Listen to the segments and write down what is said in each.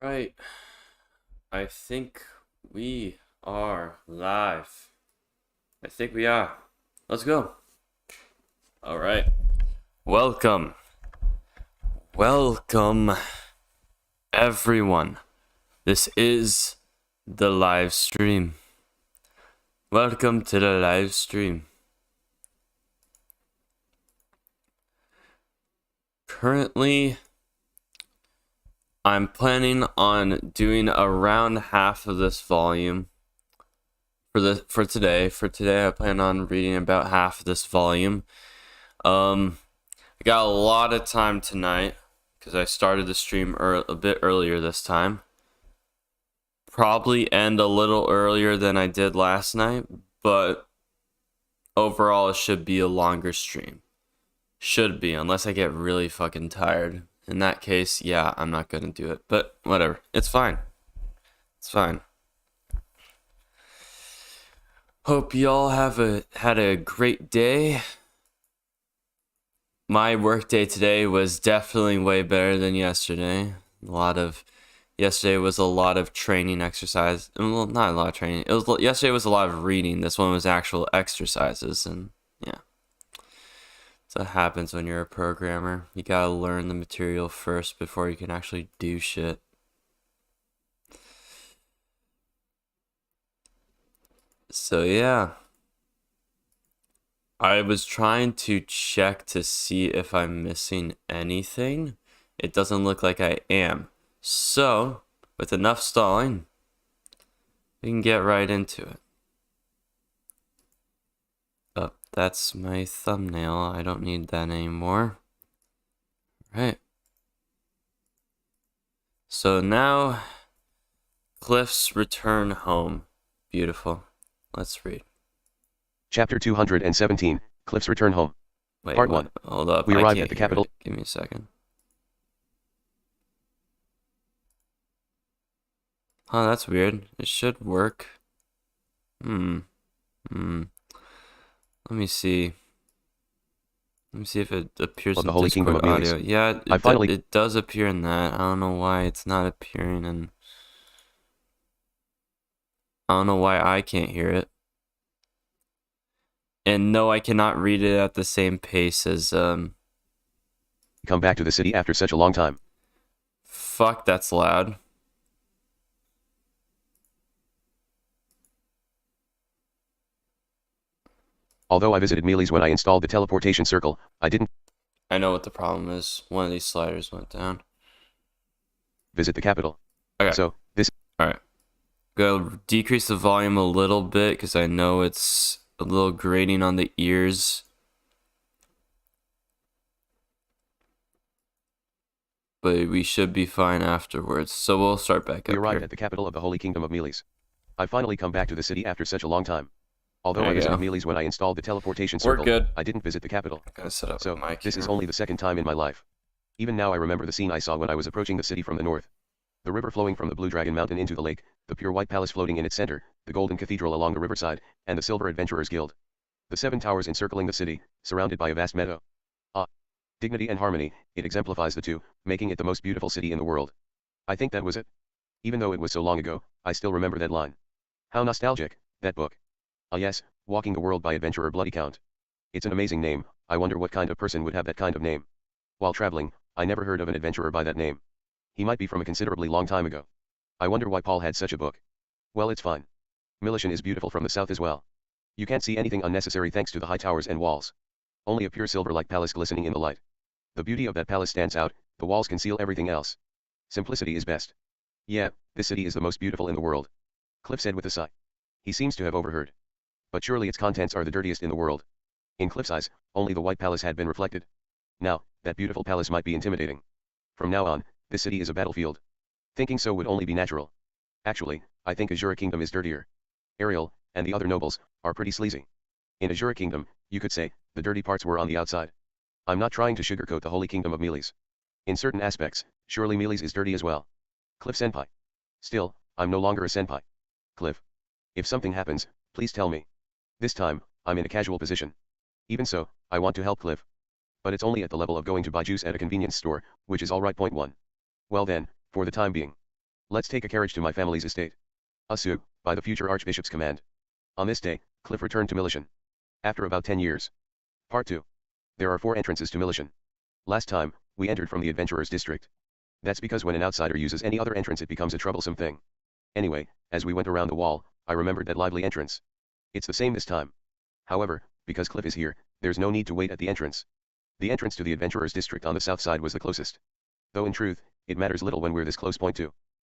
Right. I think we are live. I think we are. Let's go. All right. Welcome. Welcome, everyone. This is the live stream. Welcome to the live stream. Currently, I'm planning on doing around half of this volume for today. For today, I plan on reading about half of this volume. I got a lot of time tonight because I started the stream a bit earlier this time. Probably end a little earlier than I did last night, but overall it should be a longer stream. Should be, unless I get really fucking tired. In that case, yeah, I'm not gonna do it. But whatever. It's fine. It's fine. Hope y'all had a great day. My work day today was definitely way better than yesterday. Yesterday was a lot of training exercise. Well, not a lot of training. Yesterday was a lot of reading. This one was actual exercises, and yeah. So that happens when you're a programmer. You gotta learn the material first before you can actually do shit. So yeah. I was trying to check to see if I'm missing anything. It doesn't look like I am. So, with enough stalling, we can get right into it. Oh, that's my thumbnail. I don't need that anymore. Right. So now, Cliff's return home. Beautiful. Let's read. Chapter 217, Cliff's Return Home. Wait, Part 1. Hold up. We arrived at the capital. Give me a second. Oh, that's weird. It should work. Let me see. Let me see if it appears in the Holy Kingdom Discord of audio. Millis. Yeah, it does appear in that. I don't know why it's not appearing in... I don't know why I can't hear it. And no, I cannot read it at the same pace as, Come back to the city after such a long time. Fuck, that's loud. Although I visited Millis when I installed the teleportation circle, I didn't I know what the problem is. One of these sliders went down. Visit the capital. Okay. So, this... Alright. Gotta decrease the volume a little bit because I know it's a little grating on the ears. But we should be fine afterwards. So we'll start back up here. We arrived at the capital of the Holy Kingdom of Millis. I finally come back to the city after such a long time. Although I visited Millis when I installed the teleportation circle, I didn't visit the capital. So, this is only the second time in my life. Even now I remember the scene I saw when I was approaching the city from the north. The river flowing from the Blue Dragon Mountain into the lake, the pure white palace floating in its center, the golden cathedral along the riverside, and the Silver Adventurers Guild. The 7 towers encircling the city, surrounded by a vast meadow. Ah! Dignity and harmony, it exemplifies the two, making it the most beautiful city in the world. I think that was it. Even though it was so long ago, I still remember that line. How nostalgic, that book. Ah yes, Walking the World by Adventurer Bloody Count. It's an amazing name. I wonder what kind of person would have that kind of name. While traveling, I never heard of an adventurer by that name. He might be from a considerably long time ago. I wonder why Paul had such a book. Well, it's fine. Millis is beautiful from the south as well. You can't see anything unnecessary thanks to the high towers and walls. Only a pure silver-like palace glistening in the light. The beauty of that palace stands out, the walls conceal everything else. Simplicity is best. Yeah, this city is the most beautiful in the world. Cliff said with a sigh. He seems to have overheard. But surely its contents are the dirtiest in the world. In Cliff's eyes, only the white palace had been reflected. Now, that beautiful palace might be intimidating. From now on, this city is a battlefield. Thinking so would only be natural. Actually, I think Azura Kingdom is dirtier. Ariel, and the other nobles, are pretty sleazy. In Azura Kingdom, you could say, the dirty parts were on the outside. I'm not trying to sugarcoat the Holy Kingdom of Millis. In certain aspects, surely Millis is dirty as well. Cliff Senpai. Still, I'm no longer a senpai. Cliff. If something happens, please tell me. This time, I'm in a casual position. Even so, I want to help Cliff. But it's only at the level of going to buy juice at a convenience store, which is alright. Point 1. Well then, for the time being. Let's take a carriage to my family's estate. Asu, by the future Archbishop's command. On this day, Cliff returned to Millishan. After about 10 years. Part 2. There are 4 entrances to Millishan. Last time, we entered from the Adventurers District. That's because when an outsider uses any other entrance it becomes a troublesome thing. Anyway, as we went around the wall, I remembered that lively entrance. It's the same this time. However, because Cliff is here, there's no need to wait at the entrance. The entrance to the Adventurers District on the south side was the closest. Though in truth, it matters little when we're this close. Point 2.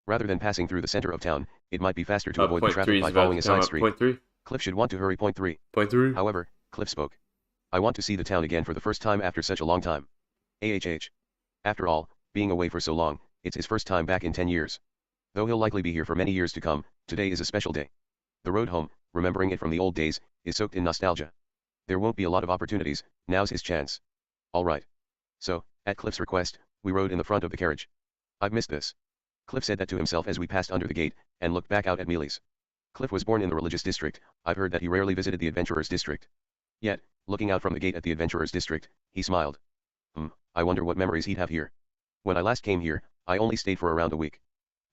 Rather than passing through the center of town, it might be faster to avoid the traffic by following a side street. Point 3. Cliff should want to hurry. Point 3. Point 3. However, Cliff spoke. I want to see the town again for the first time after such a long time. AHH. After all, being away for so long, it's his first time back in 10 years. Though he'll likely be here for many years to come, today is a special day. The road home, remembering it from the old days, is soaked in nostalgia. There won't be a lot of opportunities, now's his chance. Alright. So, at Cliff's request, we rode in the front of the carriage. I've missed this. Cliff said that to himself as we passed under the gate, and looked back out at Millis. Cliff was born in the religious district. I've heard that he rarely visited the adventurers district. Yet, looking out from the gate at the adventurers district, he smiled. I wonder what memories he'd have here. When I last came here, I only stayed for around a week.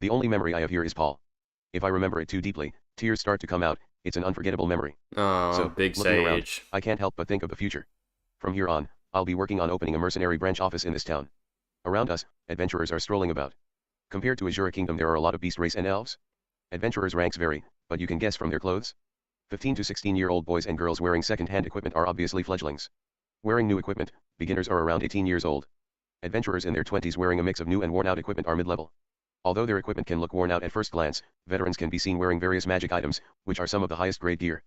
The only memory I have here is Paul. If I remember it too deeply, tears start to come out. It's an unforgettable memory. Oh, so, big looking around, sage. I can't help but think of the future. From here on, I'll be working on opening a mercenary branch office in this town. Around us, adventurers are strolling about. Compared to Azura Kingdom, there are a lot of beast race and elves. Adventurers' ranks vary, but you can guess from their clothes. 15 to 16-year-old boys and girls wearing second-hand equipment are obviously fledglings. Wearing new equipment, beginners are around 18 years old. Adventurers in their 20s wearing a mix of new and worn-out equipment are mid-level. Although their equipment can look worn out at first glance, veterans can be seen wearing various magic items, which are some of the highest grade gear.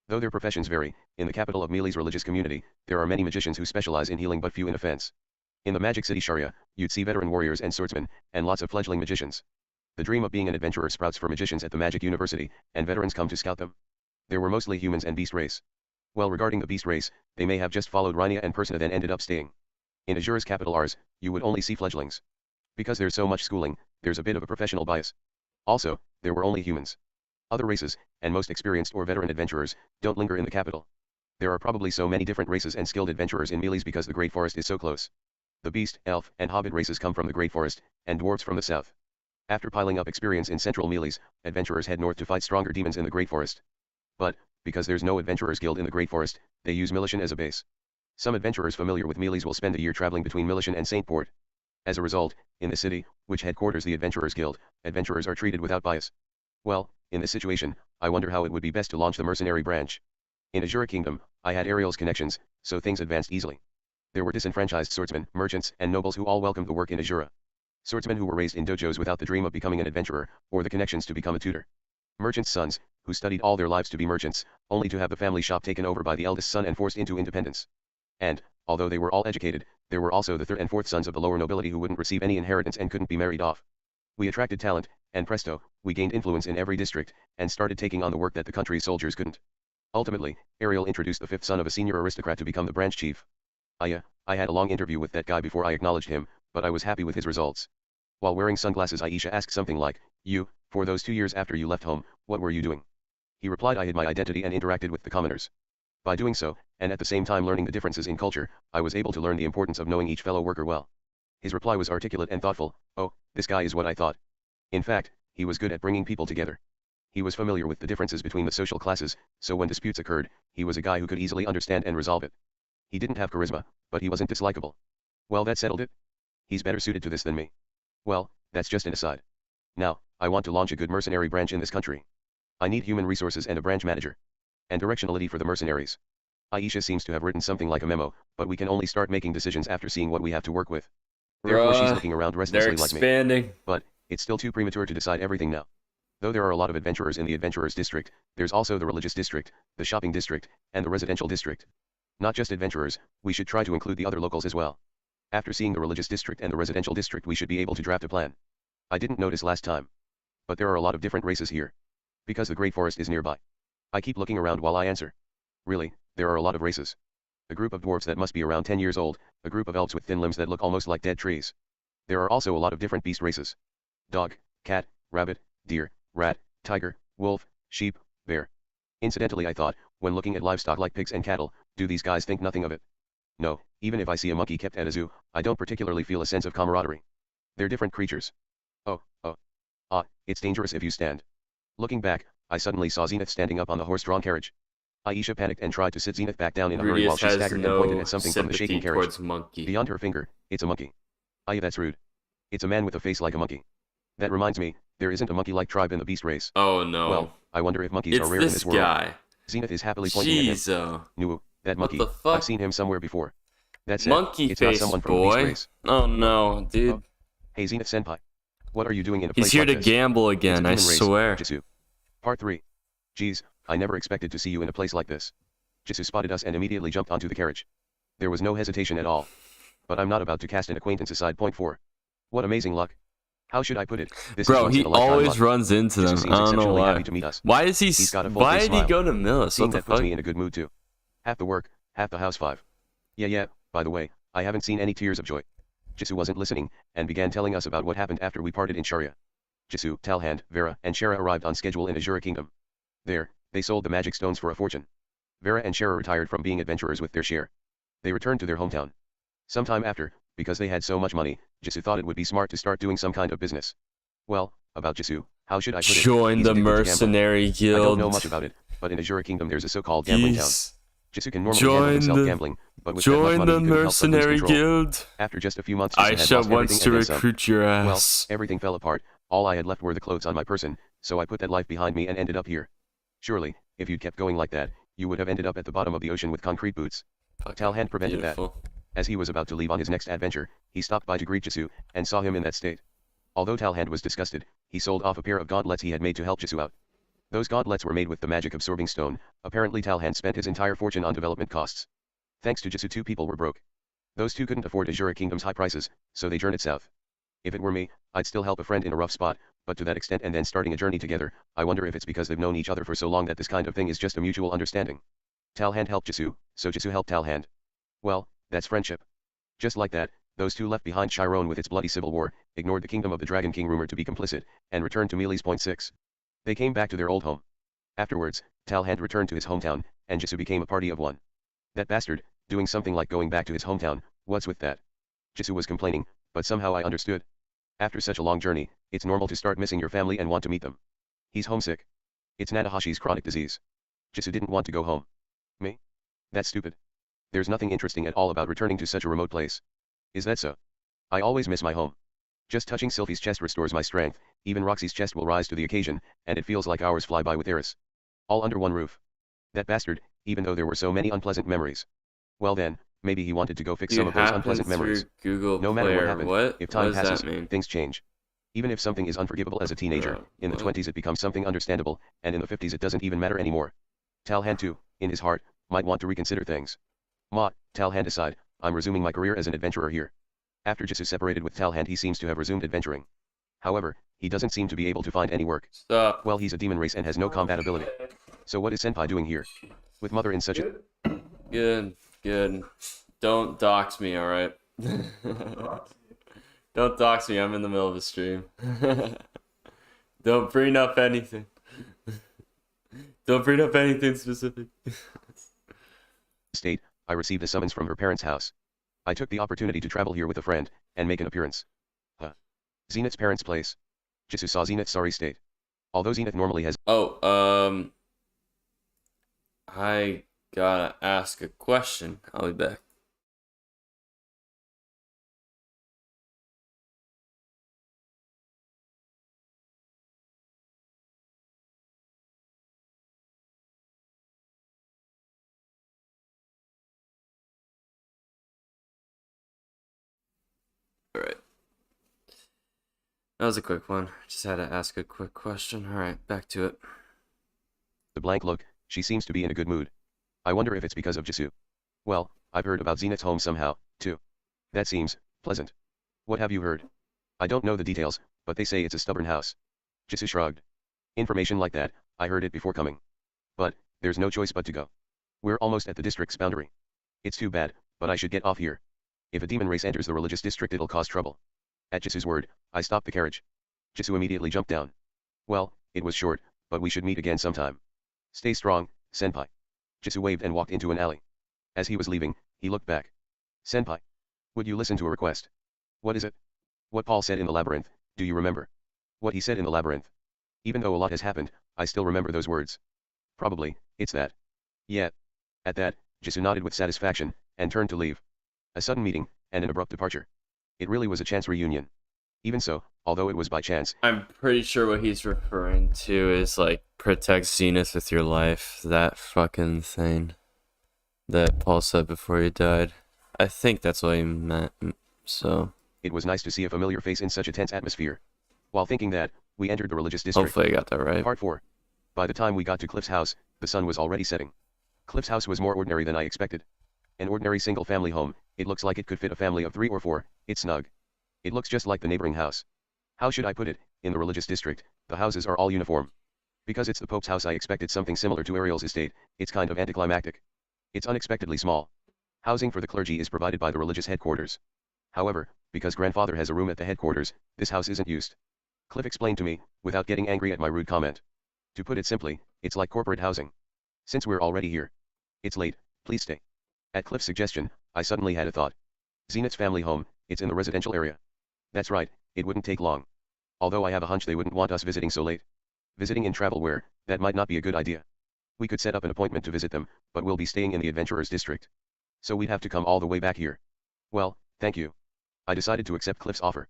Though their professions vary, in the capital of Millis' religious community, there are many magicians who specialize in healing but few in offense. In the Magic City Sharia, you'd see veteran warriors and swordsmen, and lots of fledgling magicians. The dream of being an adventurer sprouts for magicians at the Magic University, and veterans come to scout them. There were mostly humans and beast race. Well, regarding the beast race, they may have just followed Rhynia and Persona then ended up staying. In Azura's capital Ars, you would only see fledglings. Because there's so much schooling, there's a bit of a professional bias. Also, there were only humans. Other races, and most experienced or veteran adventurers, don't linger in the capital. There are probably so many different races and skilled adventurers in Millis because the Great Forest is so close. The beast, elf, and hobbit races come from the Great Forest, and dwarves from the south. After piling up experience in central Millis, adventurers head north to fight stronger demons in the Great Forest. But, because there's no adventurers guild in the Great Forest, they use Millishan as a base. Some adventurers familiar with Millis will spend a year traveling between Millishan and Saint Port. As a result, in the city, which headquarters the Adventurers Guild, adventurers are treated without bias. Well, in this situation, I wonder how it would be best to launch the mercenary branch. In Azura Kingdom, I had Ariel's connections, so things advanced easily. There were disenfranchised swordsmen, merchants, and nobles who all welcomed the work in Azura. Swordsmen who were raised in dojos without the dream of becoming an adventurer, or the connections to become a tutor. Merchants' sons, who studied all their lives to be merchants, only to have the family shop taken over by the eldest son and forced into independence. And, although they were all educated, there were also the third and fourth sons of the lower nobility who wouldn't receive any inheritance and couldn't be married off. We attracted talent, and presto, we gained influence in every district, and started taking on the work that the country's soldiers couldn't. Ultimately, Ariel introduced the fifth son of a senior aristocrat to become the branch chief. I had a long interview with that guy before I acknowledged him, but I was happy with his results. While wearing sunglasses, Aisha asked something like, for those 2 years after you left home, what were you doing? He replied, I hid my identity and interacted with the commoners. By doing so, and at the same time learning the differences in culture, I was able to learn the importance of knowing each fellow worker well. His reply was articulate and thoughtful. Oh, this guy is what I thought. In fact, he was good at bringing people together. He was familiar with the differences between the social classes, so when disputes occurred, he was a guy who could easily understand and resolve it. He didn't have charisma, but he wasn't dislikable. Well, that settled it. He's better suited to this than me. Well, that's just an aside. Now, I want to launch a good mercenary branch in this country. I need human resources and a branch manager. And directionality for the mercenaries. Aisha seems to have written something like a memo, but we can only start making decisions after seeing what we have to work with. Therefore she's looking around restlessly like me. But, it's still too premature to decide everything now. Though there are a lot of adventurers in the adventurers district, there's also the religious district, the shopping district, and the residential district. Not just adventurers, we should try to include the other locals as well. After seeing the religious district and the residential district, we should be able to draft a plan. I didn't notice last time. But there are a lot of different races here. Because the Great Forest is nearby. I keep looking around while I answer. Really, there are a lot of races. A group of dwarves that must be around 10 years old, a group of elves with thin limbs that look almost like dead trees. There are also a lot of different beast races. Dog, cat, rabbit, deer, rat, tiger, wolf, sheep, bear. Incidentally, I thought, when looking at livestock like pigs and cattle, do these guys think nothing of it? No, even if I see a monkey kept at a zoo, I don't particularly feel a sense of camaraderie. They're different creatures. Oh. Ah, it's dangerous if you stand. Looking back, I suddenly saw Zenith standing up on the horse-drawn carriage. Aisha panicked and tried to sit Zenith back down in a hurry while she staggered and pointed at something from the shaking carriage. Monkey. Beyond her finger, it's a monkey. Aye, that's rude. It's a man with a face like a monkey. That reminds me, there isn't a monkey-like tribe in the beast race. Oh no. Well, I wonder if monkeys are rare in this world. Guy. Zenith is happily pointing at him. No, that monkey. What the fuck? I've seen him somewhere before. That's monkey it's face not someone from boy. the beast race. Oh no, dude. Oh. Hey Zenith Senpai. What are you doing in a place He's here like to this? gamble again, I swear. Jisoo. Part 3. Geez, I never expected to see you in a place like this. Jisoo spotted us and immediately jumped onto the carriage. There was no hesitation at all. But I'm not about to cast an acquaintance aside. Point 4. What amazing luck. How should I put it? This Bro, he always runs into them. I don't know why. Happy to meet us. Why is he? Why did he go to Millis? What the fuck? Puts me in a good mood too. Half the work, half the house 5. Yeah. By the way, I haven't seen any tears of joy. Jisoo wasn't listening and began telling us about what happened after we parted in Sharia. Jisoo, Talhand, Vera, and Shara arrived on schedule in Azura Kingdom. There, they sold the magic stones for a fortune. Vera and Shara retired from being adventurers with their share. They returned to their hometown. Sometime after, because they had so much money, Jisoo thought it would be smart to start doing some kind of business. Well, about Jisoo, how should I put it? Join the mercenary guild. I don't know much about it, but in Azura Kingdom there's a so-called gambling town. Jisoo can normally handle himself gambling, but with join that much money, the mercenary guild. After just a few months, Aisha wants to recruit your ass. Well, everything fell apart. All I had left were the clothes on my person, so I put that life behind me and ended up here. Surely, if you'd kept going like that, you would have ended up at the bottom of the ocean with concrete boots. Talhand prevented that. As he was about to leave on his next adventure, he stopped by to greet Jisoo, and saw him in that state. Although Talhand was disgusted, he sold off a pair of gauntlets he had made to help Jisoo out. Those gauntlets were made with the magic absorbing stone. Apparently Talhand spent his entire fortune on development costs. Thanks to Jisoo, 2 people were broke. Those 2 couldn't afford Azura Kingdom's high prices, so they journeyed south. If it were me, I'd still help a friend in a rough spot, but to that extent and then starting a journey together, I wonder if it's because they've known each other for so long that this kind of thing is just a mutual understanding. Talhand helped Jisoo, so Jisoo helped Talhand. Well, that's friendship. Just like that, those 2 left behind Chiron with its bloody civil war, ignored the kingdom of the Dragon King rumored to be complicit, and returned to Millis. Point 6. They came back to their old home. Afterwards, Talhand returned to his hometown, and Jisoo became a party of one. That bastard, doing something like going back to his hometown, what's with that? Jisoo was complaining, but somehow I understood. After such a long journey, it's normal to start missing your family and want to meet them. He's homesick. It's Natahashi's chronic disease. Jisoo didn't want to go home. Me? That's stupid. There's nothing interesting at all about returning to such a remote place. Is that so? I always miss my home. Just touching Sylphie's chest restores my strength, even Roxy's chest will rise to the occasion, and it feels like hours fly by with Therese. All under one roof. That bastard, even though there were so many unpleasant memories. Well then, maybe he wanted to go fix some of those unpleasant memories. No matter what happened, if time passes, things change. Even if something is unforgivable as a teenager, in the 20s it becomes something understandable, and in the 50s it doesn't even matter anymore. Talhand too, in his heart, might want to reconsider things. Talhand aside, I'm resuming my career as an adventurer here. After Jisoo separated with Talhand, he seems to have resumed adventuring. However, he doesn't seem to be able to find any work. Stop. Well, he's a demon race and has no combat ability. So what is Senpai doing here? With mother in such a... Good. Don't dox me, alright? Don't dox me, I'm in the middle of a stream. Don't bring up anything. Don't bring up anything specific. State, I received a summons from her parents' house. I took the opportunity to travel here with a friend, and make an appearance. Zenith's parents' place. Jisoo saw Zenith's sorry state. Although Zenith normally has... I gotta ask a question. I'll be back. Alright. That was a quick one. Just had to ask a quick question. Alright, back to it. The blank look, she seems to be in a good mood. I wonder if it's because of Jisoo. Well, I've heard about Zenith's home somehow, too. That seems pleasant. What have you heard? I don't know the details, but they say it's a stubborn house. Jisoo shrugged. Information like that, I heard it before coming. But, there's no choice but to go. We're almost at the district's boundary. It's too bad, but I should get off here. If a demon race enters the religious district it'll cause trouble. At Jisoo's word, I stopped the carriage. Jisoo immediately jumped down. Well, it was short, but we should meet again sometime. Stay strong, Senpai. Jisoo waved and walked into an alley. As he was leaving, he looked back. Senpai. Would you listen to a request? What is it? What Paul said in the labyrinth, do you remember? What he said in the labyrinth. Even though a lot has happened, I still remember those words. Probably, it's that. Yeah. At that, Jisoo nodded with satisfaction, and turned to leave. A sudden meeting, and an abrupt departure. It really was a chance reunion. Even so, although it was by chance. I'm pretty sure what he's referring to is like protect Zenith with your life. That fucking thing that Paul said before he died. I think that's what he meant, so. It was nice to see a familiar face in such a tense atmosphere. While thinking that, we entered the religious district. Hopefully I got that right. Part 4. By the time we got to Cliff's house, the sun was already setting. Cliff's house was more ordinary than I expected. An ordinary single-family home, it looks like it could fit a family of 3 or 4, it's snug. It looks just like the neighboring house. How should I put it, in the religious district, the houses are all uniform. Because it's the Pope's house, I expected something similar to Ariel's estate, it's kind of anticlimactic. It's unexpectedly small. Housing for the clergy is provided by the religious headquarters. However, because grandfather has a room at the headquarters, this house isn't used. Cliff explained to me, without getting angry at my rude comment. To put it simply, it's like corporate housing. Since we're already here. It's late, please stay. At Cliff's suggestion, I suddenly had a thought. Zenith's family home, it's in the residential area. That's right, it wouldn't take long. Although I have a hunch they wouldn't want us visiting so late. Visiting in travel wear, that might not be a good idea. We could set up an appointment to visit them, but we'll be staying in the adventurers district. So we'd have to come all the way back here. Well, thank you. I decided to accept Cliff's offer.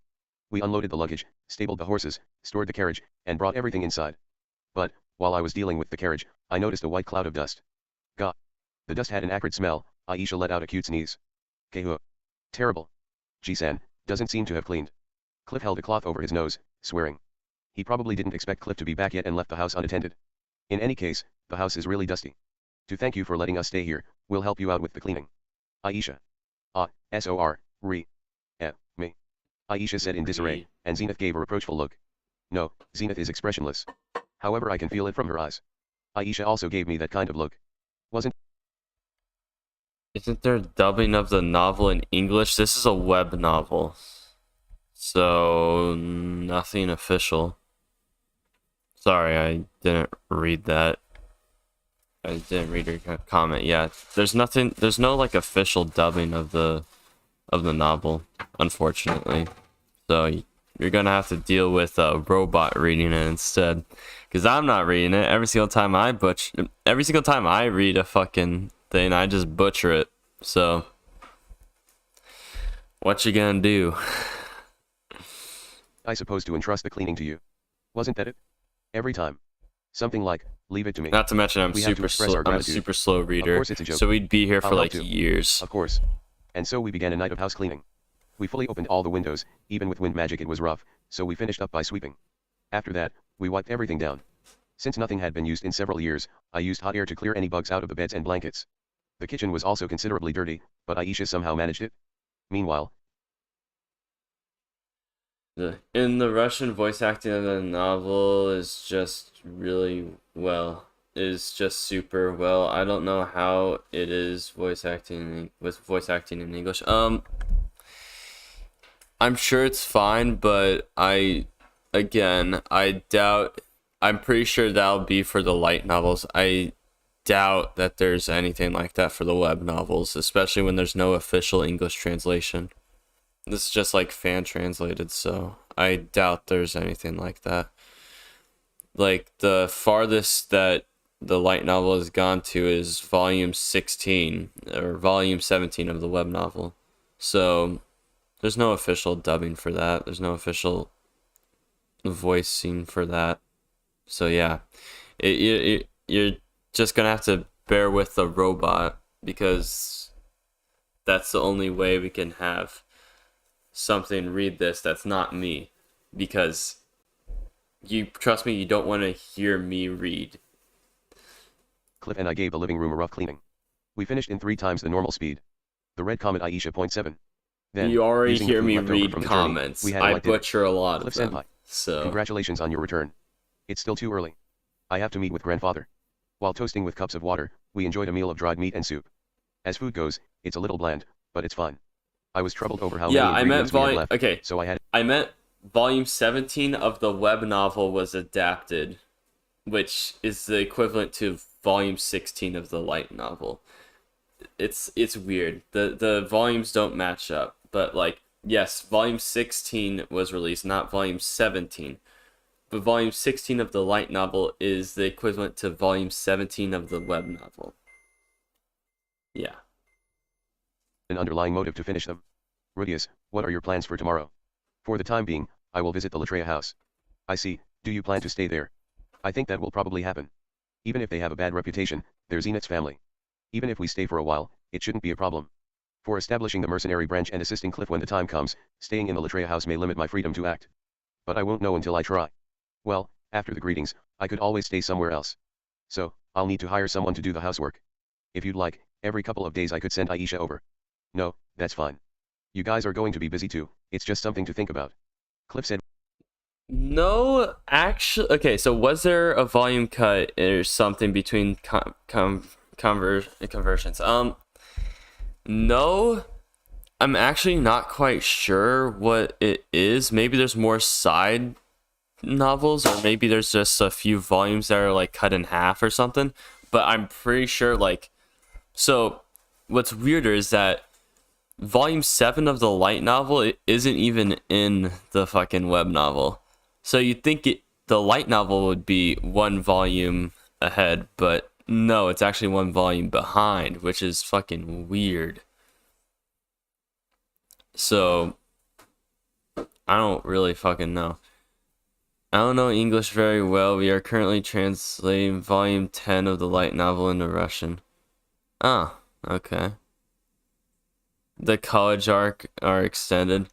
We unloaded the luggage, stabled the horses, stored the carriage, and brought everything inside. But, while I was dealing with the carriage, I noticed a white cloud of dust. God. The dust had an acrid smell. Aisha let out a cute sneeze. Kehu. Terrible. Ji-san, doesn't seem to have cleaned. Cliff held a cloth over his nose, swearing. He probably didn't expect Cliff to be back yet and left the house unattended. In any case, the house is really dusty. To thank you for letting us stay here, we'll help you out with the cleaning. Aisha. Me. Aisha said in disarray, and Zenith gave a reproachful look. No, Zenith is expressionless. However, I can feel it from her eyes. Aisha also gave me that kind of look. Isn't there dubbing of the novel in English? This is a web novel. So, nothing official. Sorry, I didn't read that. I didn't read your comment. Yeah, there's no like official dubbing of the novel, unfortunately. So you're gonna have to deal with a robot reading it instead, because I'm not reading it. Every single time I read a fucking thing, I just butcher it. So what you gonna do? I suppose to entrust the cleaning to you. Wasn't that it? Every time. Something like, leave it to me. Not to mention I'm a super slow reader. Of course it's a joke. So we'd be here for like years. Of course. And so we began a night of house cleaning. We fully opened all the windows, even with wind magic it was rough, so we finished up by sweeping. After that, we wiped everything down. Since nothing had been used in several years, I used hot air to clear any bugs out of the beds and blankets. The kitchen was also considerably dirty, but Aisha somehow managed it. Meanwhile, in the Russian voice acting of the novel is just super well. I don't know how it is voice acting in English. I'm sure it's fine, but I'm pretty sure that'll be for the light novels. I doubt that there's anything like that for the web novels, especially when there's no official English translation. This is just like fan translated, so I doubt there's anything like that. Like the farthest that the light novel has gone to is volume 16 or volume 17 of the web novel. So there's no official dubbing for that. There's no official voicing for that. So yeah, you're just gonna have to bear with the robot, because that's the only way we can have something read this that's not me, because trust me, you don't want to hear me read. Cliff and I gave the living room a rough cleaning. We finished in 3 times the normal speed. The red comet Aisha .7. Then, you already hear me read comments. Journey, I butcher a lot Cliff of them. Senpai. So congratulations on your return. It's still too early. I have to meet with grandfather. While toasting with cups of water, we enjoyed a meal of dried meat and soup. As food goes, it's a little bland, but it's fine. I was troubled over how many ingredients we had left, okay. So I meant volume 17 of the web novel was adapted, which is the equivalent to volume 16 of the light novel. It's weird. The volumes don't match up, but like, yes, volume 16 was released, not volume 17. but volume 16 of the light novel is the equivalent to volume 17 of the web novel. Yeah. An underlying motive to finish them. Rudius, what are your plans for tomorrow? For the time being, I will visit the Latria house. I see, do you plan to stay there? I think that will probably happen. Even if they have a bad reputation, they're Zenith's family. Even if we stay for a while, it shouldn't be a problem. For establishing the mercenary branch and assisting Cliff when the time comes, staying in the Latria house may limit my freedom to act. But I won't know until I try. Well, after the greetings, I could always stay somewhere else. So, I'll need to hire someone to do the housework. If you'd like, every couple of days I could send Aisha over. No, that's fine. You guys are going to be busy too, it's just something to think about. Cliff said. No, actually, okay, so was there a volume cut or something between conversions? No, I'm actually not quite sure what it is. Maybe there's more side novels, or maybe there's just a few volumes that are like cut in half or something, but I'm pretty sure like, so what's weirder is that volume 7 of the light novel, it isn't even in the fucking web novel. So you'd think the light novel would be one volume ahead, but no, it's actually one volume behind, which is fucking weird. So, I don't really fucking know. I don't know English very well. We are currently translating volume 10 of the light novel into Russian. Ah, okay. The college arc are extended.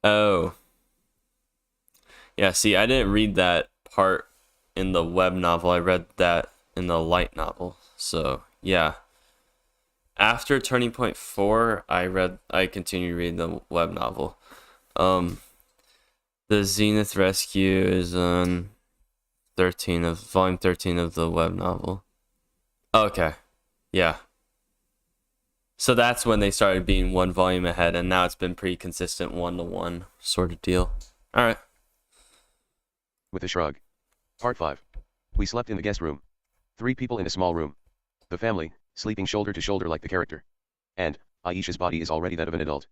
Oh. Yeah, see, I didn't read that part in the web novel. I read that in the light novel. So, yeah. After Turning Point 4, I continued reading the web novel. The Zenith Rescue is on volume 13 of the web novel. Okay. Yeah. So that's when they started being one volume ahead, and now it's been pretty consistent 1-to-1 sort of deal. Alright. With a shrug. Part 5. We slept in the guest room. 3 people in a small room. The family, sleeping shoulder to shoulder like the character. And, Aisha's body is already that of an adult.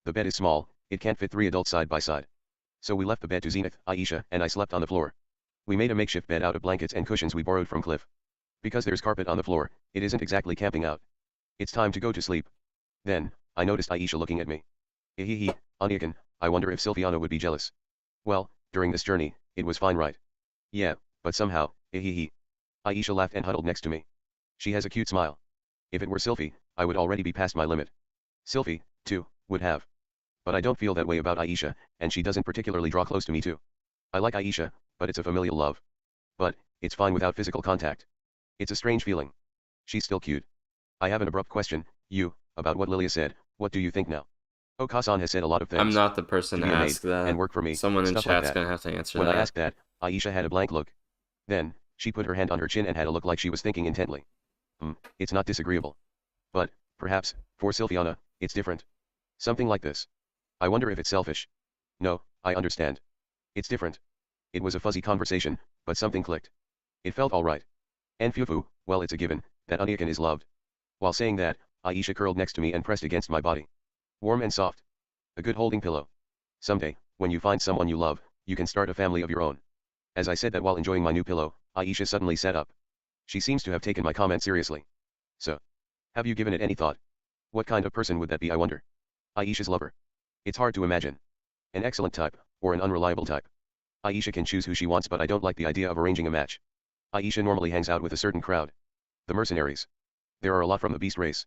The bed is small, it can't fit 3 adults side by side. So we left the bed to Zenith, Aisha, and I slept on the floor. We made a makeshift bed out of blankets and cushions we borrowed from Cliff. Because there's carpet on the floor, it isn't exactly camping out. It's time to go to sleep. Then, I noticed Aisha looking at me. Hehehe, Oniakan, I wonder if Sylviana would be jealous. Well, during this journey, it was fine, right? Yeah, but somehow, hehehe. Aisha laughed and huddled next to me. She has a cute smile. If it were Sylphie, I would already be past my limit. Sylphie, too, would have. But I don't feel that way about Aisha, and she doesn't particularly draw close to me too. I like Aisha, but it's a familial love. But, it's fine without physical contact. It's a strange feeling. She's still cute. I have an abrupt question, about what Lilia said. What do you think now? Okasan has said a lot of things. I'm not the person to ask that. And work for me. Someone in chat's like gonna have to answer that. that. When I asked that, Aisha had a blank look. Then, she put her hand on her chin and had a look like she was thinking intently. It's not disagreeable. But, perhaps, for Sylviana, it's different. Something like this. I wonder if it's selfish. No, I understand. It's different. It was a fuzzy conversation, but something clicked. It felt alright. And Fufu, well, it's a given, that Oniakan is loved. While saying that, Aisha curled next to me and pressed against my body. Warm and soft. A good holding pillow. Someday, when you find someone you love, you can start a family of your own. As I said that while enjoying my new pillow, Aisha suddenly sat up. She seems to have taken my comment seriously. So, have you given it any thought? What kind of person would that be, I wonder? Aisha's lover. It's hard to imagine. An excellent type, or an unreliable type. Aisha can choose who she wants, but I don't like the idea of arranging a match. Aisha normally hangs out with a certain crowd. The mercenaries. There are a lot from the beast race.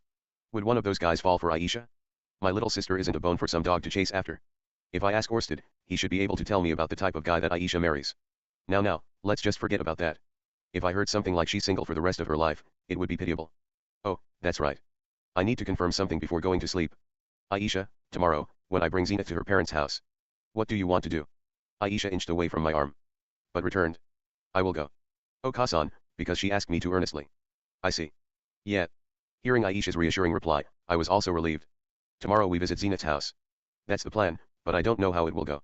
Would one of those guys fall for Aisha? My little sister isn't a bone for some dog to chase after. If I ask Orsted, he should be able to tell me about the type of guy that Aisha marries. Now, let's just forget about that. If I heard something like she's single for the rest of her life, it would be pitiable. Oh, that's right. I need to confirm something before going to sleep. Aisha, tomorrow, when I bring Zenith to her parents' house. What do you want to do? Aisha inched away from my arm. But returned. I will go. Okasan, because she asked me to earnestly. I see. Yeah. Hearing Aisha's reassuring reply, I was also relieved. Tomorrow we visit Zenith's house. That's the plan, but I don't know how it will go.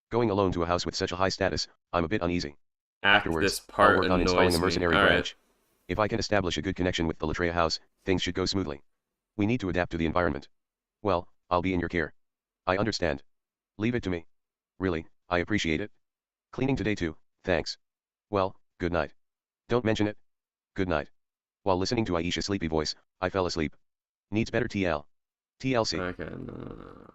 Going alone to a house with such a high status, I'm a bit uneasy. Afterwards, this part I'll work on installing a mercenary branch. Right. If I can establish a good connection with the Latria house, things should go smoothly. We need to adapt to the environment. Well, I'll be in your care. I understand. Leave it to me. Really, I appreciate it. Cleaning today too, thanks. Well, good night. Don't mention it. Good night. While listening to Aisha's sleepy voice, I fell asleep. Needs better TL. TLC. Okay, no.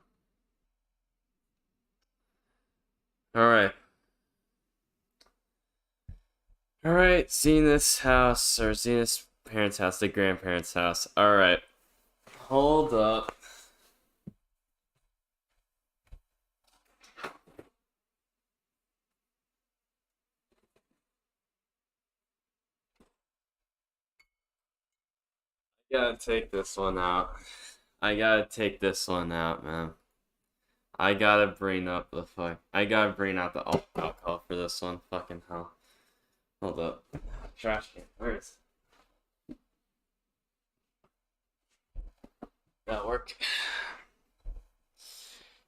Alright. Alright, Zenith's house, or Zenith's parents' house, the grandparents' house. Alright. Hold up. I gotta take this one out. I gotta take this one out, man. I gotta bring up the fuck. I gotta bring out the alcohol for this one. Fucking hell. Hold up. Trash can. Where is it? That'll work.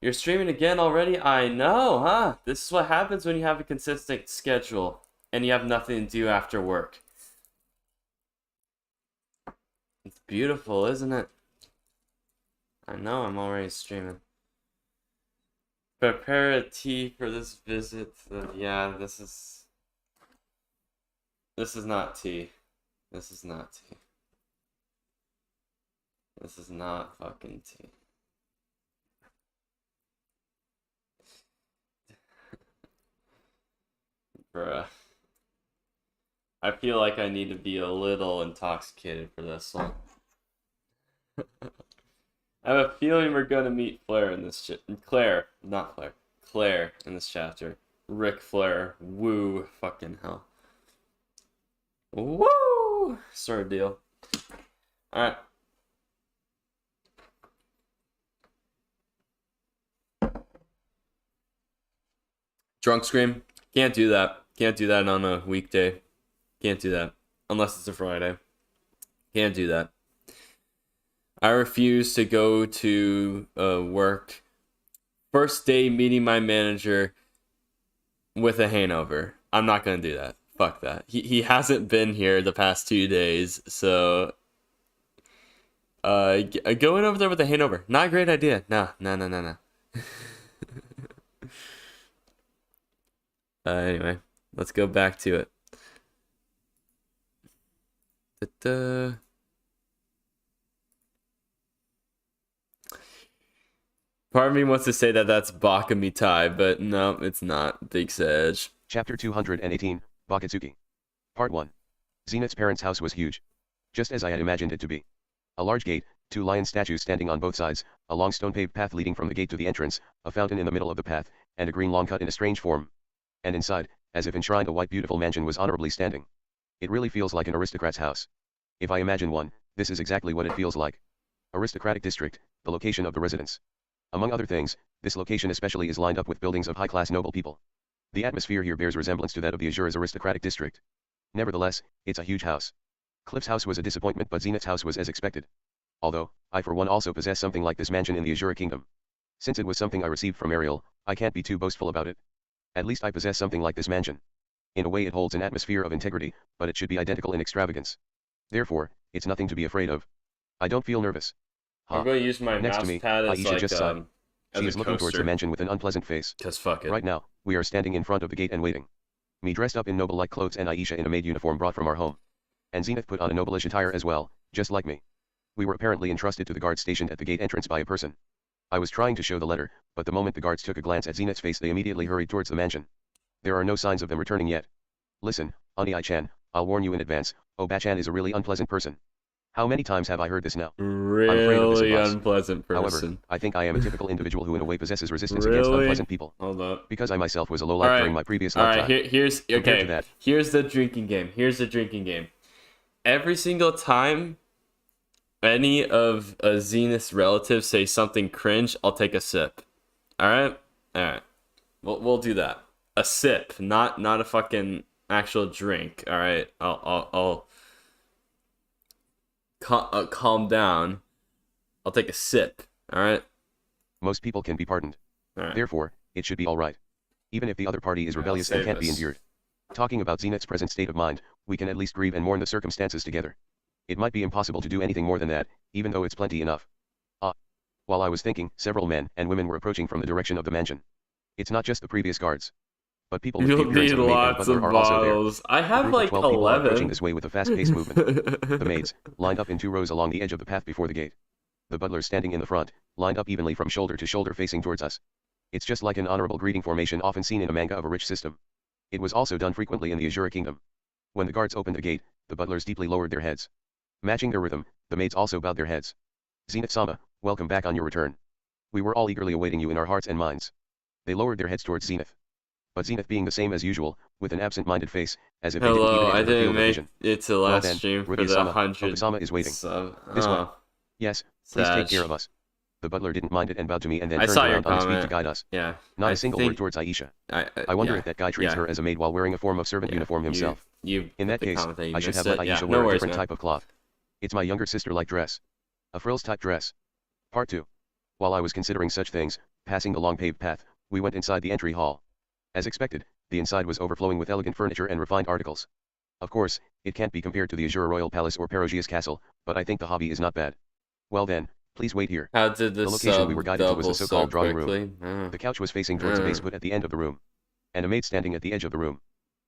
You're streaming again already? I know, huh? This is what happens when you have a consistent schedule and you have nothing to do after work. It's beautiful, isn't it? I know, I'm already streaming. Prepare a tea for this visit. Yeah, this is not tea. This is not tea. This is not fucking tea. Bruh. I feel like I need to be a little intoxicated for this one. I have a feeling we're gonna meet Claire in this Claire in this chapter. Ric Flair. Woo. Fucking hell. Woo! Sort of deal. Alright. Drunk scream. Can't do that. Can't do that on a weekday. Can't do that. Unless it's a Friday. Can't do that. I refuse to go to work. First day meeting my manager with a hangover. I'm not going to do that. Fuck that. He hasn't been here the past 2 days, so going over there with a hangover. Not a great idea. No. Anyway, let's go back to it. Part of me wants to say that that's Bakamitai, but no, it's not. Big Sedge. Chapter 218, Bakatsuki. Part 1. Zenith's parents' house was huge. Just as I had imagined it to be. A large gate, 2 lion statues standing on both sides, a long stone-paved path leading from the gate to the entrance, a fountain in the middle of the path, and a green lawn cut in a strange form. And inside, as if enshrined, a white beautiful mansion was honorably standing. It really feels like an aristocrat's house. If I imagine one, this is exactly what it feels like. Aristocratic district, the location of the residence. Among other things, this location especially is lined up with buildings of high-class noble people. The atmosphere here bears resemblance to that of the Azura's aristocratic district. Nevertheless, it's a huge house. Cliff's house was a disappointment, but Zenith's house was as expected. Although, I for one also possess something like this mansion in the Azura Kingdom. Since it was something I received from Ariel, I can't be too boastful about it. At least I possess something like this mansion. In a way it holds an atmosphere of integrity, but it should be identical in extravagance. Therefore, it's nothing to be afraid of. I don't feel nervous. I'm going to use my Next mouse to me, pad as Aisha like, just sighed. She is looking towards the mansion with an unpleasant face. Cause fuck it. Right now, we are standing in front of the gate and waiting. Me dressed up in noble-like clothes and Aisha in a maid uniform brought from our home. And Zenith put on a noble-ish attire as well, just like me. We were apparently entrusted to the guards stationed at the gate entrance by a person. I was trying to show the letter, but the moment the guards took a glance at Zenith's face they immediately hurried towards the mansion. There are no signs of them returning yet. Listen, Ani-chan, I'll warn you in advance, Oba-chan is a really unpleasant person. How many times have I heard this now? Really unpleasant person. However, I think I am a typical individual who in a way possesses resistance against unpleasant people. Hold up. Because I myself was a lowlife during my previous lifetime. Alright, here's the drinking game. Every single time any of Zenith's relatives say something cringe, I'll take a sip. Alright? Alright. We'll do that. A sip, not a fucking actual drink. Alright? I'll calm down. I'll take a sip. Alright? Most people can be pardoned. Alright. Therefore, it should be alright. Even if the other party is rebellious and can't be endured. Talking about Zenith's present state of mind, we can at least grieve and mourn the circumstances together. It might be impossible to do anything more than that, even though it's plenty enough. While I was thinking, several men and women were approaching from the direction of the mansion. It's not just the previous guards. But people with You'll appearance need of a maid and lots butler of are also there. bottles. I have like 12 people are 11. approaching this way with a fast-paced movement. The maids, lined up in 2 rows along the edge of the path before the gate. The butlers standing in the front, lined up evenly from shoulder to shoulder facing towards us. It's just like an honorable greeting formation often seen in a manga of a rich system. It was also done frequently in the Azura Kingdom. When the guards opened the gate, the butlers deeply lowered their heads. Matching their rhythm, the maids also bowed their heads. Zenith-sama, welcome back on your return. We were all eagerly awaiting you in our hearts and minds. They lowered their heads towards Zenith. But Zenith being the same as usual, with an absent-minded face, as if they didn't even enter the field of vision. It to last stream for the 100. Okasama is waiting. This way. Yes, please take care of us. The butler didn't mind it and bowed to me and then turned around on his feet to guide us. Yeah. Not a single word towards Aisha. I wonder if that guy treats her as a maid while wearing a form of servant uniform himself. In that case, I should have let Aisha wear a different type of cloth. It's my younger sister-like dress. A frills-type dress. Part 2. While I was considering such things, passing the long paved path, we went inside the entry hall. As expected, the inside was overflowing with elegant furniture and refined articles. Of course, it can't be compared to the Azura Royal Palace or Perogia's castle, but I think the hobby is not bad. Well then, please wait here. How did the location we were guided to was the so-called drawing room. The couch was facing towards a base put at the end of the room. And a maid standing at the edge of the room.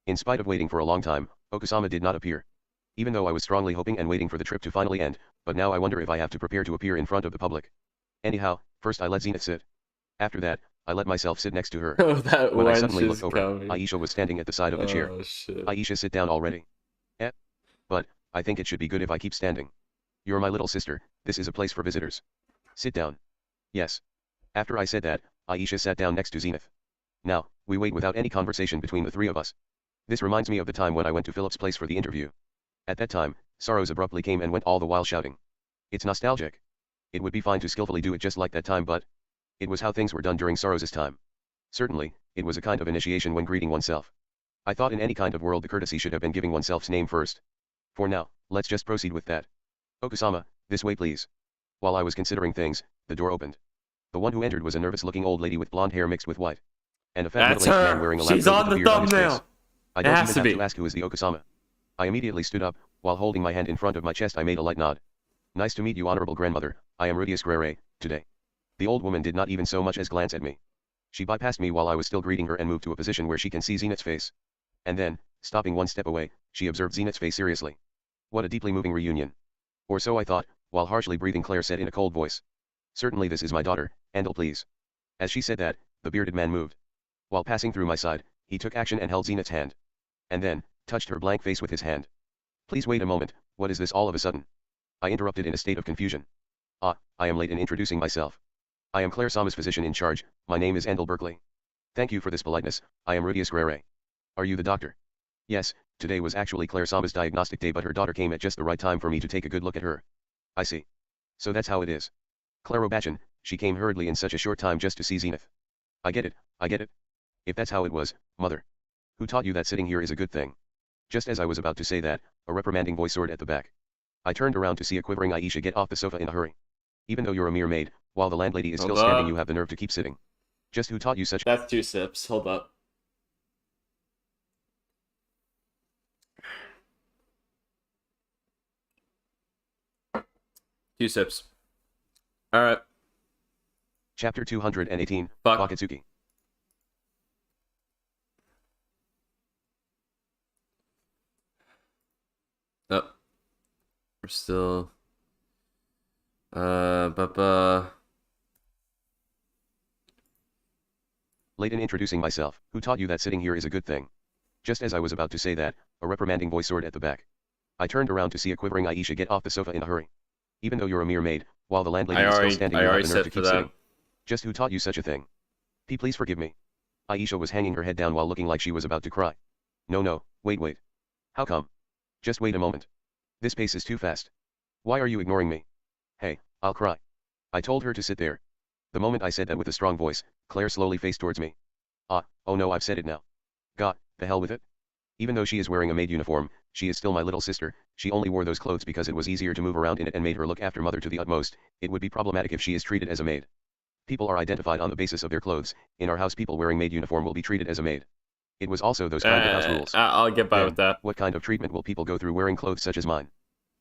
In spite of waiting for a long time, Okasama did not appear. Even though I was strongly hoping and waiting for the trip to finally end, but now I wonder if I have to prepare to appear in front of the public. Anyhow, first I let Zenith sit. After that, I let myself sit next to her. When I suddenly looked over, Aisha was standing at the side of the chair. Shit. Aisha, sit down already. But, I think it should be good if I keep standing. You're my little sister, this is a place for visitors. Sit down. Yes. After I said that, Aisha sat down next to Zenith. Now, we wait without any conversation between the three of us. This reminds me of the time when I went to Philip's place for the interview. At that time, Saros abruptly came and went all the while shouting. It's nostalgic. It would be fine to skillfully do it just like that time, but it was how things were done during Saros's time. Certainly, it was a kind of initiation when greeting oneself. I thought in any kind of world the courtesy should have been giving oneself's name first. For now, let's just proceed with that. Okasama, this way please. While I was considering things, the door opened. The one who entered was a nervous-looking old lady with blonde hair mixed with white. And a fat middle-aged man wearing a lab coat with a beard on his face. I don't even have to ask who is the Okasama. I immediately stood up, while holding my hand in front of my chest I made a light nod. Nice to meet you, honorable grandmother, I am Rudius Grere, today. The old woman did not even so much as glance at me. She bypassed me while I was still greeting her and moved to a position where she can see Zenith's face. And then, stopping one step away, she observed Zenith's face seriously. What a deeply moving reunion. Or so I thought, while harshly breathing Claire said in a cold voice. Certainly this is my daughter, Andal please. As she said that, the bearded man moved. While passing through my side, he took action and held Zenith's hand. And then, touched her blank face with his hand. Please wait a moment, what is this all of a sudden? I interrupted in a state of confusion. I am late in introducing myself. I am Claire Sama's physician in charge, my name is Andal Berkeley. Thank you for this politeness, I am Rudius Grere. Are you the doctor? Yes, today was actually Claire Sama's diagnostic day but her daughter came at just the right time for me to take a good look at her. I see. So that's how it is. Claro Bachin, she came hurriedly in such a short time just to see Zenith. I get it. If that's how it was, mother. Who taught you that sitting here is a good thing? Just as I was about to say that, a reprimanding voice soared at the back. I turned around to see a quivering Aisha get off the sofa in a hurry. Even though you're a mere maid, while the landlady is still standing you have the nerve to keep sitting. Just who taught you such— That's 2 sips, hold up. Two sips. Alright. Chapter 218, Bakatsuki. Oh. We're still... Late in introducing myself, who taught you that sitting here is a good thing? Just as I was about to say that, a reprimanding voice soared at the back. I turned around to see a quivering Aisha get off the sofa in a hurry. Even though you're a mere maid, while the landlady is still standing you have the nerve to keep sitting. Just who taught you such a thing? Please forgive me. Aisha was hanging her head down while looking like she was about to cry. No, wait. How come? Just wait a moment. This pace is too fast. Why are you ignoring me? Hey, I'll cry. I told her to sit there. The moment I said that with a strong voice, Claire slowly faced towards me. Oh no, I've said it now. God, the hell with it. Even though she is wearing a maid uniform, she is still my little sister. She only wore those clothes because it was easier to move around in it and made her look after mother to the utmost. It would be problematic if she is treated as a maid. People are identified on the basis of their clothes. In our house people wearing maid uniform will be treated as a maid. It was also those kind of house rules. I'll get by with that. What kind of treatment will people go through wearing clothes such as mine?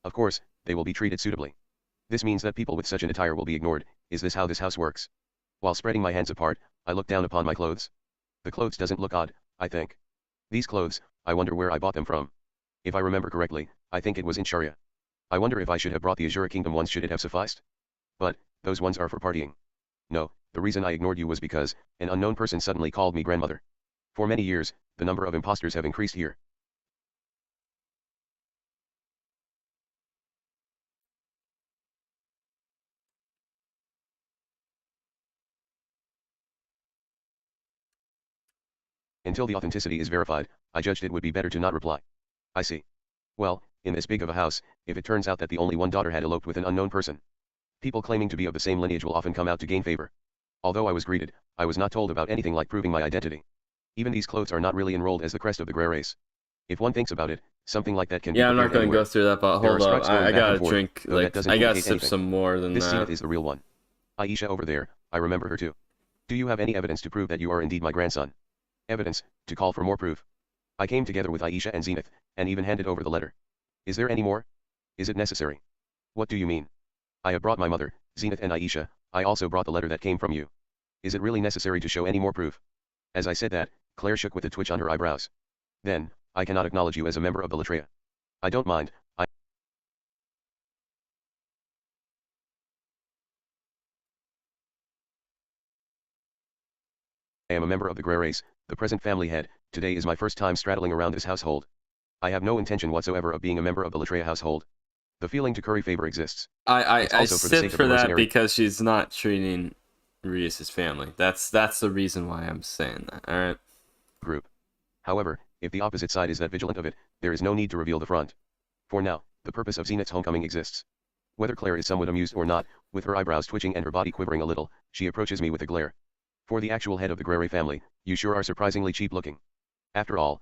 Of course, they will be treated suitably. This means that people with such an attire will be ignored. Is this how this house works? While spreading my hands apart, I looked down upon my clothes. The clothes doesn't look odd, I think. These clothes, I wonder where I bought them from. If I remember correctly, I think it was in Sharia. I wonder if I should have brought the Azure Kingdom ones, should it have sufficed? But, those ones are for partying. No, the reason I ignored you was because, an unknown person suddenly called me grandmother. For many years, the number of imposters have increased here. Until the authenticity is verified, I judged it would be better to not reply. I see. Well, in this big of a house, if it turns out that the only one daughter had eloped with an unknown person, people claiming to be of the same lineage will often come out to gain favor. Although I was greeted, I was not told about anything like proving my identity. Even these clothes are not really enrolled as the crest of the Grey race. If one thinks about it, something like that can be I'm not going to go through that, but hold up. I gotta drink, like, I gotta sip some more than this that. Zenith is the real one. Aisha over there, I remember her too. Do you have any evidence to prove that you are indeed my grandson? Evidence, to call for more proof. I came together with Aisha and Zenith, and even handed over the letter. Is there any more? Is it necessary? What do you mean? I have brought my mother, Zenith and Aisha, I also brought the letter that came from you. Is it really necessary to show any more proof? As I said that, Claire shook with a twitch on her eyebrows. Then, I cannot acknowledge you as a member of the Latria. I don't mind, I am a member of the Grey race, the present family head. Today is my first time straddling around this household. I have no intention whatsoever of being a member of the Latria household. The feeling to curry favor exists. I sit for that because she's not treating Reese as family. That's the reason why I'm saying that, alright? Group. However, if the opposite side is that vigilant of it, there is no need to reveal the front. For now, the purpose of Zenith's homecoming exists. Whether Claire is somewhat amused or not, with her eyebrows twitching and her body quivering a little, she approaches me with a glare. For the actual head of the Grey family, you sure are surprisingly cheap looking. After all,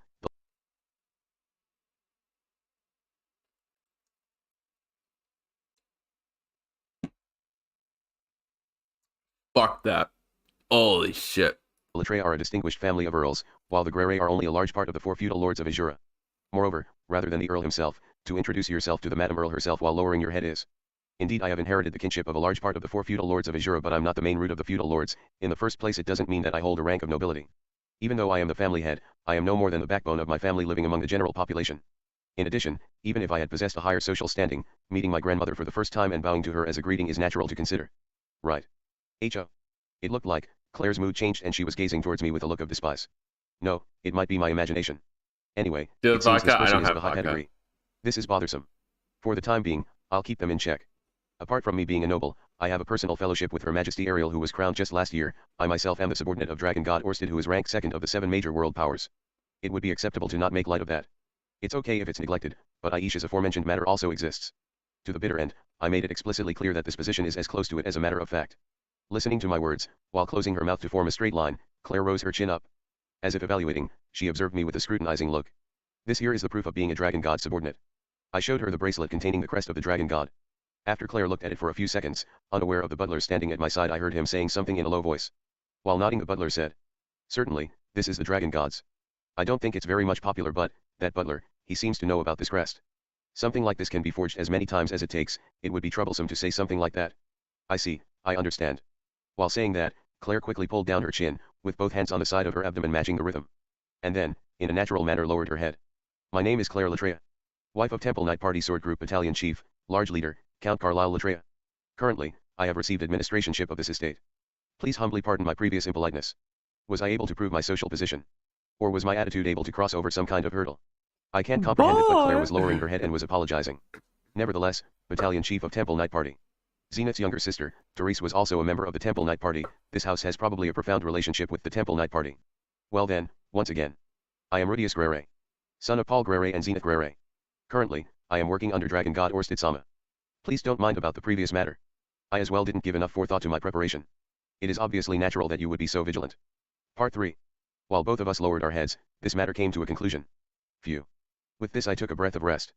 fuck that. Holy shit. The Latria are a distinguished family of earls, while the Grey are only a large part of the 4 feudal lords of Azura. Moreover, rather than the earl himself, to introduce yourself to the Madam Earl herself while lowering your head is. Indeed, I have inherited the kinship of a large part of the 4 feudal lords of Azura, but I'm not the main root of the feudal lords. In the first place, it doesn't mean that I hold a rank of nobility. Even though I am the family head, I am no more than the backbone of my family living among the general population. In addition, even if I had possessed a higher social standing, meeting my grandmother for the first time and bowing to her as a greeting is natural to consider. Right. H.O. It looked like Claire's mood changed and she was gazing towards me with a look of despise. No, it might be my imagination. Anyway, it seems this person is of a high pedigree. This is bothersome. For the time being, I'll keep them in check. Apart from me being a noble, I have a personal fellowship with Her Majesty Ariel, who was crowned just last year. I myself am the subordinate of Dragon God Orsted, who is ranked 2nd of the 7 major world powers. It would be acceptable to not make light of that. It's okay if it's neglected, but Aisha's aforementioned matter also exists. To the bitter end, I made it explicitly clear that this position is as close to it as a matter of fact. Listening to my words, while closing her mouth to form a straight line, Claire rose her chin up. As if evaluating, she observed me with a scrutinizing look. This here is the proof of being a Dragon God subordinate. I showed her the bracelet containing the crest of the Dragon God. After Claire looked at it for a few seconds, unaware of the butler standing at my side, I heard him saying something in a low voice. While nodding, the butler said, "Certainly, this is the Dragon God's. I don't think it's very much popular, but, that butler, he seems to know about this crest. Something like this can be forged as many times as it takes, it would be troublesome to say something like that." I see, I understand. While saying that, Claire quickly pulled down her chin, with both hands on the side of her abdomen matching the rhythm. And then, in a natural manner, lowered her head. "My name is Claire Latria. Wife of Temple Knight Party Sword Group Battalion Chief, Large Leader, Count Carlisle Latria. Currently, I have received administrationship of this estate. Please humbly pardon my previous impoliteness. Was I able to prove my social position? Or was my attitude able to cross over some kind of hurdle? I can't comprehend it, but Claire was lowering her head and was apologizing. Nevertheless, Battalion Chief of Temple Knight Party. Zenith's younger sister, Therese, was also a member of the Temple Knight Party. This house has probably a profound relationship with the Temple Knight Party. Well then, once again. I am Rudius Grey, son of Paul Grey and Zenith Grey. Currently, I am working under Dragon God Orsted Sama. Please don't mind about the previous matter. I as well didn't give enough forethought to my preparation. It is obviously natural that you would be so vigilant. Part 3. While both of us lowered our heads, this matter came to a conclusion. Phew. With this I took a breath of rest.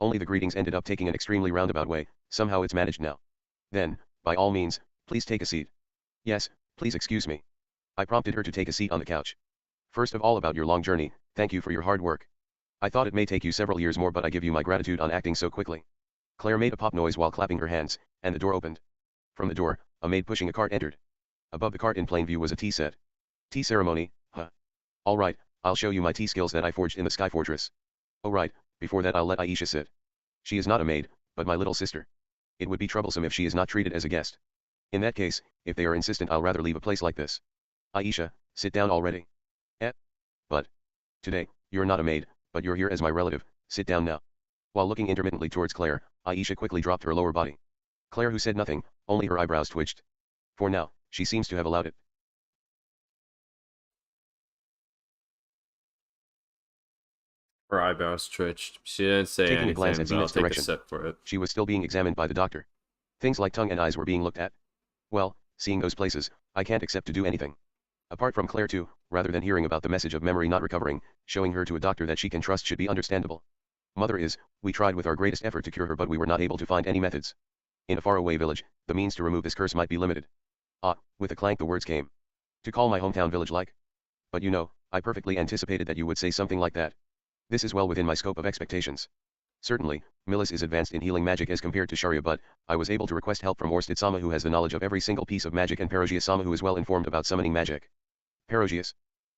Only the greetings ended up taking an extremely roundabout way. Somehow it's managed now. Then, by all means, please take a seat. Yes, please excuse me. I prompted her to take a seat on the couch. First of all, about your long journey, thank you for your hard work. I thought it may take you several years more, but I give you my gratitude on acting so quickly. Claire made a pop noise while clapping her hands, and the door opened. From the door, a maid pushing a cart entered. Above the cart in plain view was a tea set. Tea ceremony, huh? Alright, I'll show you my tea skills that I forged in the Sky Fortress. Oh right, before that I'll let Aisha sit. She is not a maid, but my little sister. It would be troublesome if she is not treated as a guest. In that case, if they are insistent I'll rather leave a place like this. Aisha, sit down already. But. Today, you're not a maid, but you're here as my relative, sit down now. While looking intermittently towards Claire, Aisha quickly dropped her lower body. Claire who said nothing, only her eyebrows twitched. For now, she seems to have allowed it. Her eyebrows twitched. She didn't say Taking anything, a glance at Zenith's direction, sip for it. She was still being examined by the doctor. Things like tongue and eyes were being looked at. Well, seeing those places, I can't accept to do anything. Apart from Claire too, rather than hearing about the message of memory not recovering, showing her to a doctor that she can trust should be understandable. Mother is, we tried with our greatest effort to cure her but we were not able to find any methods. In a faraway village, the means to remove this curse might be limited. With a clank the words came. To call my hometown village like? But you know, I perfectly anticipated that you would say something like that. This is well within my scope of expectations. Certainly, Millis is advanced in healing magic as compared to Sharia but, I was able to request help from Orsted-sama who has the knowledge of every single piece of magic and Perogius-sama who is well informed about summoning magic. Perogius?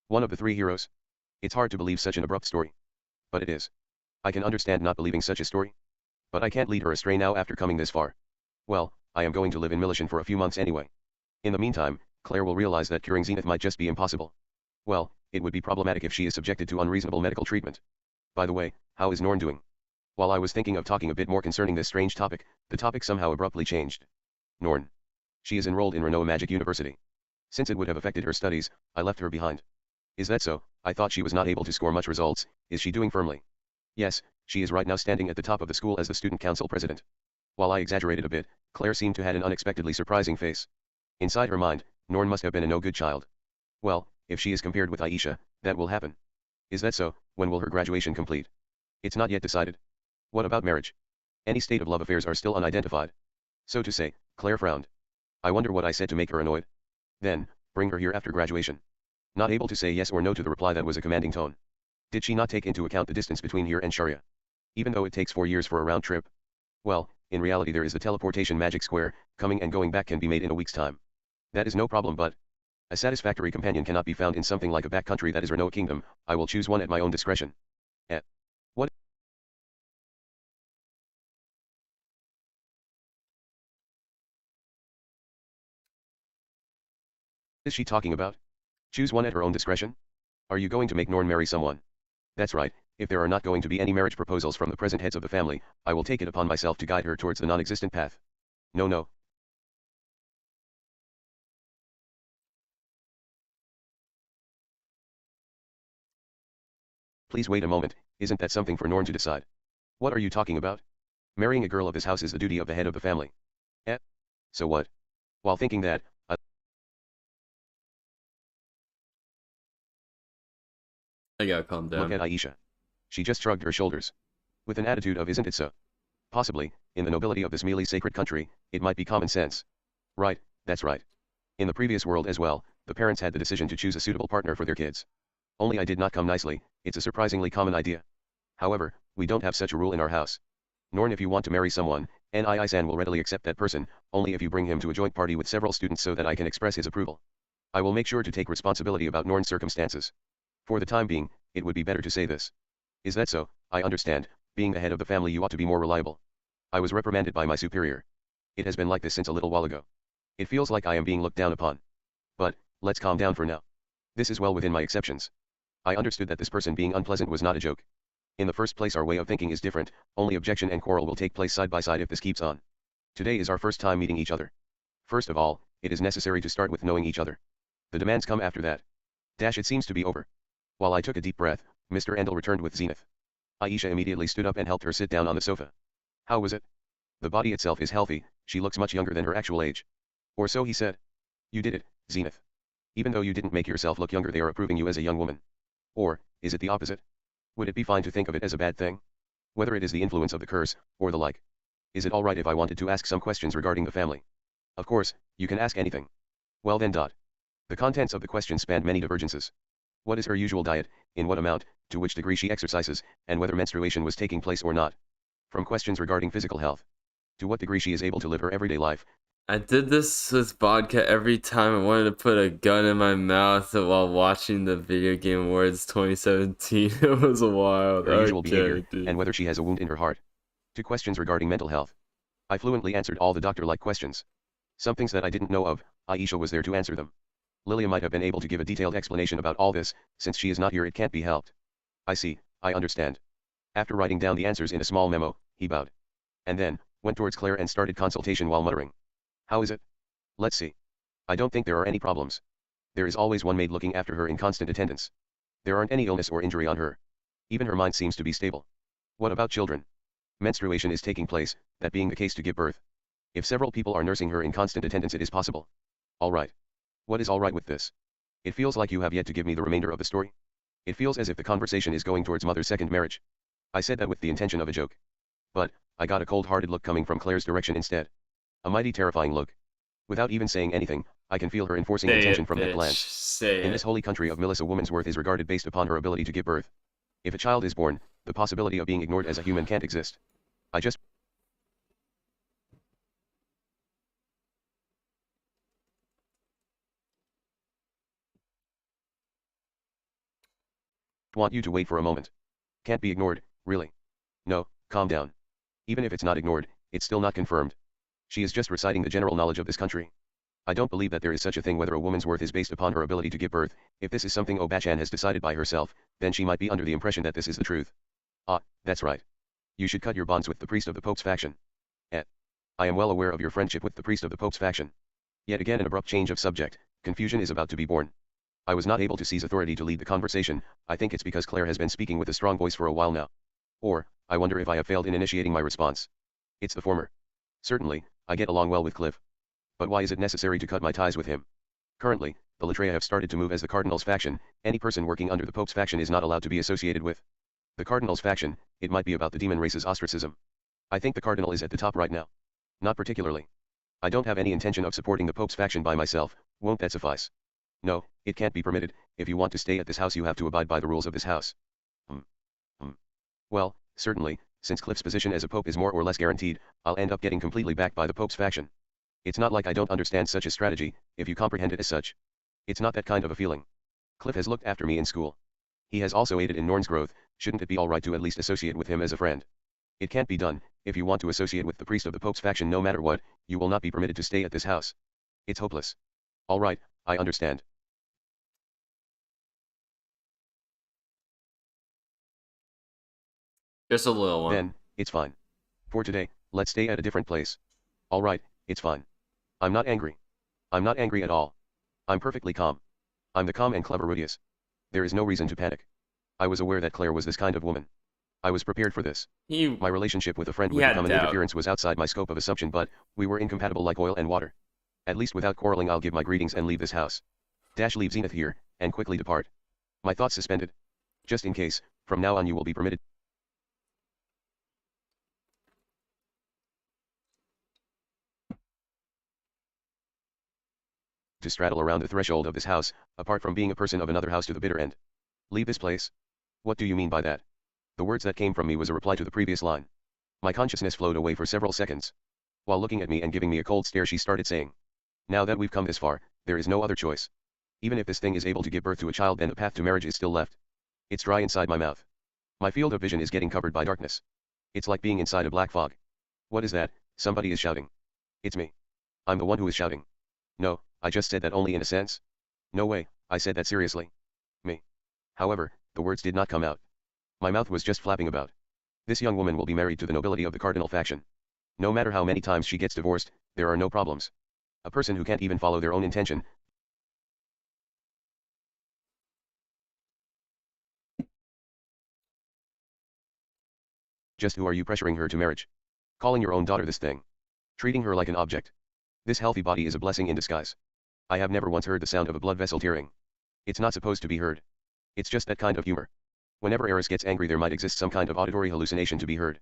One of the three heroes? It's hard to believe such an abrupt story. But it is. I can understand not believing such a story. But I can't lead her astray now after coming this far. Well, I am going to live in Millishan for a few months anyway. In the meantime, Claire will realize that curing Zenith might just be impossible. Well, it would be problematic if she is subjected to unreasonable medical treatment. By the way, how is Norn doing? While I was thinking of talking a bit more concerning this strange topic, the topic somehow abruptly changed. Norn. She is enrolled in Renoa Magic University. Since it would have affected her studies, I left her behind. Is that so? I thought she was not able to score much results. Is she doing firmly? Yes, she is right now standing at the top of the school as the student council president. While I exaggerated a bit, Claire seemed to have an unexpectedly surprising face. Inside her mind, Norn must have been a no-good child. Well, if she is compared with Aisha, that will happen. Is that so? When will her graduation complete? It's not yet decided. What about marriage? Any state of love affairs are still unidentified. So to say, Claire frowned. I wonder what I said to make her annoyed. Then, bring her here after graduation. Not able to say yes or no to the reply that was a commanding tone. Did she not take into account the distance between here and Sharia? Even though it takes 4 years for a round trip. Well, in reality there is a teleportation magic square, coming and going back can be made in a week's time. That is no problem but a satisfactory companion cannot be found in something like a backcountry that is Renoa Kingdom. I will choose one at my own discretion. What is she talking about? Choose one at her own discretion? Are you going to make Norn marry someone? That's right, if there are not going to be any marriage proposals from the present heads of the family, I will take it upon myself to guide her towards the non-existent path. No. Please wait a moment, isn't that something for Norn to decide? What are you talking about? Marrying a girl of this house is the duty of the head of the family. So what? While thinking that, I gotta calm down. Look at Aisha. She just shrugged her shoulders. With an attitude of isn't it so? Possibly, in the nobility of this mealy sacred country, it might be common sense. Right, that's right. In the previous world as well, the parents had the decision to choose a suitable partner for their kids. Only I did not come nicely, it's a surprisingly common idea. However, we don't have such a rule in our house. Norn if you want to marry someone, Nii-san will readily accept that person, only if you bring him to a joint party with several students so that I can express his approval. I will make sure to take responsibility about Norn's circumstances. For the time being, it would be better to say this. Is that so? I understand, being the head of the family you ought to be more reliable. I was reprimanded by my superior. It has been like this since a little while ago. It feels like I am being looked down upon. But, let's calm down for now. This is well within my exceptions. I understood that this person being unpleasant was not a joke. In the first place our way of thinking is different, only objection and quarrel will take place side by side if this keeps on. Today is our first time meeting each other. First of all, it is necessary to start with knowing each other. The demands come after that. It seems to be over. While I took a deep breath, Mr. Endel returned with Zenith. Aisha immediately stood up and helped her sit down on the sofa. How was it? The body itself is healthy, she looks much younger than her actual age. Or so he said. You did it, Zenith. Even though you didn't make yourself look younger they are approving you as a young woman. Or, is it the opposite? Would it be fine to think of it as a bad thing? Whether it is the influence of the curse, or the like. Is it alright if I wanted to ask some questions regarding the family? Of course, you can ask anything. Well then. The contents of the question spanned many divergences. What is her usual diet, in what amount, to which degree she exercises, and whether menstruation was taking place or not. From questions regarding physical health. To what degree she is able to live her everyday life. I did this with vodka every time I wanted to put a gun in my mouth while watching the Video Game Awards 2017. It was wild. Her usual behavior, and whether she has a wound in her heart. 2 questions regarding mental health. I fluently answered all the doctor-like questions. Some things that I didn't know of, Aisha was there to answer them. Lilia might have been able to give a detailed explanation about all this, since she is not here it can't be helped. I see, I understand. After writing down the answers in a small memo, he bowed. And then, went towards Claire and started consultation while muttering. How is it? Let's see. I don't think there are any problems. There is always one maid looking after her in constant attendance. There aren't any illness or injury on her. Even her mind seems to be stable. What about children? Menstruation is taking place, that being the case to give birth. If several people are nursing her in constant attendance it is possible. Alright. What is alright with this? It feels like you have yet to give me the remainder of the story. It feels as if the conversation is going towards mother's second marriage. I said that with the intention of a joke. But, I got a cold-hearted look coming from Claire's direction instead. A mighty terrifying look. Without even saying anything, I can feel her enforcing intention from that glance. In this holy country of Millis, a woman's worth is regarded based upon her ability to give birth. If a child is born, the possibility of being ignored as a human can't exist. I just want you to wait for a moment. Can't be ignored, really. No, calm down. Even if it's not ignored, it's still not confirmed. She is just reciting the general knowledge of this country. I don't believe that there is such a thing whether a woman's worth is based upon her ability to give birth. If this is something Obachan has decided by herself, then she might be under the impression that this is the truth. Ah, that's right. You should cut your bonds with the priest of the Pope's faction. I am well aware of your friendship with the priest of the Pope's faction. Yet again an abrupt change of subject, confusion is about to be born. I was not able to seize authority to lead the conversation. I think it's because Claire has been speaking with a strong voice for a while now. Or, I wonder if I have failed in initiating my response. It's the former. Certainly, I get along well with Cliff. But why is it necessary to cut my ties with him? Currently, the Latria have started to move as the Cardinal's faction. Any person working under the Pope's faction is not allowed to be associated with the Cardinal's faction. It might be about the demon race's ostracism. I think the Cardinal is at the top right now. Not particularly. I don't have any intention of supporting the Pope's faction by myself. Won't that suffice? No, it can't be permitted. If you want to stay at this house you have to abide by the rules of this house. Well, certainly, since Cliff's position as a Pope is more or less guaranteed, I'll end up getting completely backed by the Pope's faction. It's not like I don't understand such a strategy, if you comprehend it as such. It's not that kind of a feeling. Cliff has looked after me in school. He has also aided in Norn's growth. Shouldn't it be alright to at least associate with him as a friend? It can't be done. If you want to associate with the priest of the Pope's faction no matter what, you will not be permitted to stay at this house. It's hopeless. Alright, I understand. Just a little one. Then, it's fine. For today, let's stay at a different place. Alright, it's fine. I'm not angry. I'm not angry at all. I'm perfectly calm. I'm the calm and clever Rudius. There is no reason to panic. I was aware that Claire was this kind of woman. I was prepared for this. My relationship with a friend would become an interference was outside my scope of assumption, but we were incompatible like oil and water. At least without quarreling I'll give my greetings and leave this house. Leave Zenith here, and quickly depart. My thoughts suspended. Just in case, from now on you will be permitted to straddle around the threshold of this house, apart from being a person of another house to the bitter end. Leave this place? What do you mean by that? The words that came from me was a reply to the previous line. My consciousness flowed away for several seconds. While looking at me and giving me a cold stare she started saying, now that we've come this far, there is no other choice. Even if this thing is able to give birth to a child then the path to marriage is still left. It's dry inside my mouth. My field of vision is getting covered by darkness. It's like being inside a black fog. What is that? Somebody is shouting. It's me. I'm the one who is shouting. No, I just said that only in a sense. No way, I said that seriously. Me. However, the words did not come out. My mouth was just flapping about. This young woman will be married to the nobility of the cardinal faction. No matter how many times she gets divorced, there are no problems. A person who can't even follow their own intention. Just who are you pressuring her to marriage? Calling your own daughter this thing. Treating her like an object. This healthy body is a blessing in disguise. I have never once heard the sound of a blood vessel tearing. It's not supposed to be heard. It's just that kind of humor. Whenever Eris gets angry there might exist some kind of auditory hallucination to be heard.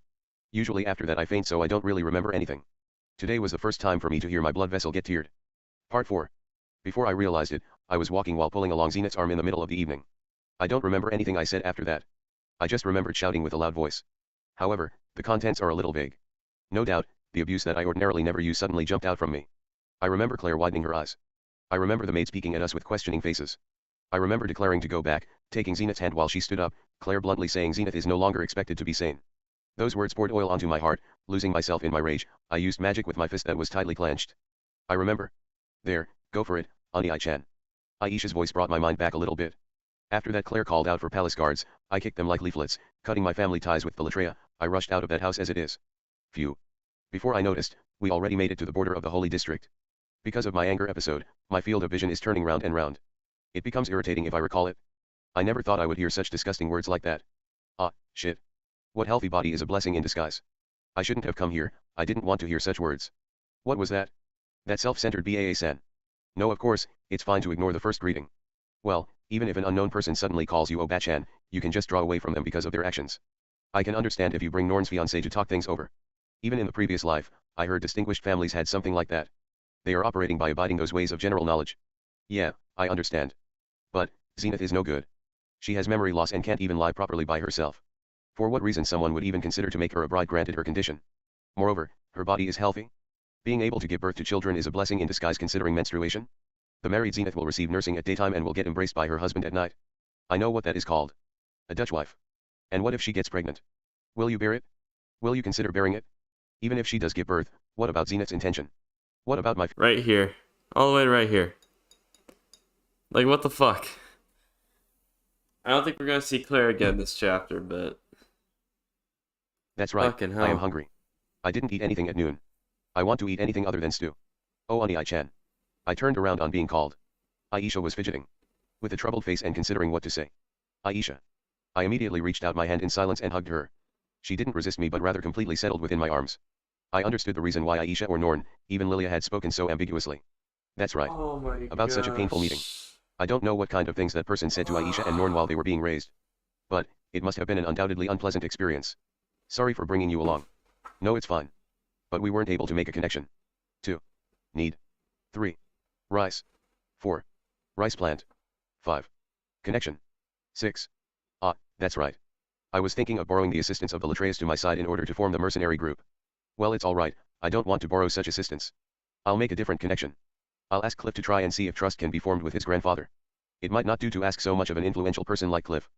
Usually after that I faint so I don't really remember anything. Today was the first time for me to hear my blood vessel get teared. Part 4. Before I realized it, I was walking while pulling along Zenith's arm in the middle of the evening. I don't remember anything I said after that. I just remembered shouting with a loud voice. However, the contents are a little vague. No doubt, the abuse that I ordinarily never use suddenly jumped out from me. I remember Claire widening her eyes. I remember the maid speaking at us with questioning faces. I remember declaring to go back, taking Zenith's hand while she stood up, Claire bluntly saying Zenith is no longer expected to be sane. Those words poured oil onto my heart, losing myself in my rage. I used magic with my fist that was tightly clenched. I remember. There, go for it, Ani-chan. Aisha's voice brought my mind back a little bit. After that Claire called out for palace guards, I kicked them like leaflets, cutting my family ties with the Latria. I rushed out of that house as it is. Phew. Before I noticed, we already made it to the border of the Holy District. Because of my anger episode, my field of vision is turning round and round. It becomes irritating if I recall it. I never thought I would hear such disgusting words like that. Ah, shit. What healthy body is a blessing in disguise. I shouldn't have come here, I didn't want to hear such words. What was that? That self-centered BAA-san. No, of course, it's fine to ignore the first greeting. Well, even if an unknown person suddenly calls you Oba-chan, you can just draw away from them because of their actions. I can understand if you bring Norn's fiancé to talk things over. Even in the previous life, I heard distinguished families had something like that. They are operating by abiding those ways of general knowledge. Yeah, I understand. But, Zenith is no good. She has memory loss and can't even lie properly by herself. For what reason someone would even consider to make her a bride granted her condition? Moreover, her body is healthy. Being able to give birth to children is a blessing in disguise considering menstruation. The married Zenith will receive nursing at daytime and will get embraced by her husband at night. I know what that is called. A Dutch wife. And what if she gets pregnant? Will you bear it? Will you consider bearing it? Even if she does give birth, what about Zenith's intention? What about my... Right here. All the way right here. Like, what the fuck? I don't think we're gonna see Claire again this chapter, but... That's right, I am hungry. I didn't eat anything at noon. I want to eat anything other than stew. Oh, Ani-chan. I turned around on being called. Aisha was fidgeting. With a troubled face and considering what to say. Aisha. I immediately reached out my hand in silence and hugged her. She didn't resist me but rather completely settled within my arms. I understood the reason why Aisha or Norn, even Lilia had spoken so ambiguously. That's right. Oh my About such a painful meeting. I don't know what kind of things that person said to Aisha and Norn while they were being raised. But, it must have been an undoubtedly unpleasant experience. Sorry for bringing you along. No, it's fine. But we weren't able to make a connection. 2. Need. 3. Rice. 4. Rice plant. 5. Connection. 6. Ah, that's right. I was thinking of borrowing the assistance of the Latrias to my side in order to form the mercenary group. Well, it's alright, I don't want to borrow such assistance. I'll make a different connection. I'll ask Cliff to try and see if trust can be formed with his grandfather. It might not do to ask so much of an influential person like Cliff.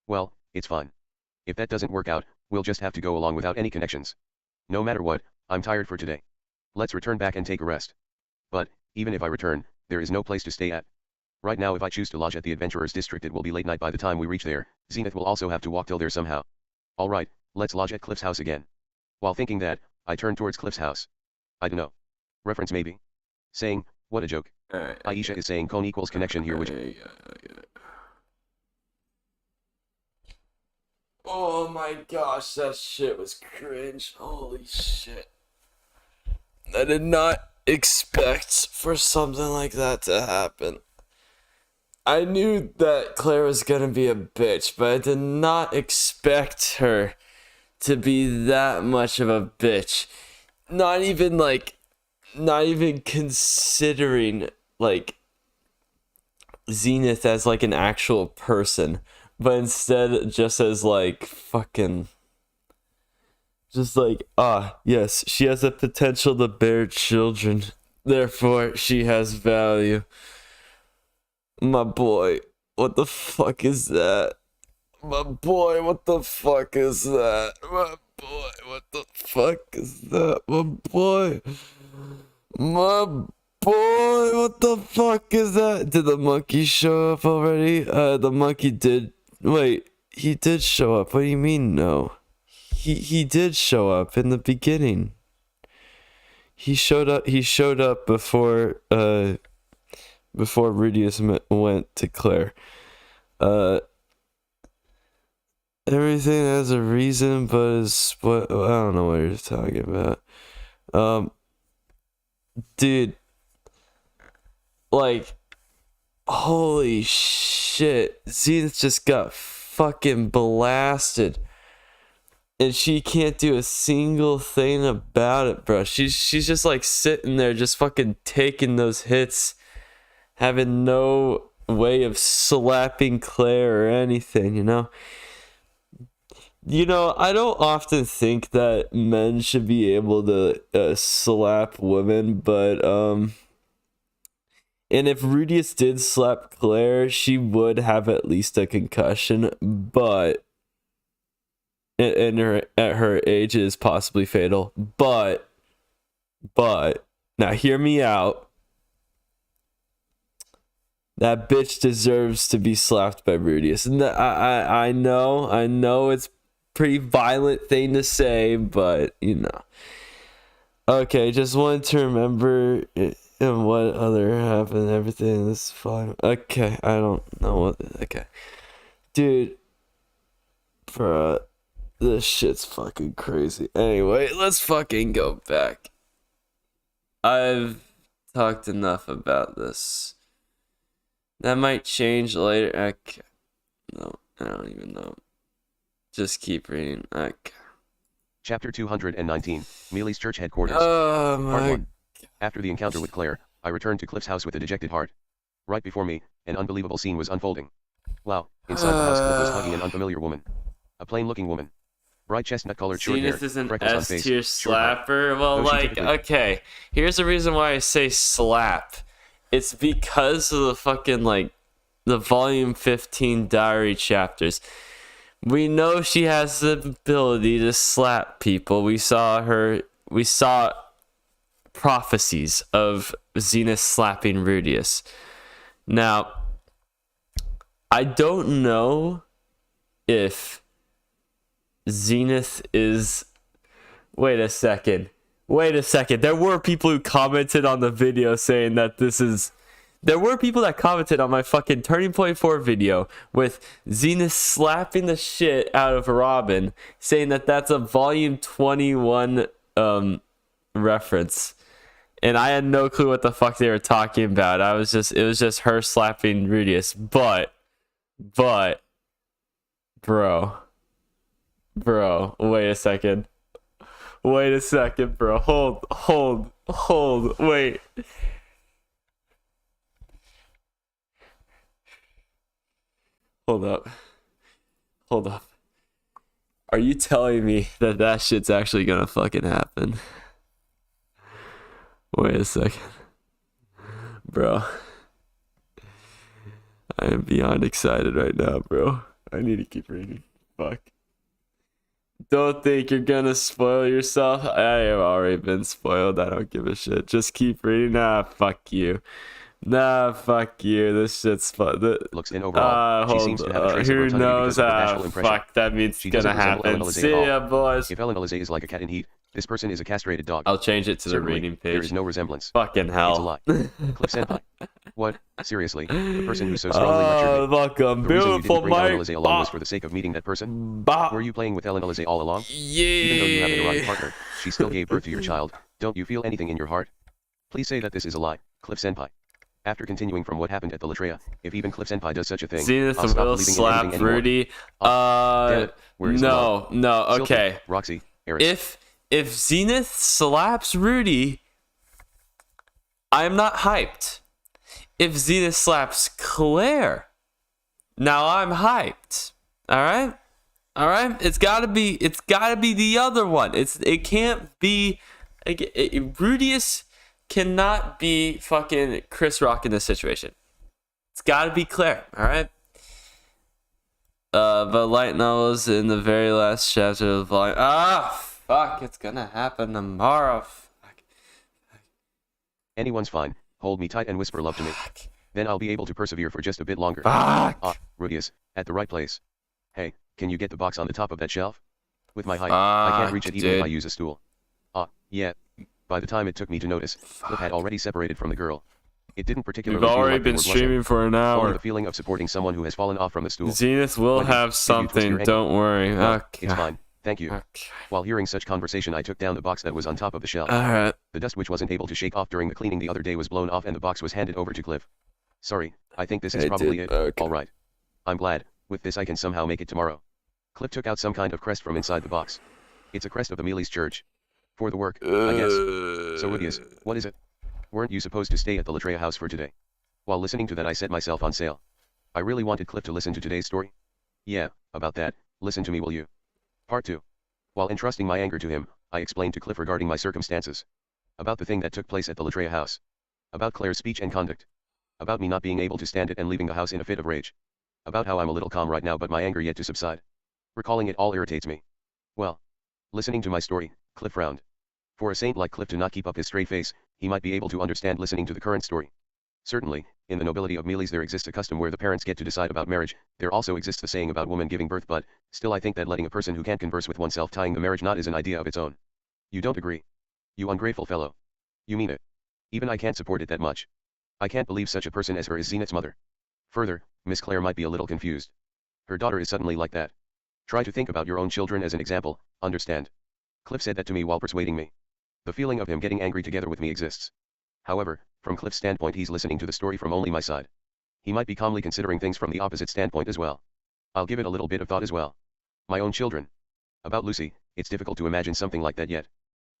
Well, it's fine. If that doesn't work out, we'll just have to go along without any connections. No matter what, I'm tired for today. Let's return back and take a rest. But, even if I return, there is no place to stay at. Right now if I choose to lodge at the Adventurers District it will be late night by the time we reach there, Zenith will also have to walk till there somehow. Alright, let's lodge at Cliff's house again. While thinking that, I turned towards Cliff's house. I don't know. Reference maybe. Saying, what a joke. Aisha is saying cone equals connection here which... Oh my gosh, that shit was cringe. Holy shit. I did not expect for something like that to happen. I knew that Claire was gonna be a bitch, but I did not expect her to be that much of a bitch. Not even considering like Zenith as like an actual person, but instead just as like fucking just like, yes, she has the potential to bear children, therefore she has value. My boy, what the fuck is that? My boy, what the fuck is that? My boy, what the fuck is that? My boy. My boy, what the fuck is that? Did the monkey show up already? The monkey did. Wait, he did show up. What do you mean, no? He did show up in the beginning. He showed up before Rudius went to Claire. Everything has a reason, but it's what I don't know what you're talking about. Dude, like, holy shit, Zenith just got fucking blasted, and she can't do a single thing about it, bro. She's just like sitting there, just fucking taking those hits, having no way of slapping Claire or anything, you know? You know, I don't often think that men should be able to slap women, but And if Rudius did slap Claire, she would have at least a concussion, but at her age it is possibly fatal. But now hear me out. That bitch deserves to be slapped by Rudius. And I know it's a pretty violent thing to say, but you know. Okay, just wanted to remember and what other happened. Everything is fine. Okay, I don't know what. Okay, dude, bruh, this shit's fucking crazy. Anyway, let's fucking go back. I've talked enough about this. That might change later. Okay, no, I don't even know. Just keep reading. Okay. Chapter 219, Millis Church Headquarters. Oh Part my. 1. After the encounter with Claire, I returned to Cliff's house with a dejected heart. Right before me, an unbelievable scene was unfolding. Wow, inside the house Cliff was hugging an unfamiliar woman. A plain-looking woman. Bright chestnut-colored short hair, Zenith is an freckles on face, S-tier slapper. Well, like, okay, here's the reason why I say slap. It's because of the fucking, like, the volume 15 diary chapters. We know she has the ability to slap people. We saw prophecies of Zenith slapping Rudius. Now, I don't know if Zenith is... Wait a second. There were people who commented on the video saying that this is... There were people that commented on my fucking Turning Point 4 video with Zenith slapping the shit out of Robin, saying that that's a volume 21 reference. And I had no clue what the fuck they were talking about. It was just her slapping Rudius. But, bro, wait a second, bro. Hold, wait. Hold up. Are you telling me that shit's actually gonna fucking happen? Wait a second. Bro. I am beyond excited right now, bro. I need to keep reading. Fuck. Don't think you're gonna spoil yourself. I have already been spoiled. I don't give a shit. Just keep reading. Nah, fuck you. Fuck you. This shit's fun. Looks in overall. She seems to have a trace of who rotundity knows? because of her facial impression. Fuck, that means She it's gonna doesn't resemble happen. Ellen See Elise at ya, all. boys. If Ellen Elise is like a cat in heat, this person is a castrated dog. I'll change it to Certainly, the reading page. There is no resemblance. Fucking hell. It's a lie. Cliff Senpai. What? Seriously? The person who so strongly lectured me. Welcome. The reason you Beautiful didn't bring Ellen Mike. Elise along was for the sake of meeting that person? Were you playing with Ellen Elise all along? Yeah. Even though you have an erotic partner, she still gave birth to your child. Don't you feel anything in your heart? Please say that this is a lie, Cliff Senpai. After continuing from what happened at the Latria, if even Cliff Senpai does such a thing, Zenith I'll stop will believing in slap anything anymore. Rudy. Damn it. Where is No, okay. Silky, Roxy, Eris. If Zenith slaps Rudy, I am not hyped. If Zenith slaps Claire, now I'm hyped. All right. It's gotta be the other one. It can't be. Rudius cannot be fucking Chris Rock in this situation. It's gotta be Claire. All right. But light novels in the very last chapter of the volume. Fuck! It's gonna happen tomorrow. Fuck. Anyone's fine. Hold me tight and whisper love to me. Then I'll be able to persevere for just a bit longer. Fuck. Rudius, at the right place. Hey, can you get the box on the top of that shelf? With my height, I can't reach it even if I use a stool. Yeah. By the time it took me to notice, Cliff had already separated from the girl. It didn't particularly We've feel already like been streaming for an hour. Only the feeling of supporting someone who has fallen off from the stool. Zenith will have something, don't worry. Okay. It's fine, thank you. Okay. While hearing such conversation, I took down the box that was on top of the shelf. Alright. The dust which wasn't able to shake off during the cleaning the other day was blown off and the box was handed over to Cliff. Sorry, I think this is probably it. Okay. Alright. I'm glad, with this I can somehow make it tomorrow. Cliff took out some kind of crest from inside the box. It's a crest of the Millis Church. For the work, I guess. So Rudius, what is it? Weren't you supposed to stay at the Latria house for today? While listening to that I set myself on sale. I really wanted Cliff to listen to today's story. Yeah, about that, listen to me will you? Part 2. While entrusting my anger to him, I explained to Cliff regarding my circumstances. About the thing that took place at the Latria house. About Claire's speech and conduct. About me not being able to stand it and leaving the house in a fit of rage. About how I'm a little calm right now but my anger yet to subside. Recalling it all irritates me. Well. Listening to my story, Cliff frowned. For a saint like Cliff to not keep up his straight face, he might be able to understand listening to the current story. Certainly, in the nobility of Millis there exists a custom where the parents get to decide about marriage. There also exists the saying about woman giving birth, but still I think that letting a person who can't converse with oneself tying the marriage knot is an idea of its own. You don't agree? You ungrateful fellow. You mean it. Even I can't support it that much. I can't believe such a person as her is Zenith's mother. Further, Miss Claire might be a little confused. Her daughter is suddenly like that. Try to think about your own children as an example, understand? Cliff said that to me while persuading me. The feeling of him getting angry together with me exists. However, from Cliff's standpoint he's listening to the story from only my side. He might be calmly considering things from the opposite standpoint as well. I'll give it a little bit of thought as well. My own children. About Lucy, it's difficult to imagine something like that yet.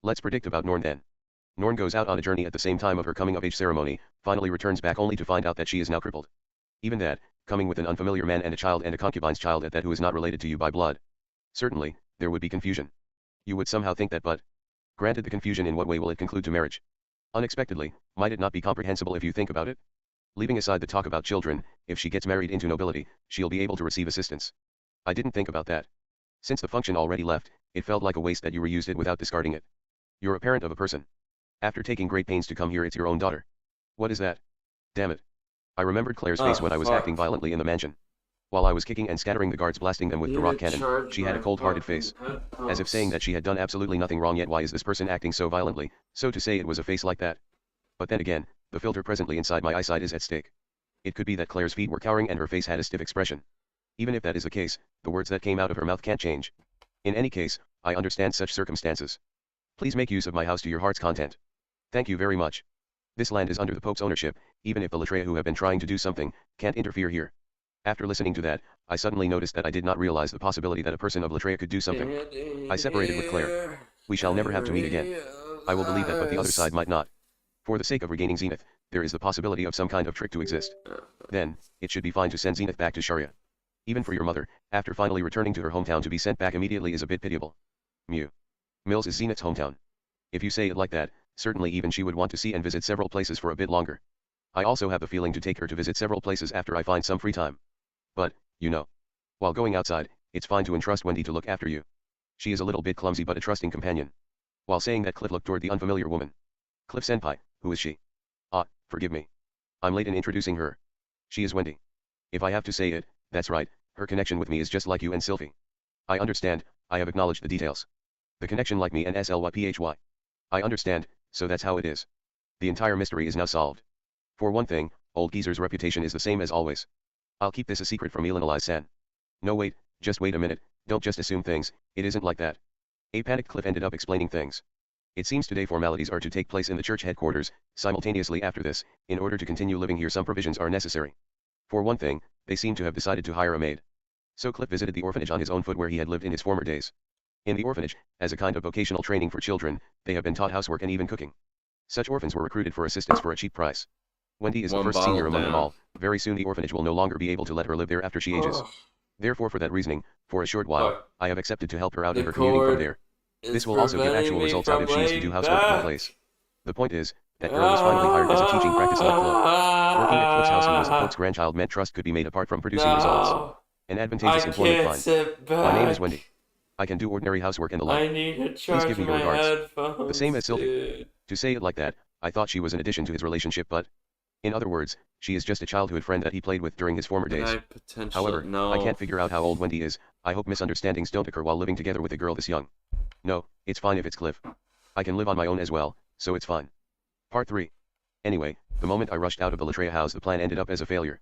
Let's predict about Norn then. Norn goes out on a journey at the same time of her coming-of-age ceremony, finally returns back only to find out that she is now crippled. Even that, coming with an unfamiliar man and a concubine's child at that who is not related to you by blood. Certainly, there would be confusion. You would somehow think that but, granted the confusion, in what way will it conclude to marriage? Unexpectedly, might it not be comprehensible if you think about it? Leaving aside the talk about children, if she gets married into nobility, she'll be able to receive assistance. I didn't think about that. Since the function already left, it felt like a waste that you reused it without discarding it. You're a parent of a person. After taking great pains to come here, it's your own daughter. What is that? Damn it. I remembered Claire's face when I was acting violently in the mansion. While I was kicking and scattering the guards, blasting them with the rock cannon, she had a cold-hearted face. As if saying that she had done absolutely nothing wrong, yet why is this person acting so violently? So to say it was a face like that. But then again, the filter presently inside my eyesight is at stake. It could be that Claire's feet were cowering and her face had a stiff expression. Even if that is the case, the words that came out of her mouth can't change. In any case, I understand such circumstances. Please make use of my house to your heart's content. Thank you very much. This land is under the Pope's ownership, even if the Latria who have been trying to do something, can't interfere here. After listening to that, I suddenly noticed that I did not realize the possibility that a person of Latria could do something. I separated with Claire. We shall never have to meet again. I will believe that, but the other side might not. For the sake of regaining Zenith, there is the possibility of some kind of trick to exist. Then, it should be fine to send Zenith back to Sharia. Even for your mother, after finally returning to her hometown, to be sent back immediately is a bit pitiable. Mills is Zenith's hometown. If you say it like that, certainly even she would want to see and visit several places for a bit longer. I also have the feeling to take her to visit several places after I find some free time. But, you know, while going outside, it's fine to entrust Wendy to look after you. She is a little bit clumsy but a trusting companion. While saying that, Cliff looked toward the unfamiliar woman. Cliff senpai, who is she? Ah, forgive me. I'm late in introducing her. She is Wendy. If I have to say it, that's right, her connection with me is just like you and Sylvie. I understand, I have acknowledged the details. The connection like me and SLYPHY. I understand, so that's how it is. The entire mystery is now solved. For one thing, old Geeser's reputation is the same as always. I'll keep this a secret from Elanalize-san. No wait, just wait a minute, don't just assume things, it isn't like that. A panicked Cliff ended up explaining things. It seems today formalities are to take place in the church headquarters. Simultaneously after this, in order to continue living here some provisions are necessary. For one thing, they seem to have decided to hire a maid. So Cliff visited the orphanage on his own foot where he had lived in his former days. In the orphanage, as a kind of vocational training for children, they have been taught housework and even cooking. Such orphans were recruited for assistance for a cheap price. Wendy is the first senior among them all. Very soon the orphanage will no longer be able to let her live there after she ages. Therefore, for that reasoning, for a short while, I have accepted to help her out in her commuting from there. This will also give actual results out if she is to do housework at my place. The point is, that girl was finally hired as a teaching practice like Flo. Working at Cliff's house who was the Pope's grandchild meant trust could be made apart from producing results. An advantageous employment find. My name is Wendy. I can do ordinary housework and the like. Please give me your regards. The same as Sylvie. To say it like that, I thought she was an addition to his relationship, but... in other words, she is just a childhood friend that he played with during his former days. However, I can't figure out how old Wendy is. I hope misunderstandings don't occur while living together with a girl this young. No, it's fine if it's Cliff. I can live on my own as well, so it's fine. Part 3. Anyway, the moment I rushed out of the Latria house, the plan ended up as a failure.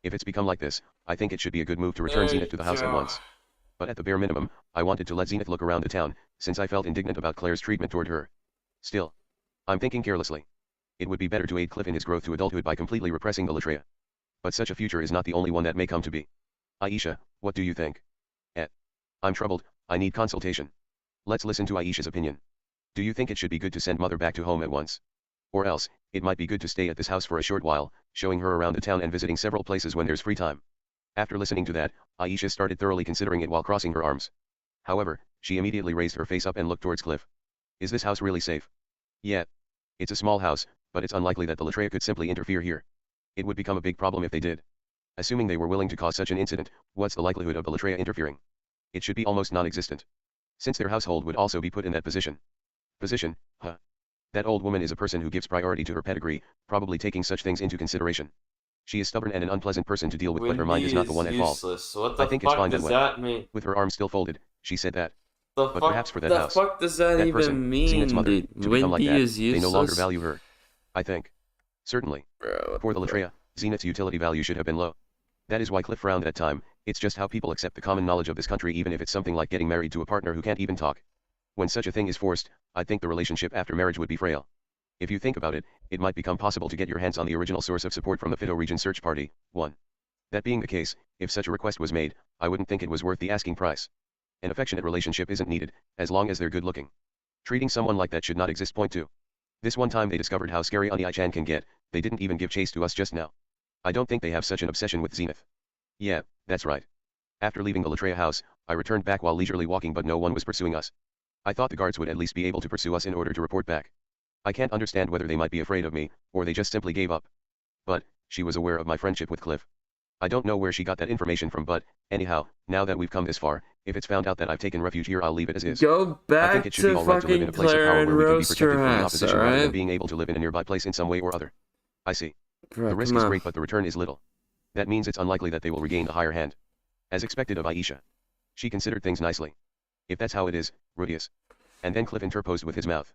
If it's become like this, I think it should be a good move to return Zenith to the house at once. But at the bare minimum, I wanted to let Zenith look around the town, since I felt indignant about Claire's treatment toward her. Still, I'm thinking carelessly. It would be better to aid Cliff in his growth to adulthood by completely repressing the Latria. But such a future is not the only one that may come to be. Aisha, what do you think? I'm troubled, I need consultation. Let's listen to Aisha's opinion. Do you think it should be good to send mother back to home at once? Or else, it might be good to stay at this house for a short while, showing her around the town and visiting several places when there's free time. After listening to that, Aisha started thoroughly considering it while crossing her arms. However, she immediately raised her face up and looked towards Cliff. Is this house really safe? Yeah. It's a small house, but it's unlikely that the Latria could simply interfere here. It would become a big problem if they did. Assuming they were willing to cause such an incident, what's the likelihood of the Latria interfering? It should be almost non-existent. Since their household would also be put in that position. Position, huh? That old woman is a person who gives priority to her pedigree, probably taking such things into consideration. She is stubborn and an unpleasant person to deal with, but her mind is not the one at fault. What the fuck does that mean? With her arms still folded, she said that. But perhaps for that house, the fuck does that even person, mean, Zenith's mother, dude? to become like that, is useless. They no longer value her. I think. Certainly. Bro, for the Latria, Zenith's utility value should have been low. That is why Cliff frowned at that time. It's just how people accept the common knowledge of this country, even if it's something like getting married to a partner who can't even talk. When such a thing is forced, I think the relationship after marriage would be frail. If you think about it, it might become possible to get your hands on the original source of support from the Fido region search party. 1. That being the case, if such a request was made, I wouldn't think it was worth the asking price. An affectionate relationship isn't needed, as long as they're good looking. Treating someone like that should not exist. Point 2. This one time they discovered how scary Oni-chan can get, they didn't even give chase to us just now. I don't think they have such an obsession with Zenith. Yeah, that's right. After leaving the Latria house, I returned back while leisurely walking, but no one was pursuing us. I thought the guards would at least be able to pursue us in order to report back. I can't understand whether they might be afraid of me, or they just simply gave up. But, she was aware of my friendship with Cliff. I don't know where she got that information from, but, anyhow, now that we've come this far, if it's found out that I've taken refuge here, I'll leave it as is. Go back I think it should be alright to live in a place of power where we can be protected from the opposition rather than being able to live in a nearby place in some way or other. I see. The risk is great, but the return is little. That means it's unlikely that they will regain the higher hand. As expected of Aisha. She considered things nicely. If that's how it is, Rudius. And then Cliff interposed with his mouth.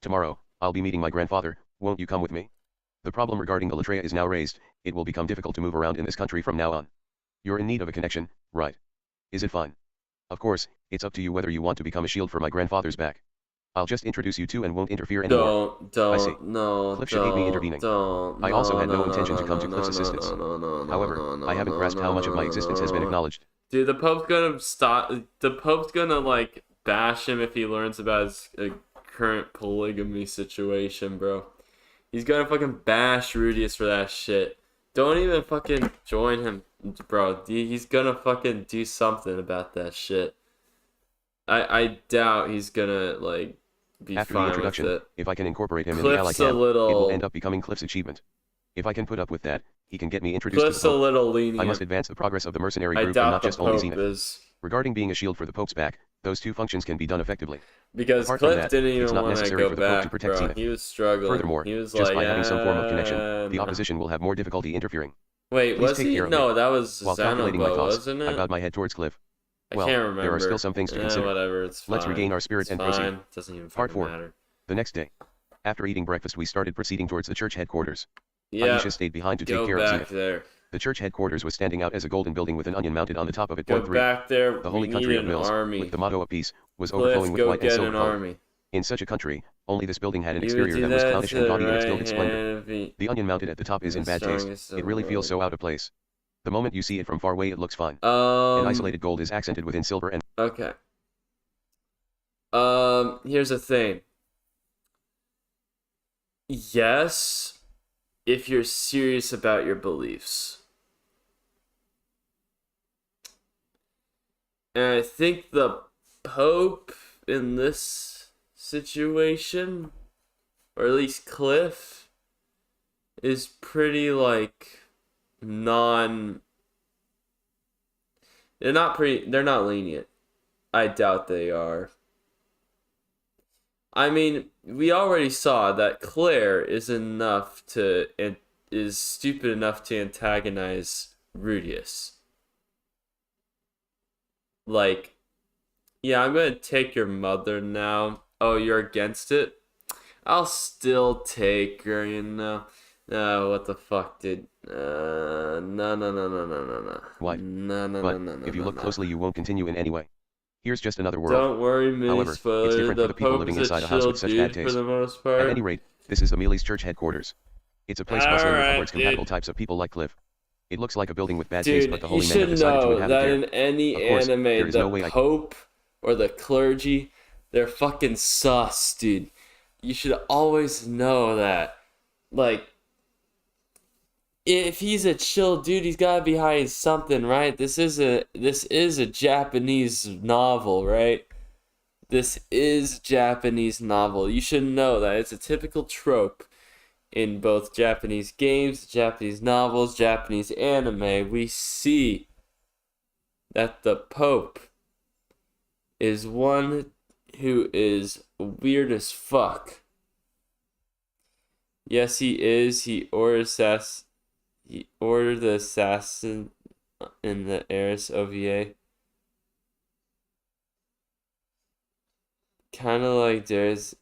Tomorrow, I'll be meeting my grandfather, won't you come with me? The problem regarding the Latria is now raised, it will become difficult to move around in this country from now on. You're in need of a connection, right? Is it fine? Of course, it's up to you whether you want to become a shield for my grandfather's back. I'll just introduce you to and won't interfere anymore. I see. Cliff should hate me intervening. I also had no intention to come to Cliff's assistance. However, I haven't grasped how much of my existence has been acknowledged. Dude, the Pope's gonna stop. The Pope's gonna like bash him if he learns about his current polygamy situation, bro. He's gonna fucking bash Rudius for that shit. Don't even fucking join him, bro. He's gonna fucking do something about that shit. I doubt he's gonna like be after fine the introduction, with it. If I can incorporate him in the ally camp, it will end up becoming Cliff's achievement. If I can put up with that, he can get me introduced Cliff's to the Pope. A little lenient. I must advance the progress of the mercenary group and not just only Zenith. Regarding being a shield for the Pope's back, those two functions can be done effectively. Because apart Cliff that, didn't even want to go back, to protect Zenith. He was struggling. Furthermore, he was just like, by having some form of connection, the opposition will have more difficulty interfering. Wait, was he? No, that was Xenobo, wasn't it? I bowed my head towards Cliff. I can't remember. There are still some things to consider. Whatever, it's fine. Let's regain our spirit and proceed. Doesn't even Part 4. matter. The next day. After eating breakfast, we started proceeding towards the church headquarters. Yeah. Aisha stayed behind to take care of Zenith. There. The church headquarters was standing out as a golden building with an onion mounted on the top of it. Go back there. The holy country of Mills, with the motto of peace, was overflowing with white and silver color. In such a country, only this building had an exterior that was clownish and gaudy in its gilded splendor. The onion mounted at the top is in bad taste. It really feels so out of place. The moment you see it from far away, it looks fine. An isolated gold is accented within silver and... Okay. Here's the thing. Yes, if you're serious about your beliefs. And I think the Pope in this situation, or at least Cliff, is pretty like they're not lenient. I doubt they are. I mean, we already saw that Claire is stupid enough to antagonize Rudius. Like, yeah, I'm gonna take your mother now. Oh, you're against it? I'll still take her, you know. What the fuck, dude? No. What? No. If you look closely, you won't continue in any way. Here's just another world. Don't worry, Millis. However, it's different for the people living inside a house with such bad taste. At any rate, this is the Millis church headquarters. It's a place bustling with upwards compatible types of people like Cliff. It looks like a building with bad taste, but the holy men have decided to inhabit there. You should know that in any anime, the Pope or the clergy, they're fucking sus, dude. You should always know that. Like, if he's a chill dude, he's gotta be hiding something, right? This is a Japanese novel, right? This is Japanese novel. You should know that it's a typical trope in both Japanese games, Japanese novels, Japanese anime, we see that the Pope is one who is weird as fuck. Yes, he is. He ordered the assassin in the Eris OVA. Kind of like there's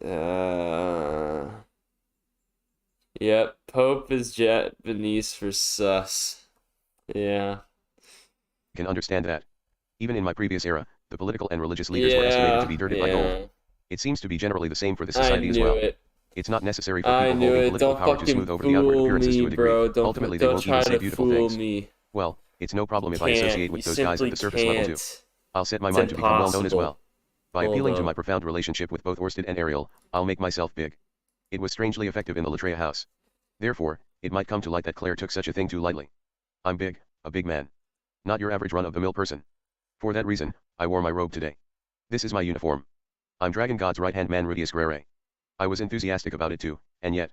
yep, Pope is Japanese for sus. Yeah. Can understand that. Even in my previous era, the political and religious leaders were estimated to be dirted by gold. It seems to be generally the same for the society as well. It's not necessary for people holding political power to smooth over the outward appearances to a degree. Ultimately, they won't even say beautiful things. Well, it's no problem if I associate with those guys at the surface level too. I'll set my mind to become well known as well. By appealing to my profound relationship with both Orsted and Ariel, I'll make myself big. It was strangely effective in the Latria house. Therefore, it might come to light that Claire took such a thing too lightly. I'm big, a big man. Not your average run-of-the-mill person. For that reason, I wore my robe today. This is my uniform. I'm Dragon God's right-hand man Rudius Guerre. I was enthusiastic about it too, and yet.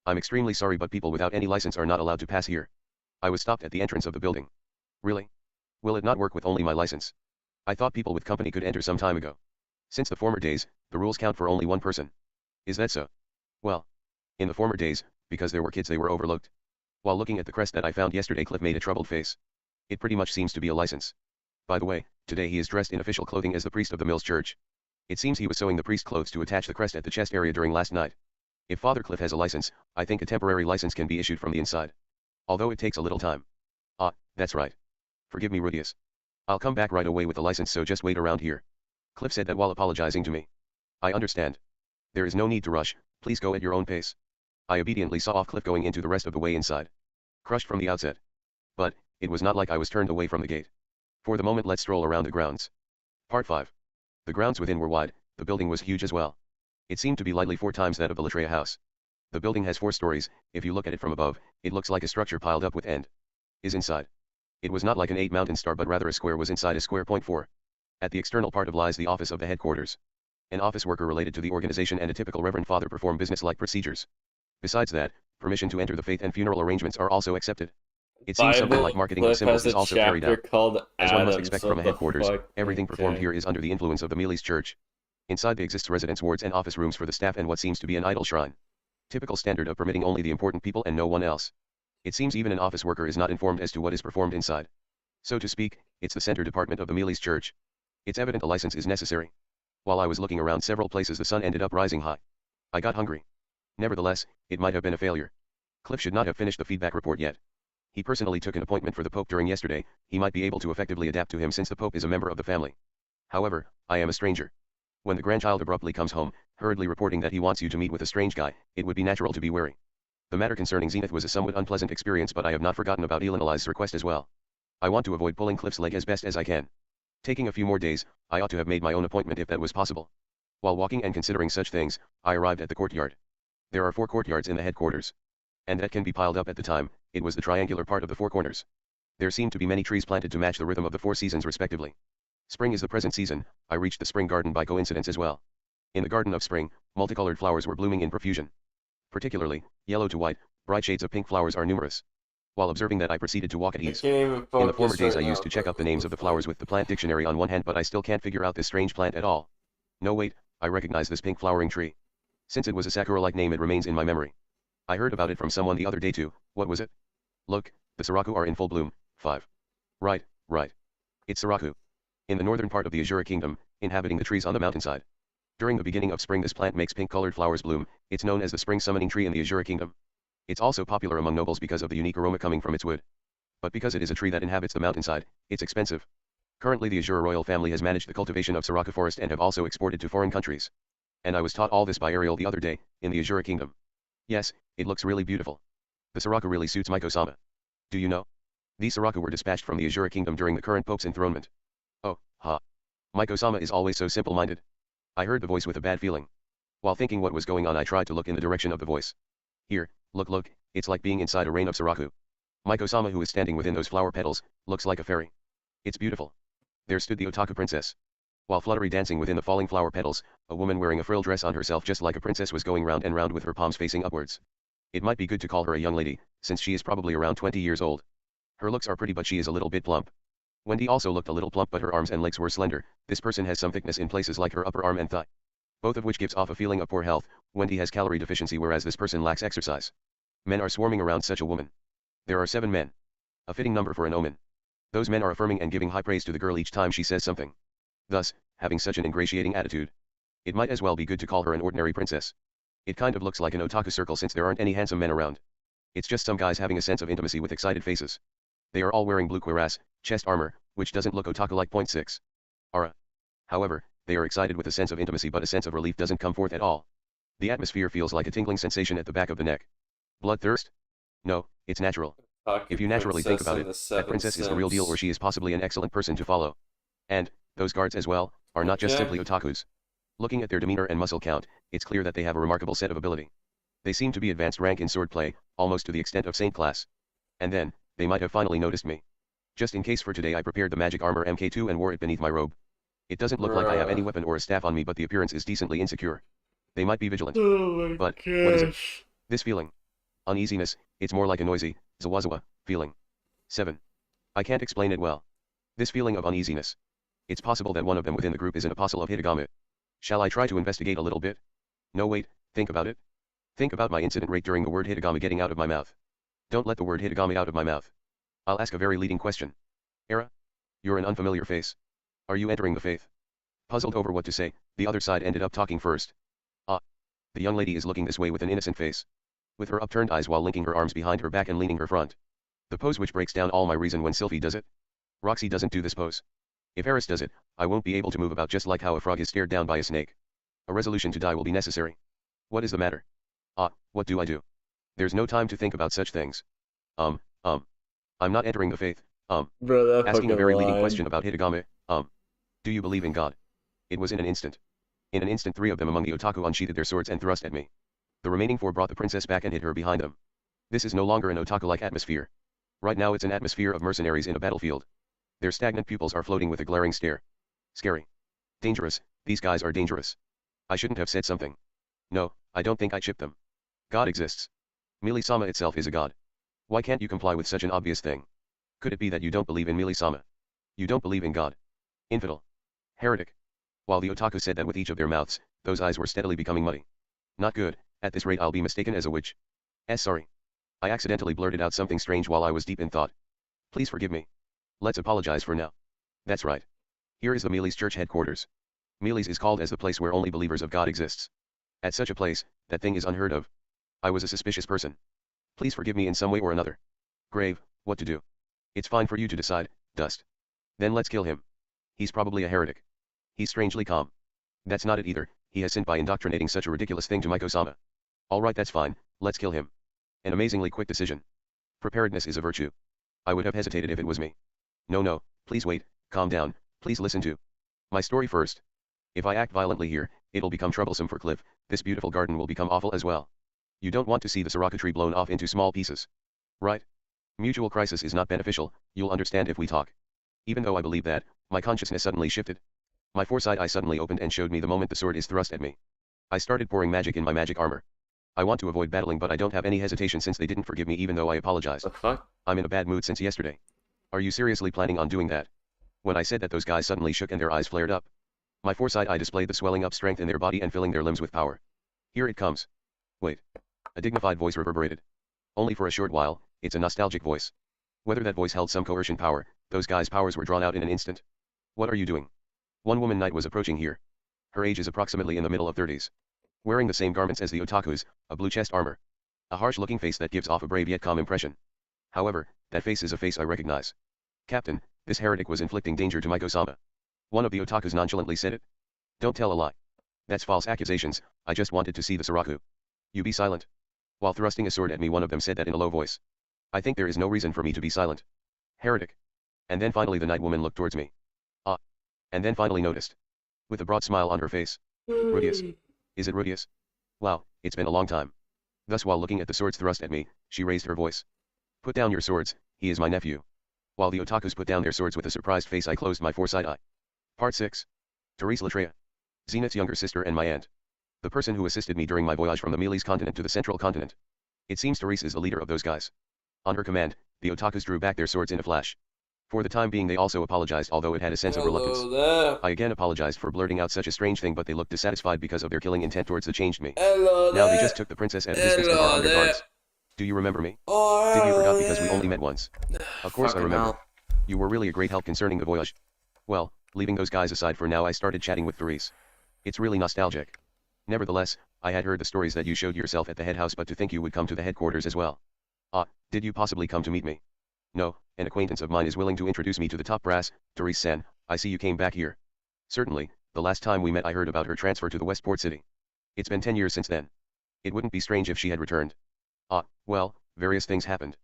I'm extremely sorry but people without any license are not allowed to pass here. I was stopped at the entrance of the building. Really? Will it not work with only my license? I thought people with company could enter some time ago. Since the former days, the rules count for only one person. Is that so? Well. In the former days, because there were kids they were overlooked. While looking at the crest that I found yesterday Cliff made a troubled face. It pretty much seems to be a license. By the way, today he is dressed in official clothing as the priest of the Mills Church. It seems he was sewing the priest clothes to attach the crest at the chest area during last night. If Father Cliff has a license, I think a temporary license can be issued from the inside. Although it takes a little time. Ah, that's right. Forgive me Rudius. I'll come back right away with the license so just wait around here. Cliff said that while apologizing to me. I understand. There is no need to rush, please go at your own pace. I obediently saw off Cliff going into the rest of the way inside. Crushed from the outset. But, it was not like I was turned away from the gate. For the moment let's stroll around the grounds. Part 5. The grounds within were wide, the building was huge as well. It seemed to be lightly 4 times that of the Latria house. The building has 4 stories, if you look at it from above, it looks like a structure piled up with end. Is inside. It was not like an 8 mountain star but rather a square was inside a square. Point 4. At the external part of lies the office of the headquarters. An office worker related to the organization and a typical Reverend Father perform business-like procedures. Besides that, permission to enter the faith and funeral arrangements are also accepted. It seems something like marketing of symbols is also carried out. As one must expect from a headquarters, everything performed here is under the influence of the Millis church. Inside there exists residence wards and office rooms for the staff and what seems to be an idol shrine. Typical standard of permitting only the important people and no one else. It seems even an office worker is not informed as to what is performed inside. So to speak, it's the center department of the Millis church. It's evident a license is necessary. While I was looking around several places the sun ended up rising high. I got hungry. Nevertheless, it might have been a failure. Cliff should not have finished the feedback report yet. He personally took an appointment for the Pope during yesterday, he might be able to effectively adapt to him since the Pope is a member of the family. However, I am a stranger. When the grandchild abruptly comes home, hurriedly reporting that he wants you to meet with a strange guy, it would be natural to be wary. The matter concerning Zenith was a somewhat unpleasant experience but I have not forgotten about Elenali's request as well. I want to avoid pulling Cliff's leg as best as I can. Taking a few more days, I ought to have made my own appointment if that was possible. While walking and considering such things, I arrived at the courtyard. There are 4 courtyards in the headquarters. And that can be piled up at the time, it was the triangular part of the 4 corners. There seemed to be many trees planted to match the rhythm of the 4 seasons respectively. Spring is the present season, I reached the spring garden by coincidence as well. In the garden of spring, multicolored flowers were blooming in profusion. Particularly, yellow to white, bright shades of pink flowers are numerous. While observing that I proceeded to walk at ease. In the former days I used to check up the names of the flowers with the plant dictionary on one hand but I still can't figure out this strange plant at all. No wait, I recognize this pink flowering tree. Since it was a sakura-like name it remains in my memory. I heard about it from someone the other day too, what was it? Look, the Saraku are in full bloom. 5. Right. It's Saraku. In the northern part of the Azura Kingdom, inhabiting the trees on the mountainside. During the beginning of spring this plant makes pink-colored flowers bloom, it's known as the spring summoning tree in the Azura Kingdom. It's also popular among nobles because of the unique aroma coming from its wood. But because it is a tree that inhabits the mountainside, it's expensive. Currently the Azura royal family has managed the cultivation of Saraku forest and have also exported to foreign countries. And I was taught all this by Ariel the other day, in the Azura Kingdom. Yes, it looks really beautiful. The Saraku really suits Miko-sama. Do you know? These Saraku were dispatched from the Azura Kingdom during the current Pope's enthronement. Oh, ha. Miko-sama is always so simple-minded. I heard the voice with a bad feeling. While thinking what was going on I tried to look in the direction of the voice. Here, look, it's like being inside a rain of Saraku. Miko-sama who is standing within those flower petals, looks like a fairy. It's beautiful. There stood the Otaku princess. While fluttery dancing within the falling flower petals, a woman wearing a frill dress on herself just like a princess was going round and round with her palms facing upwards. It might be good to call her a young lady, since she is probably around 20 years old. Her looks are pretty but she is a little bit plump. Wendy also looked a little plump but her arms and legs were slender. This person has some thickness in places like her upper arm and thigh, both of which gives off a feeling of poor health. Wendy has calorie deficiency whereas this person lacks exercise. Men are swarming around such a woman. There are 7 men. A fitting number for an omen. Those men are affirming and giving high praise to the girl each time she says something. Thus, having such an ingratiating attitude, it might as well be good to call her an ordinary princess. It kind of looks like an otaku circle since there aren't any handsome men around. It's just some guys having a sense of intimacy with excited faces. They are all wearing blue cuirass, chest armor, which doesn't look otaku-like. 6. Ara. However, they are excited with a sense of intimacy but a sense of relief doesn't come forth at all. The atmosphere feels like a tingling sensation at the back of the neck. Bloodthirst? No, it's natural. If you naturally think about it, that princess is the real deal or she is possibly an excellent person to follow. And, those guards as well, are not just simply otakus. Looking at their demeanor and muscle count, it's clear that they have a remarkable set of ability. They seem to be advanced rank in swordplay, almost to the extent of Saint class. And then, they might have finally noticed me. Just in case for today I prepared the magic armor MK2 and wore it beneath my robe. It doesn't look like I have any weapon or a staff on me but the appearance is decently insecure. They might be vigilant. But, what is it? This feeling. Uneasiness, it's more like a noisy, zawazawa, feeling. 7. I can't explain it well. This feeling of uneasiness. It's possible that one of them within the group is an apostle of Hitagami. Shall I try to investigate a little bit? No wait, think about it. Think about my incident rate during the word Hitagami getting out of my mouth. Don't let the word Hitagami out of my mouth. I'll ask a very leading question. Era? You're an unfamiliar face. Are you entering the faith? Puzzled over what to say, the other side ended up talking first. The young lady is looking this way with an innocent face. With her upturned eyes while linking her arms behind her back and leaning her front. The pose which breaks down all my reason when Sylvie does it. Roxy doesn't do this pose. If Eris does it, I won't be able to move about just like how a frog is stared down by a snake. A resolution to die will be necessary. What is the matter? What do I do? There's no time to think about such things. I'm not entering the faith, Bro, asking a very leading question about Hitagami, do you believe in God? It was in an instant. In an instant 3 of them among the otaku unsheathed their swords and thrust at me. The remaining 4 brought the princess back and hid her behind them. This is no longer an otaku-like atmosphere. Right now it's an atmosphere of mercenaries in a battlefield. Their stagnant pupils are floating with a glaring stare. Scary. Dangerous, these guys are dangerous. I shouldn't have said something. No, I don't think I chipped them. God exists. Millis-sama itself is a god. Why can't you comply with such an obvious thing? Could it be that you don't believe in Millis-sama? You don't believe in God? Infidel. Heretic. While the otaku said that with each of their mouths, those eyes were steadily becoming muddy. Not good, at this rate I'll be mistaken as a witch. Sorry. I accidentally blurted out something strange while I was deep in thought. Please forgive me. Let's apologize for now. That's right. Here is the Millis church headquarters. Millis is called as the place where only believers of God exists. At such a place, that thing is unheard of. I was a suspicious person. Please forgive me in some way or another. Grave, what to do? It's fine for you to decide, Dust. Then let's kill him. He's probably a heretic. He's strangely calm. That's not it either, he has sinned by indoctrinating such a ridiculous thing to Miko-sama. Alright, that's fine, let's kill him. An amazingly quick decision. Preparedness is a virtue. I would have hesitated if it was me. No, please wait, calm down, please listen to my story first. If I act violently here, it'll become troublesome for Cliff, this beautiful garden will become awful as well. You don't want to see the Soraka tree blown off into small pieces. Right? Mutual crisis is not beneficial, you'll understand if we talk. Even though I believe that, my consciousness suddenly shifted. My foresight eye suddenly opened and showed me the moment the sword is thrust at me. I started pouring magic in my magic armor. I want to avoid battling but I don't have any hesitation since they didn't forgive me even though I apologized. The fuck? I'm in a bad mood since yesterday. Are you seriously planning on doing that? When I said that those guys suddenly shook and their eyes flared up. My foresight eye displayed the swelling up strength in their body and filling their limbs with power. Here it comes. Wait. A dignified voice reverberated. Only for a short while, it's a nostalgic voice. Whether that voice held some coercion power, those guys' powers were drawn out in an instant. What are you doing? One woman knight was approaching here. Her age is approximately in the middle of 30s. Wearing the same garments as the otakus, a blue chest armor. A harsh-looking face that gives off a brave yet calm impression. However, that face is a face I recognize. Captain, this heretic was inflicting danger to Miko-sama. One of the otakus nonchalantly said it. Don't tell a lie. That's false accusations, I just wanted to see the Soraku. You be silent. While thrusting a sword at me one of them said that in a low voice. I think there is no reason for me to be silent. Heretic. And then finally the night woman looked towards me. And then finally noticed. With a broad smile on her face. Rudius. Is it Rudius? Wow, it's been a long time. Thus while looking at the swords thrust at me, she raised her voice. Put down your swords, he is my nephew. While the otakus put down their swords with a surprised face I closed my foresight eye. Part 6. Therese Latria. Zenith's younger sister and my aunt. The person who assisted me during my voyage from the Millis continent to the central continent. It seems Therese is the leader of those guys. On her command, the otakus drew back their swords in a flash. For the time being they also apologized, although it had a sense of reluctance. I again apologized for blurting out such a strange thing, but they looked dissatisfied because of their killing intent towards the changed me. Now they just took the princess at a distance and are under guards. Do you remember me? Did you forgot because we only met once? Of course I remember. You were really a great help concerning the voyage. Well, leaving those guys aside for now, I started chatting with Therese. It's really nostalgic. Nevertheless, I had heard the stories that you showed yourself at the head house, but to think you would come to the headquarters as well. Did you possibly come to meet me? No, an acquaintance of mine is willing to introduce me to the top brass. Therese-san, I see you came back here. Certainly, the last time we met I heard about her transfer to the Westport City. It's been 10 years since then. It wouldn't be strange if she had returned. Well, various things happened.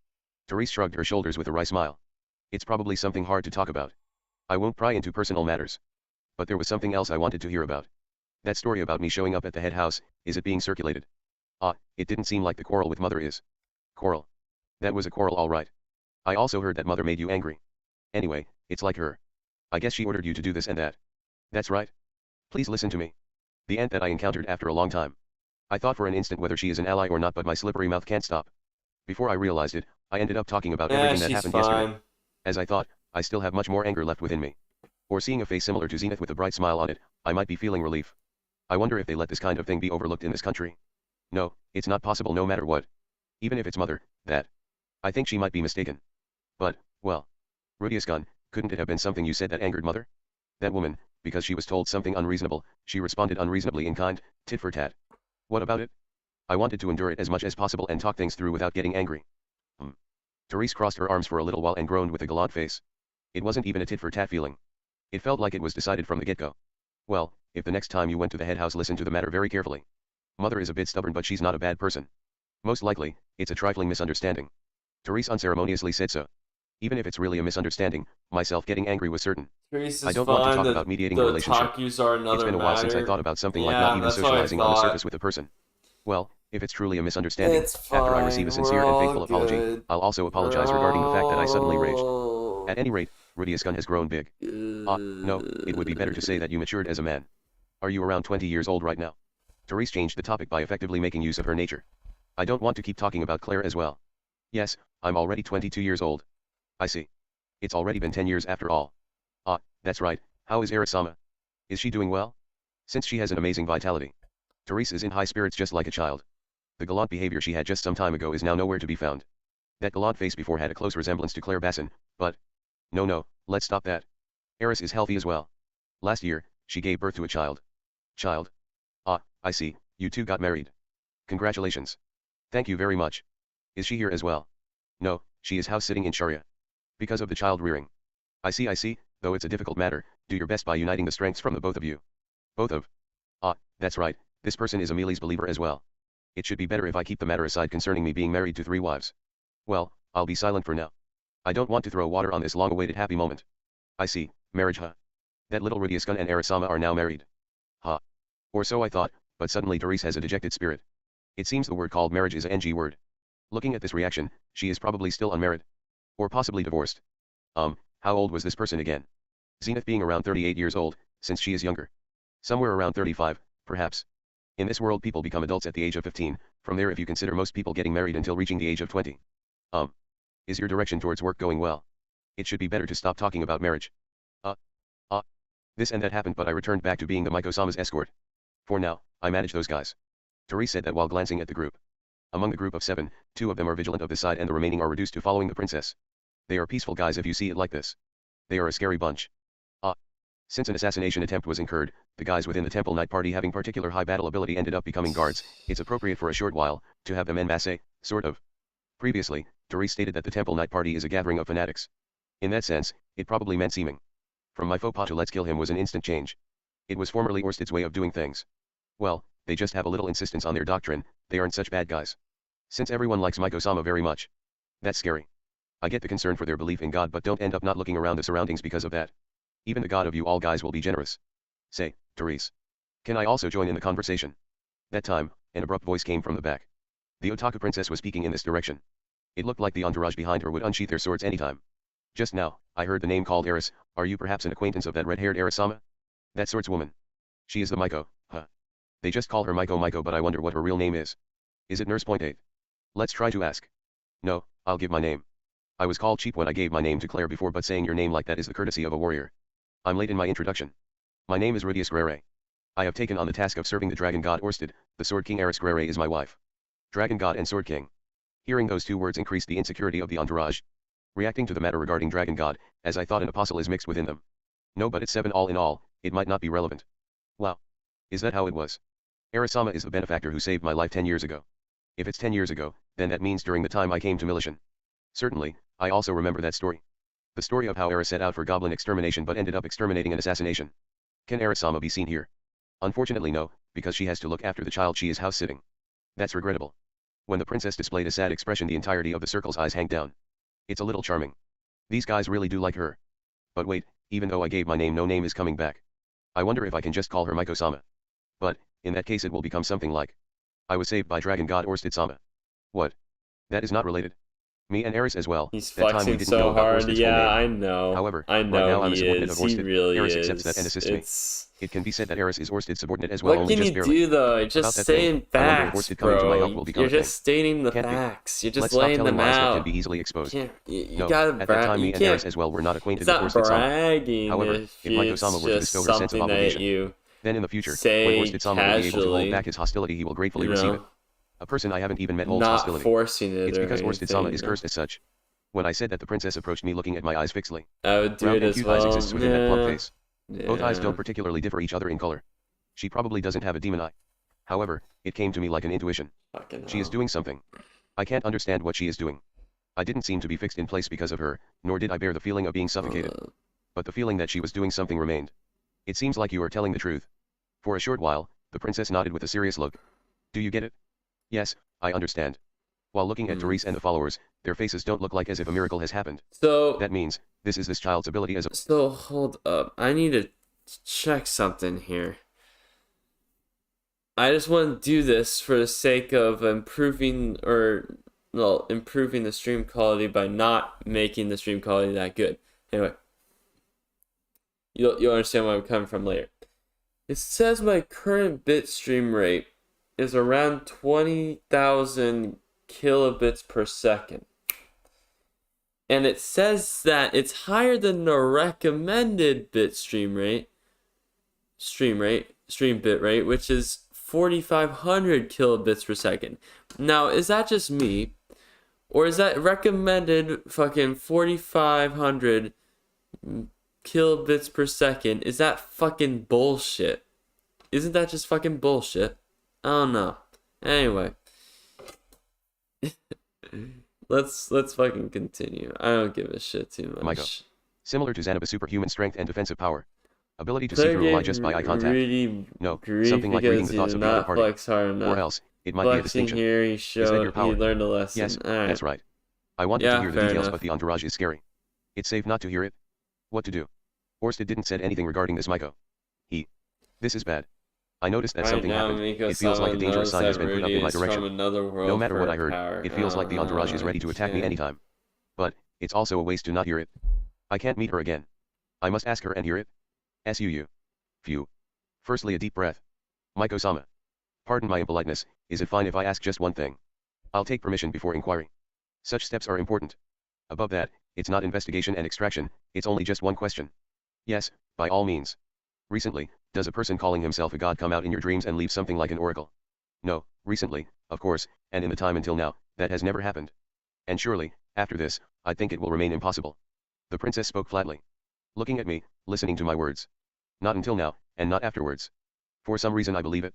Therese shrugged her shoulders with a wry smile. It's probably something hard to talk about. I won't pry into personal matters. But there was something else I wanted to hear about. That story about me showing up at the head house, is it being circulated? It didn't seem like the quarrel with Mother is. Quarrel. That was a quarrel, all right. I also heard that Mother made you angry. Anyway, it's like her. I guess she ordered you to do this and that. That's right. Please listen to me. The aunt that I encountered after a long time. I thought for an instant whether she is an ally or not, but my slippery mouth can't stop. Before I realized it, I ended up talking about everything that happened yesterday. As I thought, I still have much more anger left within me. Or seeing a face similar to Zenith with a bright smile on it, I might be feeling relief. I wonder if they let this kind of thing be overlooked in this country. No, it's not possible no matter what. Even if it's Mother, that. I think she might be mistaken. But, well. Rudius-gun, couldn't it have been something you said that angered Mother? That woman, because she was told something unreasonable, she responded unreasonably in kind, tit for tat. What about it? I wanted to endure it as much as possible and talk things through without getting angry. Therese crossed her arms for a little while and groaned with a gallant face. It wasn't even a tit for tat feeling. It felt like it was decided from the get-go. Well, if the next time you went to the head house, listen to the matter very carefully. Mother is a bit stubborn, but she's not a bad person. Most likely, it's a trifling misunderstanding. Therese unceremoniously said so. Even if it's really a misunderstanding, myself getting angry was certain. I don't want to talk about mediating the relationship. It's been a while since I thought about something like not even socializing on the surface with a person. Well, if it's truly a misunderstanding, after I receive a sincere and faithful apology, I'll also apologize regarding the fact that I suddenly raged. At any rate, Rudius-gun has grown big. No, it would be better to say that you matured as a man. Are you around 20 years old right now? Therese changed the topic by effectively making use of her nature. I don't want to keep talking about Claire as well. Yes, I'm already 22 years old. I see. It's already been 10 years after all. That's right. How is Arasama? Is she doing well? Since she has an amazing vitality. Therese is in high spirits just like a child. The gallant behavior she had just some time ago is now nowhere to be found. That gallant face before had a close resemblance to Claire Basson, but... No, let's stop that. Eris is healthy as well. Last year, she gave birth to a child. Child? I see, you two got married. Congratulations. Thank you very much. Is she here as well? No, she is house sitting in Sharia. Because of the child rearing. I see, though it's a difficult matter, do your best by uniting the strengths from the both of you. Both of? That's right, this person is a Millis believer as well. It should be better if I keep the matter aside concerning me being married to 3 wives. Well, I'll be silent for now. I don't want to throw water on this long-awaited happy moment. I see, marriage huh? That little Rudius-gun and Arasama are now married. Or so I thought, but suddenly Therese has a dejected spirit. It seems the word called marriage is a NG word. Looking at this reaction, she is probably still unmarried. Or possibly divorced. How old was this person again? Zenith being around 38 years old, since she is younger. Somewhere around 35, perhaps. In this world people become adults at the age of 15, from there if you consider most people getting married until reaching the age of 20. Is your direction towards work going well? It should be better to stop talking about marriage. This and that happened, but I returned back to being the Miko-sama's escort. For now, I manage those guys. Therese said that while glancing at the group. Among the group of 7, 2 of them are vigilant of the side and the remaining are reduced to following the princess. They are peaceful guys if you see it like this. They are a scary bunch. Since an assassination attempt was incurred, the guys within the Temple Night Party having particular high battle ability ended up becoming guards. It's appropriate for a short while, to have them en masse, sort of. Previously, Therese stated that the Temple Night Party is a gathering of fanatics. In that sense, it probably meant seeming. From my faux pas to let's kill him was an instant change. It was formerly Orsted's way of doing things. Well, they just have a little insistence on their doctrine, they aren't such bad guys. Since everyone likes Miko-sama very much. That's scary. I get the concern for their belief in God, but don't end up not looking around the surroundings because of that. Even the God of you all guys will be generous. Say, Therese. Can I also join in the conversation? That time, an abrupt voice came from the back. The Otaku princess was speaking in this direction. It looked like the entourage behind her would unsheath their swords anytime. Just now, I heard the name called Eris. Are you perhaps an acquaintance of that red-haired Arasama? That swordswoman. She is the Miko, huh? They just call her Miko, but I wonder what her real name is. Is it Nurse Point 8? Let's try to ask. No, I'll give my name. I was called cheap when I gave my name to Claire before, but saying your name like that is the courtesy of a warrior. I'm late in my introduction. My name is Rudius Grere. I have taken on the task of serving the Dragon God Orsted, the Sword King Eris Grere is my wife. Dragon God and Sword King. Hearing those two words increased the insecurity of the entourage. Reacting to the matter regarding Dragon God, as I thought an apostle is mixed within them. No, but it's 7 all in all, it might not be relevant. Wow. Is that how it was? Eris-sama is the benefactor who saved my life 10 years ago. If it's 10 years ago, then that means during the time I came to Millis. Certainly, I also remember that story. The story of how Eris set out for goblin extermination but ended up exterminating an assassination. Can Eris-sama be seen here? Unfortunately no, because she has to look after the child she is house-sitting. That's regrettable. When the princess displayed a sad expression, the entirety of the circle's eyes hang down. It's a little charming. These guys really do like her. But wait, even though I gave my name, no name is coming back. I wonder if I can just call her Miko-sama. But, in that case it will become something like, I was saved by Dragon God Orsted-sama. What? That is not related. Me and Eris as well. He's flexing so hard. Yeah, I know. However, I know right now I'm a subordinate of Orsted. He really Eris is. accepts that and assists me. It can be said that Eris is Orsted subordinate as well. What can you do though? Just saying facts, bro. You're just stating the facts. You're just laying them out. Can be easily exposed. You no, gotta at that time me and Eris as well were not acquainted with Orsted Sama. However, if Miko-sama were to bestow her sense of obligation, then in the future, when Orsted Sama will be able to hold back his hostility, he will gratefully receive it. A person I haven't even met holds hostility. Forcing it. It's because Orsted Sama is cursed as such. When I said that, the princess approached me looking at my eyes fixedly. I would do round it and as cute well. eyes exists within that plump face. Yeah. Both eyes don't particularly differ each other in color. She probably doesn't have a demon eye. However, it came to me like an intuition. She is doing something. I can't understand what she is doing. I didn't seem to be fixed in place because of her, nor did I bear the feeling of being suffocated. But the feeling that she was doing something remained. It seems like you are telling the truth. For a short while, the princess nodded with a serious look. Do you get it? Yes, I understand. While looking at Therese and the followers, their faces don't look like as if a miracle has happened. So that means, this is this child's ability as a... So, hold up. I need to check something here. I just want to do this for the sake of improving the stream quality by not making the stream quality that good. Anyway. You'll understand where I'm coming from later. It says my current bit stream rate is around 20,000 kilobits per second. And it says that it's higher than the recommended stream bit rate, which is 4,500 kilobits per second. Now, is that just me? Or is that recommended fucking 4,500 kilobits per second? Is that fucking bullshit? Isn't that just fucking bullshit? I don't know. Anyway. Let's fucking continue. I don't give a shit too much. Miko. Similar to Xanaba's superhuman strength and defensive power. Ability to see through a lie just by eye contact. No, something like reading the thoughts of the other party. Or else, it might be a distinction. Here, he Is that your power? He learned a lesson. Yes, that's right. I wanted to hear the details, but the entourage is scary. It's safe not to hear it. What to do? Orsted didn't said anything regarding this Miko. This is bad. I noticed that something happened. It feels like a dangerous sign has been put up in my direction. No matter what I heard, it feels like the entourage is ready to attack me anytime. But, it's also a waste to not hear it. I can't meet her again. I must ask her and hear it. SUU. Phew. Firstly, a deep breath. Miko-sama. Pardon my impoliteness, is it fine if I ask just one thing? I'll take permission before inquiry. Such steps are important. Above that, it's not investigation and extraction, it's only just one question. Yes, by all means. Recently, does a person calling himself a god come out in your dreams and leave something like an oracle? No, recently, of course, and in the time until now, that has never happened. And surely, after this, I think it will remain impossible. The princess spoke flatly. Looking at me, listening to my words. Not until now, and not afterwards. For some reason I believe it.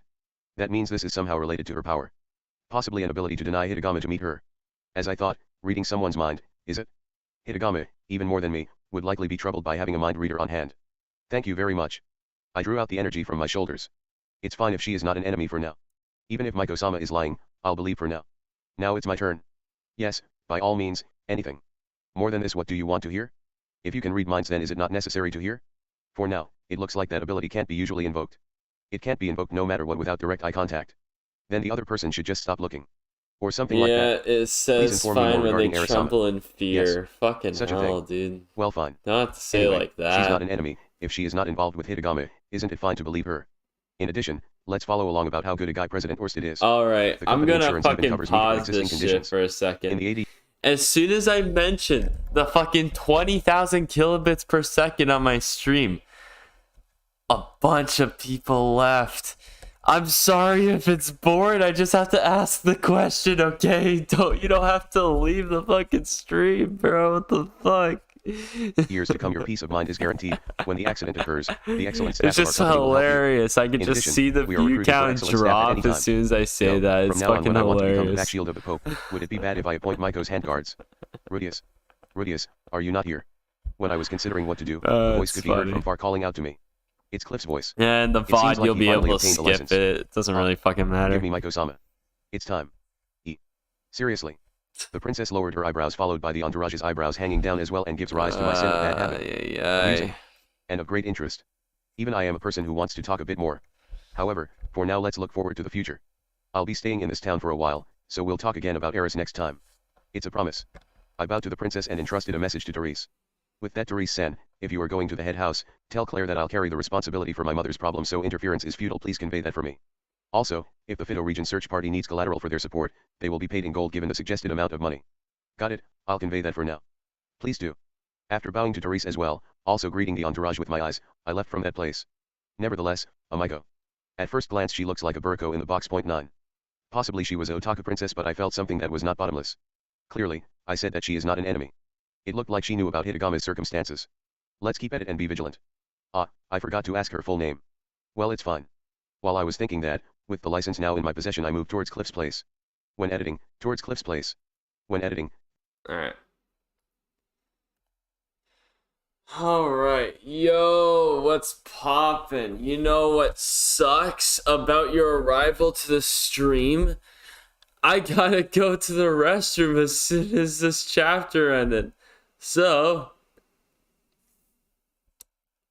That means this is somehow related to her power. Possibly an ability to deny Hitagama to meet her. As I thought, reading someone's mind, is it? Hitagama, even more than me, would likely be troubled by having a mind reader on hand. Thank you very much. I drew out the energy from my shoulders. It's fine if she is not an enemy for now. Even if Miko-sama is lying, I'll believe for now. Now it's my turn. Yes, by all means, anything. More than this, what do you want to hear? If you can read minds, then is it not necessary to hear? For now, it looks like that ability can't be usually invoked. It can't be invoked no matter what without direct eye contact. Then the other person should just stop looking. Or something like that. Yeah, it says fine when they tremble in fear. Yes, fucking hell, dude. Well, fine. Not to say anyway, like that. She's not an enemy. If she is not involved with Hitagama, isn't it fine to believe her? In addition, let's follow along about how good a guy President Orsted is. Alright, I'm gonna fucking pause this shit for a second. In the 80s, as soon as I mentioned the fucking 20,000 kilobits per second on my stream, a bunch of people left. I'm sorry if it's bored. I just have to ask the question, okay? You don't have to leave the fucking stream, bro. What the fuck? Years to come, your peace of mind is guaranteed. When the accident occurs, the excellent staff it's just hilarious. I can just see the view count drop as soon as I say that. It's fucking hilarious. From now on, when I want to become the back shield of the Pope, would it be bad if I appoint Miko's handguards? Rudius, are you not here? When I was considering what to do, a voice could be heard from far calling out to me. It's Cliff's voice. Yeah, and the VOD, like you'll be able to skip it. It doesn't really fucking matter. Give me Miko-sama. It's time. Seriously. The princess lowered her eyebrows, followed by the entourage's eyebrows hanging down as well, and gives rise to my sin of bad habit. Amusing. And of great interest. Even I am a person who wants to talk a bit more. However, for now let's look forward to the future. I'll be staying in this town for a while, so we'll talk again about Eris next time. It's a promise. I bowed to the princess and entrusted a message to Therese. With that, Therese-san, if you are going to the head house, tell Claire that I'll carry the responsibility for my mother's problem, so interference is futile. Please convey that for me. Also, if the Fido region search party needs collateral for their support, they will be paid in gold given the suggested amount of money. Got it, I'll convey that for now. Please do. After bowing to Therese as well, also greeting the entourage with my eyes, I left from that place. Nevertheless, a Miko. At first glance she looks like a Burko in the box. 9. Possibly she was a Otaku princess, but I felt something that was not bottomless. Clearly, I said that she is not an enemy. It looked like she knew about Hitagama's circumstances. Let's keep at it and be vigilant. Ah, I forgot to ask her full name. Well, it's fine. While I was thinking that, with the license now in my possession, I moved towards Cliff's place. When editing, towards Cliff's place. When editing. Alright. Alright, yo, what's poppin'? You know what sucks about your arrival to the stream? I gotta go to the restroom as soon as this chapter ended. So,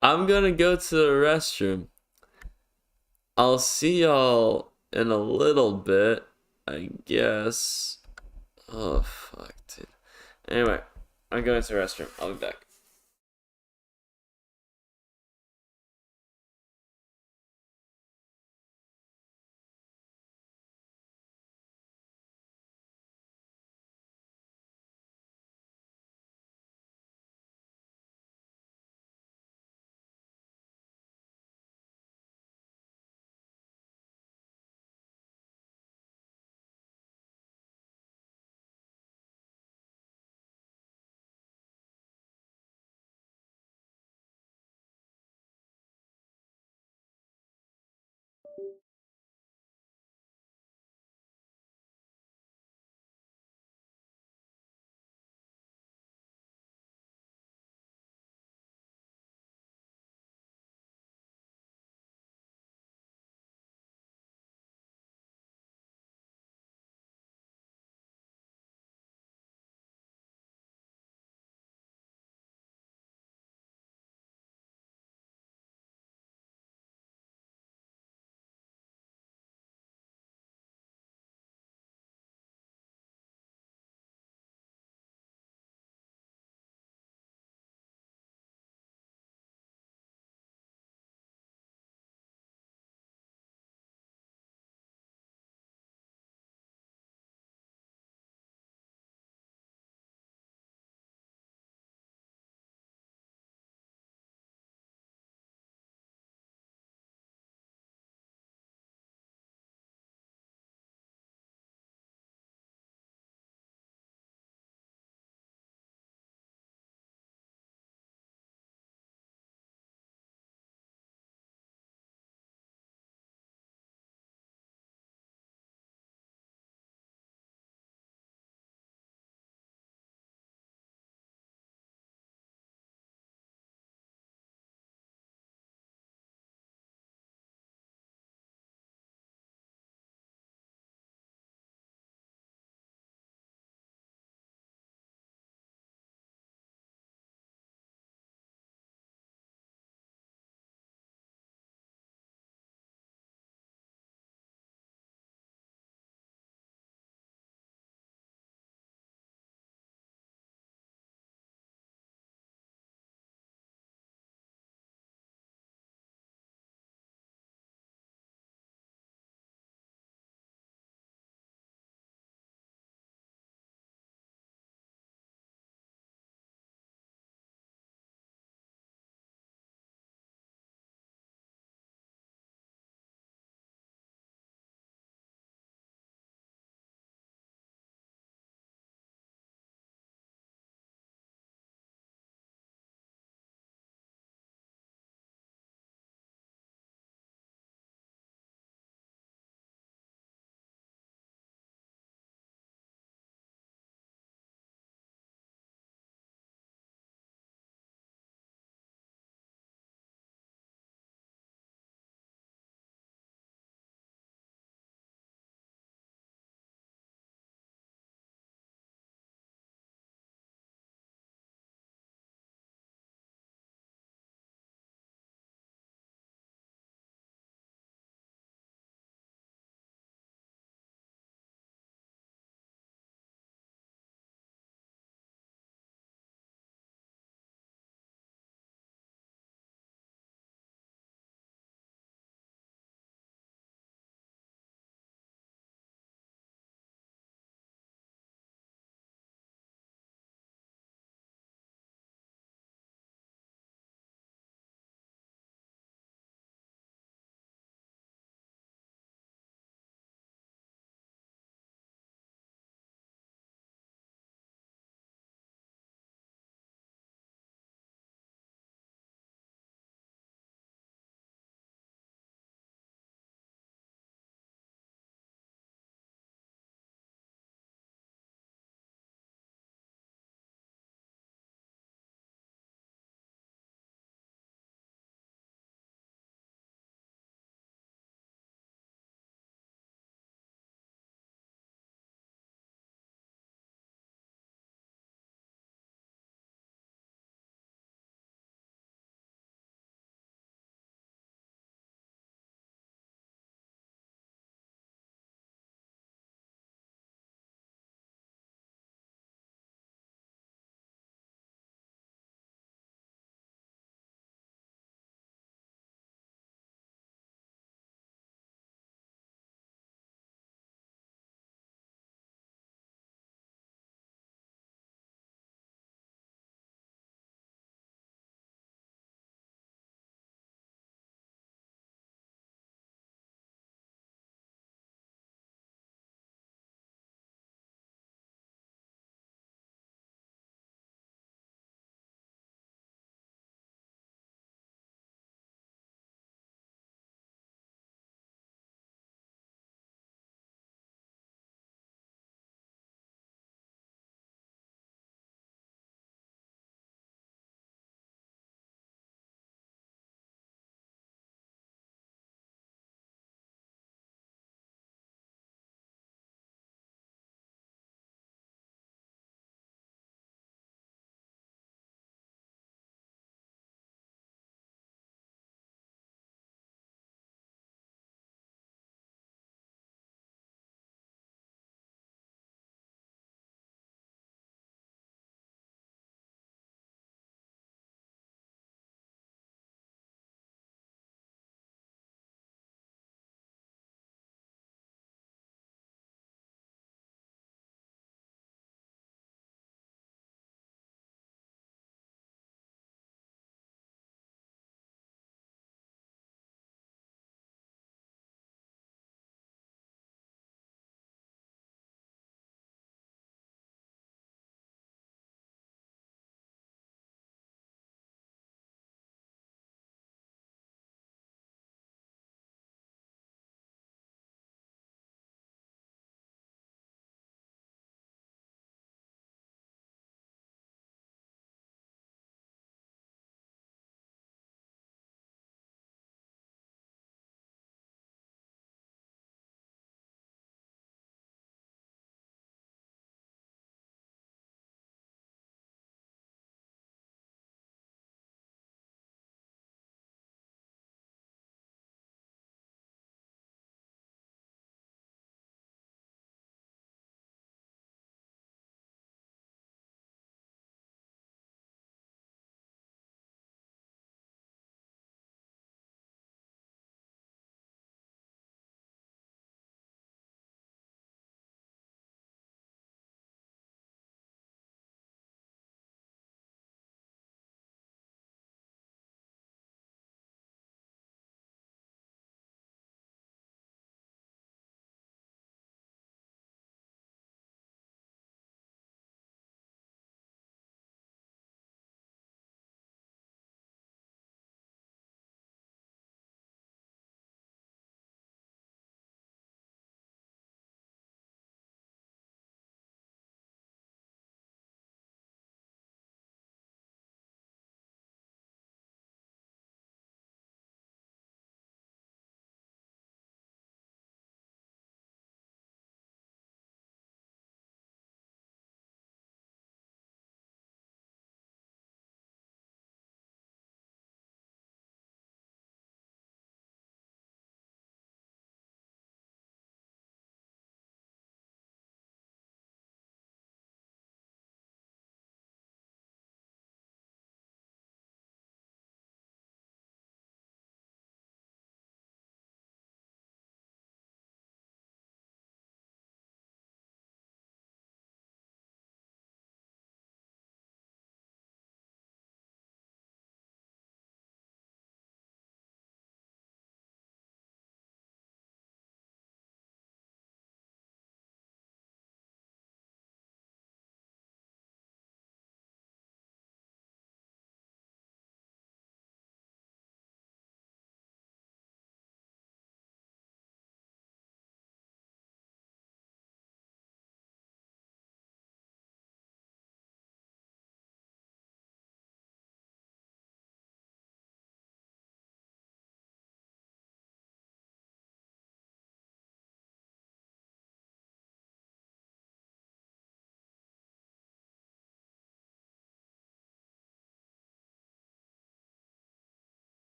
I'm gonna go to the restroom. I'll see y'all in a little bit, I guess. Oh, fuck, dude. Anyway, I'm going to the restroom. I'll be back.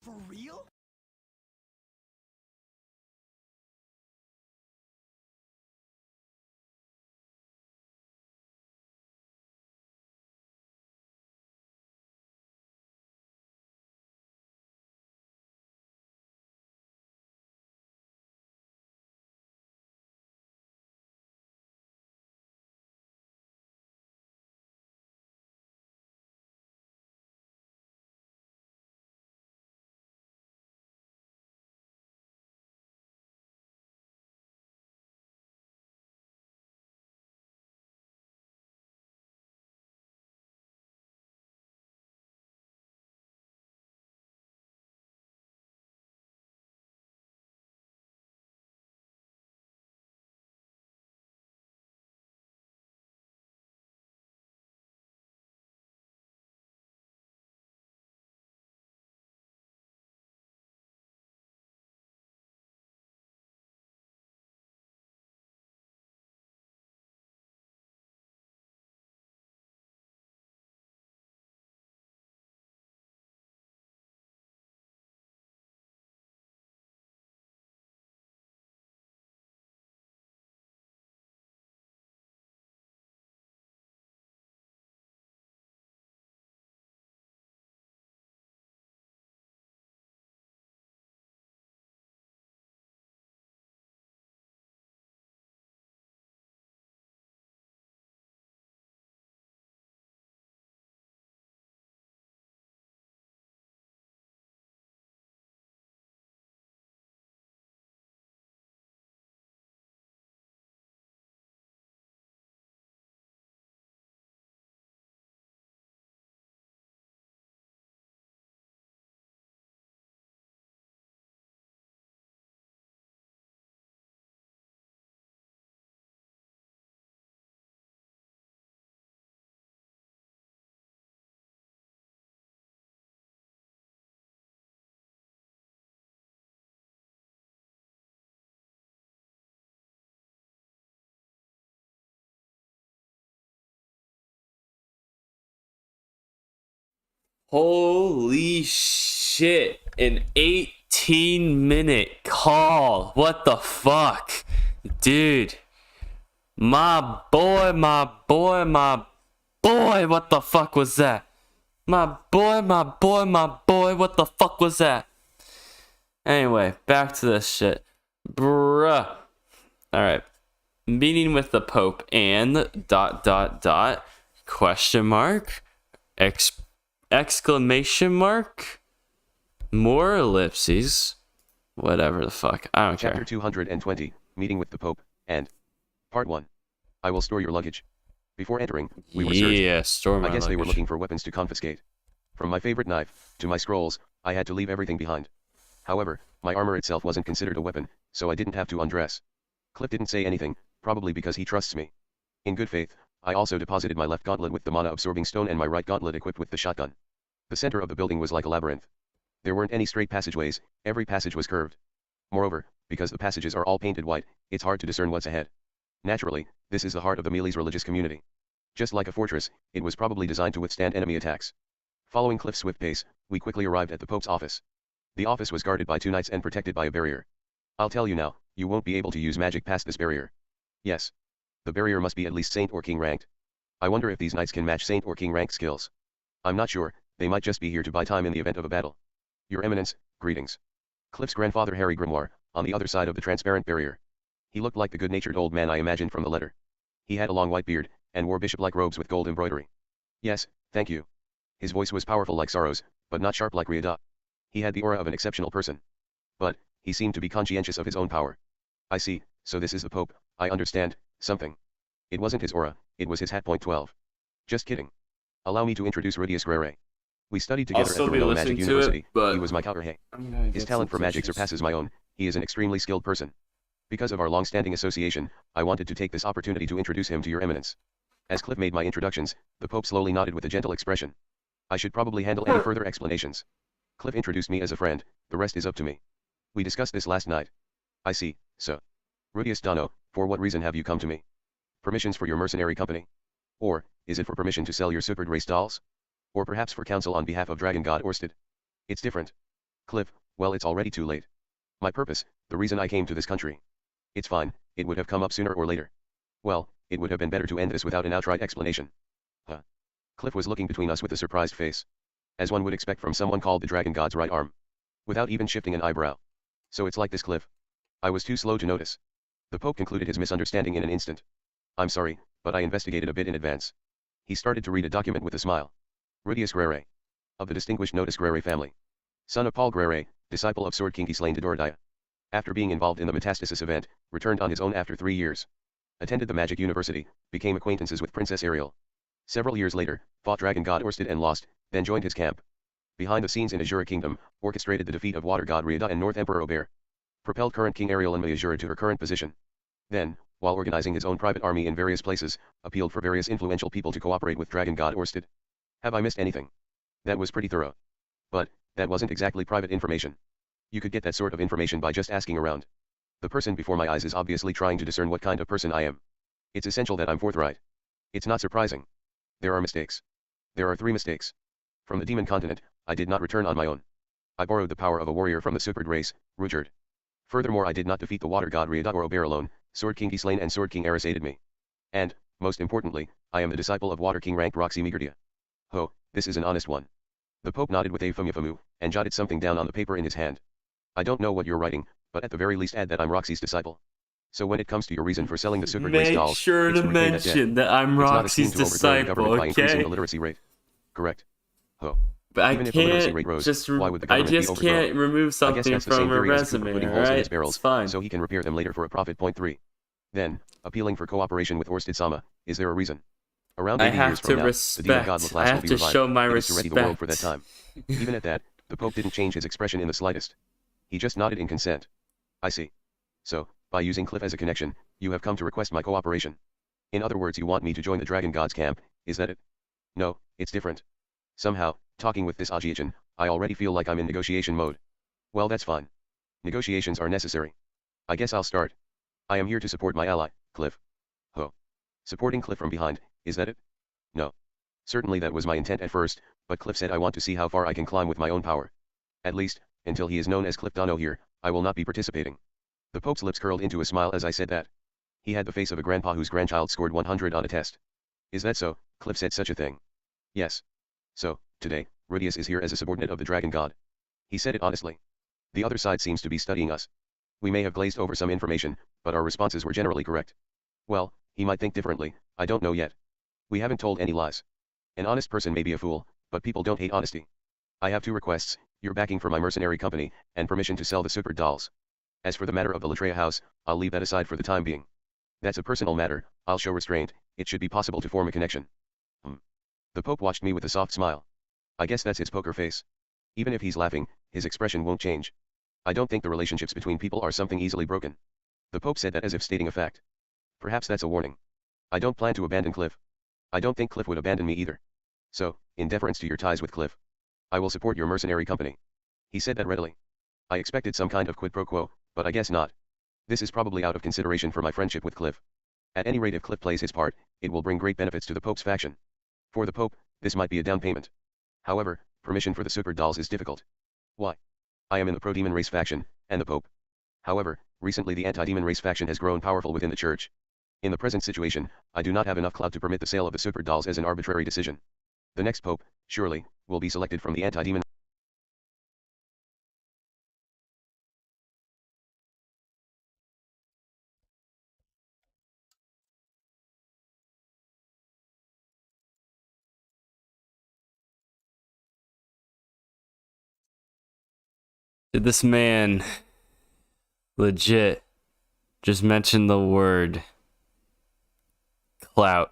For real? Holy shit. An 18-minute call. What the fuck? Dude. My boy, what the fuck was that? My boy, what the fuck was that? Anyway, back to this shit. Bruh. Alright. Meeting with the Pope and ... question mark? Exclamation mark? More ellipses? Whatever the fuck. I don't care. Chapter 220, Meeting with the Pope, and Part 1. I will store your luggage. Before entering, we were searched. Yeah, store my I guess luggage. They were looking for weapons to confiscate. From my favorite knife, to my scrolls, I had to leave everything behind. However, my armor itself wasn't considered a weapon, so I didn't have to undress. Cliff didn't say anything, probably because he trusts me. In good faith, I also deposited my left gauntlet with the mana-absorbing stone and my right gauntlet equipped with the shotgun. The center of the building was like a labyrinth. There weren't any straight passageways, every passage was curved. Moreover, because the passages are all painted white, it's hard to discern what's ahead. Naturally, this is the heart of the Millis religious community. Just like a fortress, it was probably designed to withstand enemy attacks. Following Cliff's swift pace, we quickly arrived at the Pope's office. The office was guarded by 2 knights and protected by a barrier. I'll tell you now, you won't be able to use magic past this barrier. Yes. The barrier must be at least Saint or King ranked. I wonder if these knights can match Saint or King ranked skills. I'm not sure, they might just be here to buy time in the event of a battle. Your Eminence, greetings. Cliff's grandfather Harry Grimoire, on the other side of the transparent barrier. He looked like the good-natured old man I imagined from the letter. He had a long white beard, and wore bishop-like robes with gold embroidery. Yes, thank you. His voice was powerful like Sorrow's, but not sharp like Riada. He had the aura of an exceptional person. But, he seemed to be conscientious of his own power. I see, so this is the Pope, I understand, something. It wasn't his aura, it was his hat. Point 12. Just kidding. Allow me to introduce Rudius Grere. We studied together at the Vanilla Magic University, he was my Calderhe. His talent for magic surpasses my own, he is an extremely skilled person. Because of our long-standing association, I wanted to take this opportunity to introduce him to your Eminence. As Cliff made my introductions, the Pope slowly nodded with a gentle expression. I should probably handle any further explanations. Cliff introduced me as a friend, the rest is up to me. We discussed this last night. I see, so. Rudius Dano, for what reason have you come to me? Permissions for your mercenary company? Or, is it for permission to sell your supered race dolls? Or perhaps for counsel on behalf of Dragon God Orsted? It's different. Cliff, well, it's already too late. My purpose, the reason I came to this country. It's fine, it would have come up sooner or later. Well, it would have been better to end this without an outright explanation. Huh. Cliff was looking between us with a surprised face. As one would expect from someone called the Dragon God's right arm. Without even shifting an eyebrow. So it's like this, Cliff. I was too slow to notice. The Pope concluded his misunderstanding in an instant. I'm sorry, but I investigated a bit in advance. He started to read a document with a smile. Rudius Grere. Of the distinguished Notus Grere family. Son of Paul Grere, disciple of Sword King Geese de Dorodaya. After being involved in the Metastasis event, returned on his own after 3 years. Attended the Magic University, became acquaintances with Princess Ariel. Several years later, fought Dragon God Orsted and lost, then joined his camp. Behind the scenes in Azura Kingdom, orchestrated the defeat of Water God Riada and North Emperor Obear. Propelled current King Ariel and Azura to her current position. Then, while organizing his own private army in various places, appealed for various influential people to cooperate with Dragon God Orsted. Have I missed anything? That was pretty thorough. But, that wasn't exactly private information. You could get that sort of information by just asking around. The person before my eyes is obviously trying to discern what kind of person I am. It's essential that I'm forthright. It's not surprising. There are mistakes. There are 3 mistakes. From the Demon Continent, I did not return on my own. I borrowed the power of a warrior from the supered race, Ruijerd. Furthermore, I did not defeat the Water God Riada or Obear alone, Sword King Gislain and Sword King Eris aided me. And, most importantly, I am the disciple of Water King ranked Roxy Megardia. Ho, this is an honest one. The Pope nodded with a famu, and jotted something down on the paper in his hand. I don't know what you're writing, but at the very least add that I'm Roxy's disciple. So when it comes to your reason for selling the supered race dolls, make sure to mention that I'm Roxy's disciple, okay? By increasing the literacy rate. Correct. Ho. But I can't rose, just I just can't remove something from a resume, alright? It's fine. So he can repair them later for a profit. Point 3. Then, appealing for cooperation with Orsted-sama, is there a reason? Around 80 years from now, the demon god Laplace will be revived. Show my respect. respect. To ready the world for that time. Even at that, the Pope didn't change his expression in the slightest. He just nodded in consent. I see. So, by using Cliff as a connection, you have come to request my cooperation. In other words, you want me to join the Dragon God's camp, is that it? No, it's different. Somehow, talking with this Ajiichan, I already feel like I'm in negotiation mode. Well, that's fine. Negotiations are necessary. I guess I'll start. I am here to support my ally, Cliff. Ho. Supporting Cliff from behind, is that it? No. Certainly that was my intent at first, but Cliff said I want to see how far I can climb with my own power. At least, until he is known as Cliff Dono here, I will not be participating. The Pope's lips curled into a smile as I said that. He had the face of a grandpa whose grandchild scored 100 on a test. Is that so? Cliff said such a thing. Yes. So, today, Rudius is here as a subordinate of the Dragon God. He said it honestly. The other side seems to be studying us. We may have glazed over some information, but our responses were generally correct. Well, he might think differently, I don't know yet. We haven't told any lies. An honest person may be a fool, but people don't hate honesty. I have 2 requests, your backing for my mercenary company, and permission to sell the super dolls. As for the matter of the Latria house, I'll leave that aside for the time being. That's a personal matter, I'll show restraint, it should be possible to form a connection. The Pope watched me with a soft smile. I guess that's his poker face. Even if he's laughing, his expression won't change. I don't think the relationships between people are something easily broken. The Pope said that as if stating a fact. Perhaps that's a warning. I don't plan to abandon Cliff. I don't think Cliff would abandon me either. So, in deference to your ties with Cliff, I will support your mercenary company. He said that readily. I expected some kind of quid pro quo, but I guess not. This is probably out of consideration for my friendship with Cliff. At any rate, if Cliff plays his part, it will bring great benefits to the Pope's faction. For the Pope, this might be a down payment. However, permission for the super dolls is difficult. Why? I am in the pro-demon race faction, and the Pope. However, recently the anti-demon race faction has grown powerful within the church. In the present situation, I do not have enough clout to permit the sale of the super dolls as an arbitrary decision. The next Pope, surely, will be selected from the anti-demon. Did this man legit just mention the word clout?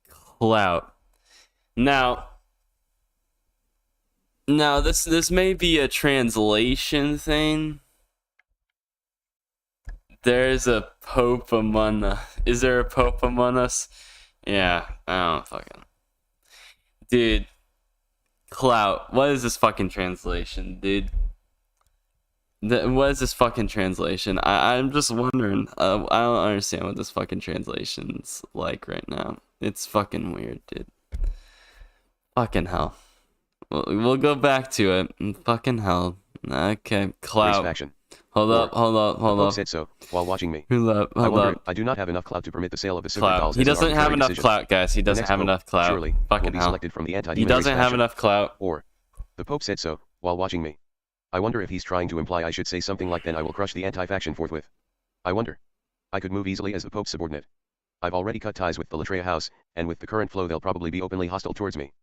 Clout. Now this may be a translation thing. There's a Pope among us. Is there a Pope among us? Yeah, I don't fucking. Dude. Clout. What is this fucking translation, dude? What is this fucking translation? I'm just wondering. I don't understand what this fucking translation's like right now. It's fucking weird, dude. Fucking hell. We'll go back to it. Fucking hell. Okay, clout. Hold up. Pope said so while watching me. Hold up. I do not have enough clout to permit the sale of the Super Dolls. He doesn't have enough clout, guys. He doesn't have enough clout. Surely, fucking will be hell. Selected from the He doesn't have enough clout. Or, the Pope said so while watching me. I wonder if he's trying to imply I should say something like then I will crush the anti-faction forthwith. I wonder. I could move easily as the Pope's subordinate. I've already cut ties with the Latria house, and with the current flow they'll probably be openly hostile towards me.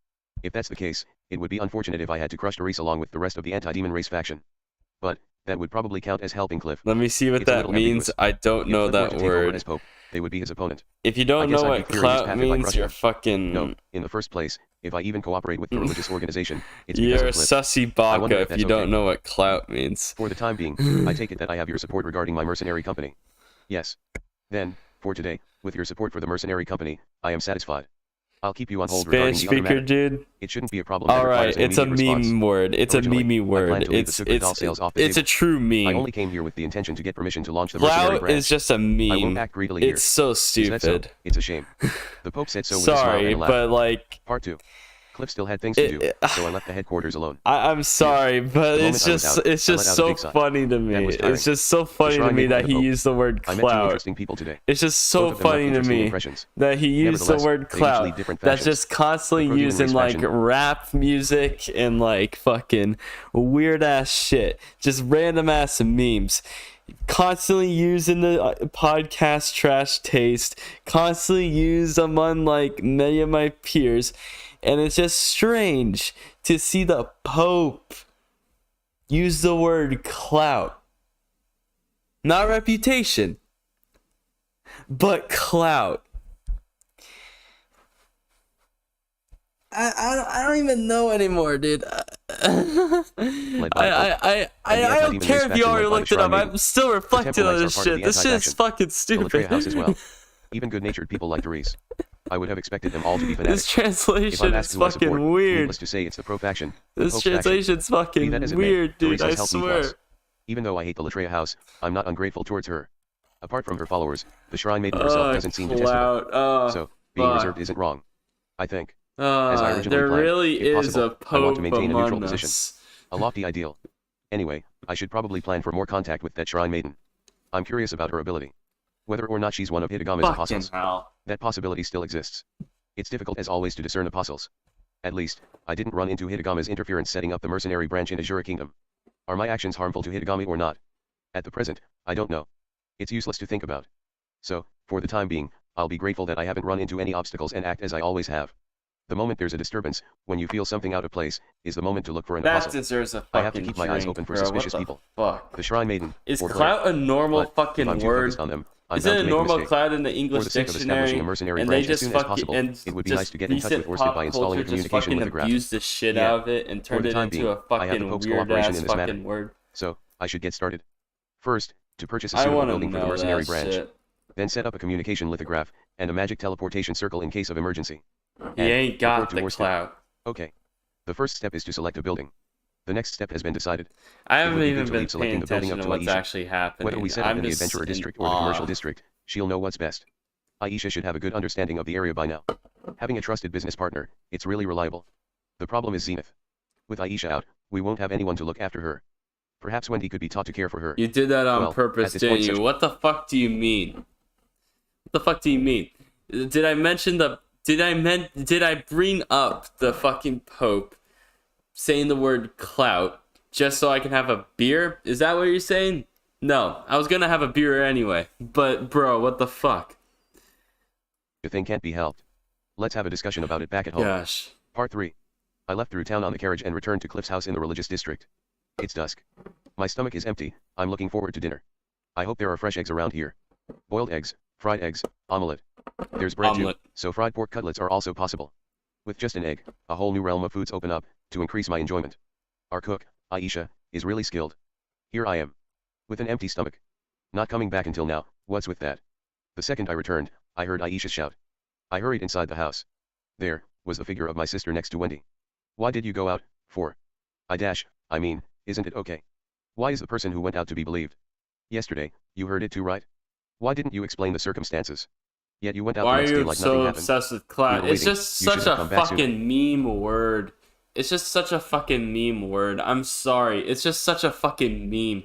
If that's the case, it would be unfortunate if I had to crush Therese along with the rest of the anti-demon race faction. But, that would probably count as helping Cliff. Let me see what that means. I don't know that word. Pope, they would be his opponent. If you don't know what clout means, you're fucking... No, in the first place, if I even cooperate with the religious organization, it's you're a sussy baka if you don't know what clout means. For the time being, I take it that I have your support regarding my mercenary company. Yes. Then, for today, with your support for the mercenary company, I am satisfied. I'll keep you on hold regarding the other matter. Dude. It shouldn't be a problem. Alright, it's a meme word. It's a meme word. It's a true meme. I only came here with the intention to get permission to launch the mercenary branch. Is just a meme. I won't act greedily here. It's so stupid. So? It's a shame. The Pope said so with sorry, a smile and a laugh. But like... Part 2. Cliff still had things to do, so I left the headquarters alone. I'm sorry, but it's just so funny to me. It's just so funny to me that he used the word clout. It's just so funny to me that he used the word clout. That's just constantly used in like rap music and like fucking weird ass shit. Just random ass memes. Constantly used in the podcast trash taste. Constantly used among like many of my peers. And it's just strange to see the Pope use the word clout. Not reputation, but clout. I don't even know anymore, dude. I don't care if you already looked it up. I'm still reflecting on this shit. This shit is fucking stupid. Even good-natured people like Therese. I would have expected them all to be fanatics. This translation is fucking weird. Needless to say, it's the pro-faction. This translation's fucking weird, dude, I swear. Even though I hate the Latria house, I'm not ungrateful towards her. Apart from her followers, the Shrine Maiden herself doesn't seem detestable. So, being reserved isn't wrong. I think. As I originally there planned, really if is possible, a Pope I want to maintain a neutral us. position. A lofty ideal. Anyway, I should probably plan for more contact with that Shrine Maiden. I'm curious about her ability. Whether or not she's one of Hitagami's apostles. That possibility still exists. It's difficult as always to discern apostles. At least, I didn't run into Hitagami's interference setting up the mercenary branch in Azura Kingdom. Are my actions harmful to Hitagami or not? At the present, I don't know. It's useless to think about. So, for the time being, I'll be grateful that I haven't run into any obstacles and act as I always have. The moment there's a disturbance, when you feel something out of place, is the moment to look for an apostle. I have to keep my eyes open for suspicious people. Fuck? The Shrine Maiden. Is clout a normal fucking word? Is it a normal cloud in the English dictionary? And they just fucking and it would be nice to get in touch with pop by installing a communication lithograph. Abused the shit out of it and turned it into a fucking weird ass fucking word. So I should get started. First, to purchase a suitable building for the mercenary branch. Shit. Then set up a communication lithograph and a magic teleportation circle in case of emergency. He ain't got the clout. Okay. The first step is to select a building. The next step has been decided. I haven't even been paying attention to what's actually happening. Whether we set up in the adventurer district or the commercial district, she'll know what's best. Aisha should have a good understanding of the area by now. Having a trusted business partner, it's really reliable. The problem is Zenith. With Aisha out, we won't have anyone to look after her. Perhaps Wendy could be taught to care for her. You did that on purpose, didn't you? What the fuck do you mean? What the fuck do you mean? Did I mention the... Did I bring up the fucking Pope saying the word clout just so I can have a beer? Is that what you're saying? No, I was gonna have a beer anyway. But bro, what the fuck? The thing can't be helped. Let's have a discussion about it back at home. Gosh. Part 3. I left through town on the carriage and returned to Cliff's house in the religious district. It's dusk. My stomach is empty. I'm looking forward to dinner. I hope there are fresh eggs around here. Boiled eggs, fried eggs, omelette. There's bread too, so fried pork cutlets are also possible. With just an egg, a whole new realm of foods open up, to increase my enjoyment. Our cook, Aisha, is really skilled. Here I am. With an empty stomach. Not coming back until now, what's with that? The second I returned, I heard Aisha shout. I hurried inside the house. There, was the figure of my sister next to Wendy. Why did you go out, for? I mean, isn't it okay? Why is the person who went out to be believed? Yesterday, you heard it too, right? Why didn't you explain the circumstances? Yet you went out the next day like nothing happened. Why are you so obsessed with clout? It's just such a fucking meme word. It's just such a fucking meme word. I'm sorry. It's just such a fucking meme.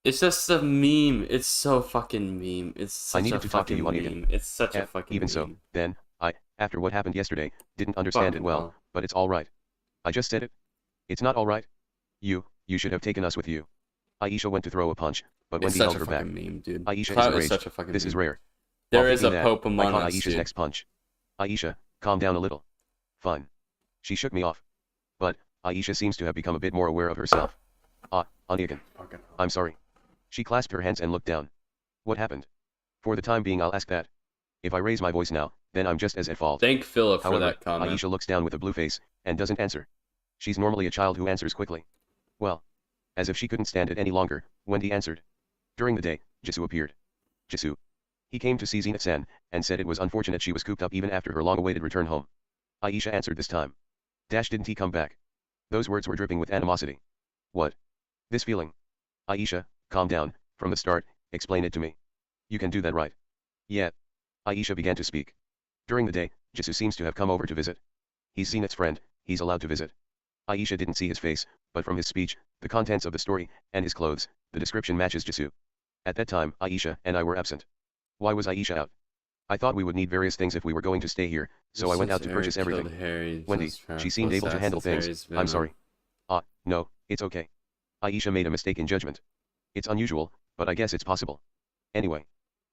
It's just a meme. It's so fucking meme. It's such a fucking meme. It's such a fucking meme. Even so, then, after what happened yesterday, didn't understand it well, but it's alright. I just said it. It's not alright. You should have taken us with you. Aisha went to throw a punch, but Wendy held her back. Meme, dude. Aisha is enraged. Such a fucking this meme. Is rare. There is a Pope among us, I caught Aisha's next punch. Aisha, calm down a little. Fine. She shook me off. But, Aisha seems to have become a bit more aware of herself. Oniakan. I'm sorry. She clasped her hands and looked down. What happened? For the time being I'll ask that. If I raise my voice now, then I'm just as at fault. Thank Philip for that comment. Aisha looks down with a blue face, and doesn't answer. She's normally a child who answers quickly. Well. As if she couldn't stand it any longer, Wendy answered. During the day, Jisoo appeared. Jisoo. He came to see Zenith-san, and said it was unfortunate she was cooped up even after her long-awaited return home. Aisha answered this time. Didn't he come back? Those words were dripping with animosity. What? This feeling. Aisha, calm down, from the start, explain it to me. You can do that right. Yeah. Aisha began to speak. During the day, Jisoo seems to have come over to visit. He's Zenith's friend, he's allowed to visit. Aisha didn't see his face, but from his speech, the contents of the story, and his clothes, the description matches Jisoo. At that time, Aisha and I were absent. Why was Aisha out? I thought we would need various things if we were going to stay here, so I went out to purchase everything. Wendy, she seemed able to handle things. I'm sorry. No, it's okay. Aisha made a mistake in judgment. It's unusual, but I guess it's possible. Anyway.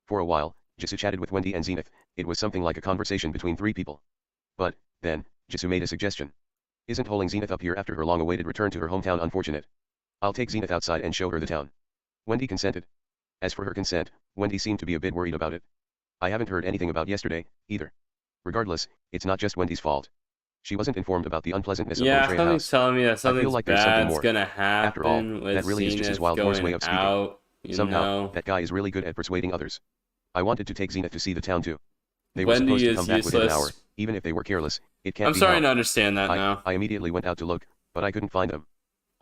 For a while, Jisoo chatted with Wendy and Zenith. It was something like a conversation between three people. But, then, Jisoo made a suggestion. Isn't holding Zenith up here after her long-awaited return to her hometown unfortunate? I'll take Zenith outside and show her the town. Wendy consented. As for her consent, Wendy seemed to be a bit worried about it. I haven't heard anything about yesterday, either. Regardless, it's not just Wendy's fault. She wasn't informed about the unpleasantness of the Latrias house. Telling me that something like bad's gonna happen. After all, that really is just his wild horse way of speaking. Out, Somehow, that guy is really good at persuading others. I wanted to take Zenith to see the town too. They were supposed to come back within an hour, even if they were careless. It can't be. I'm starting to understand that now. I immediately went out to look, but I couldn't find them.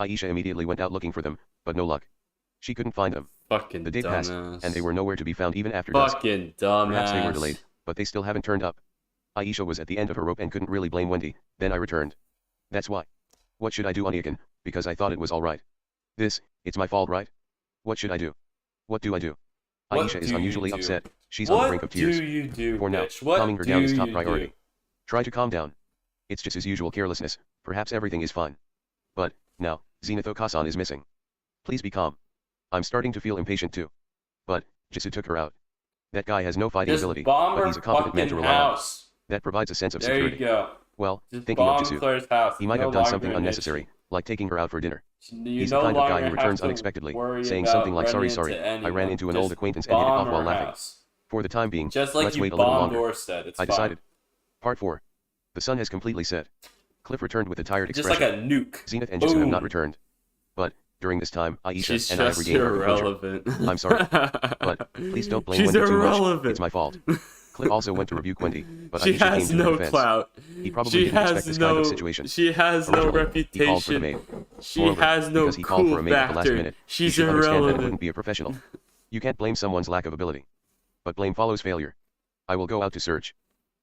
Aisha immediately went out looking for them, but no luck. She couldn't find them. Fucking the day passed, and they were nowhere to be found even after dusk. Fucking dumbass. Perhaps they were delayed, but they still haven't turned up. Aisha was at the end of her rope and couldn't really blame Wendy. Then I returned. That's why. What should I do, Oniakan? Because I thought it was alright. It's my fault, right? What should I do? What do I do? Aisha is unusually upset. She's on the brink of tears. What do you do, For now, calming her down is top priority. Try to calm down. It's just his usual carelessness. Perhaps everything is fine. But, now, Zenith Okasan is missing. Please be calm. I'm starting to feel impatient too. But, Jisoo took her out. That guy has no fighting ability, but he's a competent man to rely on. That provides a sense of security. There you go. Well, thinking of Jisoo, he might have done something unnecessary, like taking her out for dinner. He's the kind of guy who returns unexpectedly, saying something like sorry, I ran into an old acquaintance and hit it off while laughing. For the time being, let's wait a little longer. I decided. Part 4. The sun has completely set. Cliff returned with a tired expression. Just like a nuke. Zenith and Jisoo have not returned. But, during this time, Aisha and I regained our composure. I'm sorry, but please don't blame Wendy too much. It's my fault. Cliff also went to rebuke Wendy, but she Aisha has came to her no defense. clout. He probably didn't expect this kind of situation. She has no reputation. He called for the maid. She has no because he called for a maid at the last factor. minute, She's you should understand that it irrelevant. wouldn't be a professional. You can't blame someone's lack of ability. But blame follows failure. I will go out to search.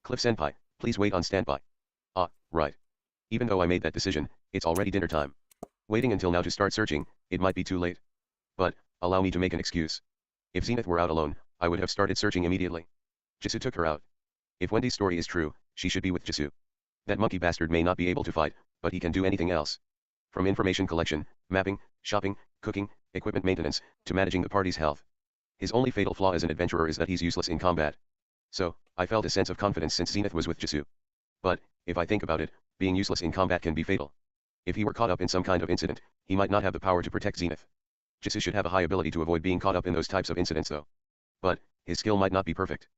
Cliff Senpai, please wait on standby. Right. Even though I made that decision, it's already dinner time. Waiting until now to start searching, it might be too late. But, allow me to make an excuse. If Zenith were out alone, I would have started searching immediately. Jisoo took her out. If Wendy's story is true, she should be with Jisoo. That monkey bastard may not be able to fight, but he can do anything else. From information collection, mapping, shopping, cooking, equipment maintenance, to managing the party's health. His only fatal flaw as an adventurer is that he's useless in combat. So, I felt a sense of confidence since Zenith was with Jisoo. But, if I think about it, being useless in combat can be fatal. If he were caught up in some kind of incident, he might not have the power to protect Zenith. Jisoo should have a high ability to avoid being caught up in those types of incidents though. But, his skill might not be perfect.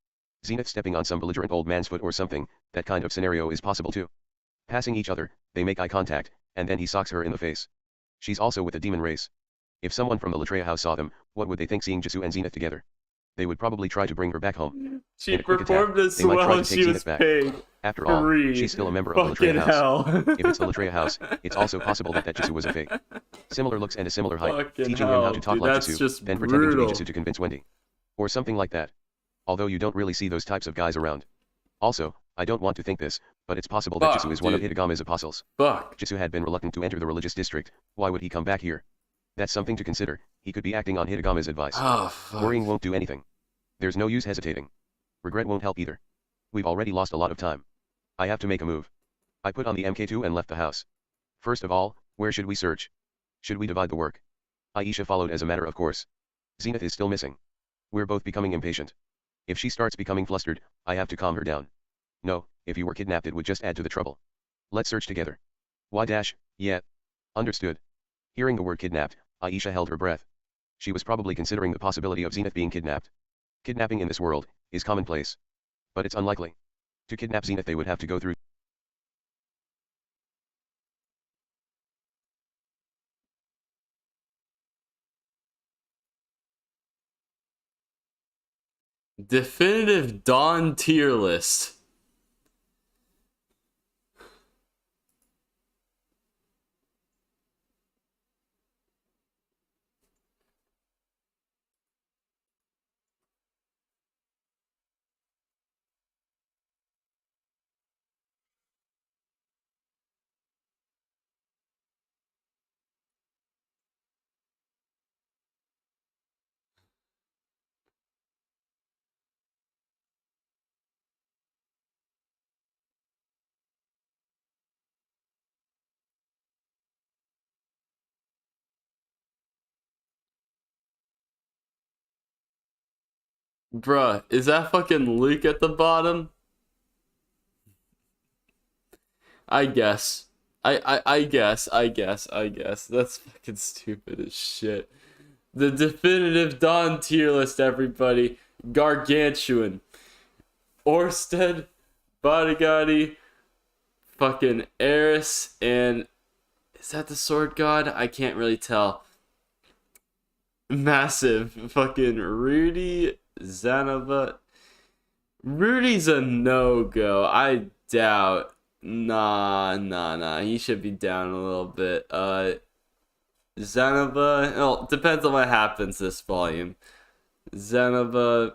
Zenith stepping on some belligerent old man's foot or something, that kind of scenario is possible too. Passing each other, they make eye contact, and then he socks her in the face. She's also with the demon race. If someone from the Latrias house saw them, what would they think seeing Jisoo and Zenith together? They would probably try to bring her back home. She performed as well as she was paid. After all, she's still a member of the Latrias house. If it's the Latrias house, it's also possible that Jisoo was a fake. Similar looks and a similar height, teaching him how to talk like Jisoo, then pretending to be Jisoo to convince Wendy. Or something like that. Although you don't really see those types of guys around. Also, I don't want to think this, but it's possible that Jisu is one of Hitagama's apostles. Jisu had been reluctant to enter the religious district, why would he come back here? That's something to consider, he could be acting on Hitagama's advice. Worrying won't do anything. There's no use hesitating. Regret won't help either. We've already lost a lot of time. I have to make a move. I put on the MK2 and left the house. First of all, where should we search? Should we divide the work? Aisha followed as a matter of course. Zenith is still missing. We're both becoming impatient. If she starts becoming flustered, I have to calm her down. No, if you were kidnapped it would just add to the trouble. Let's search together. Yeah. Understood. Hearing the word kidnapped, Aisha held her breath. She was probably considering the possibility of Zenith being kidnapped. Kidnapping in this world is commonplace. But it's unlikely. To kidnap Zenith they would have to go through definitive Dawn tier list. Bruh, is that fucking Luke at the bottom? I guess. I guess. That's fucking stupid as shit. The definitive Dawn tier list, everybody. Gargantuan. Orsted, Bodyguardy, fucking Eris, and is that the Sword God? I can't really tell. Massive. Fucking Rudy, Zanova. Rudy's a no-go. I doubt. Nah. He should be down a little bit. Zanova. Oh, depends on what happens this volume. Zanova.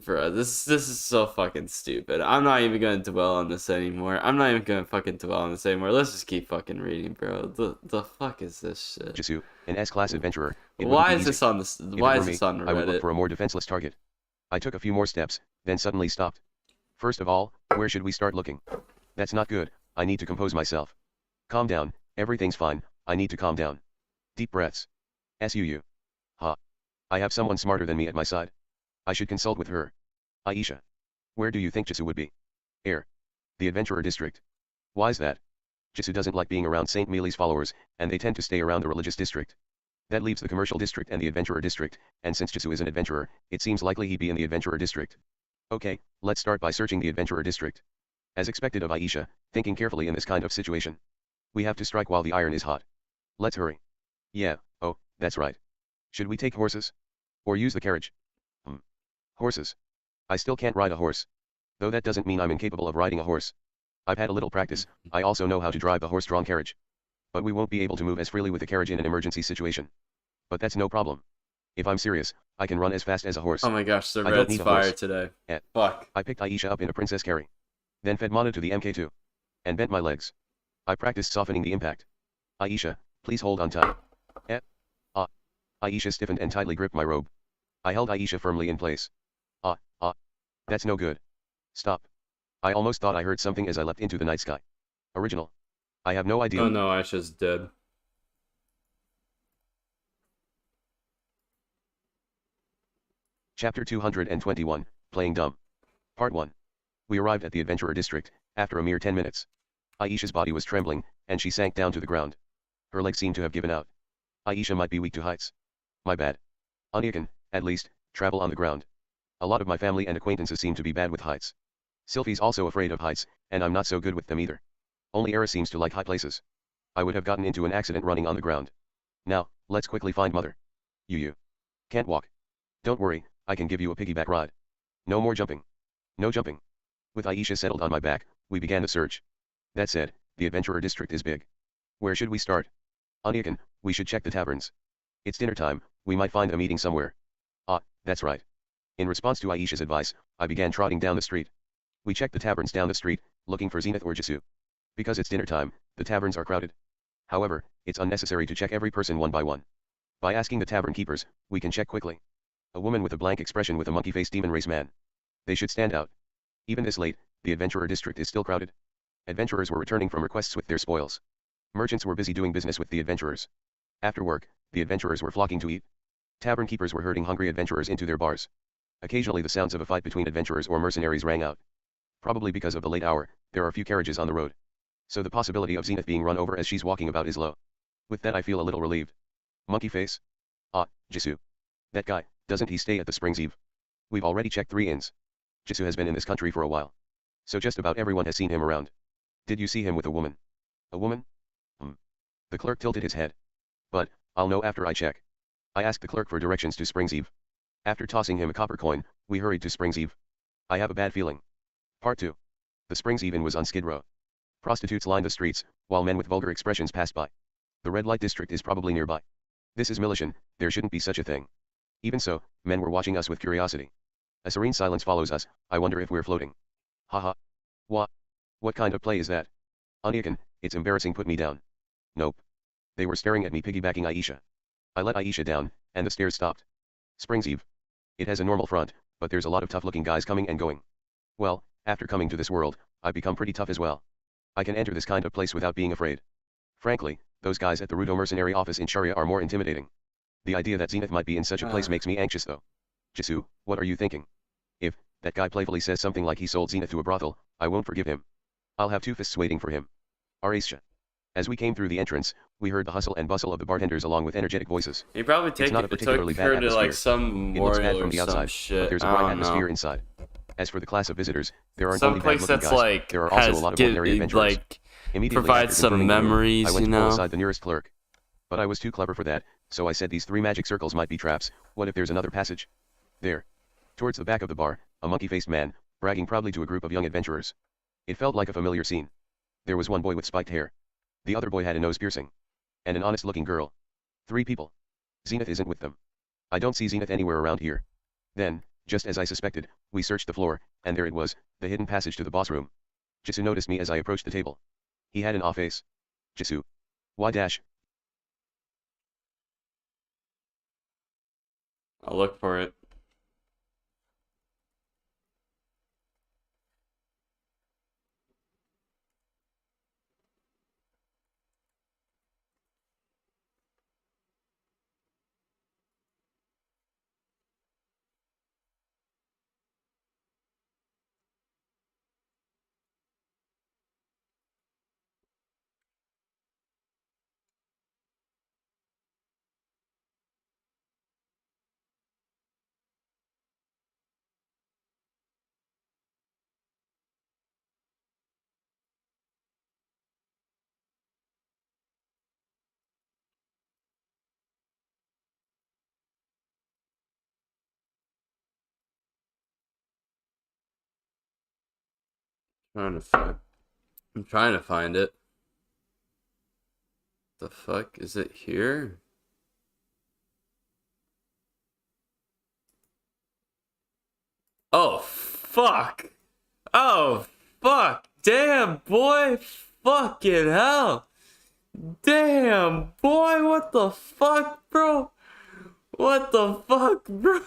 Bro, this is so fucking stupid. I'm not even gonna dwell on this anymore. Let's just keep fucking reading, bro. The fuck is this shit? Jisu, an S-class adventurer. Why is this on this? Why is this on Reddit? I would look for a more defenseless target. I took a few more steps, then suddenly stopped. First of all, where should we start looking? That's not good. I need to compose myself. Calm down. Everything's fine. I need to calm down. Deep breaths. SUU. Ha. I have someone smarter than me at my side. I should consult with her. Aisha. Where do you think Jisu would be? The Adventurer District. Why's that? Jisu doesn't like being around St. Millis followers, and they tend to stay around the religious district. That leaves the commercial district and the Adventurer District, and since Jisu is an adventurer, it seems likely he'd be in the Adventurer District. Okay, let's start by searching the Adventurer District. As expected of Aisha, thinking carefully in this kind of situation. We have to strike while the iron is hot. Let's hurry. Yeah, oh, that's right. Should we take horses? Or use the carriage? Horses. I still can't ride a horse. Though that doesn't mean I'm incapable of riding a horse. I've had a little practice, I also know how to drive a horse-drawn carriage. But we won't be able to move as freely with a carriage in an emergency situation. But that's no problem. If I'm serious, I can run as fast as a horse. Oh my gosh, the red's fire today. Fuck. I picked Aisha up in a princess carry. Then fed Mana to the MK2. And bent my legs. I practiced softening the impact. Aisha, please hold on tight. Aisha stiffened and tightly gripped my robe. I held Aisha firmly in place. That's no good. Stop. I almost thought I heard something as I leapt into the night sky. Original. I have no idea. Oh no, Aisha's dead. Chapter 221, Playing Dumb. Part 1. We arrived at the Adventurer District, after a mere 10 minutes. Aisha's body was trembling, and she sank down to the ground. Her legs seemed to have given out. Aisha might be weak to heights. My bad. Anya can, at least, travel on the ground. A lot of my family and acquaintances seem to be bad with heights. Sylphie's also afraid of heights, and I'm not so good with them either. Only Eris seems to like high places. I would have gotten into an accident running on the ground. Now, let's quickly find Mother. You. Can't walk. Don't worry, I can give you a piggyback ride. No more jumping. No jumping. With Aisha settled on my back, we began the search. That said, the Adventurer District is big. Where should we start? Anya can, we should check the taverns. It's dinner time, we might find a meeting somewhere. That's right. In response to Aisha's advice, I began trotting down the street. We checked the taverns down the street, looking for Zenith or Jisoo. Because it's dinner time, the taverns are crowded. However, it's unnecessary to check every person one by one. By asking the tavern keepers, we can check quickly. A woman with a blank expression with a monkey-faced demon race man. They should stand out. Even this late, the adventurer district is still crowded. Adventurers were returning from requests with their spoils. Merchants were busy doing business with the adventurers. After work, the adventurers were flocking to eat. Tavern keepers were herding hungry adventurers into their bars. Occasionally the sounds of a fight between adventurers or mercenaries rang out. Probably because of the late hour, there are few carriages on the road. So the possibility of Zenith being run over as she's walking about is low. With that I feel a little relieved. Monkey face? Ah, Jisoo. That guy, doesn't he stay at the Springs Eve? We've already checked 3 inns. Jisoo has been in this country for a while. So just about everyone has seen him around. Did you see him with a woman? A woman? The clerk tilted his head. But, I'll know after I check. I asked the clerk for directions to Springs Eve. After tossing him a copper coin, we hurried to Springs Eve. I have a bad feeling. Part 2. The Springs Eve Inn was on Skid Row. Prostitutes lined the streets, while men with vulgar expressions passed by. The red light district is probably nearby. This is Millis, there shouldn't be such a thing. Even so, men were watching us with curiosity. A serene silence follows us, I wonder if we're floating. Haha. What kind of play is that? Oniakan, it's embarrassing, put me down. Nope. They were staring at me piggybacking Aisha. I let Aisha down, and the stairs stopped. Springs Eve. It has a normal front, but there's a lot of tough-looking guys coming and going. Well, after coming to this world, I've become pretty tough as well. I can enter this kind of place without being afraid. Frankly, those guys at the Rudo mercenary office in Sharia are more intimidating. The idea that Zenith might be in such a place makes me anxious though. Jisoo, what are you thinking? If that guy playfully says something like he sold Zenith to a brothel, I won't forgive him. I'll have 2 fists waiting for him. Aisha. As we came through the entrance, we heard the hustle and bustle of the bartenders along with energetic voices. He probably it's not a particularly bad atmosphere. To like some it looks bad from or the outside, shit. but there's a bright atmosphere inside. As for the class of visitors, there aren't some only place bad-looking that's guys, like there are also a lot of ordinary adventurers. Immediately provides after some confirming the room, memories, I went you to pull know. aside the nearest clerk. But I was too clever for that, so I said these 3 magic circles might be traps. What if there's another passage? There. Towards the back of the bar, a monkey-faced man, bragging proudly to a group of young adventurers. It felt like a familiar scene. There was one boy with spiked hair. The other boy had a nose piercing. And an honest-looking girl. 3 people. Zenith isn't with them. I don't see Zenith anywhere around here. Then, just as I suspected, we searched the floor, and there it was, the hidden passage to the boss room. Jisoo noticed me as I approached the table. He had an off face. Jisoo. Why dash? I'll look for it. I'm trying to find it. The fuck is it here? Oh fuck! Oh fuck! Damn boy! Fucking hell! Damn boy! What the fuck, bro? What the fuck, bro?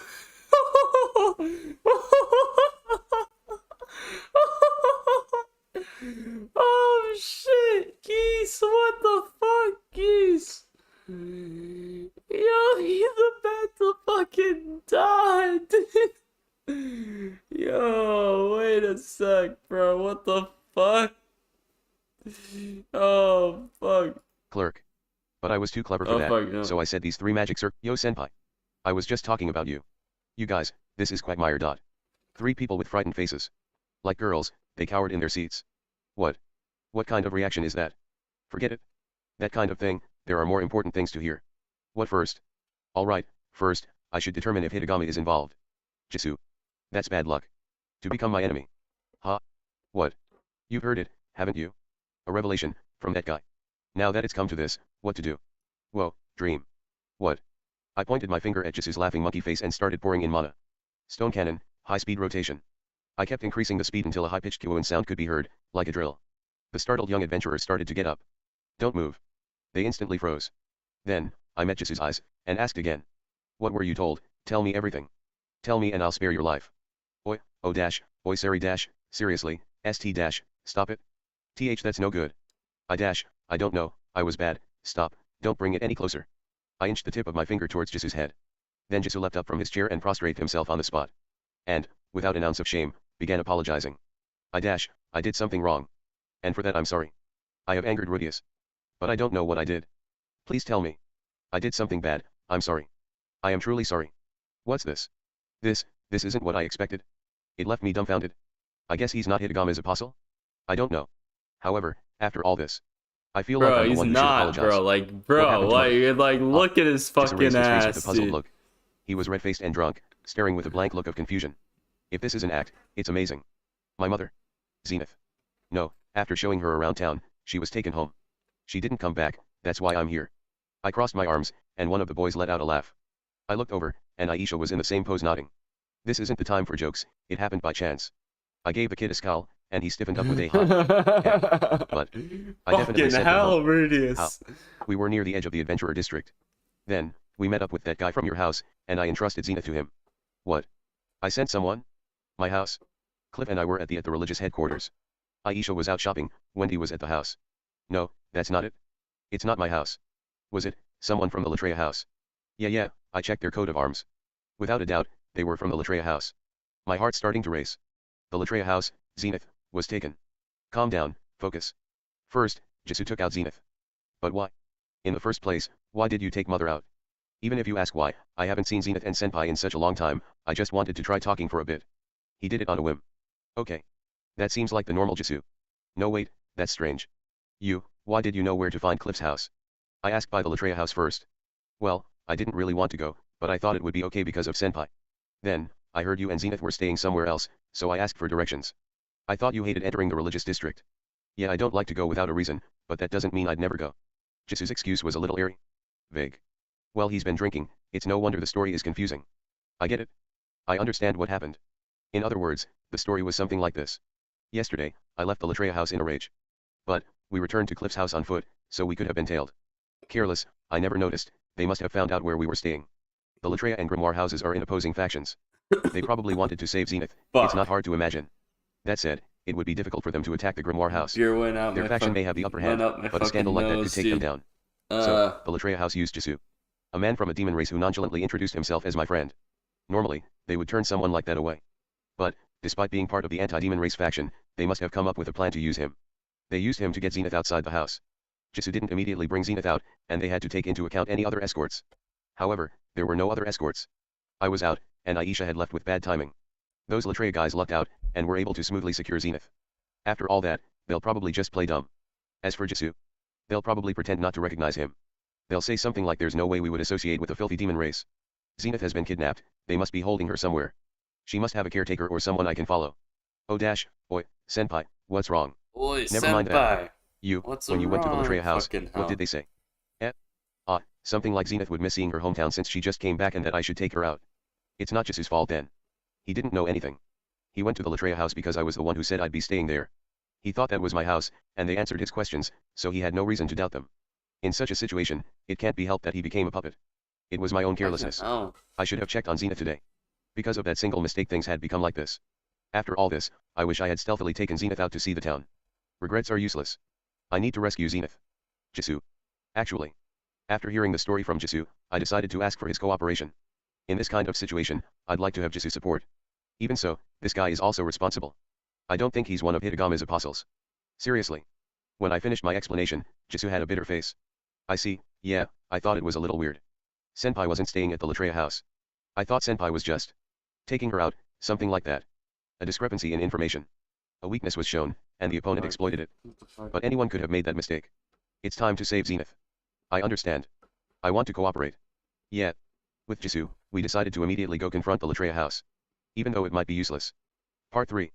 Oh shit, Geese, what the fuck, Geese? Yo, he's about to fucking die, dude. Yo, wait a sec, bro, what the fuck? Oh, fuck. Clerk. But I was too clever for that, fuck, no. So I said these 3 magic Yo, senpai. I was just talking about you. You guys, this is Quagmire. 3 people with frightened faces. Like girls, they cowered in their seats. What? What kind of reaction is that? Forget it. That kind of thing, there are more important things to hear. What first? Alright, first, I should determine if Hitagami is involved. Jisoo. That's bad luck. To become my enemy. Huh? What? You've heard it, haven't you? A revelation, from that guy. Now that it's come to this, what to do? Whoa, dream. What? I pointed my finger at Jisu's laughing monkey face and started pouring in mana. Stone cannon, high-speed rotation. I kept increasing the speed until a high-pitched kiwon sound could be heard, like a drill. The startled young adventurers started to get up. Don't move. They instantly froze. Then, I met Jisu's eyes, and asked again. What were you told? Tell me everything. Tell me and I'll spare your life. Oi, oh dash, oi sari dash, seriously, st dash, stop it. That's no good. I dash, I don't know, I was bad, stop, don't bring it any closer. I inched the tip of my finger towards Jisu's head. Then Jisu leapt up from his chair and prostrated himself on the spot. And, without an ounce of shame, began apologizing. I did something wrong. And for that I'm sorry. I have angered Rudius. But I don't know what I did. Please tell me. I did something bad, I'm sorry. I am truly sorry. What's this? This isn't what I expected. It left me dumbfounded. I guess he's not Hitagama's apostle? I don't know. However, after all this, I feel like I'm the one who should apologize. Look at his fucking ass, with a puzzled look. He was red-faced and drunk, staring with a blank look of confusion. If this is an act, it's amazing. My mother. Zenith. No, after showing her around town, she was taken home. She didn't come back, that's why I'm here. I crossed my arms, and one of the boys let out a laugh. I looked over, and Aisha was in the same pose nodding. This isn't the time for jokes, it happened by chance. I gave the kid a scowl, and he stiffened up with a hot. But, I definitely said no. Rudius. We were near the edge of the adventurer district. Then, we met up with that guy from your house, and I entrusted Zenith to him. What? I sent someone? My house? Cliff and I were at the religious headquarters. Aisha was out shopping, Wendy was at the house. No, that's not it. It's not my house. Was it, someone from the Latria house? Yeah, I checked their coat of arms. Without a doubt, they were from the Latria house. My heart's starting to race. The Latria house, Zenith, was taken. Calm down, focus. First, Jisu took out Zenith. But why? In the first place, why did you take Mother out? Even if you ask why, I haven't seen Zenith and Senpai in such a long time, I just wanted to try talking for a bit. He did it on a whim. Okay. That seems like the normal Jisu. No wait, that's strange. Why did you know where to find Cliff's house? I asked by the Latria house first. Well, I didn't really want to go, but I thought it would be okay because of Senpai. Then, I heard you and Zenith were staying somewhere else, so I asked for directions. I thought you hated entering the religious district. Yeah, I don't like to go without a reason, but that doesn't mean I'd never go. Jisu's excuse was a little airy. Vague. Well, he's been drinking, it's no wonder the story is confusing. I get it. I understand what happened. In other words, the story was something like this. Yesterday, I left the Latria house in a rage. But, we returned to Cliff's house on foot, so we could have been tailed. Careless, I never noticed, they must have found out where we were staying. The Latria and Grimoire houses are in opposing factions. They probably wanted to save Zenith, it's not hard to imagine. That said, it would be difficult for them to attack the Grimoire house. Their faction may have the upper hand, but a scandal like that could take them down. So, the Latria house used Jisu. A man from a demon race who nonchalantly introduced himself as my friend. Normally, they would turn someone like that away. But, despite being part of the anti-demon race faction, they must have come up with a plan to use him. They used him to get Zenith outside the house. Jisu didn't immediately bring Zenith out, and they had to take into account any other escorts. However, there were no other escorts. I was out, and Aisha had left with bad timing. Those Latria guys lucked out, and were able to smoothly secure Zenith. After all that, they'll probably just play dumb. As for Jisu, they'll probably pretend not to recognize him. They'll say something like there's no way we would associate with a filthy demon race. Zenith has been kidnapped, they must be holding her somewhere. She must have a caretaker or someone I can follow. Oh dash, oi, senpai, what's wrong? Oi, never senpai. Mind that. What's when you went to the Latria house, hell? What did they say? Something like Zenith would miss seeing her hometown since she just came back and that I should take her out. It's not Jisu's fault then. He didn't know anything. He went to the Latria house because I was the one who said I'd be staying there. He thought that was my house, and they answered his questions, so he had no reason to doubt them. In such a situation, it can't be helped that he became a puppet. It was my own carelessness. I should have checked on Zenith today. Because of that single mistake things had become like this. After all this, I wish I had stealthily taken Zenith out to see the town. Regrets are useless. I need to rescue Zenith. Jisu. Actually. After hearing the story from Jisu, I decided to ask for his cooperation. In this kind of situation, I'd like to have Jisu's support. Even so, this guy is also responsible. I don't think he's one of Hitagama's apostles. Seriously. When I finished my explanation, Jisu had a bitter face. I see, yeah, I thought it was a little weird. Senpai wasn't staying at the Latria house. I thought Senpai was just taking her out, something like that. A discrepancy in information. A weakness was shown, and the opponent exploited it. But anyone could have made that mistake. It's time to save Zenith. I understand. I want to cooperate. Yeah. With Jisu, we decided to immediately go confront the Latria house. Even though it might be useless. Part 3.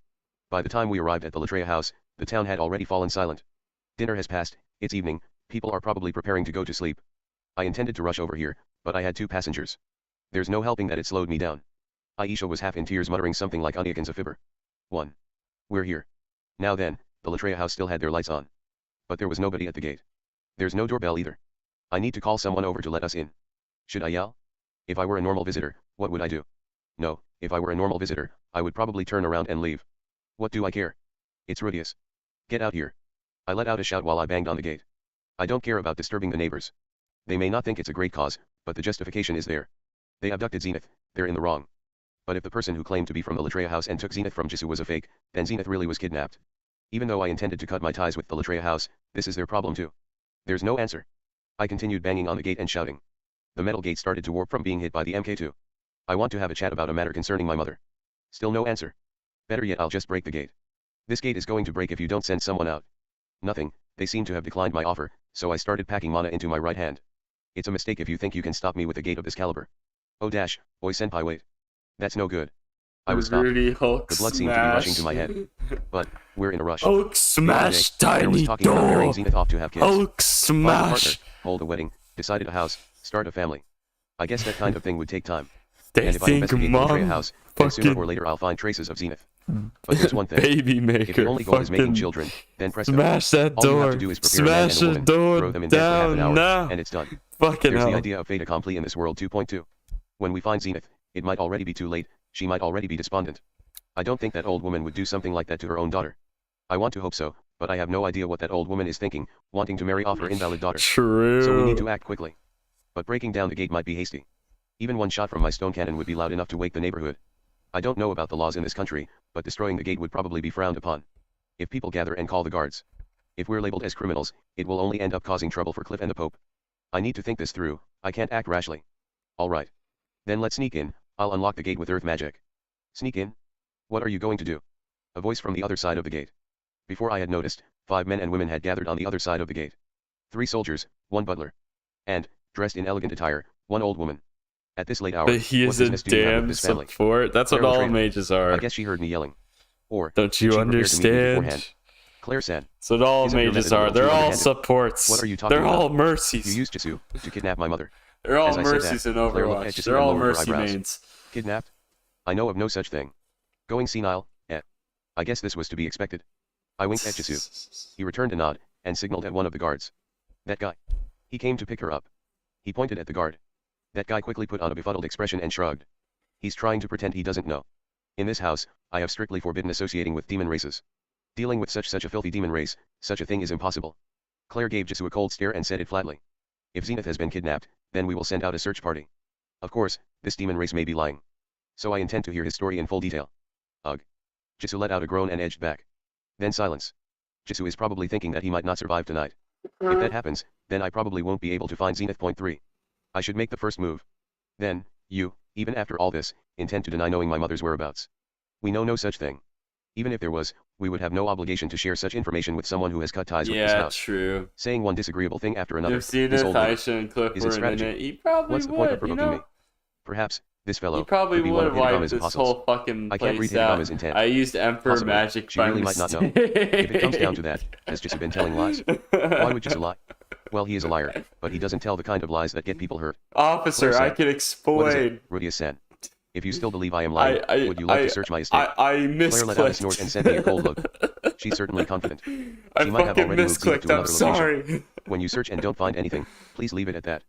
By the time we arrived at the Latria house, the town had already fallen silent. Dinner has passed, it's evening, people are probably preparing to go to sleep. I intended to rush over here, But I had 2 passengers. There's no helping that it slowed me down. Aisha was half in tears muttering something like Oniakins a fibber. 1. We're here. Now then, the Latria house still had their lights on. But there was nobody at the gate. There's no doorbell either. I need to call someone over to let us in. Should I yell? If I were a normal visitor, what would I do? No, if I were a normal visitor, I would probably turn around and leave. What do I care? It's Rudius. Get out here. I let out a shout while I banged on the gate. I don't care about disturbing the neighbors. They may not think it's a great cause, but the justification is there. They abducted Zenith, they're in the wrong. But if the person who claimed to be from the Latria house and took Zenith from Jisoo was a fake, then Zenith really was kidnapped. Even though I intended to cut my ties with the Latria house, this is their problem too. There's no answer. I continued banging on the gate and shouting. The metal gate started to warp from being hit by the MK2. I want to have a chat about a matter concerning my mother. Still no answer. Better yet, I'll just break the gate. This gate is going to break if you don't send someone out. Nothing, they seem to have declined my offer, so I started packing mana into my right hand. It's a mistake if you think you can stop me with a gate of this caliber. Oh dash, oi senpai wait. That's no good. I was stopped. The blood seemed to be rushing to my head. But, we're in a rush. Hulk smash tiny door! Hulk smash! Hold a wedding, decide a house, start a family. I guess that kind of thing would take time. They and if I think investigate mom the house, then sooner or later I'll find traces of Zenith. But there's one thing. Baby maker. If your only goal is making children, then press smash that All you door. have to do is prepare a man and a woman, throw them in bed for half an hour, now. and it's done. Fucking There's hell. the idea of fait accompli in this world 2.2. When we find Zenith, it might already be too late, she might already be despondent. I don't think that old woman would do something like that to her own daughter. I want to hope so, but I have no idea what that old woman is thinking, wanting to marry off her invalid daughter. True. So we need to act quickly. But breaking down the gate might be hasty. Even one shot from my stone cannon would be loud enough to wake the neighborhood. I don't know about the laws in this country, but destroying the gate would probably be frowned upon. If people gather and call the guards. If we're labeled as criminals, it will only end up causing trouble for Cliff and the Pope. I need to think this through, I can't act rashly. Alright. Then let's sneak in, I'll unlock the gate with earth magic. Sneak in? What are you going to do? A voice from the other side of the gate. Before I had noticed, 5 men and women had gathered on the other side of the gate. 3 soldiers, 1 butler. And, dressed in elegant attire, 1 old woman. At this late hour, but he is a damn support. That's what all mages are. I guess she heard me yelling. Or, don't you understand? Claire said. That's what all mages are. They're all supports. What are you talking about? They're all mercies. You used Jisoo to kidnap my mother. They're all mercies in Overwatch. They're all mercy mains. Kidnapped? I know of no such thing. Going senile, I guess this was to be expected. I winked at Jisoo. He returned a nod, and signaled at one of the guards. That guy. He came to pick her up. He pointed at the guard. That guy quickly put on a befuddled expression and shrugged. He's trying to pretend he doesn't know. In this house, I have strictly forbidden associating with demon races. Dealing with such a filthy demon race, such a thing is impossible. Claire gave Jisoo a cold stare and said it flatly. If Zenith has been kidnapped, then we will send out a search party. Of course, this demon race may be lying. So I intend to hear his story in full detail. Ugh. Jisoo let out a groan and edged back. Then silence. Jisoo is probably thinking that he might not survive tonight. If that happens, then I probably won't be able to find Zenith. Point 3. I should make the first move. Then, you, even after all this, intend to deny knowing my mother's whereabouts. We know no such thing. Even if there was, we would have no obligation to share such information with someone who has cut ties with this house. Yeah, true. Saying one disagreeable thing after another. If Zenith, Aisha, and Cliff were in it, he probably What's the point of provoking me? Perhaps, this fellow he probably would have wiped this whole fucking place I can't read Hidegama's intent. I used Emperor Possibly, magic she by really mistake. might not know. If it comes down to that, has Jisoo been telling lies? Why would Jisoo lie? Well, he is a liar, but he doesn't tell the kind of lies that get people hurt. Officer, I can explain. Rudius said. If you still believe I am lying, would you like to search my estate? I Claire let out a snort and sent me a cold look. She's certainly confident. She might have already moved to another location. When you search and don't find anything, please leave it at that.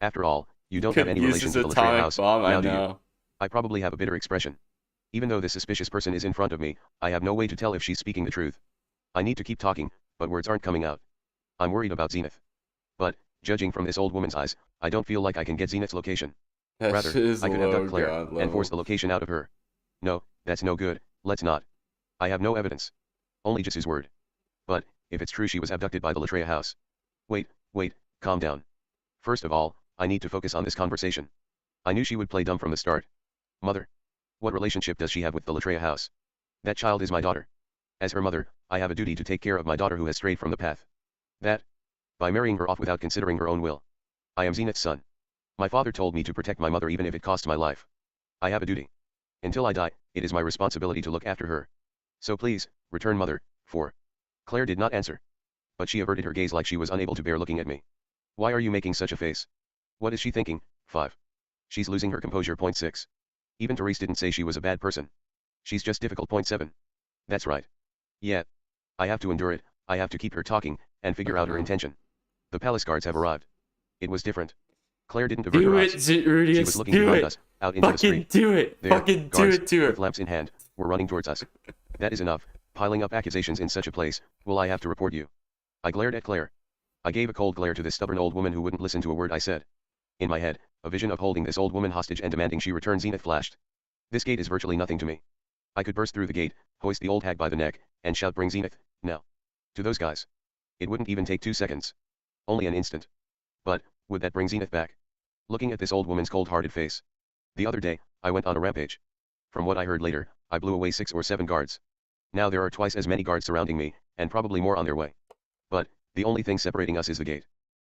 After all, you don't have any relation to the Latria house, now do you? I probably have a bitter expression. Even though this suspicious person is in front of me, I have no way to tell if she's speaking the truth. I need to keep talking, but words aren't coming out. I'm worried about Zenith. But, judging from this old woman's eyes, I don't feel like I can get Zenith's location. Rather, I could abduct Claire and force the location out of her. No, that's no good, let's not. I have no evidence. Only Jisoo's word. But, if it's true she was abducted by the Latria house. Wait, calm down. First of all, I need to focus on this conversation. I knew she would play dumb from the start. Mother. What relationship does she have with the Latria house? That child is my daughter. As her mother, I have a duty to take care of my daughter who has strayed from the path. That. By marrying her off without considering her own will. I am Zenith's son. My father told me to protect my mother even if it cost my life. I have a duty. Until I die, it is my responsibility to look after her. So please, return mother, for. Claire did not answer. But she averted her gaze like she was unable to bear looking at me. Why are you making such a face? What is she thinking, 5. She's losing her composure. 6. Even Therese didn't say she was a bad person. She's just difficult. 7. That's right. Yeah. I have to endure it, I have to keep her talking, and figure out her intention. The palace guards have arrived. It was different. Claire didn't avert her eyes. Rudius, she was looking behind us, out into the street. Do it! There, fucking guards, do it! with lamps in hand, were running towards us. That is enough, piling up accusations in such a place, will I have to report you? I glared at Claire. I gave a cold glare to this stubborn old woman who wouldn't listen to a word I said. In my head, a vision of holding this old woman hostage and demanding she return Zenith flashed. This gate is virtually nothing to me. I could burst through the gate, hoist the old hag by the neck, and shout bring Zenith, now. To those guys. It wouldn't even take 2 seconds. Only an instant. But, would that bring Zenith back? Looking at this old woman's cold-hearted face. The other day, I went on a rampage. From what I heard later, I blew away 6 or 7 guards. Now there are twice as many guards surrounding me, and probably more on their way. But, the only thing separating us is the gate.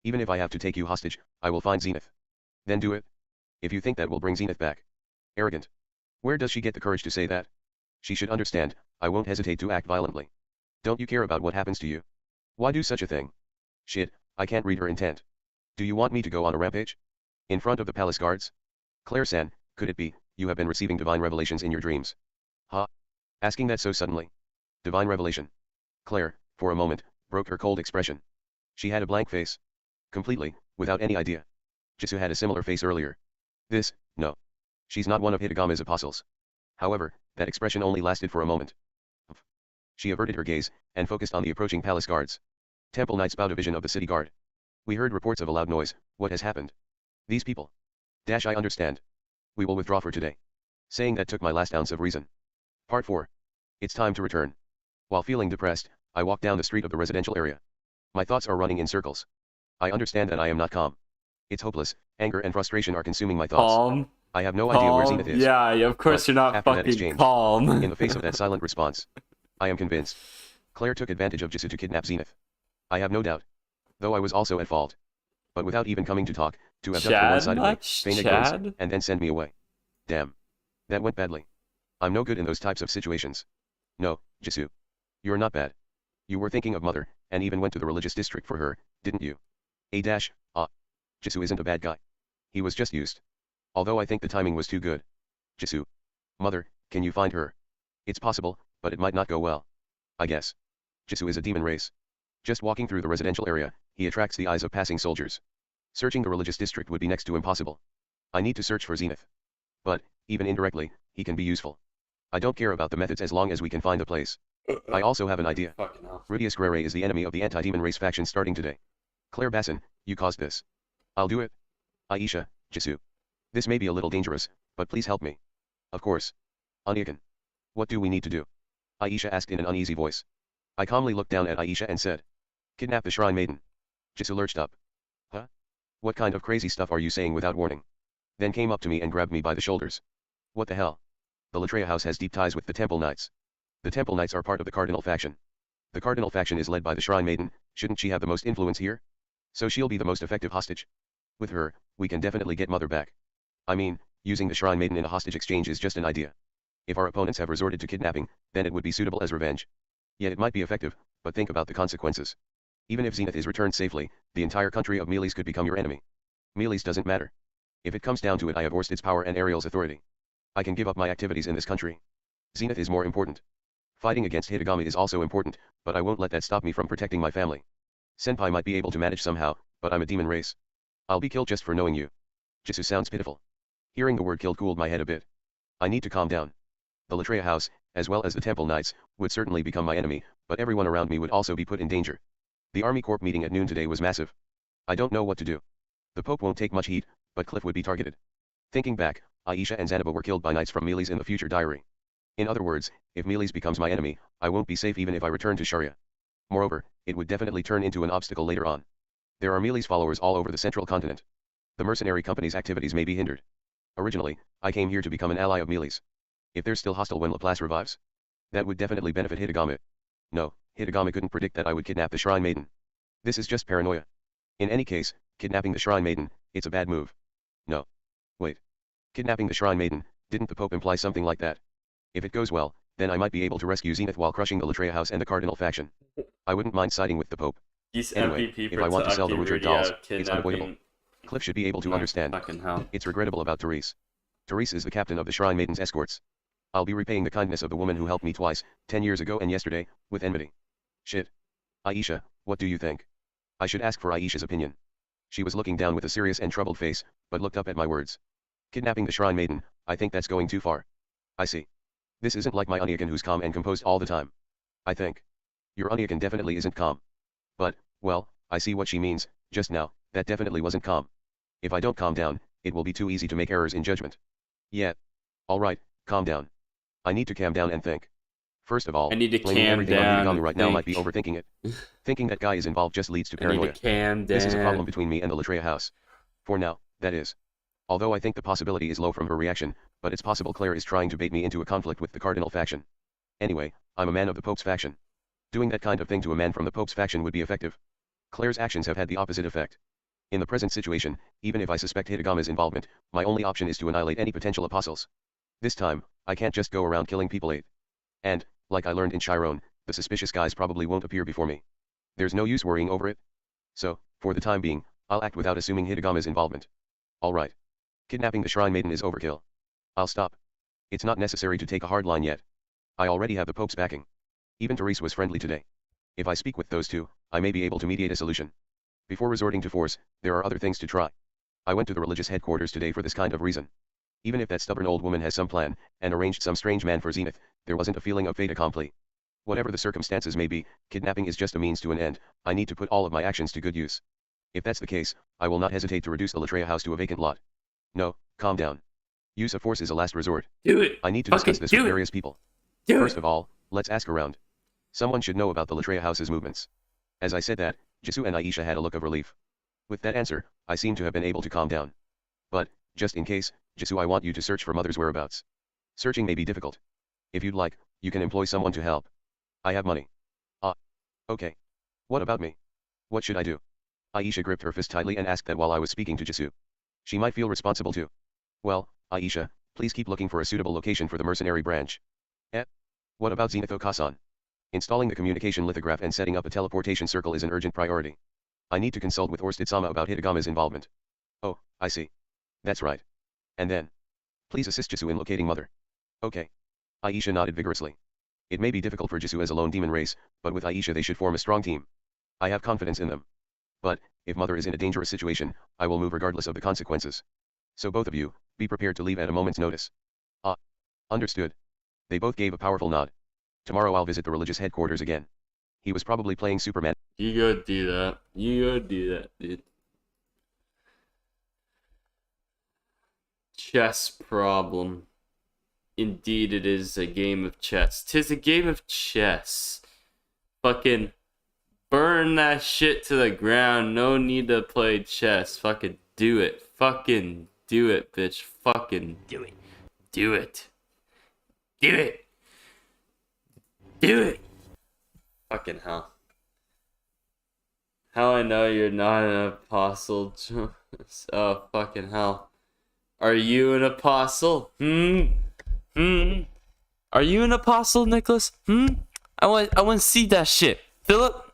Even if I have to take you hostage, I will find Zenith. Then do it. If you think that will bring Zenith back. Arrogant. Where does she get the courage to say that? She should understand, I won't hesitate to act violently. Don't you care about what happens to you? Why do such a thing? Shit, I can't read her intent. Do you want me to go on a rampage? In front of the palace guards? Claire-san, could it be, you have been receiving divine revelations in your dreams? Huh? Asking that so suddenly? Divine revelation. Claire, for a moment, broke her cold expression. She had a blank face. Completely, without any idea. Jisoo had a similar face earlier. No. She's not one of Hitagama's apostles. However, that expression only lasted for a moment. She averted her gaze, and focused on the approaching palace guards. Temple Knights bowed a vision of the city guard. We heard reports of a loud noise. What has happened? These people. I understand. We will withdraw for today. Saying that took my last ounce of reason. Part 4. It's time to return. While feeling depressed, I walked down the street of the residential area. My thoughts are running in circles. I understand that I am not calm. It's hopeless, anger and frustration are consuming my thoughts. Calm. I have no idea where Zenith is. Yeah, of course you're not fucking calm. In the face of that silent response, I am convinced. Claire took advantage of Jisoo to kidnap Zenith. I have no doubt. Though I was also at fault. But without even coming to talk, to abduct her one-sidedly, feign a ghost, and then send me away. Damn. That went badly. I'm no good in those types of situations. No, Jisoo. You're not bad. You were thinking of Mother, and even went to the religious district for her, didn't you? Jisoo isn't a bad guy. He was just used. Although I think the timing was too good. Jisoo. Mother, can you find her? It's possible, but it might not go well. I guess. Jisoo is a demon race. Just walking through the residential area, he attracts the eyes of passing soldiers. Searching the religious district would be next to impossible. I need to search for Zenith. But, even indirectly, he can be useful. I don't care about the methods as long as we can find the place. I also have an idea. Rudius Grere is the enemy of the anti-demon race faction starting today. Claire Bassin, you caused this. I'll do it. Aisha, Jisoo. This may be a little dangerous, but please help me. Of course. Oniakan. What do we need to do? Aisha asked in an uneasy voice. I calmly looked down at Aisha and said. Kidnap the Shrine Maiden. Jisoo lurched up. Huh? What kind of crazy stuff are you saying without warning? Then came up to me and grabbed me by the shoulders. What the hell? The Latria house has deep ties with the Temple Knights. The Temple Knights are part of the Cardinal faction. The Cardinal faction is led by the Shrine Maiden, shouldn't she have the most influence here? So she'll be the most effective hostage. With her, we can definitely get Mother back. I mean, using the Shrine Maiden in a hostage exchange is just an idea. If our opponents have resorted to kidnapping, then it would be suitable as revenge. Yet it might be effective, but think about the consequences. Even if Zenith is returned safely, the entire country of Millis could become your enemy. Millis doesn't matter. If it comes down to it, I have Orsted's power and Ariel's authority. I can give up my activities in this country. Zenith is more important. Fighting against Hitagami is also important, but I won't let that stop me from protecting my family. Senpai might be able to manage somehow, but I'm a demon race. I'll be killed just for knowing you. Jisoo sounds pitiful. Hearing the word killed cooled my head a bit. I need to calm down. The Latria house, as well as the Temple Knights, would certainly become my enemy, but everyone around me would also be put in danger. The Army Corps meeting at noon today was massive. I don't know what to do. The Pope won't take much heat, but Cliff would be targeted. Thinking back, Aisha and Zanaba were killed by knights from Millis in the future diary. In other words, if Millis becomes my enemy, I won't be safe even if I return to Sharia. Moreover, it would definitely turn into an obstacle later on. There are Millis followers all over the central continent. The mercenary company's activities may be hindered. Originally, I came here to become an ally of Millis. If they're still hostile when Laplace revives, that would definitely benefit Hitagami. No, Hitagami couldn't predict that I would kidnap the Shrine Maiden. This is just paranoia. In any case, kidnapping the Shrine Maiden, it's a bad move. No. Wait. Kidnapping the Shrine Maiden, didn't the Pope imply something like that? If it goes well, then I might be able to rescue Zenith while crushing the Latria house and the Cardinal faction. I wouldn't mind siding with the Pope. Geese Anyway, MVP if I want to sell the Rudyard dolls, it's unavoidable. Cliff should be able to understand. Fucking hell. It's regrettable about Therese. Therese is the captain of the Shrine Maiden's escorts. I'll be repaying the kindness of the woman who helped me twice, 10 years ago and yesterday, with enmity. Shit. Aisha, what do you think? I should ask for Aisha's opinion. She was looking down with a serious and troubled face, but looked up at my words. Kidnapping the Shrine Maiden, I think that's going too far. I see. This isn't like my Unyakin who's calm and composed all the time. I think. Your Unyakin definitely isn't calm. But, well, I see what she means, just now, that definitely wasn't calm. If I don't calm down, it will be too easy to make errors in judgment. Yeah. Alright, calm down. I need to calm down and think. First of all, I need to blaming everything on Hinagami right now might be think. overthinking it. Thinking that guy is involved just leads to paranoia. This is a problem between me and the Latria house. For now, that is. Although I think the possibility is low from her reaction, but it's possible Claire is trying to bait me into a conflict with the Cardinal faction. Anyway, I'm a man of the Pope's faction. Doing that kind of thing to a man from the Pope's faction would be effective. Claire's actions have had the opposite effect. In the present situation, even if I suspect Hitagami's involvement, my only option is to annihilate any potential apostles. This time, I can't just go around killing people. And, like I learned in Chiron, the suspicious guys probably won't appear before me. There's no use worrying over it. So, for the time being, I'll act without assuming Hitagami's involvement. Alright. Kidnapping the Shrine Maiden is overkill. I'll stop. It's not necessary to take a hard line yet. I already have the Pope's backing. Even Therese was friendly today. If I speak with those two, I may be able to mediate a solution. Before resorting to force, there are other things to try. I went to the religious headquarters today for this kind of reason. Even if that stubborn old woman has some plan, and arranged some strange man for Zenith, there wasn't a feeling of fait accompli. Whatever the circumstances may be, kidnapping is just a means to an end. I need to put all of my actions to good use. If that's the case, I will not hesitate to reduce the Latria house to a vacant lot. No, calm down. Use of force is a last resort. Do it. I need to discuss this with various people. First of all, let's ask around. Someone should know about the Latria house's movements. As I said that, Jisoo and Aisha had a look of relief. With that answer, I seem to have been able to calm down. But, just in case, Jisoo, I want you to search for Mother's whereabouts. Searching may be difficult. If you'd like, you can employ someone to help. I have money. Okay. What about me? What should I do? Aisha gripped her fist tightly and asked that while I was speaking to Jisoo. She might feel responsible too. Well, Aisha, please keep looking for a suitable location for the mercenary branch. What about Zenith Okasan? Installing the communication lithograph and setting up a teleportation circle is an urgent priority. I need to consult with Orsted-sama about Hitagami's involvement. Oh, I see. That's right. And then? Please assist Jisoo in locating Mother. Okay. Aisha nodded vigorously. It may be difficult for Jisoo as a lone demon race, but with Aisha they should form a strong team. I have confidence in them. But, if Mother is in a dangerous situation, I will move regardless of the consequences. So both of you, be prepared to leave at a moment's notice. Understood. They both gave a powerful nod. Tomorrow I'll visit the religious headquarters again. He was probably playing Superman. You gotta do that. You gotta do that, dude. Chess problem. Indeed, it is a game of chess. 'Tis a game of chess. Fucking burn that shit to the ground. No need to play chess. Fucking do it. Fucking do it, bitch. Fucking do it. Do it. Do it. Do it. Fucking hell. How I know you're not an apostle, Jonas. Oh, fucking hell. Are you an apostle? Are you an apostle, Nicholas? I want to see that shit. Philip?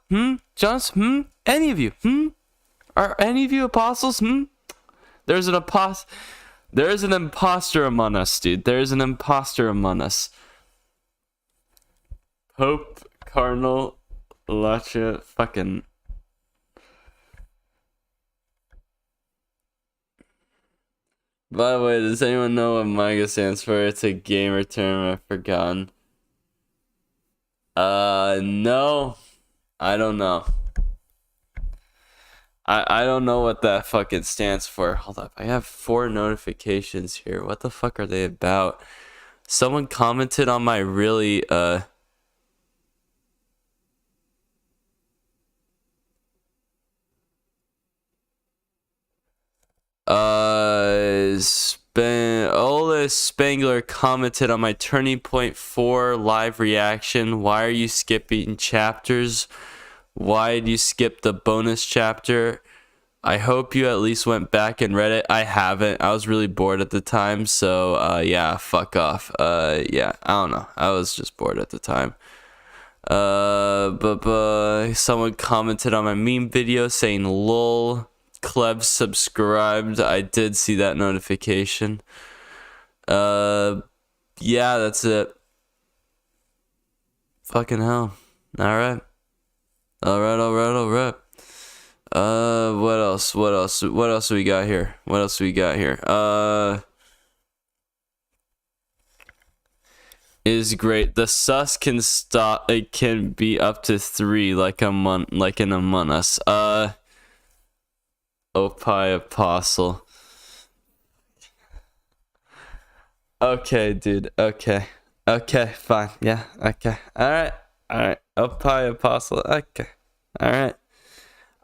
Jonas? Any of you? Are any of you apostles? There's an imposter among us, dude. There's an imposter among us. Pope, Cardinal, Latria, fucking. By the way, does anyone know what MIGA stands for? It's a gamer term I've forgotten. No. I don't know. I don't know what that fucking stands for. Hold up. I have 4 notifications here. What the fuck are they about? Someone commented on my really, Ola Spangler commented on my Turning Point 4 live reaction. Why are you skipping chapters? Why did you skip the bonus chapter? I hope you at least went back and read it. I haven't. I was really bored at the time, so yeah, fuck off. Yeah, I don't know. I was just bored at the time. But someone commented on my meme video saying lol. Kleb subscribed. I did see that notification. Yeah, that's it. Fucking hell. Alright. Alright. What else do we got here? Is great. The sus can stop. It can be up to 3, like in Among Us. Opie Apostle. Okay, dude. Okay, fine. Yeah. Okay. All right. Opie Apostle. Okay. All right.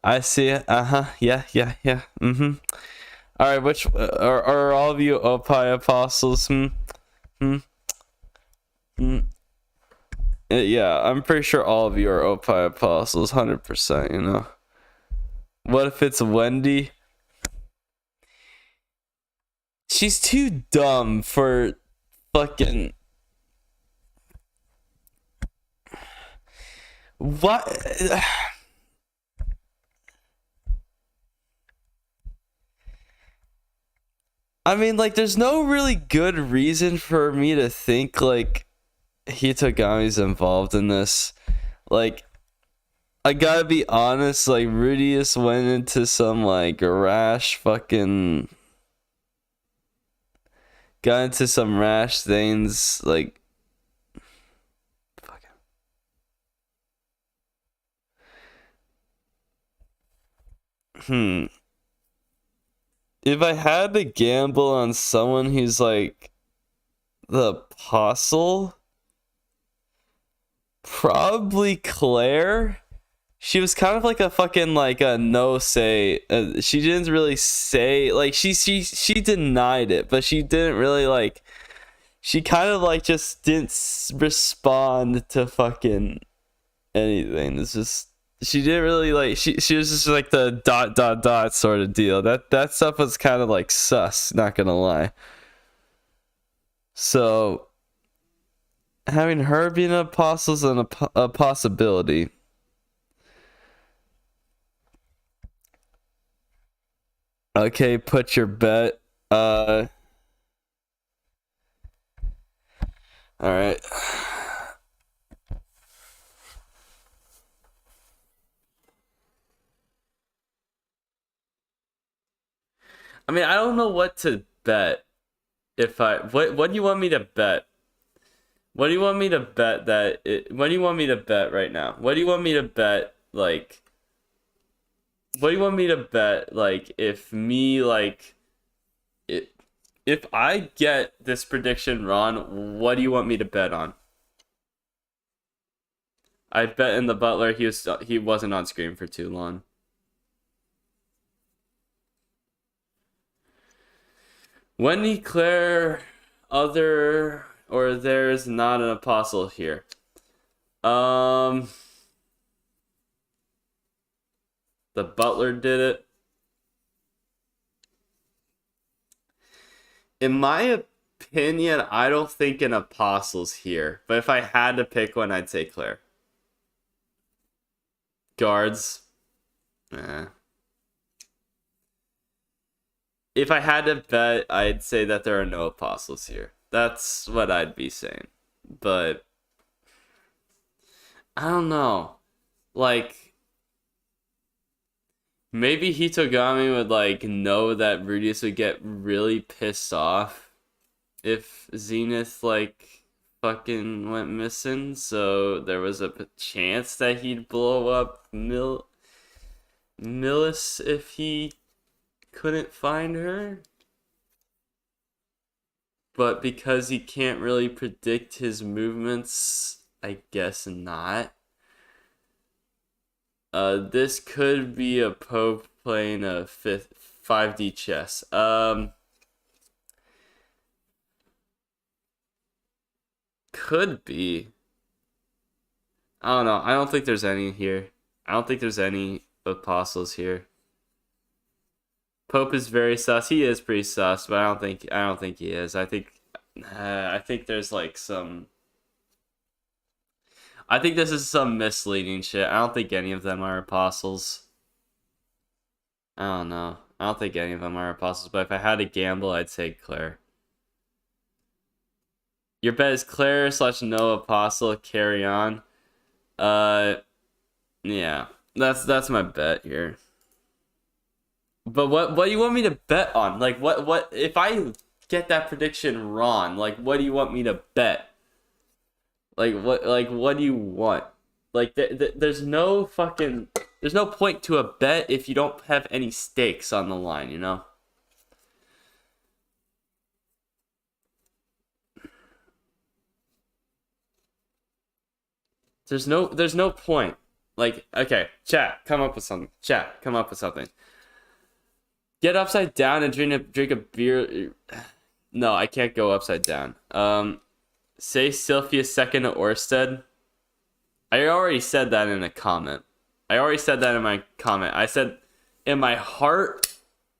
I see it. Yeah. Mm-hmm. All right. Which are all of you Opie Apostles? Yeah, I'm pretty sure all of you are Opie Apostles, 100%, you know. What if it's Wendy? She's too dumb for fucking... What? I mean, like, there's no really good reason for me to think, like, Hitogami's involved in this. Like, I gotta be honest, like, Rudius went into some, like, rash fucking... Got into some rash things, like... If I had to gamble on someone who's, like, the apostle... Probably Claire. She was kind of like a fucking like a no say. She didn't really say like she denied it, but she didn't really like. She kind of like just didn't respond to fucking anything. It's just she didn't really like. She was just like the ... sort of deal. That stuff was kind of like sus. Not gonna lie. So. Having her being an apostle is a possibility. Okay, put your bet. All right. I mean, I don't know what to bet. What do you want me to bet? What do you want me to bet what do you want me to bet right now? What do you want me to bet, like... What do you want me to bet, like, if I get this prediction wrong, what do you want me to bet on? I bet in the Butler he wasn't on screen for too long. Wendy, Claire, other... Or there's not an apostle here. The Butler did it. In my opinion, I don't think an apostle's here. But if I had to pick one, I'd say Claire. Guards. If I had to bet, I'd say that there are no apostles here. That's what I'd be saying. But I don't know. Like, maybe Hitogami would like know that Rudius would get really pissed off if Zenith like fucking went missing, so there was a chance that he'd blow up Millis if he couldn't find her. But because he can't really predict his movements, I guess not. This could be a Pope playing a 5D chess. Could be. I don't know. I don't think there's any here. I don't think there's any apostles here. Pope is very sus. He is pretty sus, but I don't think he is. I think there's like some... I think this is some misleading shit. I don't think any of them are apostles. I don't know. I don't think any of them are apostles, but if I had to gamble, I'd say Claire. Your bet is Claire / no apostle, carry on. Yeah. That's my bet here. But what do you want me to bet on? Like what if I get that prediction wrong? Like what do you want me to bet? Like what do you want? Like there's no point to a bet if you don't have any stakes on the line, you know? There's no point. Like, okay, chat, come up with something. Chat, come up with something. Get upside down and drink a beer. No, I can't go upside down. Say Sylphia second to Orsted. I already said that in a comment. I said in my heart,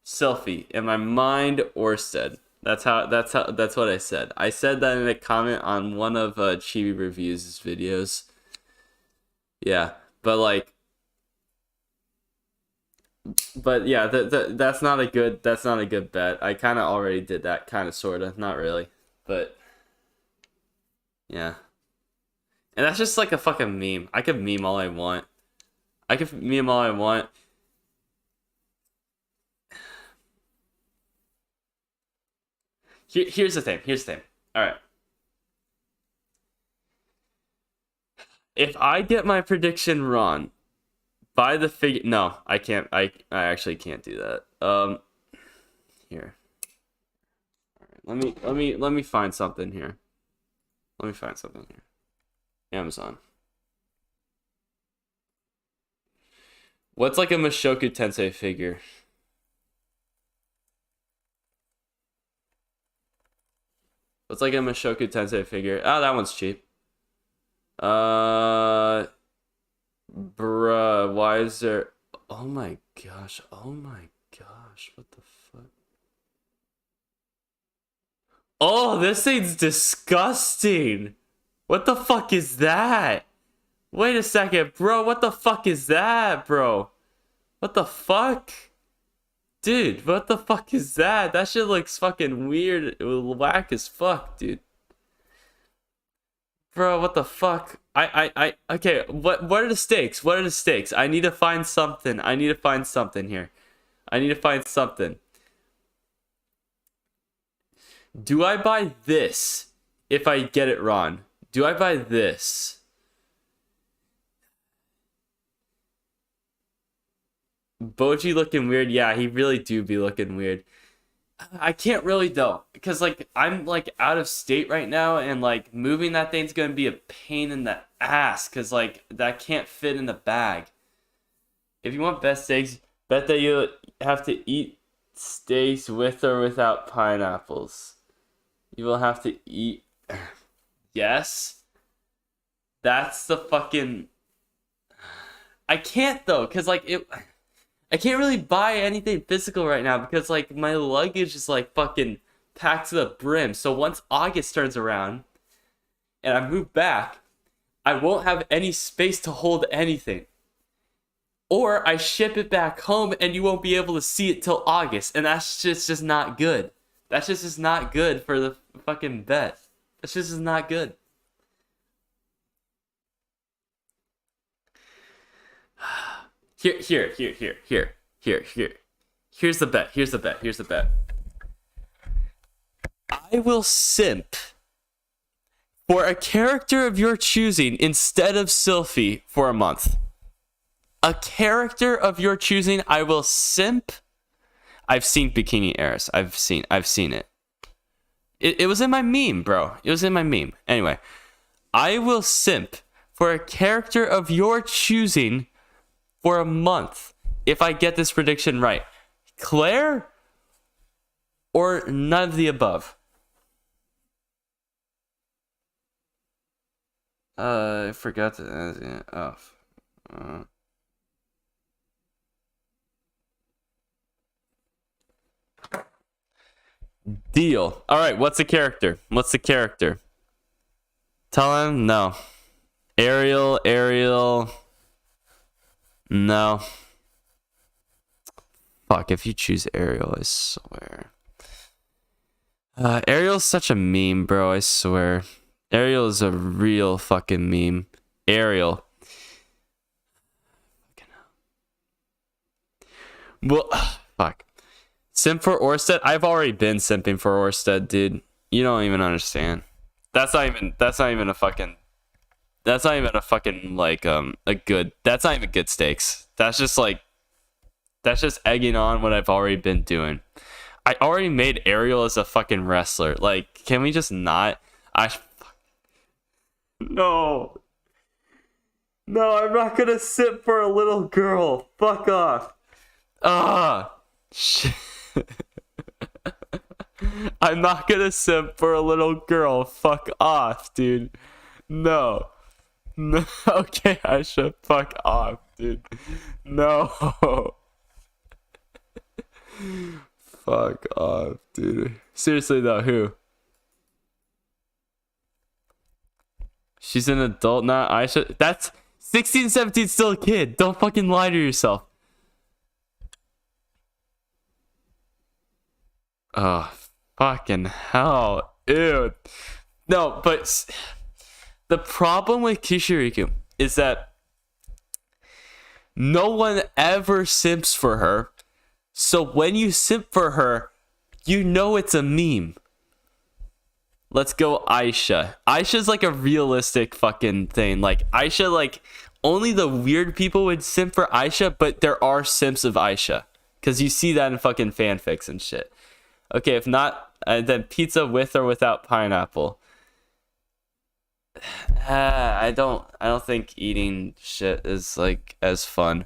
Sylphie. In my mind, Orsted. That's what I said. I said that in a comment on one of Chibi Reviews' videos. Yeah, but yeah, that's not a good bet. I kind of already did that, kind of, sort of, not really, but yeah. And that's just like a fucking meme. I could meme all I want. Here's the thing. All right. If I get my prediction wrong by the figure, no, I can't. I actually can't do that. Here. All right, let me find something here. Amazon. What's like a Mushoku Tensei figure? What's like a Mushoku Tensei figure? Oh, that one's cheap. Bruh, why is there... Oh my gosh, what the fuck? Oh, this thing's disgusting! What the fuck is that? Wait a second, bro, what the fuck is that, bro? What the fuck? Dude, what the fuck is that? That shit looks fucking weird, whack as fuck, dude. Bro, what the fuck? Okay, what are the stakes? I need to find something. Here. Do I buy this if I get it wrong? Do I buy this? Boji looking weird. Yeah, he really do be looking weird. I can't really though, because like I'm like out of state right now, and like moving that thing's gonna be a pain in the ass, because like that can't fit in the bag. If you want best steaks, bet that you have to eat steaks with or without pineapples. You will have to eat. Yes, that's the fucking. I can't though, because like it. I can't really buy anything physical right now because like my luggage is like fucking packed to the brim. So once August turns around and I move back, I won't have any space to hold anything. Or I ship it back home and you won't be able to see it till August, and that's just not good. That's just not good for the fucking bet. That's just not good. Here. Here's the bet. I will simp for a character of your choosing instead of Sylphie for a month. A character of your choosing, I will simp. I've seen Bikini Heiress. I've seen it. It was in my meme, bro. It was in my meme. Anyway, I will simp for a character of your choosing for a month if I get this prediction right. Claire or none of the above? I forgot to... Deal. All right, what's the character? Tell him no. Ariel. No. Fuck, if you choose Ariel, I swear. Ariel's such a meme, bro, I swear. Ariel is a real fucking meme. Ariel. Well, fuck. Simp for Orsted? I've already been simping for Orsted, dude. You don't even understand. That's not even a fucking like that's not even good stakes. That's just egging on what I've already been doing. I already made Ariel as a fucking wrestler. Like, can we just not? No, I'm not gonna simp for a little girl. Fuck off. Shit. I'm not gonna simp for a little girl. Fuck off, dude. No. Okay, Aisha. Fuck off, dude. No. Fuck off, dude. Seriously though, who? She's an adult now, Aisha. That's 16, 17, still a kid. Don't fucking lie to yourself. Oh, fucking hell. Ew. No, but the problem with Kishiriku is that no one ever simps for her. So when you simp for her, you know it's a meme. Let's go Aisha. Aisha's like a realistic fucking thing. Like, Aisha, like, only the weird people would simp for Aisha, but there are simps of Aisha. Because you see that in fucking fanfics and shit. Okay, if not, then pizza with or without pineapple. I don't think eating shit is like as fun.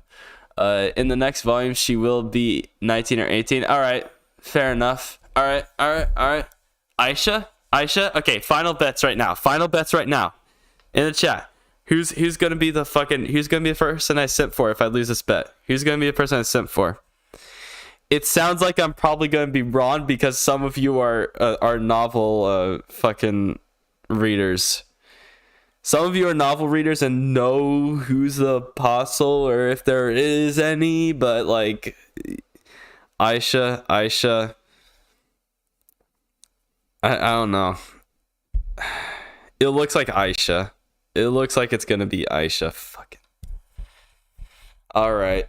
In the next volume, she will be 19 or 18. All right, fair enough. All right. Aisha. Okay, final bets right now. In the chat. Who's gonna be the person I simp for if I lose this bet? Who's gonna be the person I simp for? It sounds like I'm probably going to be wrong because some of you are novel fucking readers. Some of you are novel readers and know who's the apostle or if there is any, but like Aisha. I don't know. It looks like Aisha. It looks like it's going to be Aisha. Fucking. All right.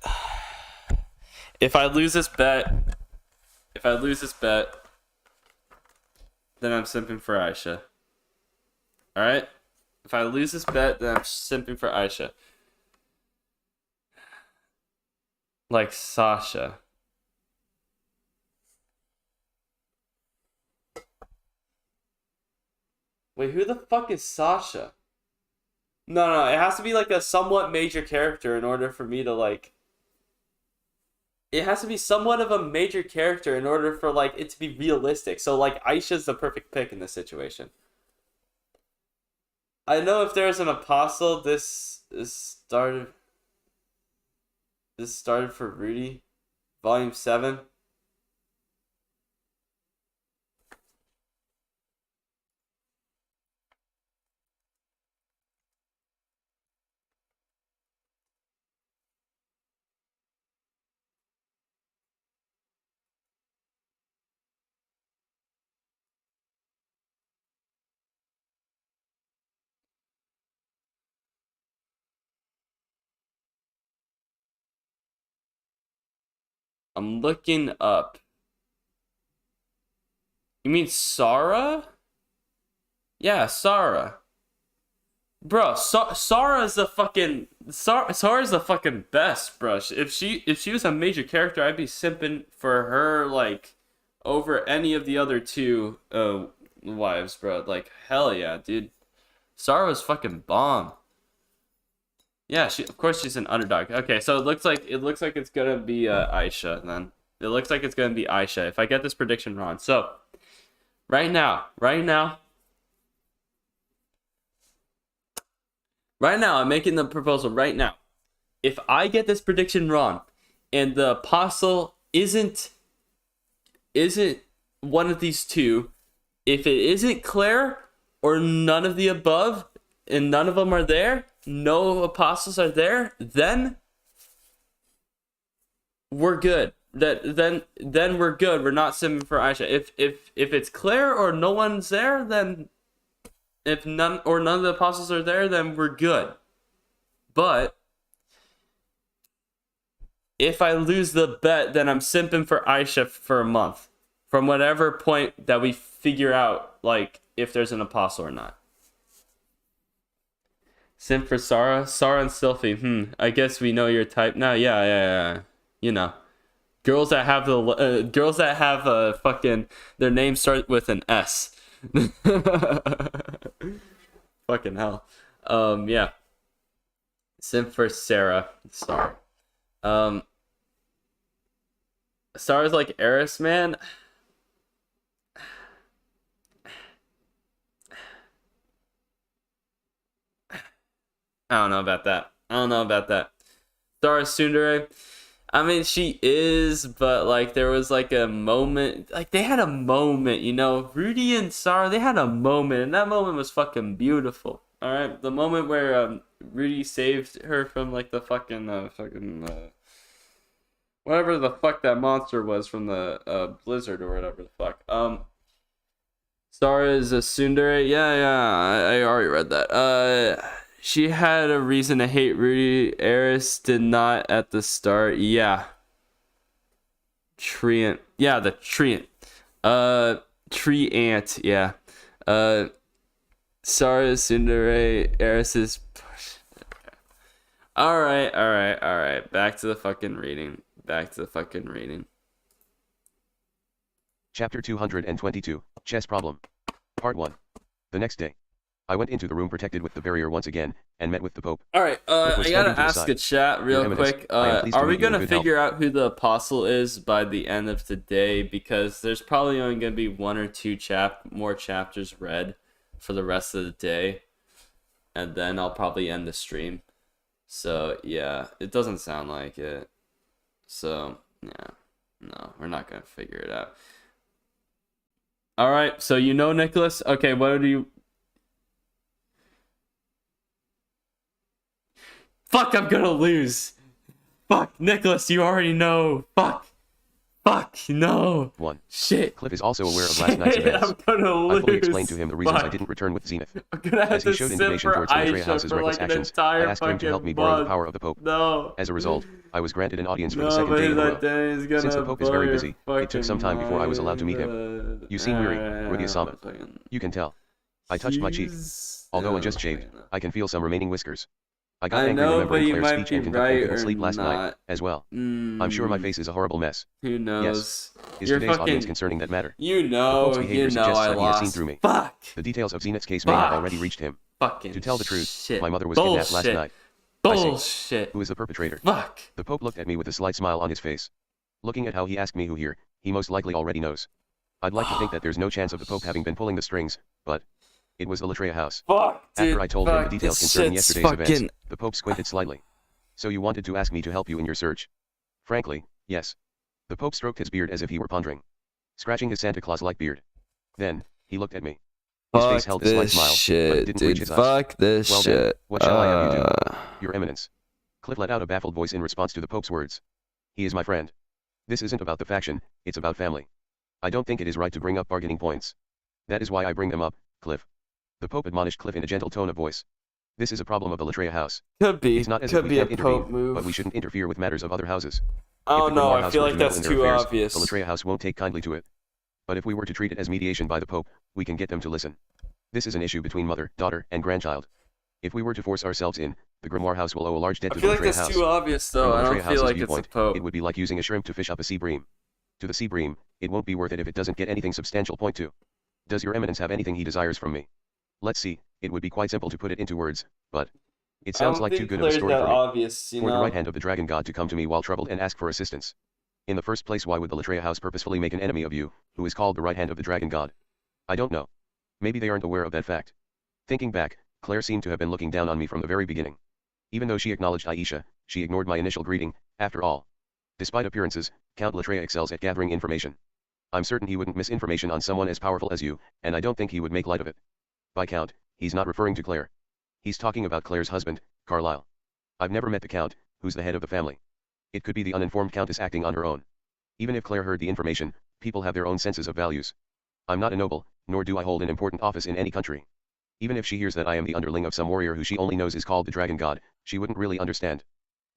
If I lose this bet, then I'm simping for Aisha. Alright? If I lose this bet, then I'm simping for Aisha. Like Sasha. Wait, who the fuck is Sasha? No, it has to be like a somewhat major character in order for me to like... It has to be somewhat of a major character in order for like it to be realistic. So like Aisha's the perfect pick in this situation. I know if there's an apostle, this started for Rudy, volume 7. I'm looking up. You mean Sarah? Yeah, Sarah. Bro, Sarah's the fucking Sarah's the fucking best, bro. If she was a major character, I'd be simping for her like over any of the other two wives, bro. Like hell yeah, dude. Sarah was fucking bomb. Yeah, of course she's an underdog. Okay, so it looks like it's gonna be Aisha then. It looks like it's gonna be Aisha if I get this prediction wrong. So right now, I'm making the proposal right now. If I get this prediction wrong, and the apostle isn't one of these two, if it isn't Claire or none of the above, and none of them are there, no apostles are there, then we're good. then we're good. We're not simping for Aisha. If it's Claire or no one's there, then if none of the apostles are there, then we're good. But if I lose the bet, then I'm simping for Aisha for a month, from whatever point that we figure out, like, if there's an apostle or not. Simp for Sarah and Sylphie. I guess we know your type now. Yeah. You know, girls that have fucking their names start with an S. Fucking hell. Yeah. Simp for Sarah. Sorry. Sarah's like Eris, man. I don't know about that. Sarah Tsundere. I mean, she is, but like there was like a moment, like they had a moment, you know, Rudy and Sarah, they had a moment, and that moment was fucking beautiful. All right, the moment where Rudy saved her from like the fucking whatever the fuck that monster was from the blizzard or whatever the fuck. Sarah is a tsundere. Yeah, I already read that. She had a reason to hate Rudy. Eris did not at the start. Yeah. Treant. Yeah, the treant. Treant. Yeah. Sarah is tsundere. Eris is. All right. Back to the fucking reading. Chapter 222, Chess Problem. Part 1. The next day, I went into the room protected with the barrier once again, and met with the Pope. Alright, I gotta ask a chat real quick. Are we gonna figure out who the apostle is by the end of today? Because there's probably only gonna be one or two more chapters read for the rest of the day. And then I'll probably end the stream. So, yeah, it doesn't sound like it. So, yeah, no, we're not gonna figure it out. Alright, so you know Nicholas? Okay, what do you... Fuck, I'm gonna lose. Fuck, Nicholas, you already know. Fuck, no. 1. Shit. Cliff is also aware of last night's events. I'm gonna lose. I fully explained to him the reasons I didn't return with Zenith. I'm gonna have As he showed indignation towards Latrias House's reckless actions, I asked him to help me borrow the power of the Pope. No. As a result, I was granted an audience for the second day in a row. Since the Pope is very busy, it took some time before I was allowed to meet him. You seem weary, Rudy-sama. You can tell. I touched my cheek. Although I just shaved, I can feel some remaining whiskers. I got angry remembering Claire's speech and couldn't sleep last night, as well. I'm sure my face is a horrible mess. Who knows? Yes. Is today's audience concerning that matter? You know, the Pope's behavior suggests that he has seen through me. Fuck! The details of Zenith's case may have already reached him. Fucking to tell the truth, shit. My mother was kidnapped last night. Bullshit. Who is the perpetrator? Fuck. The Pope looked at me with a slight smile on his face. Looking at how he asked me who here, he most likely already knows. I'd like to think that there's no chance of the Pope having been pulling the strings, but... It was the Latria house. Fuck, dude, after I told him the details concerning yesterday's events, the Pope squinted slightly. So you wanted to ask me to help you in your search? Frankly, yes. The Pope stroked his beard as if he were pondering, scratching his Santa Claus-like beard. Then, he looked at me. His face held a slight smile, but it didn't reach his eyes. Fuck this well, shit. Then, what shall I have you do? Your Eminence. Cliff let out a baffled voice in response to the Pope's words. He is my friend. This isn't about the faction, it's about family. I don't think it is right to bring up bargaining points. That is why I bring them up, Cliff. The Pope admonished Cliff in a gentle tone of voice. This is a problem of the Latria house. Could be. It's not as if we can't intervene, but we shouldn't interfere with matters of other houses. Oh no, I feel like that's too obvious. The Latria house won't take kindly to it. But if we were to treat it as mediation by the Pope, we can get them to listen. This is an issue between mother, daughter, and grandchild. If we were to force ourselves in, the Grimoire house will owe a large debt to the Latria house. I feel like that's too obvious though. I don't feel like it's a Pope. It would be like using a shrimp to fish up a sea bream. To the sea bream, it won't be worth it if it doesn't get anything substantial. Point 2. Does your Eminence have anything he desires from me? Let's see, it would be quite simple to put it into words, but... It sounds like too good of a story for me. Obvious, for the right hand of the dragon god to come to me while troubled and ask for assistance. In the first place, why would the Latria house purposefully make an enemy of you, who is called the right hand of the dragon god? I don't know. Maybe they aren't aware of that fact. Thinking back, Claire seemed to have been looking down on me from the very beginning. Even though she acknowledged Aisha, she ignored my initial greeting. After all, despite appearances, Count Latria excels at gathering information. I'm certain he wouldn't miss information on someone as powerful as you, and I don't think he would make light of it. By Count, he's not referring to Claire. He's talking about Claire's husband, Carlisle. I've never met the Count, who's the head of the family. It could be the uninformed Countess acting on her own. Even if Claire heard the information, people have their own senses of values. I'm not a noble, nor do I hold an important office in any country. Even if she hears that I am the underling of some warrior who she only knows is called the Dragon God, she wouldn't really understand.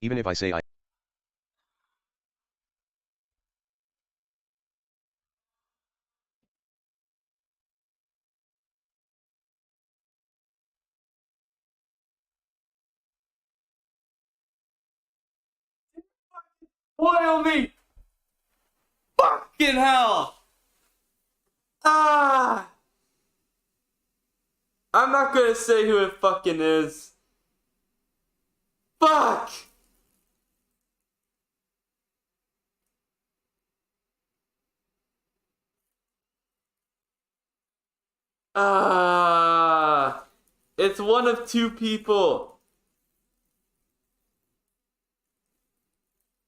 Even if I say I... Boil me! Fucking hell! Ah! I'm not gonna say who it fucking is. Fuck! Ah! It's one of two people.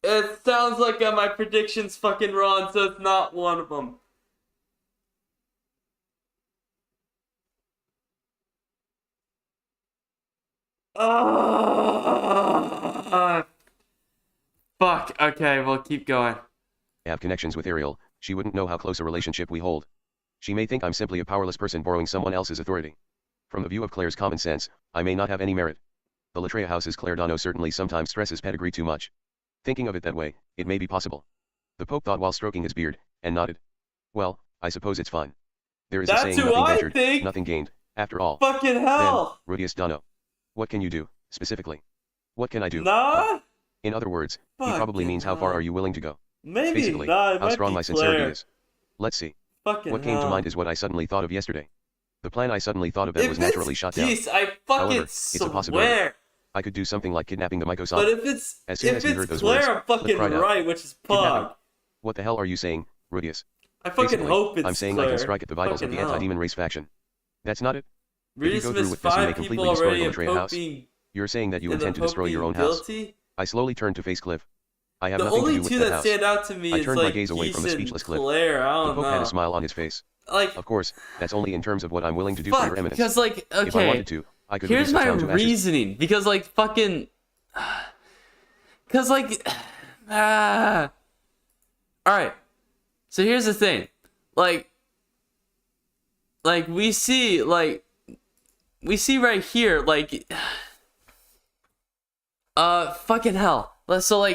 It sounds like my prediction's fucking wrong, so it's not one of them. Fuck. Okay, we'll keep going. I have connections with Ariel. She wouldn't know how close a relationship we hold. She may think I'm simply a powerless person borrowing someone else's authority. From the view of Claire's common sense, I may not have any merit. The Latria house's Claire Dano certainly sometimes stresses pedigree too much. Thinking of it that way, it may be possible. The Pope thought while stroking his beard, and nodded. Well, I suppose it's fine. There is a saying, nothing ventured, nothing gained, after all. Fucking hell! Then, Rudius Dano. What can you do, specifically? What can I do? Nah? In other words, he probably means how far are you willing to go? Maybe. Basically, nah, how strong my sincerity is. Let's see. Fucking what came to mind is what I suddenly thought of yesterday. The plan I suddenly thought of that was naturally shot down. Geese, I fucking However, it's a possibility. I could do something like kidnapping the Miko-san. But if it's Claire, I'm fucking right, which is Pog. What the hell are you saying, Rudius? I fucking hope it's I'm saying Claire. I can strike at the vitals of the anti-demon race faction. That's not it? If you go through with this, you may completely destroy the Latria house. You're saying that you intend to destroy your own house. I slowly turned to face Cliff. I have nothing to do with that house. The only two that stand out to me is turned my gaze away from the speechless Cliff. Claire, I don't know. The Pope had a smile on his face. Of course, that's only in terms of what I'm willing to do for your eminence. Because okay, if I wanted to, I could here's my reasoning. Because fucking, because all right. So here's the thing, we see right here, fucking hell. So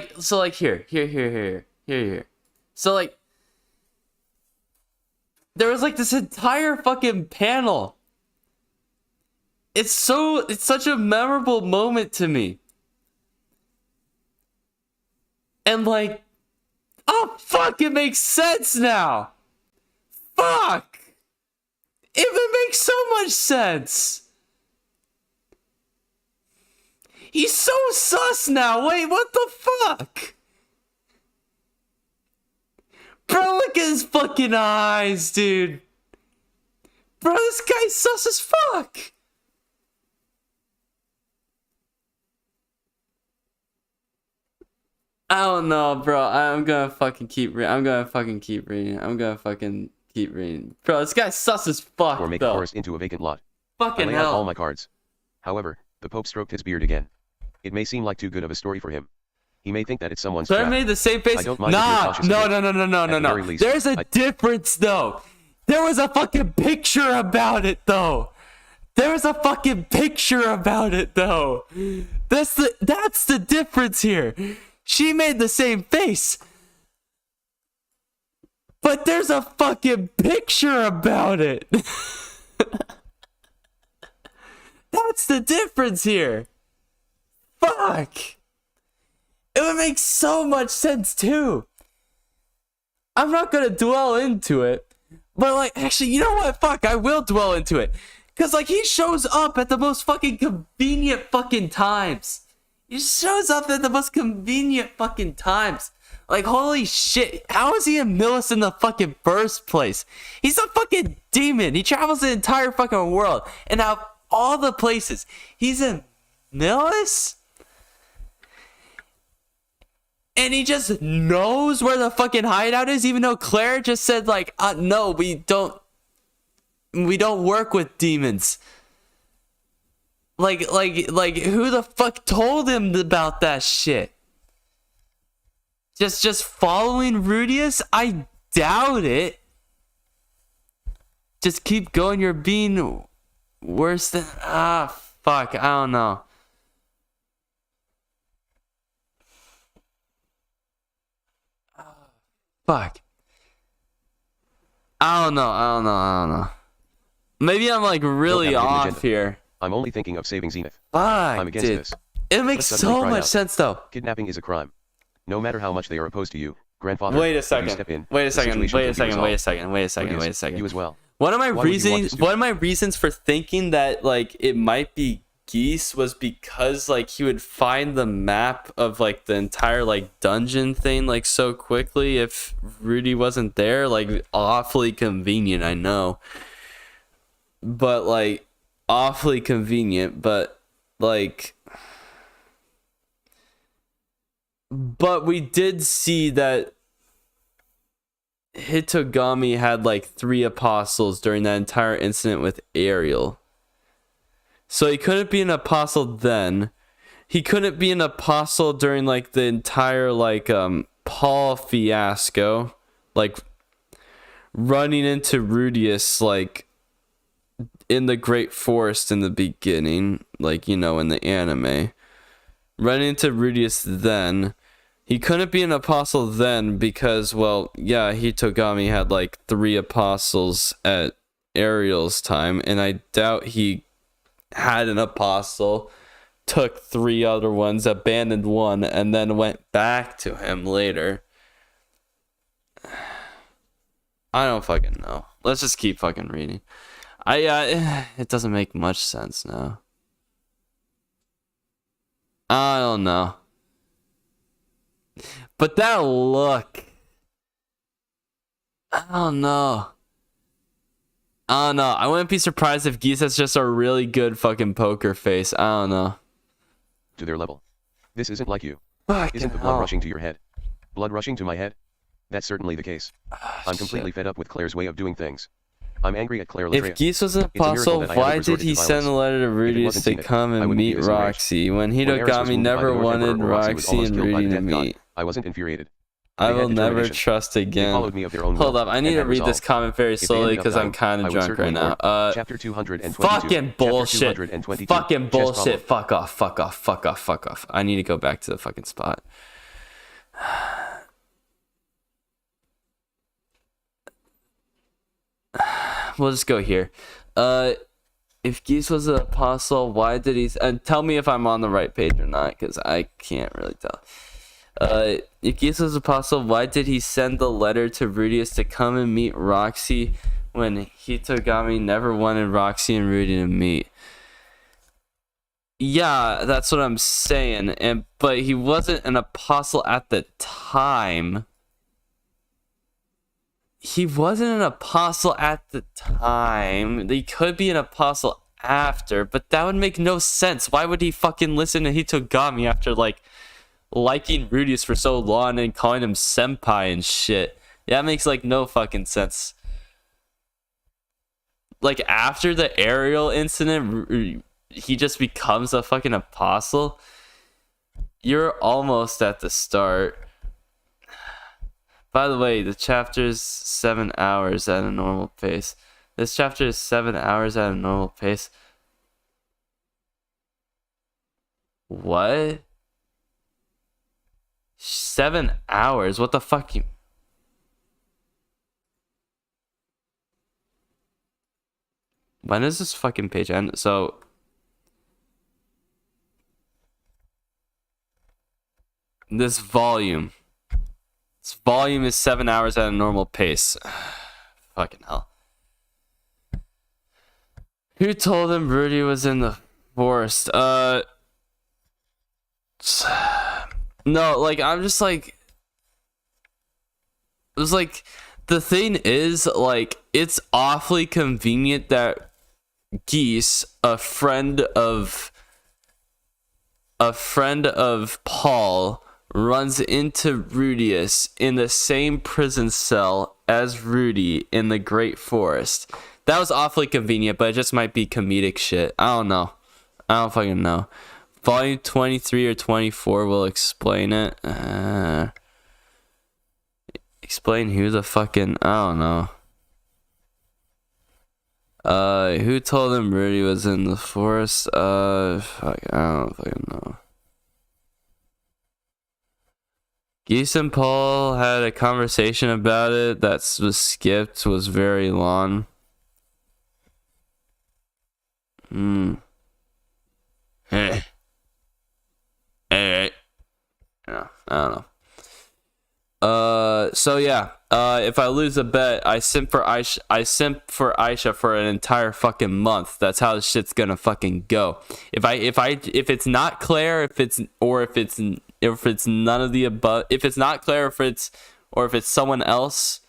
here. So there was this entire fucking panel. It's such a memorable moment to me. And oh fuck, it makes sense now. Fuck. It makes so much sense. He's so sus now. Wait, what the fuck? Bro, look at his fucking eyes, dude. Bro, this guy's sus as fuck. I don't know, bro. I'm gonna fucking keep reading. Bro, this guy's sus as fuck, or make a forest into a vacant lot. Fucking hell. I lay out all my cards. However, the Pope stroked his beard again. It may seem like too good of a story for him. He may think that it's someone's trap. I made the same face. No. There's a difference, though. There was a fucking picture about it, though. That's the difference here. She made the same face. But there's a fucking picture about it. That's the difference here. Fuck. It would make so much sense too. I'm not gonna dwell into it, but actually, you know what? Fuck, I will dwell into it. Cause he shows up at the most fucking convenient fucking times. Holy shit, how is he in Millis in the fucking first place? He's a fucking demon. He travels the entire fucking world. And out of all the places, he's in Millis? And he just knows where the fucking hideout is, even though Claire just said no, we don't work with demons. Who the fuck told him about that shit? Just following Rudius? I doubt it. Just keep going. You're being worse than... fuck. I don't know. Fuck. I don't know. Maybe I'm like really off here. I'm only thinking of saving Zenith. Fuck, I'm against this. It makes so much sense though. Kidnapping is a crime. No matter how much they are opposed to you, grandfather. Wait a second. Wait a second. You as well. One of my reasons for thinking that like it might be Geese was because like he would find the map of like the entire like dungeon thing like so quickly if Rudy wasn't there. Like awfully convenient, I know. But like awfully convenient, but like... But we did see that Hitogami had like 3 apostles during that entire incident with Ariel. So he couldn't be an apostle then. He couldn't be an apostle during like the entire like Paul fiasco. Like running into Rudius like in the Great Forest in the beginning. Like, you know, in the anime. Running into Rudius then. He couldn't be an apostle then because, well, yeah, Hitogami had like 3 apostles at Ariel's time, and I doubt he had an apostle, took 3 other ones, abandoned one, and then went back to him later. I don't fucking know. Let's just keep fucking reading. It doesn't make much sense now. I don't know. But that look, I don't know. I wouldn't be surprised if Geese has just a really good fucking poker face. I don't know. To their level. This isn't like you. Fucking isn't the blood rushing to your head? Blood rushing to my head? That's certainly the case. I'm completely fed up with Claire's way of doing things. I'm angry at Claire Latria. If Geese was an apostle, why did he send a letter to Rudius to come and meet Roxy when Hitogami never wanted Roxy and Rudy to meet? I wasn't infuriated. I will never trust again. Hold up, I need to read this comment very slowly because I'm kind of drunk right now. Chapter 222. Fucking bullshit. Fucking bullshit. Fuck off. I need to go back to the fucking spot. We'll just go here. If Geese was an apostle, why did he... And tell me if I'm on the right page or not, because I can't really tell. If Geese was an apostle, why did he send the letter to Rudius to come and meet Roxy when Hitogami never wanted Roxy and Rudy to meet? Yeah, that's what I'm saying. But he wasn't an apostle at the time. He wasn't an apostle at the time. He could be an apostle after, but that would make no sense. Why would he fucking listen to Hitogami after, like, liking Rudius for so long and calling him senpai and shit? That makes, like, no fucking sense. Like, after the Ariel incident, he just becomes a fucking apostle? You're almost at the start. By the way, the chapter is 7 hours at a normal pace. This chapter is 7 hours at a normal pace. What? 7 hours? What the fuck? When is this fucking page end? So... This volume is 7 hours at a normal pace. Fucking hell. Who told him Rudy was in the forest? No, like, I'm just like... It was like... The thing is, like, it's awfully convenient that Geese, a friend of Paul, runs into Rudius in the same prison cell as Rudy in the Great Forest. That was awfully convenient, but it just might be comedic shit. I don't know. I don't fucking know. Volume 23 or 24 will explain it. Explain who the fucking... I don't know. Who told him Rudy was in the forest? Fuck, I don't fucking know. Geese and Paul had a conversation about it that was skipped, was very long. Hey. Hey. Yeah, I don't know. So yeah, if I lose a bet, I simp for Aisha for an entire fucking month. That's how this shit's gonna fucking go. If it's not Claire, if it's none of the above, if it's not Claire, if it's someone else,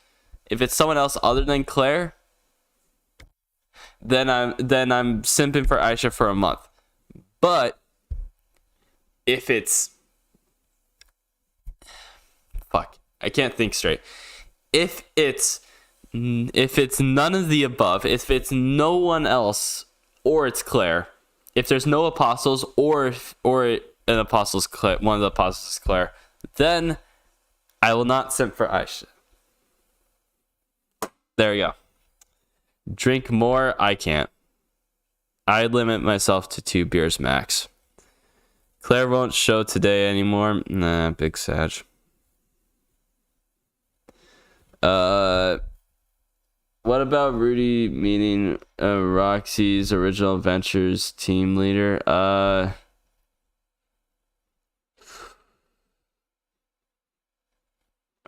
if it's someone else other than Claire, then I'm simping for Aisha for a month. But if it's I can't think straight. If it's none of the above, if it's no one else, or it's Claire, if there's no apostles, or an apostle's Claire, one of the apostles is Claire, then I will not simp for Aisha. There you go. Drink more, I can't. I limit myself to 2 beers max. Claire won't show today anymore. Nah, big sag. What about Rudy meeting Roxy's Original Adventures team leader? I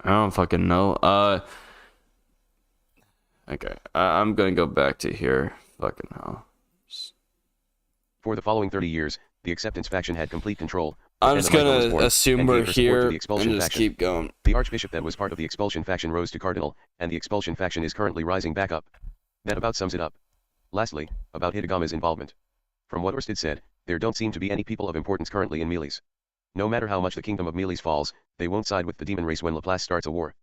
don't fucking know. Okay, I'm gonna go back to here. Fucking hell. For the following 30 years, the Acceptance faction had complete control. I'm just gonna assume we're here and just keep going. The Archbishop that was part of the Expulsion faction rose to Cardinal, and the Expulsion faction is currently rising back up. That about sums it up. Lastly, about Hitagama's involvement. From what Orsted said, there don't seem to be any people of importance currently in Millis. No matter how much the kingdom of Millis falls, they won't side with the demon race when Laplace starts a war.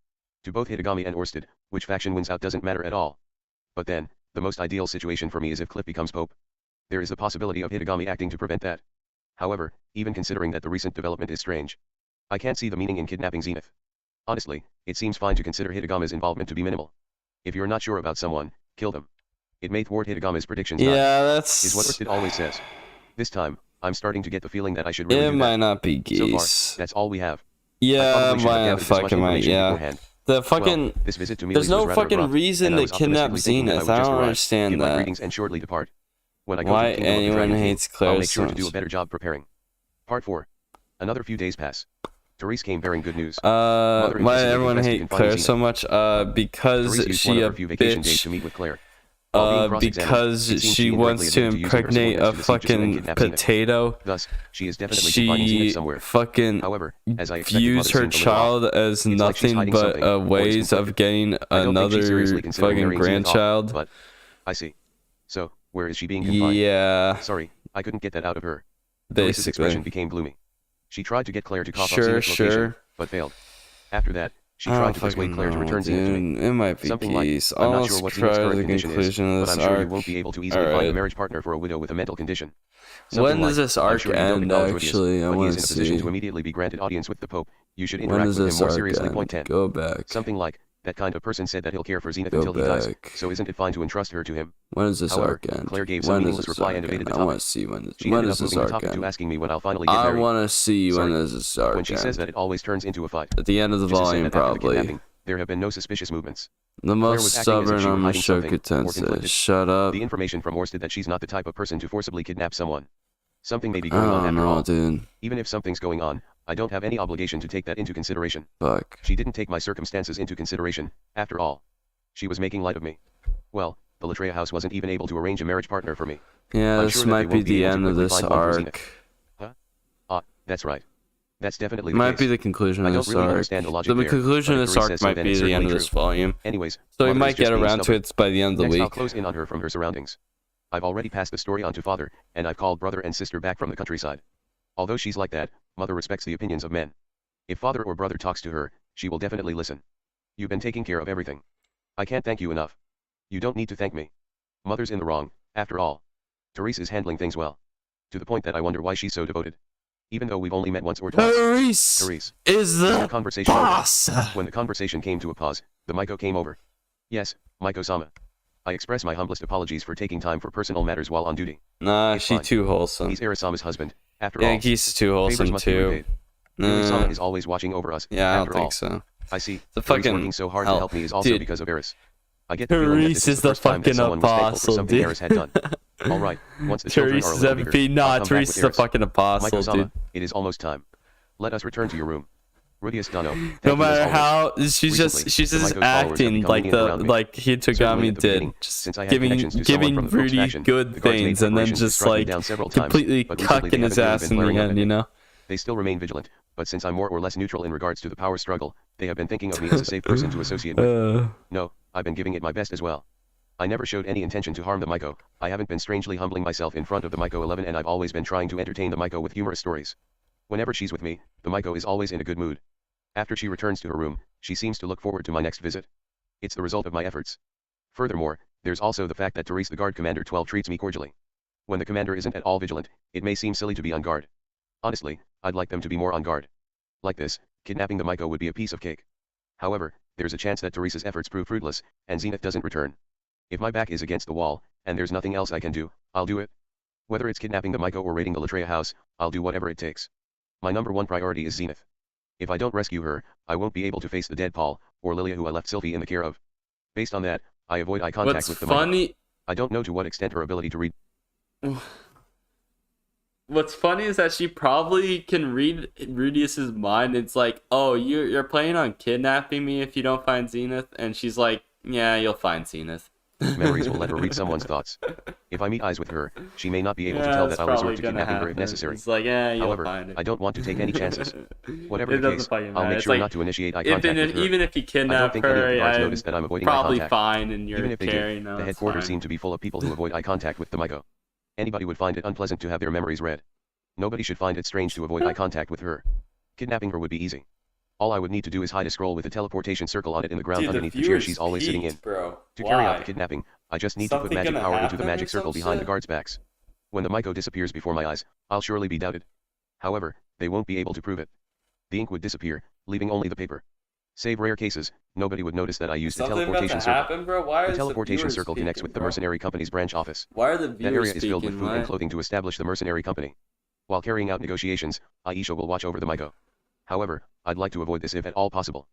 To both Hitagami and Orsted, which faction wins out doesn't matter at all. But then, the most ideal situation for me is if Cliff becomes Pope. There is a possibility of Hitagami acting to prevent that. However, even considering that the recent development is strange, I can't see the meaning in kidnapping Zenith. Honestly, it seems fine to consider Hitagama's involvement to be minimal. If you're not sure about someone, kill them. It may thwart Hitagama's predictions. Yeah, that's... is what Orsted always says. This time, I'm starting to get the feeling that I should really do that. It might not be Geese. So far, that's all we have. Yeah, might fucking might, yeah. The fucking... Well, this visit to there's no fucking reason to kidnap Zenith. I don't understand that. Greetings and shortly depart. When I go why to the anyone hates Claire I'll make sure so to do a better job preparing. Part 4. Another few days pass. Therese came bearing good news. Why everyone hate Claire so much? Because she a bitch. To meet with Claire. Because she wants to impregnate a fucking potato. Thus, she is definitely confining Zenith somewhere. Fucking however, as I views her child as nothing but ways of getting another fucking grandchild. But I see. So, where is she being confined? Yeah. Sorry, I couldn't get that out of her. Basically. Expression became gloomy. She tried to get Claire to cough up Zenith's location, but failed. After that, she tried to persuade Claire to return Zenith to me. It might be something Geese. like, I'm not sure what Zenith's current condition is, of but I'm sure you won't be able to easily find a marriage partner for a widow with a mental condition. When does this arc end, actually? I want to see. He is in a position to immediately be granted audience with the Pope. You should interact with him more seriously. Point 10. Go back. Something like, that kind of person said that he'll care for Zenith until he dies, so isn't it fine to entrust her to him? When does this arc end? Claire gave some meaningless reply and evaded the topic. I want to see when does this arc end. To asking me when I'll finally get married. I want to see when does this arc end. When she says that it always turns into a fight. At the end of the volume, probably. There have been no suspicious movements. The most stubborn on Mushoku Tensei. Shut up. The information from Orsted that she's not the type of person to forcibly kidnap someone. Something may be going on after all. Dude. Even if something's going on, I don't have any obligation to take that into consideration. Fuck. She didn't take my circumstances into consideration, after all. She was making light of me. Well, the Latria house wasn't even able to arrange a marriage partner for me. Yeah, this might be the end of this arc. Huh? That's right. That's definitely the case. Might be the conclusion of this arc. The conclusion of this arc might be the end of this volume. Anyways, so we might get around to it by the end of the week. I'll close in on her from her surroundings. I've already passed the story on to father, and I've called brother and sister back from the countryside. Although she's like that, mother respects the opinions of men. If father or brother talks to her, she will definitely listen. You've been taking care of everything. I can't thank you enough. You don't need to thank me. Mother's in the wrong, after all. Therese is handling things well. To the point that I wonder why she's so devoted. Even though we've only met once or twice. Therese is the conversation boss. When the conversation came to a pause, the Miko came over. Yes, Miko-sama. I express my humblest apologies for taking time for personal matters while on duty. Nah, she's too wholesome. He's Eri-sama's husband, after all. Yeah, Geese is too wholesome too. Eri-sama is always watching over us. Yeah, I don't think so. I see. The fucking working so hard to help me is also because of Eris. I get the feeling that this is the fucking apostle, dude. Eris had done. All right, once the Therese is MVP. Nah, Therese is the fucking apostle, dude. It is almost time. Let us return to your room. Rudius Dano. No matter how, she's just acting like Hitogami did, just giving Rudy good things and then just like completely cucking his ass in the end, you know? They still remain vigilant, but since I'm more or less neutral in regards to the power struggle, they have been thinking of me as a safe person to associate with. No, I've been giving it my best as well. I never showed any intention to harm the Miko. I haven't been strangely humbling myself in front of the Miko 11, and I've always been trying to entertain the Miko with humorous stories. Whenever she's with me, the Miko is always in a good mood. After she returns to her room, she seems to look forward to my next visit. It's the result of my efforts. Furthermore, there's also the fact that Therese the Guard Commander 12 treats me cordially. When the commander isn't at all vigilant, it may seem silly to be on guard. Honestly, I'd like them to be more on guard. Like this, kidnapping the Miko would be a piece of cake. However, there's a chance that Therese's efforts prove fruitless, and Zenith doesn't return. If my back is against the wall, and there's nothing else I can do, I'll do it. Whether it's kidnapping the Miko or raiding the Latria house, I'll do whatever it takes. My number one priority is Zenith. If I don't rescue her, I won't be able to face the dead Paul, or Lilia who I left Sylvie in the care of. Based on that, I avoid eye contact with the Miko. I don't know to what extent her ability to read... What's funny is that she probably can read Rudius's mind. It's like, oh, you're planning on kidnapping me if you don't find Zenith? And she's like, yeah, you'll find Zenith. Memories will let her read someone's thoughts. If I meet eyes with her, she may not be able to tell that I'll resort to kidnapping her if necessary. It's like, yeah, you'll However, find it. I don't want to take any chances. Whatever the case, I'll make sure not to initiate eye contact with her. Even if you kidnap her, notice that I'm avoiding probably eye contact. Fine and you're even if they carrying do, the headquarters seem to be full of people who avoid eye contact with the Miko. Anybody would find it unpleasant to have their memories read. Nobody should find it strange to avoid eye contact with her. Kidnapping her would be easy. All I would need to do is hide a scroll with a teleportation circle on it in the ground underneath the chair she's always sitting in. Bro. To carry out the kidnapping, I just need to put magic power into the magic circle behind the guards' backs. When the Miko disappears before my eyes, I'll surely be doubted. However, they won't be able to prove it. The ink would disappear, leaving only the paper. Save rare cases, nobody would notice that I used the teleportation circle. The teleportation circle connects with the mercenary company's branch office. Why are the viewers That area is filled with food and clothing to establish the mercenary company. While carrying out negotiations, Aisha will watch over the Miko. However, I'd like to avoid this if at all possible.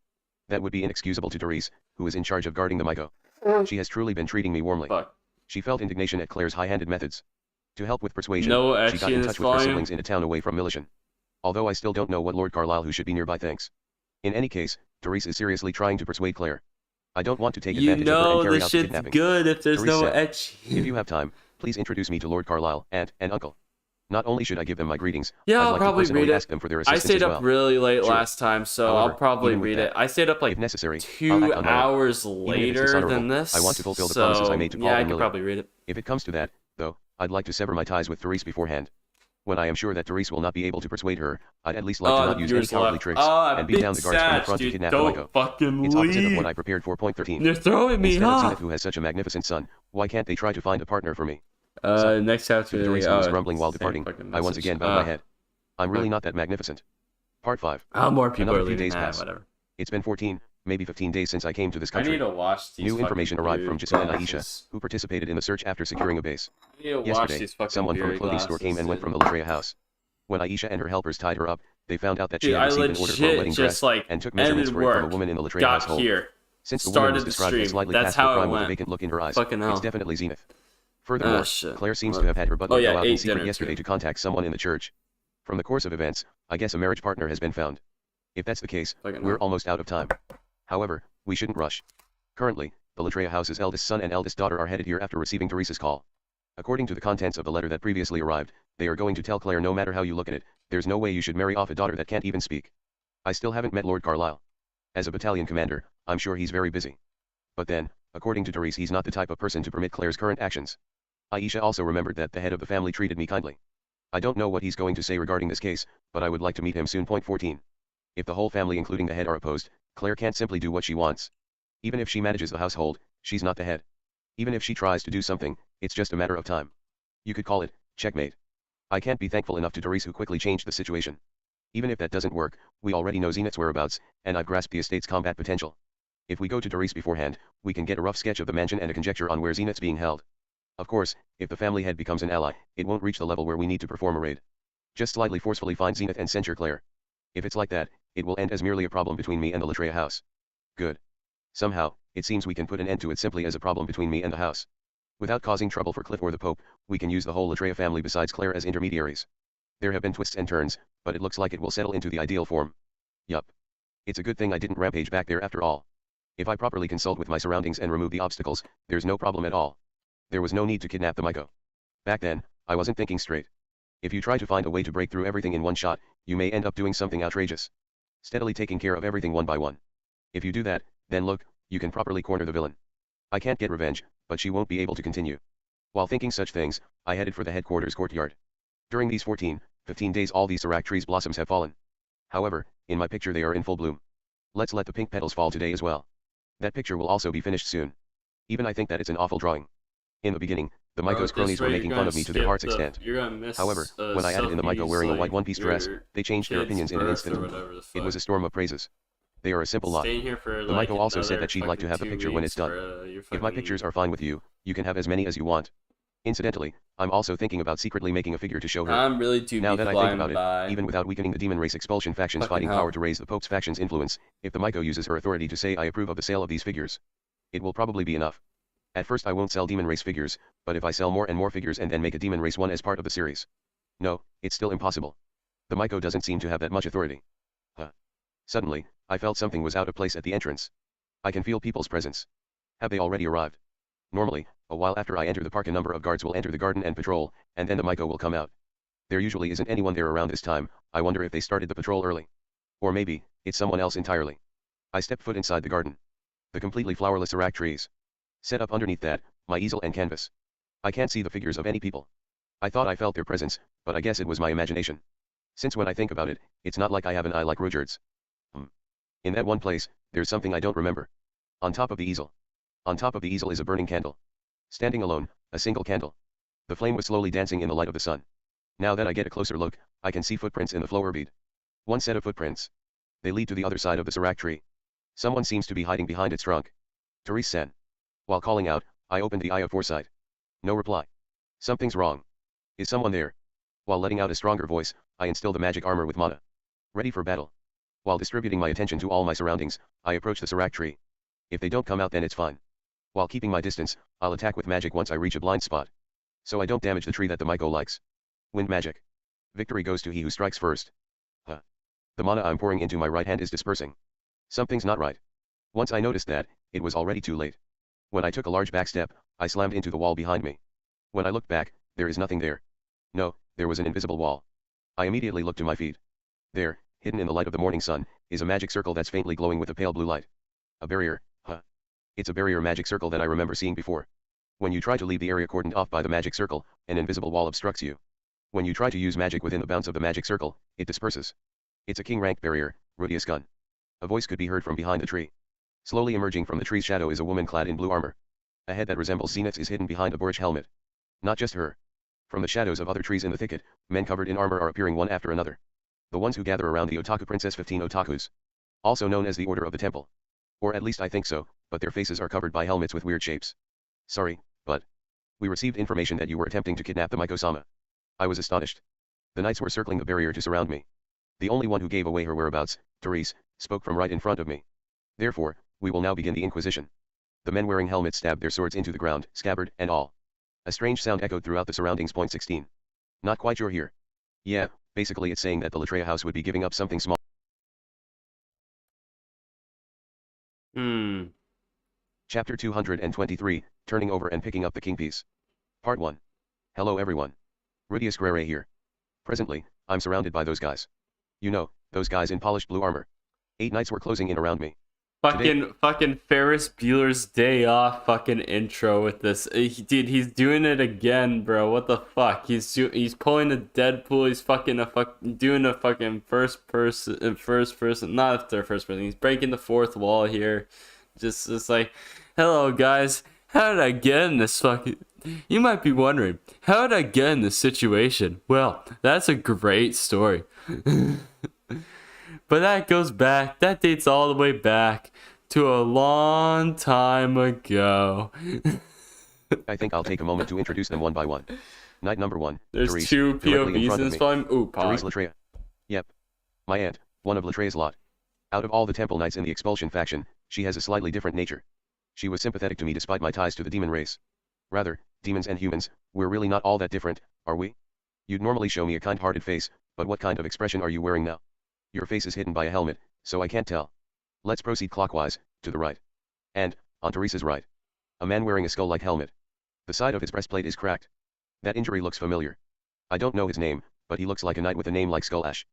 That would be inexcusable to Therese, who is in charge of guarding the Miko. She has truly been treating me warmly. She felt indignation at Claire's high-handed methods. To help with persuasion, she got in touch with her siblings in a town away from Millis. Although I still don't know what Lord Carlisle who should be nearby thinks. In any case, Therese is seriously trying to persuade Claire. I don't want to take advantage of her and carry out the kidnapping. Good if there's Therese no said, if you have time, please introduce me to Lord Carlisle, aunt, and uncle. Not only should I give them my greetings, yeah, I'd like probably to personally read it. ask them for their assistance I stayed up really late last time, so However, I'll probably read it. I stayed up like if necessary, 2 hours later than this. I want to fulfill the promises I made to Paul and I could probably read it. If it comes to that, though, I'd like to sever my ties with Therese beforehand. When I am sure that Therese will not be able to persuade her, I'd at least like to not use any cowardly tricks and beat down the guards from the front to kidnap the Miko. It's opposite of what I prepared for. Point 13. You're throwing me Instead off. of Zenith, who has such a magnificent son, why can't they try to find a partner for me? Next chapter. Therese was grumbling while departing. I once again bowed my head. I'm really not that magnificent. Part 5. More people Another are few leaving. days pass. Whatever. It's been 14, maybe 15 days since I came to this country. I need to watch these. New information arrived from Giselle and Aisha, who participated in the search after securing a base. Yesterday, someone from a clothing store came and went from the Latria house. When Aisha and her helpers tied her up, they found out that she had received an order for a wedding dress and took measurements for it from a woman in the Latria household. Since the woman was described as slightly past the prime with a vacant look in her eyes, it's definitely Zenith. Furthermore, Claire seems to have had her butler go out in secret yesterday to contact someone in the church. From the course of events, I guess a marriage partner has been found. If that's the case, we're almost out of time. However, we shouldn't rush. Currently, the Latria house's eldest son and eldest daughter are headed here after receiving Therese's call. According to the contents of the letter that previously arrived, they are going to tell Claire no matter how you look at it, there's no way you should marry off a daughter that can't even speak. I still haven't met Lord Carlisle. As a battalion commander, I'm sure he's very busy. But then, according to Therese, he's not the type of person to permit Claire's current actions. Aisha also remembered that the head of the family treated me kindly. I don't know what he's going to say regarding this case, but I would like to meet him soon. Point 14. If the whole family including the head are opposed, Claire can't simply do what she wants. Even if she manages the household, she's not the head. Even if she tries to do something, it's just a matter of time. You could call it checkmate. I can't be thankful enough to Therese who quickly changed the situation. Even if that doesn't work, we already know Zenith's whereabouts, and I've grasped the estate's combat potential. If we go to Therese beforehand, we can get a rough sketch of the mansion and a conjecture on where Zenith's being held. Of course, if the family head becomes an ally, it won't reach the level where we need to perform a raid. Just slightly forcefully find Zenith and censure Claire. If it's like that, it will end as merely a problem between me and the Latria house. Good. Somehow, it seems we can put an end to it simply as a problem between me and the house. Without causing trouble for Cliff or the Pope, we can use the whole Latria family besides Claire as intermediaries. There have been twists and turns, but it looks like it will settle into the ideal form. Yup. It's a good thing I didn't rampage back there after all. If I properly consult with my surroundings and remove the obstacles, there's no problem at all. There was no need to kidnap the Miko. Back then, I wasn't thinking straight. If you try to find a way to break through everything in one shot, you may end up doing something outrageous. Steadily taking care of everything one by one. If you do that, then look, you can properly corner the villain. I can't get revenge, but she won't be able to continue. While thinking such things, I headed for the headquarters courtyard. During these 15 days all these Sirac trees' blossoms have fallen. However, in my picture they are in full bloom. Let's let the pink petals fall today as well. That picture will also be finished soon. Even I think that it's an awful drawing. In the beginning, the Miko's cronies were making fun of me to their heart's extent. However, when I added in the Miko wearing a white one-piece dress, they changed their opinions in an instant. It was a storm of praises. They are a simple lot. The Miko also said that she'd like to have the picture when it's done. If my pictures are fine with you, you can have as many as you want. Incidentally, I'm also thinking about secretly making a figure to show her. I'm really too now that I think about it, even without weakening the demon race expulsion faction's fighting power to raise the Pope's faction's influence, if the Miko uses her authority to say I approve of the sale of these figures, it will probably be enough. At first I won't sell demon race figures, but if I sell more and more figures and then make a demon race one as part of the series. No, it's still impossible. The Miko doesn't seem to have that much authority. Suddenly, I felt something was out of place at the entrance. I can feel people's presence. Have they already arrived? Normally, a while after I enter the park a number of guards will enter the garden and patrol, and then the Miko will come out. There usually isn't anyone there around this time. I wonder if they started the patrol early. Or maybe, it's someone else entirely. I step foot inside the garden. The completely flowerless Sirac trees. Set up underneath that, my easel and canvas. I can't see the figures of any people. I thought I felt their presence, but I guess it was my imagination. Since when I think about it, it's not like I have an eye like Rudyard's. In that one place, there's something I don't remember. On top of the easel. On top of the easel is a burning candle. Standing alone, a single candle. The flame was slowly dancing in the light of the sun. Now that I get a closer look, I can see footprints in the flower bead. One set of footprints. They lead to the other side of the Sirac tree. Someone seems to be hiding behind its trunk. Therese-san. While calling out, I opened the eye of foresight. No reply. Something's wrong. Is someone there? While letting out a stronger voice, I instill the magic armor with mana. Ready for battle. While distributing my attention to all my surroundings, I approach the Sirac tree. If they don't come out then it's fine. While keeping my distance, I'll attack with magic once I reach a blind spot. So I don't damage the tree that the Miko likes. Wind magic. Victory goes to he who strikes first. The mana I'm pouring into my right hand is dispersing. Something's not right. Once I noticed that, it was already too late. When I took a large back step, I slammed into the wall behind me. When I looked back, there is nothing there. No, there was an invisible wall. I immediately looked to my feet. There, hidden in the light of the morning sun, is a magic circle that's faintly glowing with a pale blue light. A barrier, It's a barrier magic circle that I remember seeing before. When you try to leave the area cordoned off by the magic circle, an invisible wall obstructs you. When you try to use magic within the bounds of the magic circle, it disperses. It's a king-rank barrier, Rudyard's gun. A voice could be heard from behind the tree. Slowly emerging from the tree's shadow is a woman clad in blue armor. A head that resembles Zenith's is hidden behind a birch helmet. Not just her. From the shadows of other trees in the thicket, men covered in armor are appearing one after another. The ones who gather around the Otaku Princess 15 Otakus. Also known as the Order of the Temple. Or at least I think so, but their faces are covered by helmets with weird shapes. Sorry, but we received information that you were attempting to kidnap the Miko-sama. I was astonished. The knights were circling the barrier to surround me. The only one who gave away her whereabouts, Therese, spoke from right in front of me. Therefore, we will now begin the Inquisition. The men wearing helmets stabbed their swords into the ground, scabbard and all. A strange sound echoed throughout the surroundings. Point 16. Not quite sure here. Yeah, basically it's saying that the Latria house would be giving up something small. Chapter 223, Turning Over and Picking Up the King Piece. Part 1. Hello everyone. Rudyus Guerre here. Presently, I'm surrounded by those guys. You know, those guys in polished blue armor. 8 knights were closing in around me. Fucking Ferris Bueller's Day Off fucking intro with this. Dude, he's doing it again, bro. What the fuck? He's pulling a Deadpool. He's doing a fucking first person, not the first person. He's breaking the fourth wall here. Just like, hello guys. How did I get in this fucking? You might be wondering, how did I get in this situation? Well, that's a great story. But that dates all the way back to a long time ago. I think I'll take a moment to introduce them one by one. Night number 1. There's Therese, two directly POVs in this volume. Ooh, Therese Latria. Yep. My aunt, one of Latria's lot. Out of all the temple knights in the expulsion faction, she has a slightly different nature. She was sympathetic to me despite my ties to the demon race. Rather, demons and humans, we're really not all that different, are we? You'd normally show me a kind-hearted face, but what kind of expression are you wearing now? Your face is hidden by a helmet, so I can't tell. Let's proceed clockwise, to the right. And, on Therese's right. A man wearing a skull-like helmet. The side of his breastplate is cracked. That injury looks familiar. I don't know his name, but he looks like a knight with a name like Skull Ash.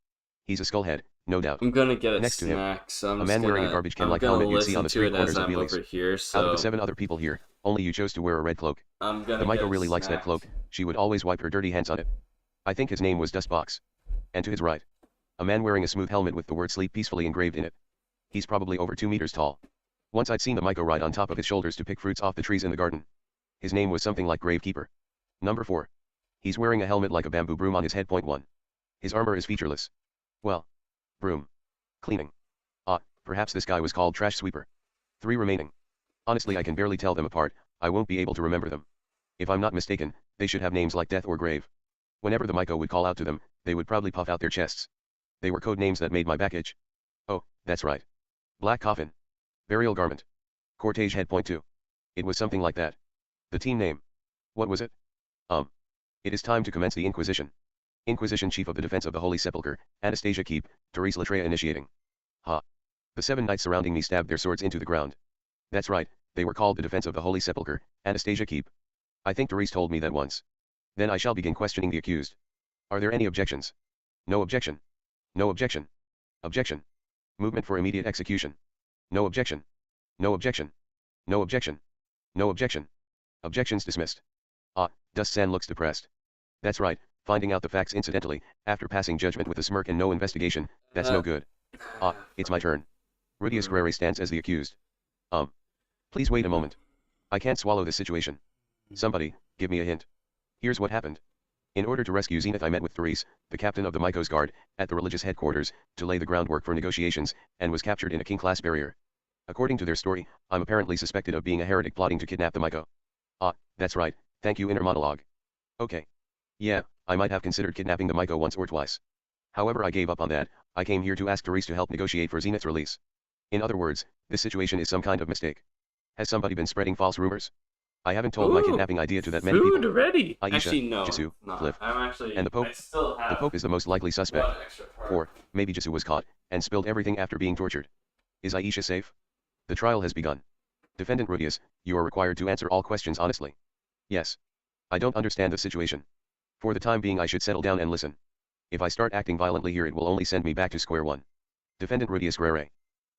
He's a skullhead, no doubt. I'm gonna get a Next snack, to him, a man wearing a garbage can-like helmet you'd see on the street corners of Millis. So... Out of the 7 other people here, only you chose to wear a red cloak. The Miko really likes that cloak, she would always wipe her dirty hands on it. I think his name was Dustbox. And to his right. A man wearing a smooth helmet with the word sleep peacefully engraved in it. He's probably over 2 meters tall. Once I'd seen the Miko ride on top of his shoulders to pick fruits off the trees in the garden. His name was something like Gravekeeper. Number 4. He's wearing a helmet like a bamboo broom on his head. Point 1. His armor is featureless. Well. Broom. Cleaning. Perhaps this guy was called Trash Sweeper. 3 remaining. Honestly, I can barely tell them apart, I won't be able to remember them. If I'm not mistaken, they should have names like Death or Grave. Whenever the Miko would call out to them, they would proudly puff out their chests. They were code names that made my back itch. Oh, that's right. Black Coffin. Burial Garment. Cortege Head. Point 2. It was something like that. The team name. What was it? It is time to commence the Inquisition. Inquisition Chief of the Defense of the Holy Sepulchre, Anastasia Keep, Therese Latria initiating. Ha. The 7 knights surrounding me stabbed their swords into the ground. That's right, they were called the Defense of the Holy Sepulchre, Anastasia Keep. I think Therese told me that once. Then I shall begin questioning the accused. Are there any objections? No objection. No objection. Objection. Movement for immediate execution. No objection. No objection. No objection. No objection. Objections dismissed. Dust-San looks depressed. That's right, finding out the facts incidentally, after passing judgment with a smirk and no investigation, that's no good. It's my turn. Rudius Guerrere stands as the accused. Please wait a moment. I can't swallow this situation. Somebody, give me a hint. Here's what happened. In order to rescue Zenith, I met with Therese, the captain of the Miko's guard, at the religious headquarters, to lay the groundwork for negotiations, and was captured in a king-class barrier. According to their story, I'm apparently suspected of being a heretic plotting to kidnap the Miko. That's right, thank you, inner monologue. Okay. Yeah, I might have considered kidnapping the Miko once or twice. However, I gave up on that. I came here to ask Therese to help negotiate for Zenith's release. In other words, this situation is some kind of mistake. Has somebody been spreading false rumors? I haven't told my kidnapping idea to that many people. Food ready. Aisha, actually, no. Jisoo, No, Cliff, and the Pope. I still have the Pope is the most likely suspect. Or, maybe Jisoo was caught, and spilled everything after being tortured. Is Aisha safe? The trial has begun. Defendant Rudius, you are required to answer all questions honestly. Yes. I don't understand the situation. For the time being I should settle down and listen. If I start acting violently here it will only send me back to square one. Defendant Rudius Guerrere.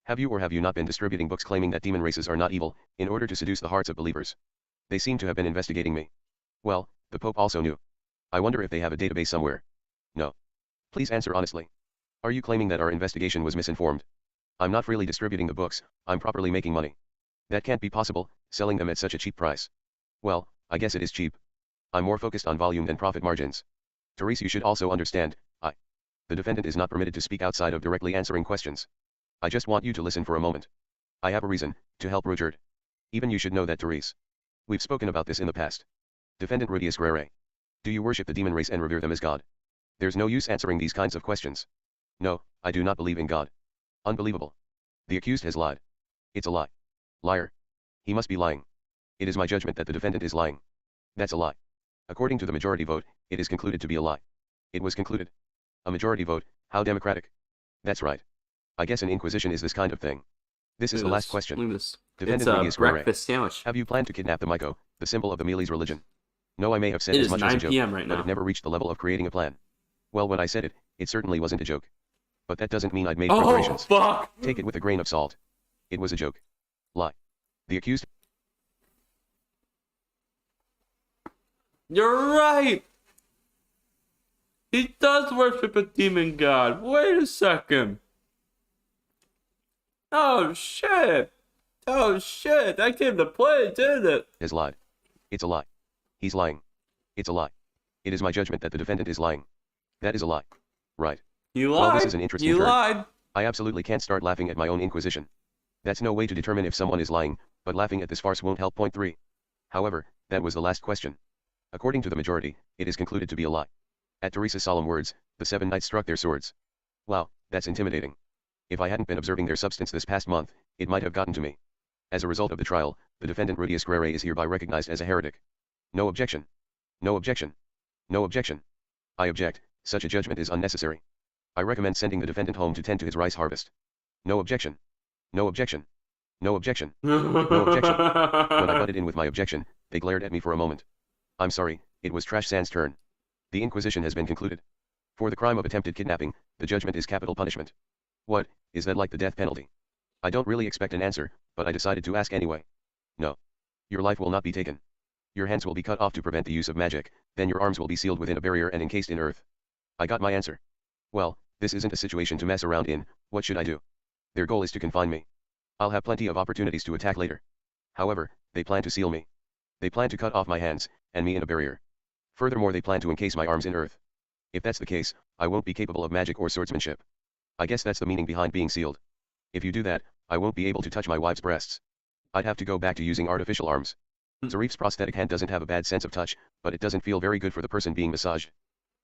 Have you or have you not been distributing books claiming that demon races are not evil, in order to seduce the hearts of believers? They seem to have been investigating me. Well, the Pope also knew. I wonder if they have a database somewhere. No. Please answer honestly. Are you claiming that our investigation was misinformed? I'm not freely distributing the books, I'm properly making money. That can't be possible, selling them at such a cheap price. Well, I guess it is cheap. I'm more focused on volume than profit margins. Therese, you should also understand, the defendant is not permitted to speak outside of directly answering questions. I just want you to listen for a moment. I have a reason, to help Rudyard. Even you should know that, Therese. We've spoken about this in the past. Defendant Rudius Guerrere. Do you worship the demon race and revere them as God? There's no use answering these kinds of questions. No, I do not believe in God. Unbelievable. The accused has lied. It's a lie. Liar. He must be lying. It is my judgment that the defendant is lying. That's a lie. According to the majority vote, it is concluded to be a lie. It was concluded. A majority vote, how democratic. That's right. I guess an inquisition is this kind of thing. This is the last question. Defendant Rudius Guerrere. Breakfast sandwich. Have you planned to kidnap the Miko, the symbol of the Millis religion? No, I may have said as much as a joke, right but it never reached the level of creating a plan. Well, when I said it, it certainly wasn't a joke. But that doesn't mean I'd made preparations. Fuck! Take it with a grain of salt. It was a joke. Lie. The accused... You're right! He does worship a demon god. Wait a second. Oh shit. Oh shit. That came to play, didn't it? Has lied. It's a lie. He's lying. It's a lie. It is my judgment that the defendant is lying. That is a lie. Right. You lied. Well, this is an interesting turn. You lied. I absolutely can't start laughing at my own inquisition. That's no way to determine if someone is lying, but laughing at this farce won't help. Point 3. However, that was the last question. According to the majority, it is concluded to be a lie. At Therese's solemn words, the 7 knights struck their swords. Wow, that's intimidating. If I hadn't been observing their substance this past month, it might have gotten to me. As a result of the trial, the defendant Rudius Guerre is hereby recognized as a heretic. No objection. No objection. No objection. I object, such a judgment is unnecessary. I recommend sending the defendant home to tend to his rice harvest. No objection. No objection. No objection. No objection. When I butted in with my objection, they glared at me for a moment. I'm sorry, it was Trash Sand's turn. The Inquisition has been concluded. For the crime of attempted kidnapping, the judgment is capital punishment. What, is that like the death penalty? I don't really expect an answer, but I decided to ask anyway. No. Your life will not be taken. Your hands will be cut off to prevent the use of magic, then your arms will be sealed within a barrier and encased in earth. I got my answer. Well, this isn't a situation to mess around in, what should I do? Their goal is to confine me. I'll have plenty of opportunities to attack later. However, they plan to seal me. They plan to cut off my hands, and me in a barrier. Furthermore, they plan to encase my arms in earth. If that's the case, I won't be capable of magic or swordsmanship. I guess that's the meaning behind being sealed. If you do that, I won't be able to touch my wife's breasts. I'd have to go back to using artificial arms. Zarif's prosthetic hand doesn't have a bad sense of touch, but it doesn't feel very good for the person being massaged.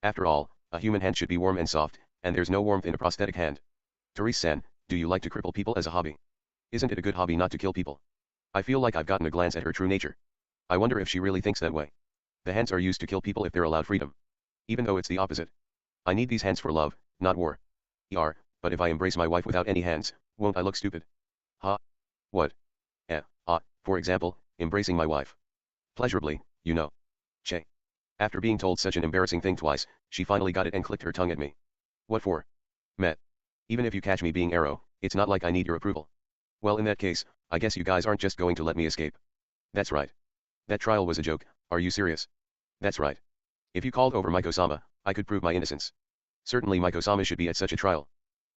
After all, a human hand should be warm and soft, and there's no warmth in a prosthetic hand. Therese-san, do you like to cripple people as a hobby? Isn't it a good hobby not to kill people? I feel like I've gotten a glance at her true nature. I wonder if she really thinks that way. The hands are used to kill people if they're allowed freedom. Even though it's the opposite. I need these hands for love, not war. But if I embrace my wife without any hands, won't I look stupid? Huh? What? For example, embracing my wife. Pleasurably, you know. Che. After being told such an embarrassing thing twice, she finally got it and clicked her tongue at me. What for? Met. Even if you catch me being arrow, it's not like I need your approval. Well, in that case, I guess you guys aren't just going to let me escape. That's right. That trial was a joke, are you serious? That's right. If you called over Miko-sama, I could prove my innocence. Certainly Miko-sama should be at such a trial.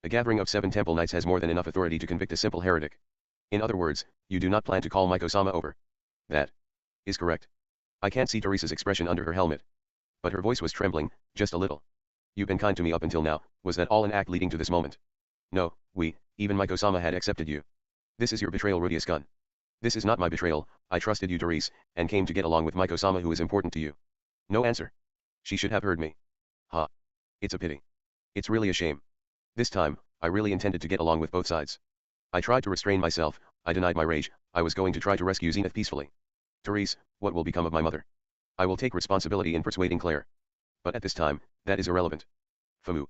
A gathering of 7 temple knights has more than enough authority to convict a simple heretic. In other words, you do not plan to call Miko-sama over. That is correct. I can't see Therese's expression under her helmet. But her voice was trembling, just a little. You've been kind to me up until now, was that all an act leading to this moment? No, even Miko-sama had accepted you. This is your betrayal, Rudius-gun. This is not my betrayal, I trusted you, Therese, and came to get along with Miko-sama, who is important to you. No answer. She should have heard me. Ha. It's a pity. It's really a shame. This time, I really intended to get along with both sides. I tried to restrain myself, I denied my rage, I was going to try to rescue Zenith peacefully. Therese, what will become of my mother? I will take responsibility in persuading Claire. But at this time, that is irrelevant. Famu.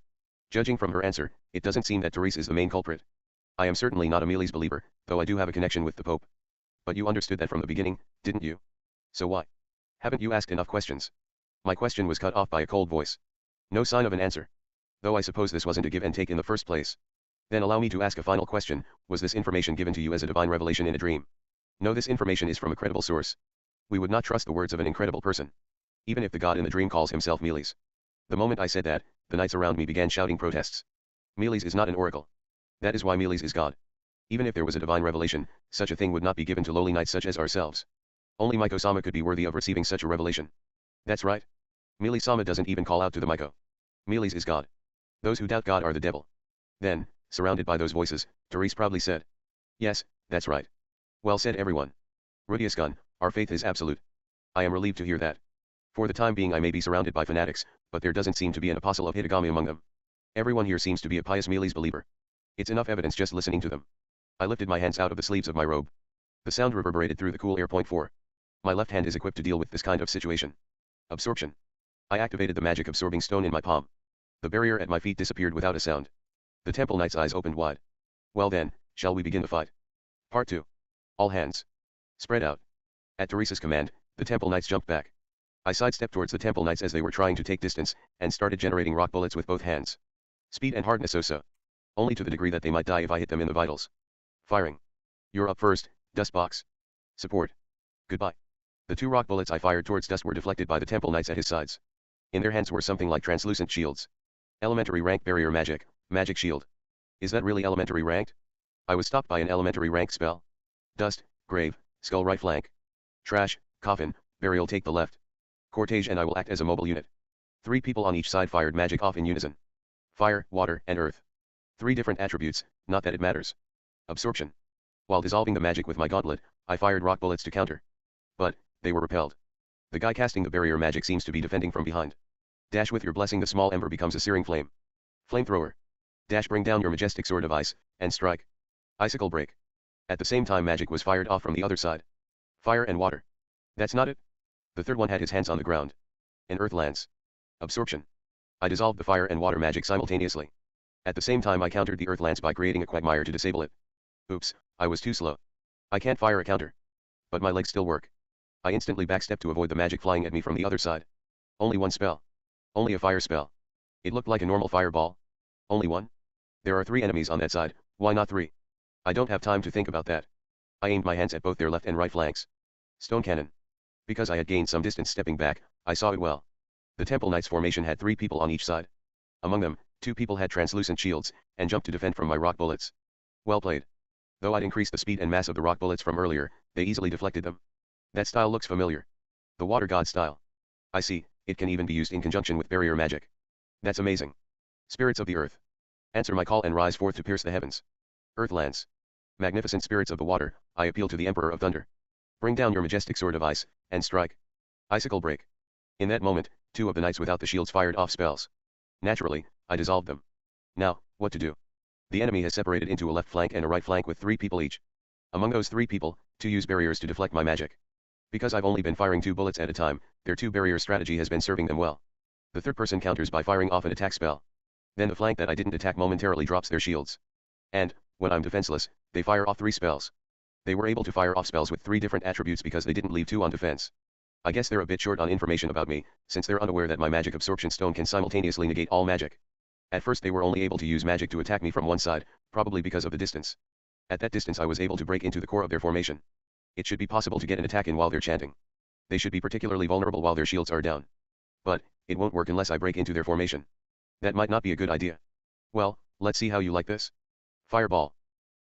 Judging from her answer, it doesn't seem that Therese is the main culprit. I am certainly not a Millis believer, though I do have a connection with the Pope. But you understood that from the beginning, didn't you? So why? Haven't you asked enough questions? My question was cut off by a cold voice. No sign of an answer. Though I suppose this wasn't a give and take in the first place. Then allow me to ask a final question, was this information given to you as a divine revelation in a dream? No, this information is from a credible source. We would not trust the words of an incredible person. Even if the god in the dream calls himself Millis. The moment I said that, the knights around me began shouting protests. Millis is not an oracle. That is why Millis is God. Even if there was a divine revelation, such a thing would not be given to lowly knights such as ourselves. Only Miko-sama could be worthy of receiving such a revelation. That's right. Millis-sama doesn't even call out to the Miko. Millis is God. Those who doubt God are the devil. Then, surrounded by those voices, Therese proudly said. Yes, that's right. Well said, everyone. Rudius-gun, our faith is absolute. I am relieved to hear that. For the time being I may be surrounded by fanatics, but there doesn't seem to be an apostle of Hitagami among them. Everyone here seems to be a pious Millis believer. It's enough evidence just listening to them. I lifted my hands out of the sleeves of my robe. The sound reverberated through the cool air. Point 4. My left hand is equipped to deal with this kind of situation. Absorption. I activated the magic absorbing stone in my palm. The barrier at my feet disappeared without a sound. The temple knight's eyes opened wide. Well then, shall we begin the fight? Part 2. All hands. Spread out. At Therese's command, the temple knights jumped back. I sidestepped towards the temple knights as they were trying to take distance, and started generating rock bullets with both hands. Speed and hardness so. Only to the degree that they might die if I hit them in the vitals. Firing. You're up first, Dustbox. Support. Goodbye. The 2 rock bullets I fired towards Dust were deflected by the temple knights at his sides. In their hands were something like translucent shields. Elementary rank barrier magic, magic shield. Is that really elementary ranked? I was stopped by an elementary rank spell. Dust, grave, skull right flank. Trash, coffin, burial take the left. Cortege and I will act as a mobile unit. 3 people on each side fired magic off in unison. Fire, water, and earth. 3 different attributes, not that it matters. Absorption. While dissolving the magic with my gauntlet, I fired rock bullets to counter. But, they were repelled. The guy casting the barrier magic seems to be defending from behind. Dash with your blessing, the small ember becomes a searing flame. Flamethrower. Dash, bring down your majestic sword of ice, and strike. Icicle break. At the same time magic was fired off from the other side. Fire and water. That's not it. The third one had his hands on the ground. An earth lance. Absorption. I dissolved the fire and water magic simultaneously. At the same time I countered the earth lance by creating a quagmire to disable it. Oops, I was too slow. I can't fire a counter. But my legs still work. I instantly backstep to avoid the magic flying at me from the other side. Only one spell. Only a fire spell. It looked like a normal fireball. Only one? There are 3 enemies on that side, why not 3? I don't have time to think about that. I aimed my hands at both their left and right flanks. Stone cannon. Because I had gained some distance stepping back, I saw it well. The Temple Knights formation had 3 people on each side. Among them, 2 people had translucent shields, and jumped to defend from my rock bullets. Well played. Though I'd increased the speed and mass of the rock bullets from earlier, they easily deflected them. That style looks familiar. The Water God style. I see, it can even be used in conjunction with barrier magic. That's amazing. Spirits of the earth. Answer my call and rise forth to pierce the heavens. Earth lance. Magnificent spirits of the water, I appeal to the Emperor of Thunder. Bring down your majestic sword of ice, and strike. Icicle break. In that moment, 2 of the knights without the shields fired off spells. Naturally, I dissolved them. Now, what to do? The enemy has separated into a left flank and a right flank with 3 people each. Among those 3 people, 2 use barriers to deflect my magic. Because I've only been firing 2 bullets at a time, their 2 barrier strategy has been serving them well. The third person counters by firing off an attack spell. Then the flank that I didn't attack momentarily drops their shields. And, when I'm defenseless, they fire off 3 spells. They were able to fire off spells with 3 different attributes because they didn't leave 2 on defense. I guess they're a bit short on information about me, since they're unaware that my magic absorption stone can simultaneously negate all magic. At first they were only able to use magic to attack me from one side, probably because of the distance. At that distance I was able to break into the core of their formation. It should be possible to get an attack in while they're chanting. They should be particularly vulnerable while their shields are down. But, it won't work unless I break into their formation. That might not be a good idea. Well, let's see how you like this. Fireball.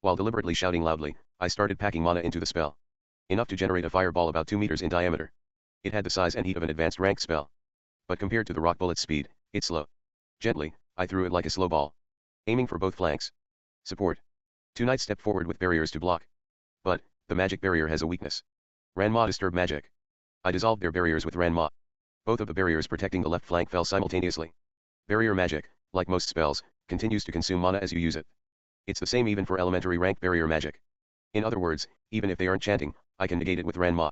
While deliberately shouting loudly, I started packing mana into the spell. Enough to generate a fireball about 2 meters in diameter. It had the size and heat of an advanced ranked spell. But compared to the rock bullet's speed, it's slow. Gently, I threw it like a slow ball. Aiming for both flanks. Support. 2 knights stepped forward with barriers to block. But, the magic barrier has a weakness. Ranma disturb magic. I dissolved their barriers with Ranma. Both of the barriers protecting the left flank fell simultaneously. Barrier magic, like most spells, continues to consume mana as you use it. It's the same even for elementary ranked barrier magic. In other words, even if they aren't chanting, I can negate it with Ranma.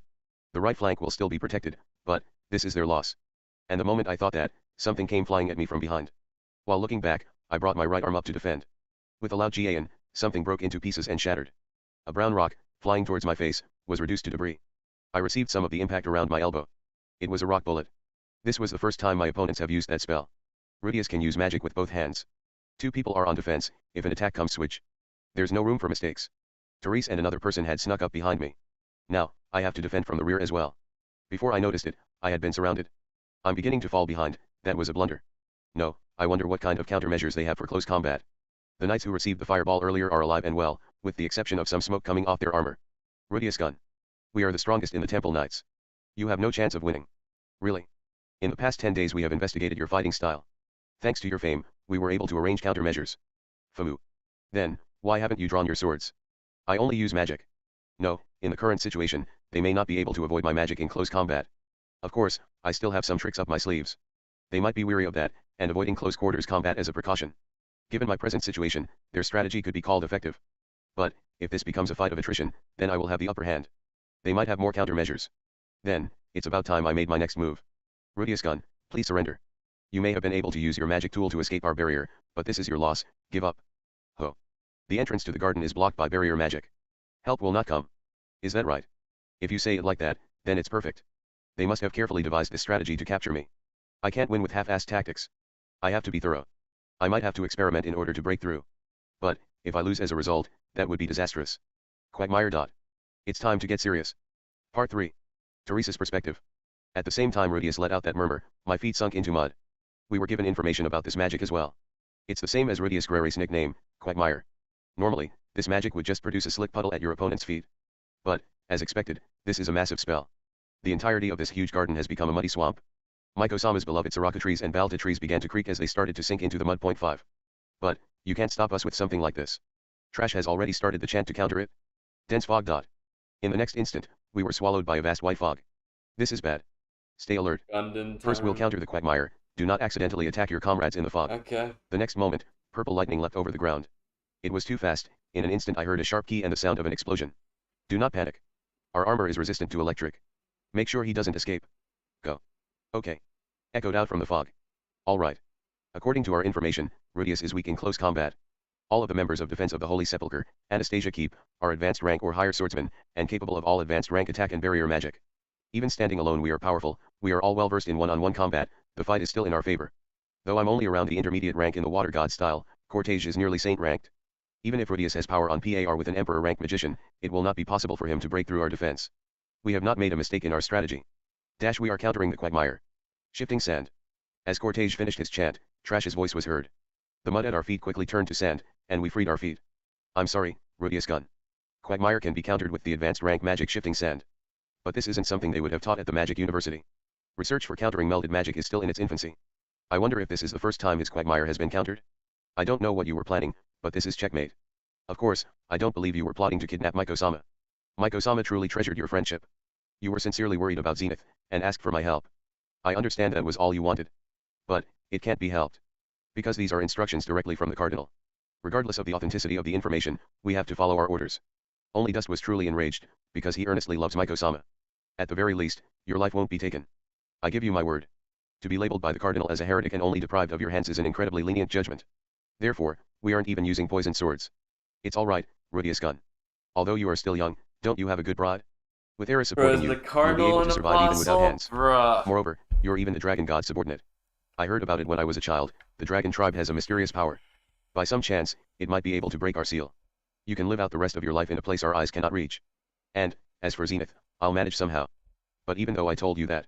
The right flank will still be protected, but, this is their loss. And the moment I thought that, something came flying at me from behind. While looking back, I brought my right arm up to defend. With a loud Gian, something broke into pieces and shattered. A brown rock, flying towards my face, was reduced to debris. I received some of the impact around my elbow. It was a rock bullet. This was the first time my opponents have used that spell. Rudius can use magic with both hands. 2 people are on defense, if an attack comes switch. There's no room for mistakes. Therese and another person had snuck up behind me. Now, I have to defend from the rear as well. Before I noticed it, I had been surrounded. I'm beginning to fall behind, that was a blunder. No, I wonder what kind of countermeasures they have for close combat. The knights who received the fireball earlier are alive and well, with the exception of some smoke coming off their armor. Rudius gun. We are the strongest in the Temple Knights. You have no chance of winning. Really? In the past 10 days we have investigated your fighting style. Thanks to your fame, we were able to arrange countermeasures. Famu. Then, why haven't you drawn your swords? I only use magic. No, in the current situation, they may not be able to avoid my magic in close combat. Of course, I still have some tricks up my sleeves. They might be weary of that, and avoiding close quarters combat as a precaution. Given my present situation, their strategy could be called effective. But, if this becomes a fight of attrition, then I will have the upper hand. They might have more countermeasures. Then, it's about time I made my next move. Rudius gun, please surrender. You may have been able to use your magic tool to escape our barrier, but this is your loss, give up. Ho. The entrance to the garden is blocked by barrier magic. Help will not come. Is that right? If you say it like that, then it's perfect. They must have carefully devised this strategy to capture me. I can't win with half-assed tactics. I have to be thorough. I might have to experiment in order to break through. But, if I lose as a result, that would be disastrous. Quagmire. It's time to get serious. Part 3. Therese's perspective. At the same time Rudius let out that murmur, my feet sunk into mud. We were given information about this magic as well. It's the same as Rudius Grare's nickname, Quagmire. Normally, this magic would just produce a slick puddle at your opponent's feet. But, as expected, this is a massive spell. The entirety of this huge garden has become a muddy swamp. Miko-sama's beloved Sirocco trees and Balta trees began to creak as they started to sink into the mud. 5. But, you can't stop us with something like this. Trash has already started the chant to counter it. Dense fog. In the next instant, we were swallowed by a vast white fog. This is bad. Stay alert. First we'll counter the quagmire, do not accidentally attack your comrades in the fog. Okay. The next moment, purple lightning leapt over the ground. It was too fast, in an instant I heard a sharp key and the sound of an explosion. Do not panic. Our armor is resistant to electric. Make sure he doesn't escape. Go. Okay. Echoed out from the fog. Alright. According to our information, Rudius is weak in close combat. All of the members of Defense of the Holy Sepulchre, Anastasia Keep, are advanced rank or higher swordsmen, and capable of all advanced rank attack and barrier magic. Even standing alone we are powerful, we are all well versed in one-on-one combat, the fight is still in our favor. Though I'm only around the intermediate rank in the water god style, Cortege is nearly saint ranked. Even if Rudius has power on par with an emperor rank magician, it will not be possible for him to break through our defense. We have not made a mistake in our strategy. We are countering the quagmire. Shifting sand. As Cortege finished his chant, Trash's voice was heard. The mud at our feet quickly turned to sand, and we freed our feet. I'm sorry, Rudius gun. Quagmire can be countered with the advanced rank magic shifting sand. But this isn't something they would have taught at the Magic University. Research for countering melded magic is still in its infancy. I wonder if this is the first time his quagmire has been countered? I don't know what you were planning, but this is checkmate. Of course, I don't believe you were plotting to kidnap Miko-sama. Miko-sama truly treasured your friendship. You were sincerely worried about Zenith, and asked for my help. I understand that was all you wanted. But, it can't be helped. Because these are instructions directly from the Cardinal. Regardless of the authenticity of the information, we have to follow our orders. Only Dust was truly enraged, because he earnestly loves Miko-sama. At the very least, your life won't be taken. I give you my word. To be labeled by the Cardinal as a heretic and only deprived of your hands is an incredibly lenient judgment. Therefore, we aren't even using poisoned swords. It's alright, Rudius gun. Although you are still young, don't you have a good pride? With Therese supporting you, you'll be able to survive even without hands. Moreover, you're even the dragon god subordinate. I heard about it when I was a child, the dragon tribe has a mysterious power. By some chance, it might be able to break our seal. You can live out the rest of your life in a place our eyes cannot reach. And, as for Zenith, I'll manage somehow. But even though I told you that.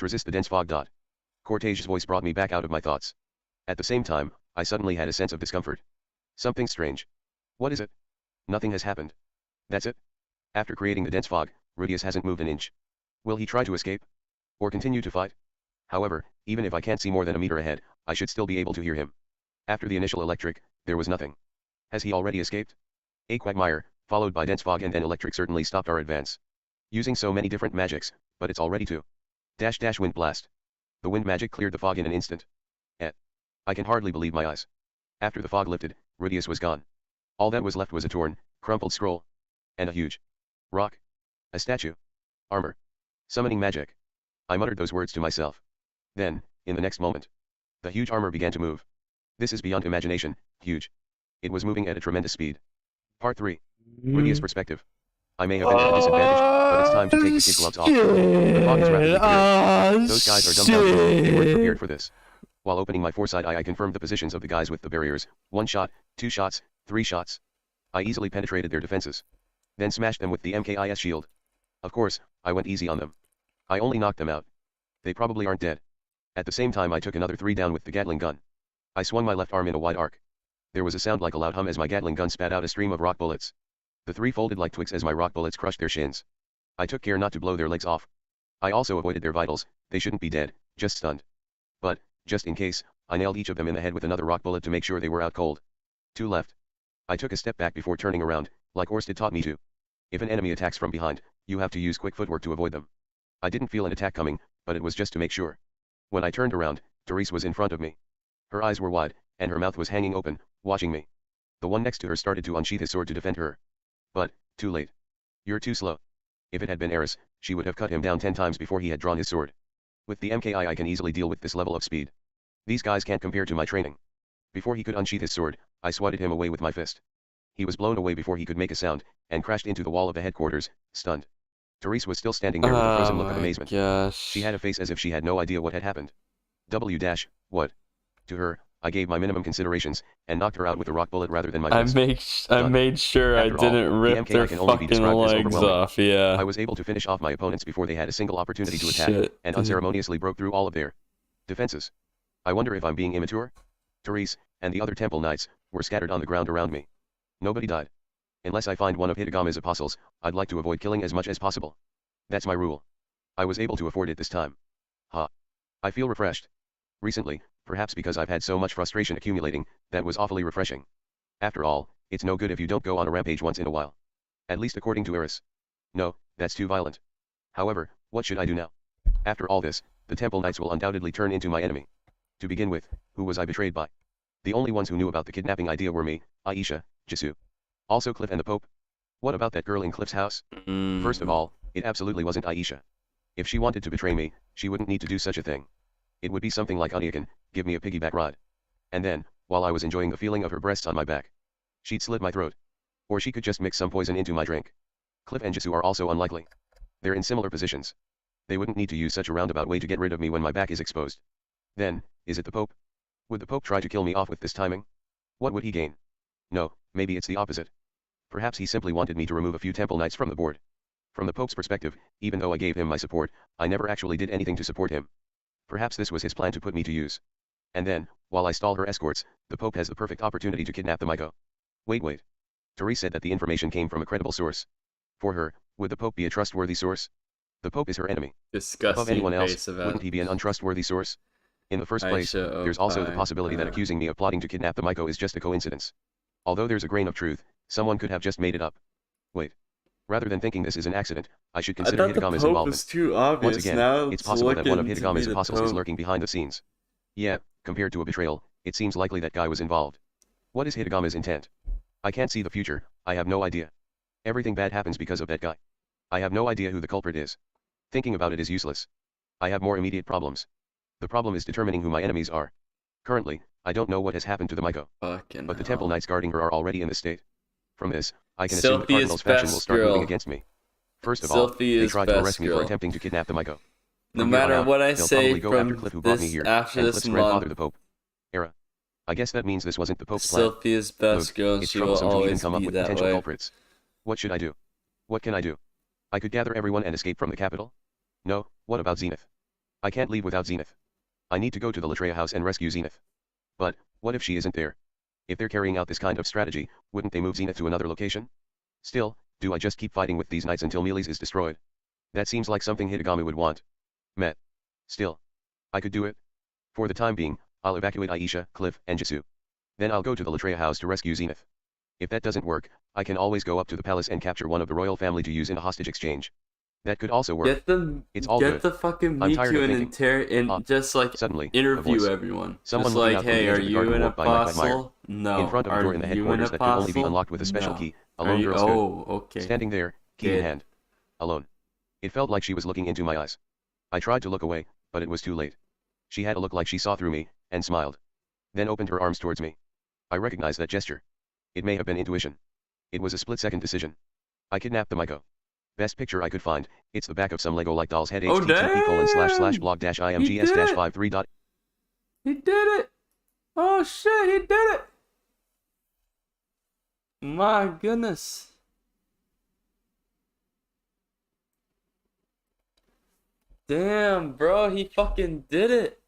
Resist the dense fog. Cortege's voice brought me back out of my thoughts. At the same time, I suddenly had a sense of discomfort. Something strange. What is it? Nothing has happened. That's it? After creating the dense fog, Rudius hasn't moved an inch. Will he try to escape? Or continue to fight? However, even if I can't see more than a meter ahead, I should still be able to hear him. After the initial electric, there was nothing. Has he already escaped? A quagmire, followed by dense fog and then electric certainly stopped our advance. Using so many different magics, but it's already two. Wind blast. The wind magic cleared the fog in an instant. I can hardly believe my eyes. After the fog lifted, Rudius was gone. All that was left was a torn, crumpled scroll. And a huge rock. A statue. Armor. Summoning magic. I muttered those words to myself. Then, in the next moment, the huge armor began to move. This is beyond imagination, huge. It was moving at a tremendous speed. Part 3. Rudius perspective. I may have been at a disadvantage, but it's time to take the kid gloves off. The fog is rapidly clearing. Those guys are dumbfounded, they weren't prepared for this. While opening my foresight eye I confirmed the positions of the guys with the barriers, 1 shot, 2 shots, 3 shots. I easily penetrated their defenses. Then smashed them with the MKIS shield. Of course, I went easy on them. I only knocked them out. They probably aren't dead. At the same time I took another 3 down with the Gatling gun. I swung my left arm in a wide arc. There was a sound like a loud hum as my Gatling gun spat out a stream of rock bullets. The 3 folded like twigs as my rock bullets crushed their shins. I took care not to blow their legs off. I also avoided their vitals, they shouldn't be dead, just stunned. But, just in case, I nailed each of them in the head with another rock bullet to make sure they were out cold. 2 left. I took a step back before turning around, like Orsted taught me to. If an enemy attacks from behind, you have to use quick footwork to avoid them. I didn't feel an attack coming, but it was just to make sure. When I turned around, Therese was in front of me. Her eyes were wide, and her mouth was hanging open, watching me. The one next to her started to unsheath his sword to defend her. But, too late. You're too slow. If it had been Eris, she would have cut him down 10 times before he had drawn his sword. With the MKI I can easily deal with this level of speed. These guys can't compare to my training. Before he could unsheath his sword, I swatted him away with my fist. He was blown away before he could make a sound, and crashed into the wall of the headquarters, stunned. Therese was still standing there with a frozen look of amazement. Gosh. She had a face as if she had no idea what had happened. What? To her, I gave my minimum considerations, and knocked her out with a rock bullet rather than my fist. I made sure I didn't rip their fucking legs off, yeah. I was able to finish off my opponents before they had a single opportunity to attack, and unceremoniously broke through all of their defenses. I wonder if I'm being immature? Therese, and the other temple knights, were scattered on the ground around me. Nobody died. Unless I find one of Hitagama's apostles, I'd like to avoid killing as much as possible. That's my rule. I was able to afford it this time. Ha. I feel refreshed. Recently, perhaps because I've had so much frustration accumulating, that was awfully refreshing. After all, it's no good if you don't go on a rampage once in a while. At least according to Therese. No, that's too violent. However, what should I do now? After all this, the Temple Knights will undoubtedly turn into my enemy. To begin with, who was I betrayed by? The only ones who knew about the kidnapping idea were me, Aisha, Jisoo. Also Cliff and the Pope. What about that girl in Cliff's house? First of all, it absolutely wasn't Aisha. If she wanted to betray me, she wouldn't need to do such a thing. It would be something like Oniakan, give me a piggyback ride. And then, while I was enjoying the feeling of her breasts on my back, she'd slit my throat. Or she could just mix some poison into my drink. Cliff and Jisoo are also unlikely. They're in similar positions. They wouldn't need to use such a roundabout way to get rid of me when my back is exposed. Then, is it the Pope? Would the Pope try to kill me off with this timing? What would he gain? No, maybe it's the opposite. Perhaps he simply wanted me to remove a few Temple Knights from the board. From the Pope's perspective, even though I gave him my support, I never actually did anything to support him. Perhaps this was his plan to put me to use. And then, while I stall her escorts, the Pope has the perfect opportunity to kidnap the Miko. Wait. Therese said that the information came from a credible source. For her, would the Pope be a trustworthy source? The Pope is her enemy. Disgusting. Above anyone else, wouldn't he be an untrustworthy source? In the first place, there's also the possibility that accusing me of plotting to kidnap the Miko is just a coincidence. Although there's a grain of truth, someone could have just made it up. Wait. Rather than thinking this is an accident, I should consider Hitagama's involvement. Was too obvious. Once again, it's possible that one of Hitagama's apostles is lurking behind the scenes. Yeah, compared to a betrayal, it seems likely that guy was involved. What is Hitagama's intent? I can't see the future, I have no idea. Everything bad happens because of that guy. I have no idea who the culprit is. Thinking about it is useless. I have more immediate problems. The problem is determining who my enemies are. Currently, I don't know what has happened to the Miko. But the Temple Knights guarding her are already in the state. From this, I can assume the Cardinal's faction will start moving against me. First of all, they tried to arrest me for attempting to kidnap the Miko. No matter what I say from this, after this month, the Pope. Era. I guess that means this wasn't the Pope's plan. Sylvia's best girl, and she will always come up be with that potential way. Culprits. What should I do? What can I do? I could gather everyone and escape from the capital? No, what about Zenith? I can't leave without Zenith. I need to go to the Latria house and rescue Zenith. But, what if she isn't there? If they're carrying out this kind of strategy, wouldn't they move Zenith to another location? Still, do I just keep fighting with these knights until Millis is destroyed? That seems like something Hitagami would want. Met. Still. I could do it. For the time being, I'll evacuate Aisha, Cliff, and Jisoo. Then I'll go to the Latria house to rescue Zenith. If that doesn't work, I can always go up to the palace and capture one of the royal family to use in a hostage exchange. That could also work. It's all good. Get the fucking Miko and just like suddenly, interview everyone. Someone just like, hey, are you an apostle? No. In front of a door in the headquarters that could only be unlocked with a special key. A lone girl stood. Okay. Standing there, key in hand. Alone. It felt like she was looking into my eyes. I tried to look away, but it was too late. She had a look like she saw through me, and smiled. Then opened her arms towards me. I recognized that gesture. It may have been intuition. It was a split-second decision. I kidnapped the Miko. Best picture I could find, it's the back of some Lego-like doll's head http://blog-imgs-53. He did it! Oh shit, he did it! My goodness. Damn, bro, he fucking did it.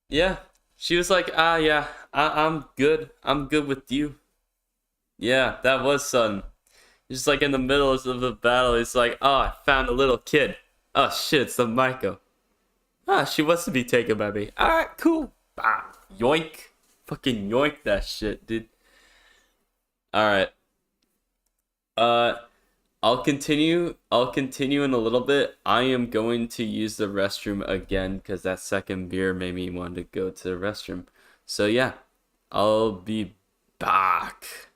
Yeah, she was like, yeah, I'm good. I'm good with you. Yeah, that was sudden. Just like in the middle of the battle, it's like, oh, I found a little kid. Oh shit, it's the Miko. Ah, she wants to be taken by me. Alright, cool. Ah, yoink. Fucking yoink that shit, dude. Alright. I'll continue in a little bit. I am going to use the restroom again because that second beer made me want to go to the restroom. So yeah, I'll be back.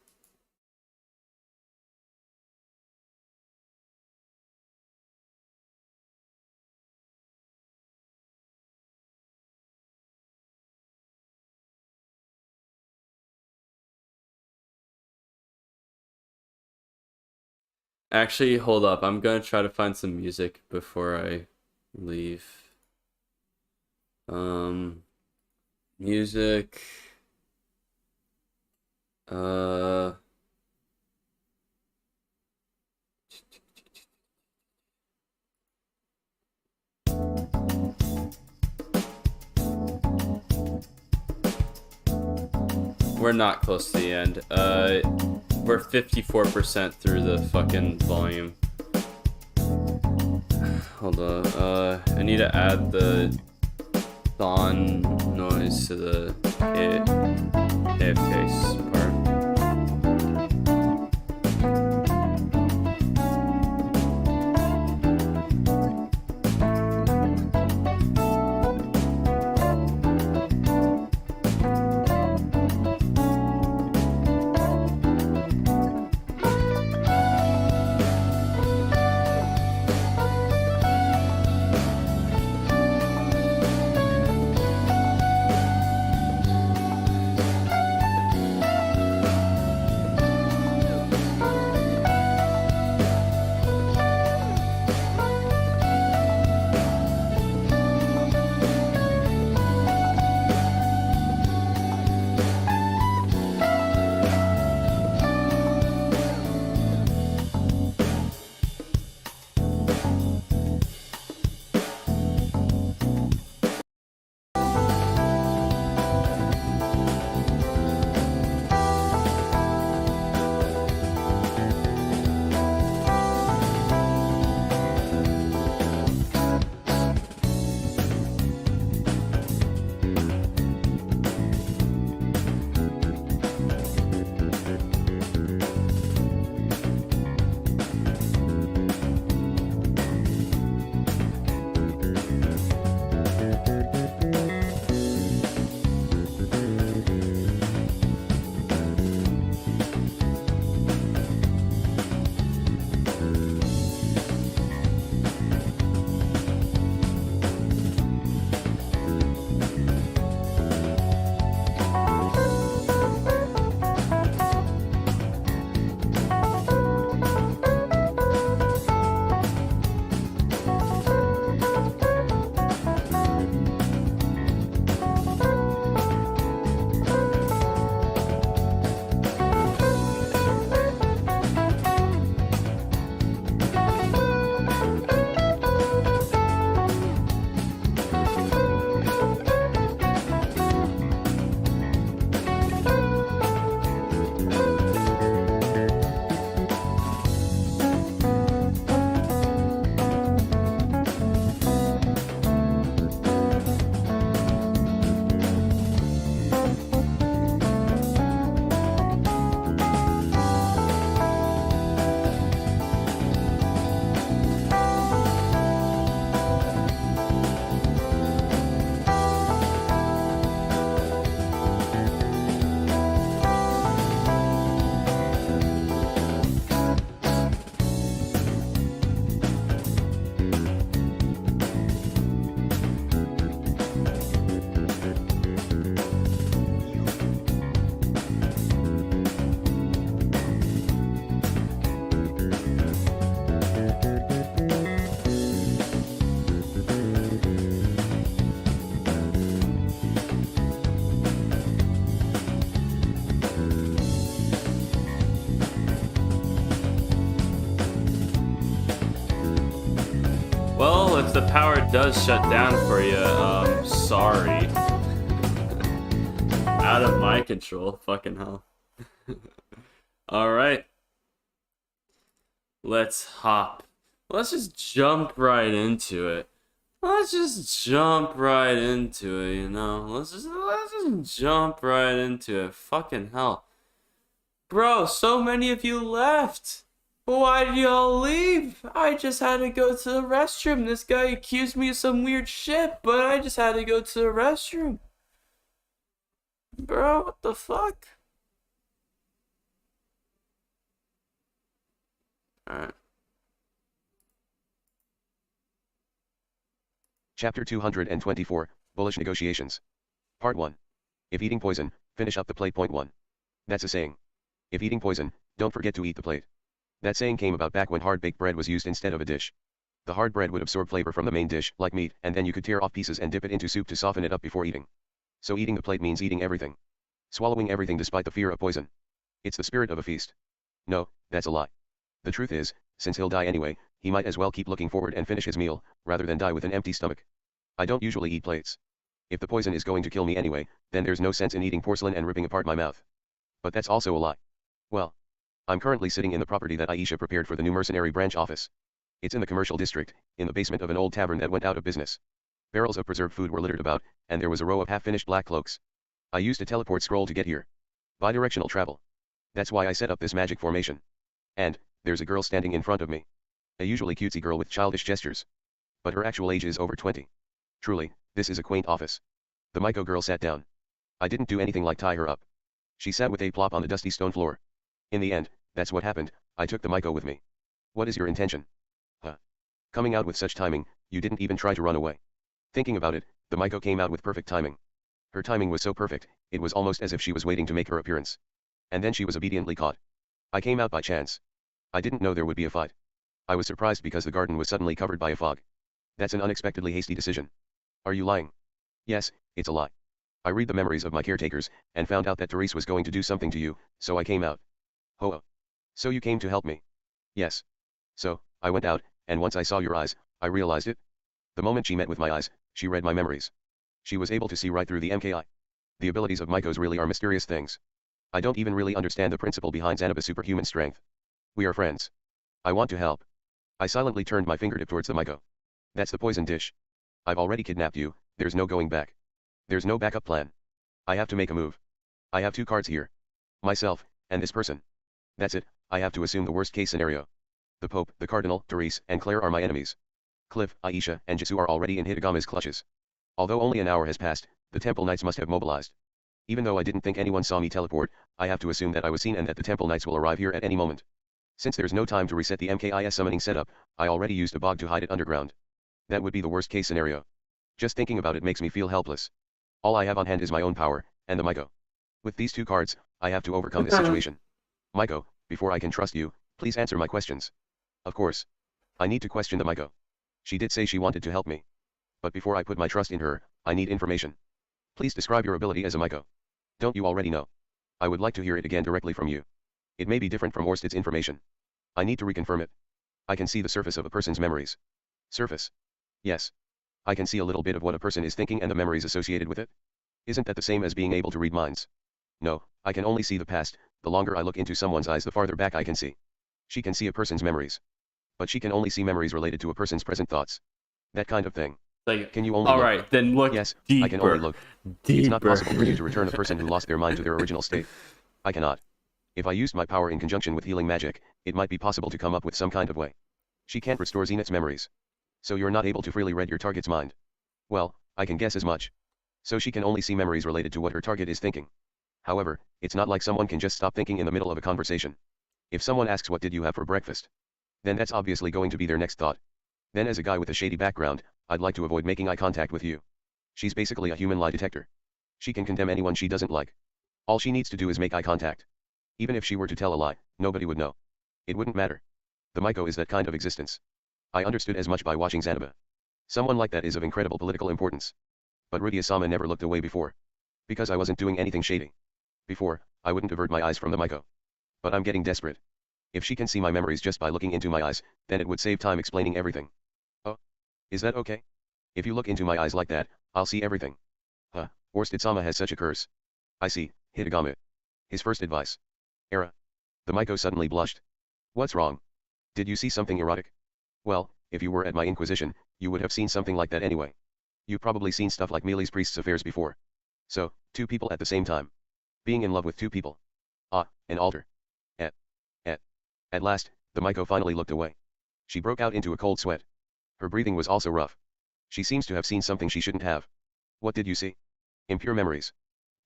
Actually, hold up. I'm gonna try to find some music before I leave. Music. We're not close to the end. We're 54% through the fucking volume. hold on. I need to add the thon noise to the AFK part. Well, if the power does shut down for you, sorry. Out of my control, fucking hell. Alright. Let's just jump right into it. Let's just jump right into it, you know? Let's just jump right into it. Fucking hell. Bro, so many of you left. Why did y'all leave? I just had to go to the restroom. This guy accused me of some weird shit, but I just had to go to the restroom. Bro, what the fuck? Alright. Chapter 224, Bullish Negotiations. Part 1. If eating poison, finish up the plate. Point 1. That's a saying. If eating poison, don't forget to eat the plate. That saying came about back when hard-baked bread was used instead of a dish. The hard bread would absorb flavor from the main dish, like meat, and then you could tear off pieces and dip it into soup to soften it up before eating. So eating the plate means eating everything. Swallowing everything despite the fear of poison. It's the spirit of a feast. No, that's a lie. The truth is, since he'll die anyway, he might as well keep looking forward and finish his meal, rather than die with an empty stomach. I don't usually eat plates. If the poison is going to kill me anyway, then there's no sense in eating porcelain and ripping apart my mouth. But that's also a lie. Well, I'm currently sitting in the property that Aisha prepared for the new mercenary branch office. It's in the commercial district, in the basement of an old tavern that went out of business. Barrels of preserved food were littered about, and there was a row of half-finished black cloaks. I used a teleport scroll to get here. Bidirectional travel. That's why I set up this magic formation. And, there's a girl standing in front of me. A usually cutesy girl with childish gestures. But her actual age is over 20. Truly, this is a quaint office. The Miko girl sat down. I didn't do anything like tie her up. She sat with a plop on the dusty stone floor. In the end, that's what happened, I took the Miko with me. What is your intention? Coming out with such timing, you didn't even try to run away. Thinking about it, the Miko came out with perfect timing. Her timing was so perfect, it was almost as if she was waiting to make her appearance. And then she was obediently caught. I came out by chance. I didn't know there would be a fight. I was surprised because the garden was suddenly covered by a fog. That's an unexpectedly hasty decision. Are you lying? Yes, it's a lie. I read the memories of my caretakers, and found out that Therese was going to do something to you, so I came out. Ho-oh. So you came to help me? Yes. So, I went out, and once I saw your eyes, I realized it. The moment she met with my eyes, she read my memories. She was able to see right through the MKI. The abilities of Mikos really are mysterious things. I don't even really understand the principle behind Zanaba's superhuman strength. We are friends. I want to help. I silently turned my fingertip towards the Miko. That's the poison dish. I've already kidnapped you, there's no going back. There's no backup plan. I have to make a move. I have 2 cards here. Myself, and this person. That's it, I have to assume the worst case scenario. The Pope, the Cardinal, Therese, and Claire are my enemies. Cliff, Aisha, and Jisoo are already in Hitagama's clutches. Although only an hour has passed, the Temple Knights must have mobilized. Even though I didn't think anyone saw me teleport, I have to assume that I was seen and that the Temple Knights will arrive here at any moment. Since there's no time to reset the MKIS summoning setup, I already used a bog to hide it underground. That would be the worst case scenario. Just thinking about it makes me feel helpless. All I have on hand is my own power, and the Miko. With these 2 cards, I have to overcome this situation. Miko, before I can trust you, please answer my questions. Of course. I need to question the Miko. She did say she wanted to help me. But before I put my trust in her, I need information. Please describe your ability as a Miko. Don't you already know? I would like to hear it again directly from you. It may be different from Orsted's information. I need to reconfirm it. I can see the surface of a person's memories. Surface? Yes. I can see a little bit of what a person is thinking and the memories associated with it. Isn't that the same as being able to read minds? No, I can only see the past. The longer I look into someone's eyes, the farther back I can see. She can see a person's memories. But she can only see memories related to a person's present thoughts. That kind of thing. Like, can you only all look? Right, then look. Yes, deeper, I can only look. Deeper. It's not possible for you to return a person who lost their mind to their original state. I cannot. If I used my power in conjunction with healing magic, it might be possible to come up with some kind of way. She can't restore Zenith's memories. So you're not able to freely read your target's mind. Well, I can guess as much. So she can only see memories related to what her target is thinking. However, it's not like someone can just stop thinking in the middle of a conversation. If someone asks what did you have for breakfast? Then that's obviously going to be their next thought. Then as a guy with a shady background, I'd like to avoid making eye contact with you. She's basically a human lie detector. She can condemn anyone she doesn't like. All she needs to do is make eye contact. Even if she were to tell a lie, nobody would know. It wouldn't matter. The Miko is that kind of existence. I understood as much by watching Zanaba. Someone like that is of incredible political importance. But Rudia-sama never looked away before. Because I wasn't doing anything shady. Before, I wouldn't avert my eyes from the Miko. But I'm getting desperate. If she can see my memories just by looking into my eyes, then it would save time explaining everything. Oh? Is that okay? If you look into my eyes like that, I'll see everything. Orsted-sama has such a curse. I see, Hitagama. His first advice. Era. The Miko suddenly blushed. What's wrong? Did you see something erotic? Well, if you were at my Inquisition, you would have seen something like that anyway. You probably seen stuff like Millis priest's affairs before. So, 2 people at the same time. Being in love with 2 people. An altar. At last, the Miko finally looked away. She broke out into a cold sweat. Her breathing was also rough. She seems to have seen something she shouldn't have. What did you see? Impure memories.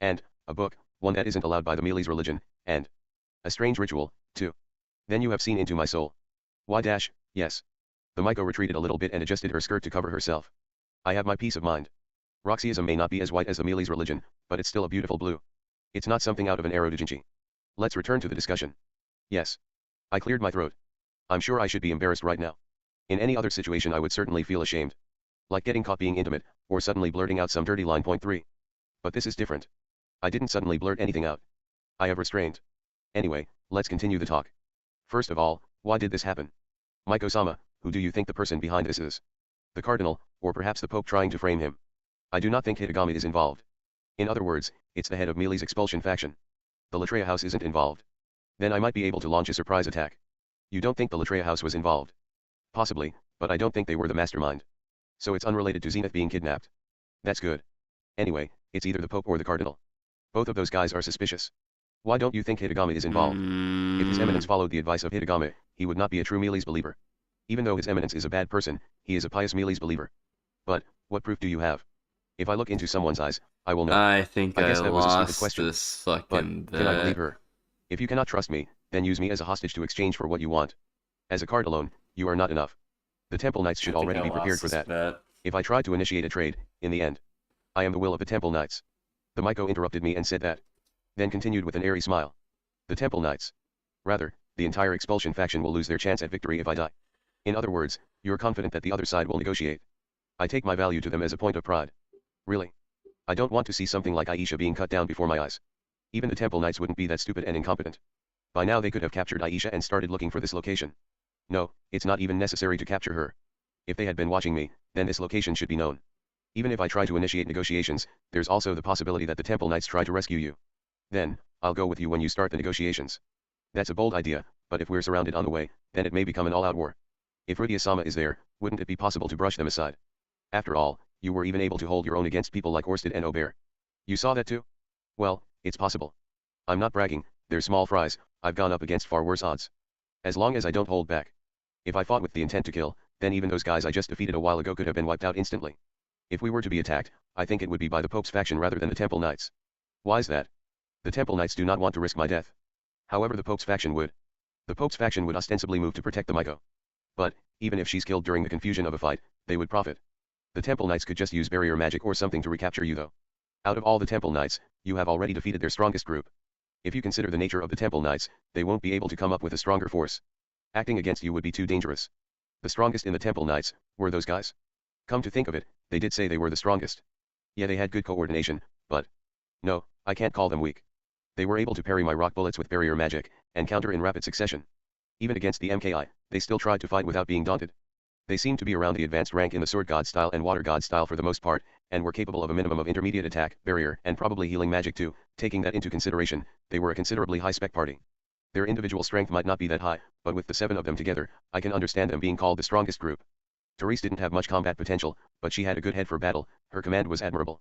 And, a book, one that isn't allowed by the Millis religion, and a strange ritual, too. Then you have seen into my soul. Yes. The Miko retreated a little bit and adjusted her skirt to cover herself. I have my peace of mind. Roxyism may not be as white as the Millis religion, but it's still a beautiful blue. It's not something out of an erodoujinshin. Let's return to the discussion. Yes. I cleared my throat. I'm sure I should be embarrassed right now. In any other situation I would certainly feel ashamed. Like getting caught being intimate, or suddenly blurting out some dirty line. Point 3. But this is different. I didn't suddenly blurt anything out. I have restrained. Anyway, let's continue the talk. First of all, why did this happen? Miko-sama, who do you think the person behind this is? The Cardinal, or perhaps the Pope trying to frame him? I do not think Hitagami is involved. In other words, it's the head of Millis' expulsion faction. The Latria house isn't involved. Then I might be able to launch a surprise attack. You don't think the Latria house was involved? Possibly, but I don't think they were the mastermind. So it's unrelated to Zenith being kidnapped. That's good. Anyway, it's either the Pope or the Cardinal. Both of those guys are suspicious. Why don't you think Hitagami is involved? If His Eminence followed the advice of Hitagami, he would not be a true Millis believer. Even though His Eminence is a bad person, he is a pious Millis believer. But, what proof do you have? If I look into someone's eyes, I will know. I guess that was a stupid question. This fucking but, can I believe her? If you cannot trust me, then use me as a hostage to exchange for what you want. As a card alone, you are not enough. The Temple Knights should already be prepared for that. Bet. If I tried to initiate a trade, in the end, I am the will of the Temple Knights. The Miko interrupted me and said that. Then continued with an airy smile. The Temple Knights. Rather, the entire expulsion faction will lose their chance at victory if I die. In other words, you're confident that the other side will negotiate. I take my value to them as a point of pride. Really? I don't want to see something like Aisha being cut down before my eyes. Even the Temple Knights wouldn't be that stupid and incompetent. By now they could have captured Aisha and started looking for this location. No, it's not even necessary to capture her. If they had been watching me, then this location should be known. Even if I try to initiate negotiations, there's also the possibility that the Temple Knights try to rescue you. Then, I'll go with you when you start the negotiations. That's a bold idea, but if we're surrounded on the way, then it may become an all-out war. If Rudia-sama is there, wouldn't it be possible to brush them aside? After all, you were even able to hold your own against people like Orsted and Aubert. You saw that too? Well, it's possible. I'm not bragging, they're small fries, I've gone up against far worse odds. As long as I don't hold back. If I fought with the intent to kill, then even those guys I just defeated a while ago could have been wiped out instantly. If we were to be attacked, I think it would be by the Pope's faction rather than the Temple Knights. Why's that? The Temple Knights do not want to risk my death. However, the Pope's faction would. The Pope's faction would ostensibly move to protect the Miko. But, even if she's killed during the confusion of a fight, they would profit. The Temple Knights could just use barrier magic or something to recapture you though. Out of all the Temple Knights, you have already defeated their strongest group. If you consider the nature of the Temple Knights, they won't be able to come up with a stronger force. Acting against you would be too dangerous. The strongest in the Temple Knights, were those guys? Come to think of it, they did say they were the strongest. Yeah, they had good coordination, but... No, I can't call them weak. They were able to parry my rock bullets with barrier magic, and counter in rapid succession. Even against the MKI, they still tried to fight without being daunted. They seemed to be around the advanced rank in the Sword God style and Water God style for the most part, and were capable of a minimum of intermediate attack, barrier, and probably healing magic too. Taking that into consideration, they were a considerably high-spec party. Their individual strength might not be that high, but with the 7 of them together, I can understand them being called the strongest group. Therese didn't have much combat potential, but she had a good head for battle, her command was admirable.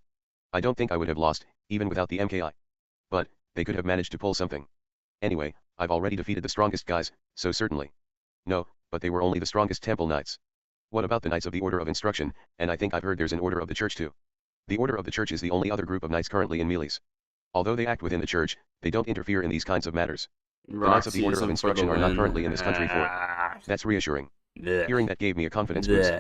I don't think I would have lost, even without the MKI. But, they could have managed to pull something. Anyway, I've already defeated the strongest guys, so certainly. No, but they were only the strongest Temple Knights. What about the Knights of the Order of Instruction, and I think I've heard there's an Order of the Church too. The Order of the Church is the only other group of knights currently in Millis. Although they act within the Church, they don't interfere in these kinds of matters. The Knights of the Order of Instruction are not currently in this country for it. That's reassuring. Hearing that gave me a confidence boost.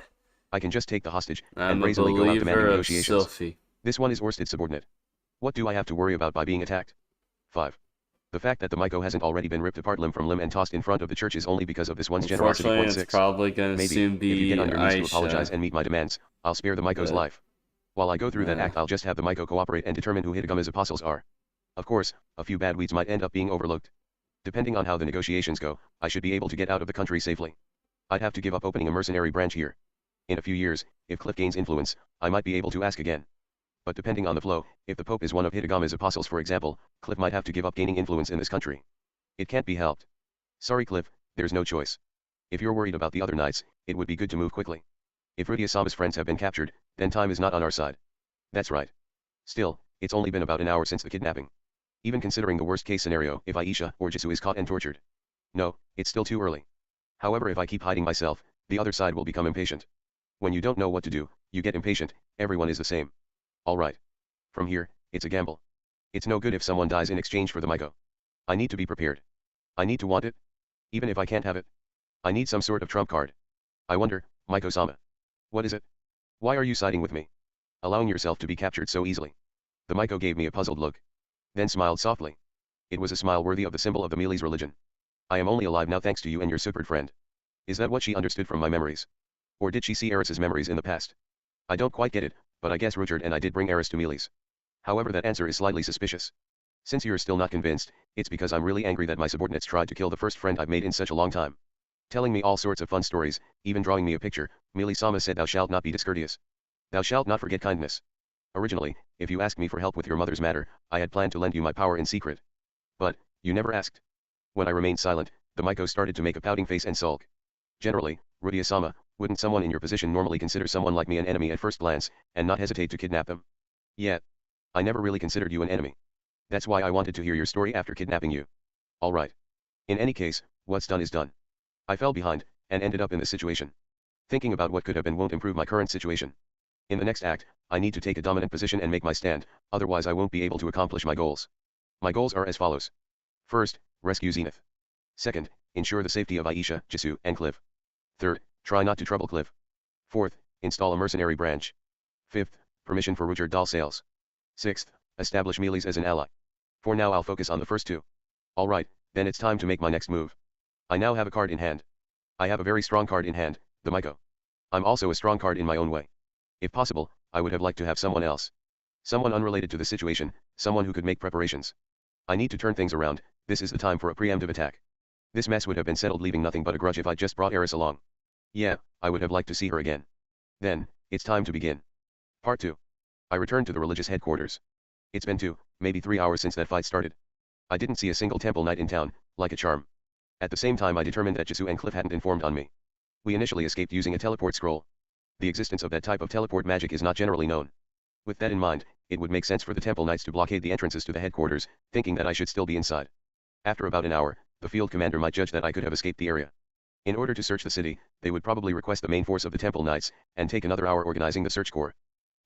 I can just take the hostage, and brazenly go out demanding negotiations. This one is Orsted's subordinate. What do I have to worry about by being attacked? 5. The fact that the Miko hasn't already been ripped apart limb from limb and tossed in front of the church is only because of this one's generosity. It's probably gonna Maybe, soon be if you get on your knees Aisha. to apologize and meet my demands, I'll spare the Miko's life. While I go through that act, I'll just have the Miko cooperate and determine who Hitagami's apostles are. Of course, a few bad weeds might end up being overlooked. Depending on how the negotiations go, I should be able to get out of the country safely. I'd have to give up opening a mercenary branch here. In a few years, if Cliff gains influence, I might be able to ask again. But depending on the flow, if the Pope is one of Hitagami's apostles for example, Cliff might have to give up gaining influence in this country. It can't be helped. Sorry Cliff, there's no choice. If you're worried about the other knights, it would be good to move quickly. If Rudia-sama's friends have been captured, then time is not on our side. That's right. Still, it's only been about an hour since the kidnapping. Even considering the worst case scenario, if Aisha or Jisoo is caught and tortured. No, it's still too early. However, if I keep hiding myself, the other side will become impatient. When you don't know what to do, you get impatient, everyone is the same. Alright. From here, it's a gamble. It's no good if someone dies in exchange for the Miko. I need to be prepared. I need to want it. Even if I can't have it. I need some sort of trump card. I wonder, Miko-sama. What is it? Why are you siding with me? Allowing yourself to be captured so easily. The Miko gave me a puzzled look. Then smiled softly. It was a smile worthy of the symbol of the Millis religion. I am only alive now thanks to you and your superb friend. Is that what she understood from my memories? Or did she see Eris's memories in the past? I don't quite get it, but I guess Richard and I did bring Eris to Millis. However, that answer is slightly suspicious. Since you're still not convinced, it's because I'm really angry that my subordinates tried to kill the first friend I've made in such a long time. Telling me all sorts of fun stories, even drawing me a picture, Millie-sama said thou shalt not be discourteous. Thou shalt not forget kindness. Originally, if you asked me for help with your mother's matter, I had planned to lend you my power in secret. But, you never asked. When I remained silent, the Miko started to make a pouting face and sulk. Generally, Rudia-sama, wouldn't someone in your position normally consider someone like me an enemy at first glance, and not hesitate to kidnap them? Yeah. I never really considered you an enemy. That's why I wanted to hear your story after kidnapping you. Alright. In any case, what's done is done. I fell behind, and ended up in this situation. Thinking about what could have been won't improve my current situation. In the next act, I need to take a dominant position and make my stand, otherwise I won't be able to accomplish my goals. My goals are as follows. First, rescue Zenith. Second, ensure the safety of Aisha, Jisoo, and Cliff. Third, try not to trouble Cliff. Fourth, install a mercenary branch. Fifth, permission for Ruger doll sales. Sixth, establish Millis as an ally. For now I'll focus on the first two. Alright, then it's time to make my next move. I now have a card in hand. I have a very strong card in hand, the Miko. I'm also a strong card in my own way. If possible, I would have liked to have someone else. Someone unrelated to the situation, someone who could make preparations. I need to turn things around, this is the time for a preemptive attack. This mess would have been settled leaving nothing but a grudge if I just brought Eris along. Yeah, I would have liked to see her again. Then, it's time to begin. Part 2. I returned to the religious headquarters. It's been 2, maybe 3 hours since that fight started. I didn't see a single temple knight in town, like a charm. At the same time I determined that Jisoo and Cliff hadn't informed on me. We initially escaped using a teleport scroll. The existence of that type of teleport magic is not generally known. With that in mind, it would make sense for the temple knights to blockade the entrances to the headquarters, thinking that I should still be inside. After about an hour, the field commander might judge that I could have escaped the area. In order to search the city, they would probably request the main force of the temple knights, and take another hour organizing the search corps.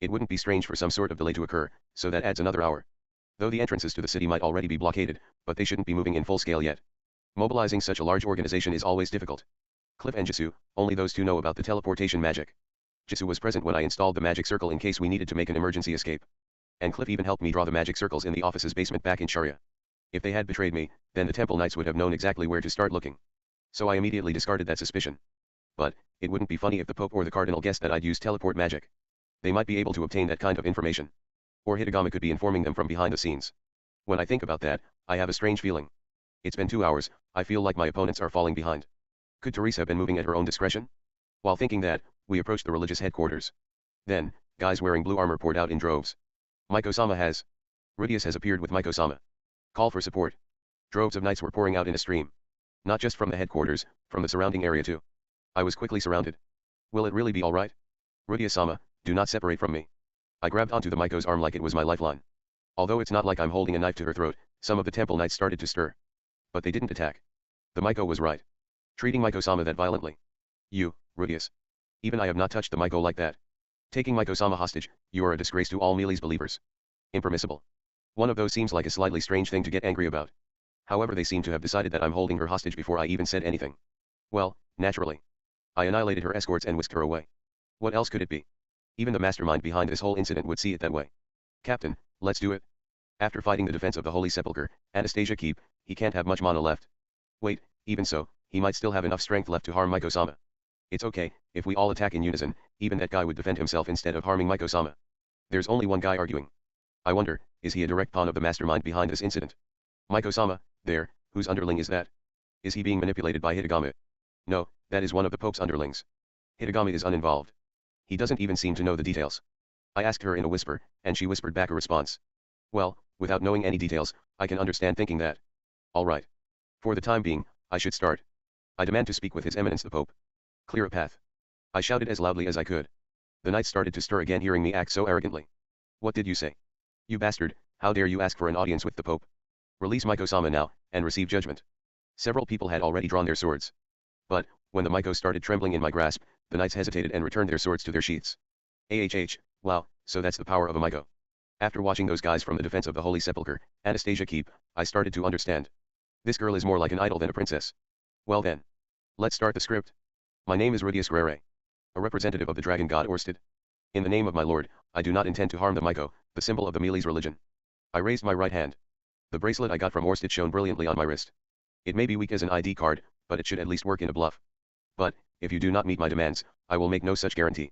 It wouldn't be strange for some sort of delay to occur, so that adds another hour. Though the entrances to the city might already be blockaded, but they shouldn't be moving in full scale yet. Mobilizing such a large organization is always difficult. Cliff and Jisoo, only those two know about the teleportation magic. Jisoo was present when I installed the magic circle in case we needed to make an emergency escape. And Cliff even helped me draw the magic circles in the office's basement back in Sharia. If they had betrayed me, then the temple knights would have known exactly where to start looking. So I immediately discarded that suspicion. But, it wouldn't be funny if the Pope or the Cardinal guessed that I'd used teleport magic. They might be able to obtain that kind of information. Or Hitagami could be informing them from behind the scenes. When I think about that, I have a strange feeling. It's been 2 hours, I feel like my opponents are falling behind. Could Therese have been moving at her own discretion? While thinking that, we approached the religious headquarters. Then, guys wearing blue armor poured out in droves. Miko-sama has. Rudius has appeared with Miko-sama. Call for support. Droves of knights were pouring out in a stream. Not just from the headquarters, from the surrounding area too. I was quickly surrounded. Will it really be alright? Rudius-sama, do not separate from me. I grabbed onto the Miko's arm like it was my lifeline. Although it's not like I'm holding a knife to her throat, some of the temple knights started to stir. But they didn't attack. The Miko was right. Treating Miko-sama that violently. You, Rudius. Even I have not touched the Miko like that. Taking Miko-sama hostage, you are a disgrace to all Millis believers. Impermissible. One of those seems like a slightly strange thing to get angry about. However, they seem to have decided that I'm holding her hostage before I even said anything. Well, naturally. I annihilated her escorts and whisked her away. What else could it be? Even the mastermind behind this whole incident would see it that way. Captain, let's do it. After fighting the defense of the Holy Sepulchre, Anastasia keep, he can't have much mana left. Wait, even so, he might still have enough strength left to harm Miko-sama. It's okay, if we all attack in unison, even that guy would defend himself instead of harming Miko-sama. There's only one guy arguing. I wonder, is he a direct pawn of the mastermind behind this incident? Miko-sama, there, whose underling is that? Is he being manipulated by Hitagami? No, that is one of the Pope's underlings. Hitagami is uninvolved. He doesn't even seem to know the details. I asked her in a whisper, and she whispered back a response. Well, without knowing any details, I can understand thinking that. Alright. For the time being, I should start. I demand to speak with His Eminence the Pope. Clear a path. I shouted as loudly as I could. The knights started to stir again hearing me act so arrogantly. What did you say? You bastard, how dare you ask for an audience with the Pope? Release Miko-sama now, and receive judgment. Several people had already drawn their swords. But, when the Miko started trembling in my grasp, the knights hesitated and returned their swords to their sheaths. Wow, so that's the power of a Miko. After watching those guys from the defense of the Holy Sepulchre, Anastasia keep, I started to understand. This girl is more like an idol than a princess. Well then. Let's start the script. My name is Rudius Grere. A representative of the dragon god Orsted. In the name of my lord, I do not intend to harm the Miko, the symbol of the Millis religion. I raised my right hand. The bracelet I got from Orsted shone brilliantly on my wrist. It may be weak as an ID card, but it should at least work in a bluff. But, if you do not meet my demands, I will make no such guarantee.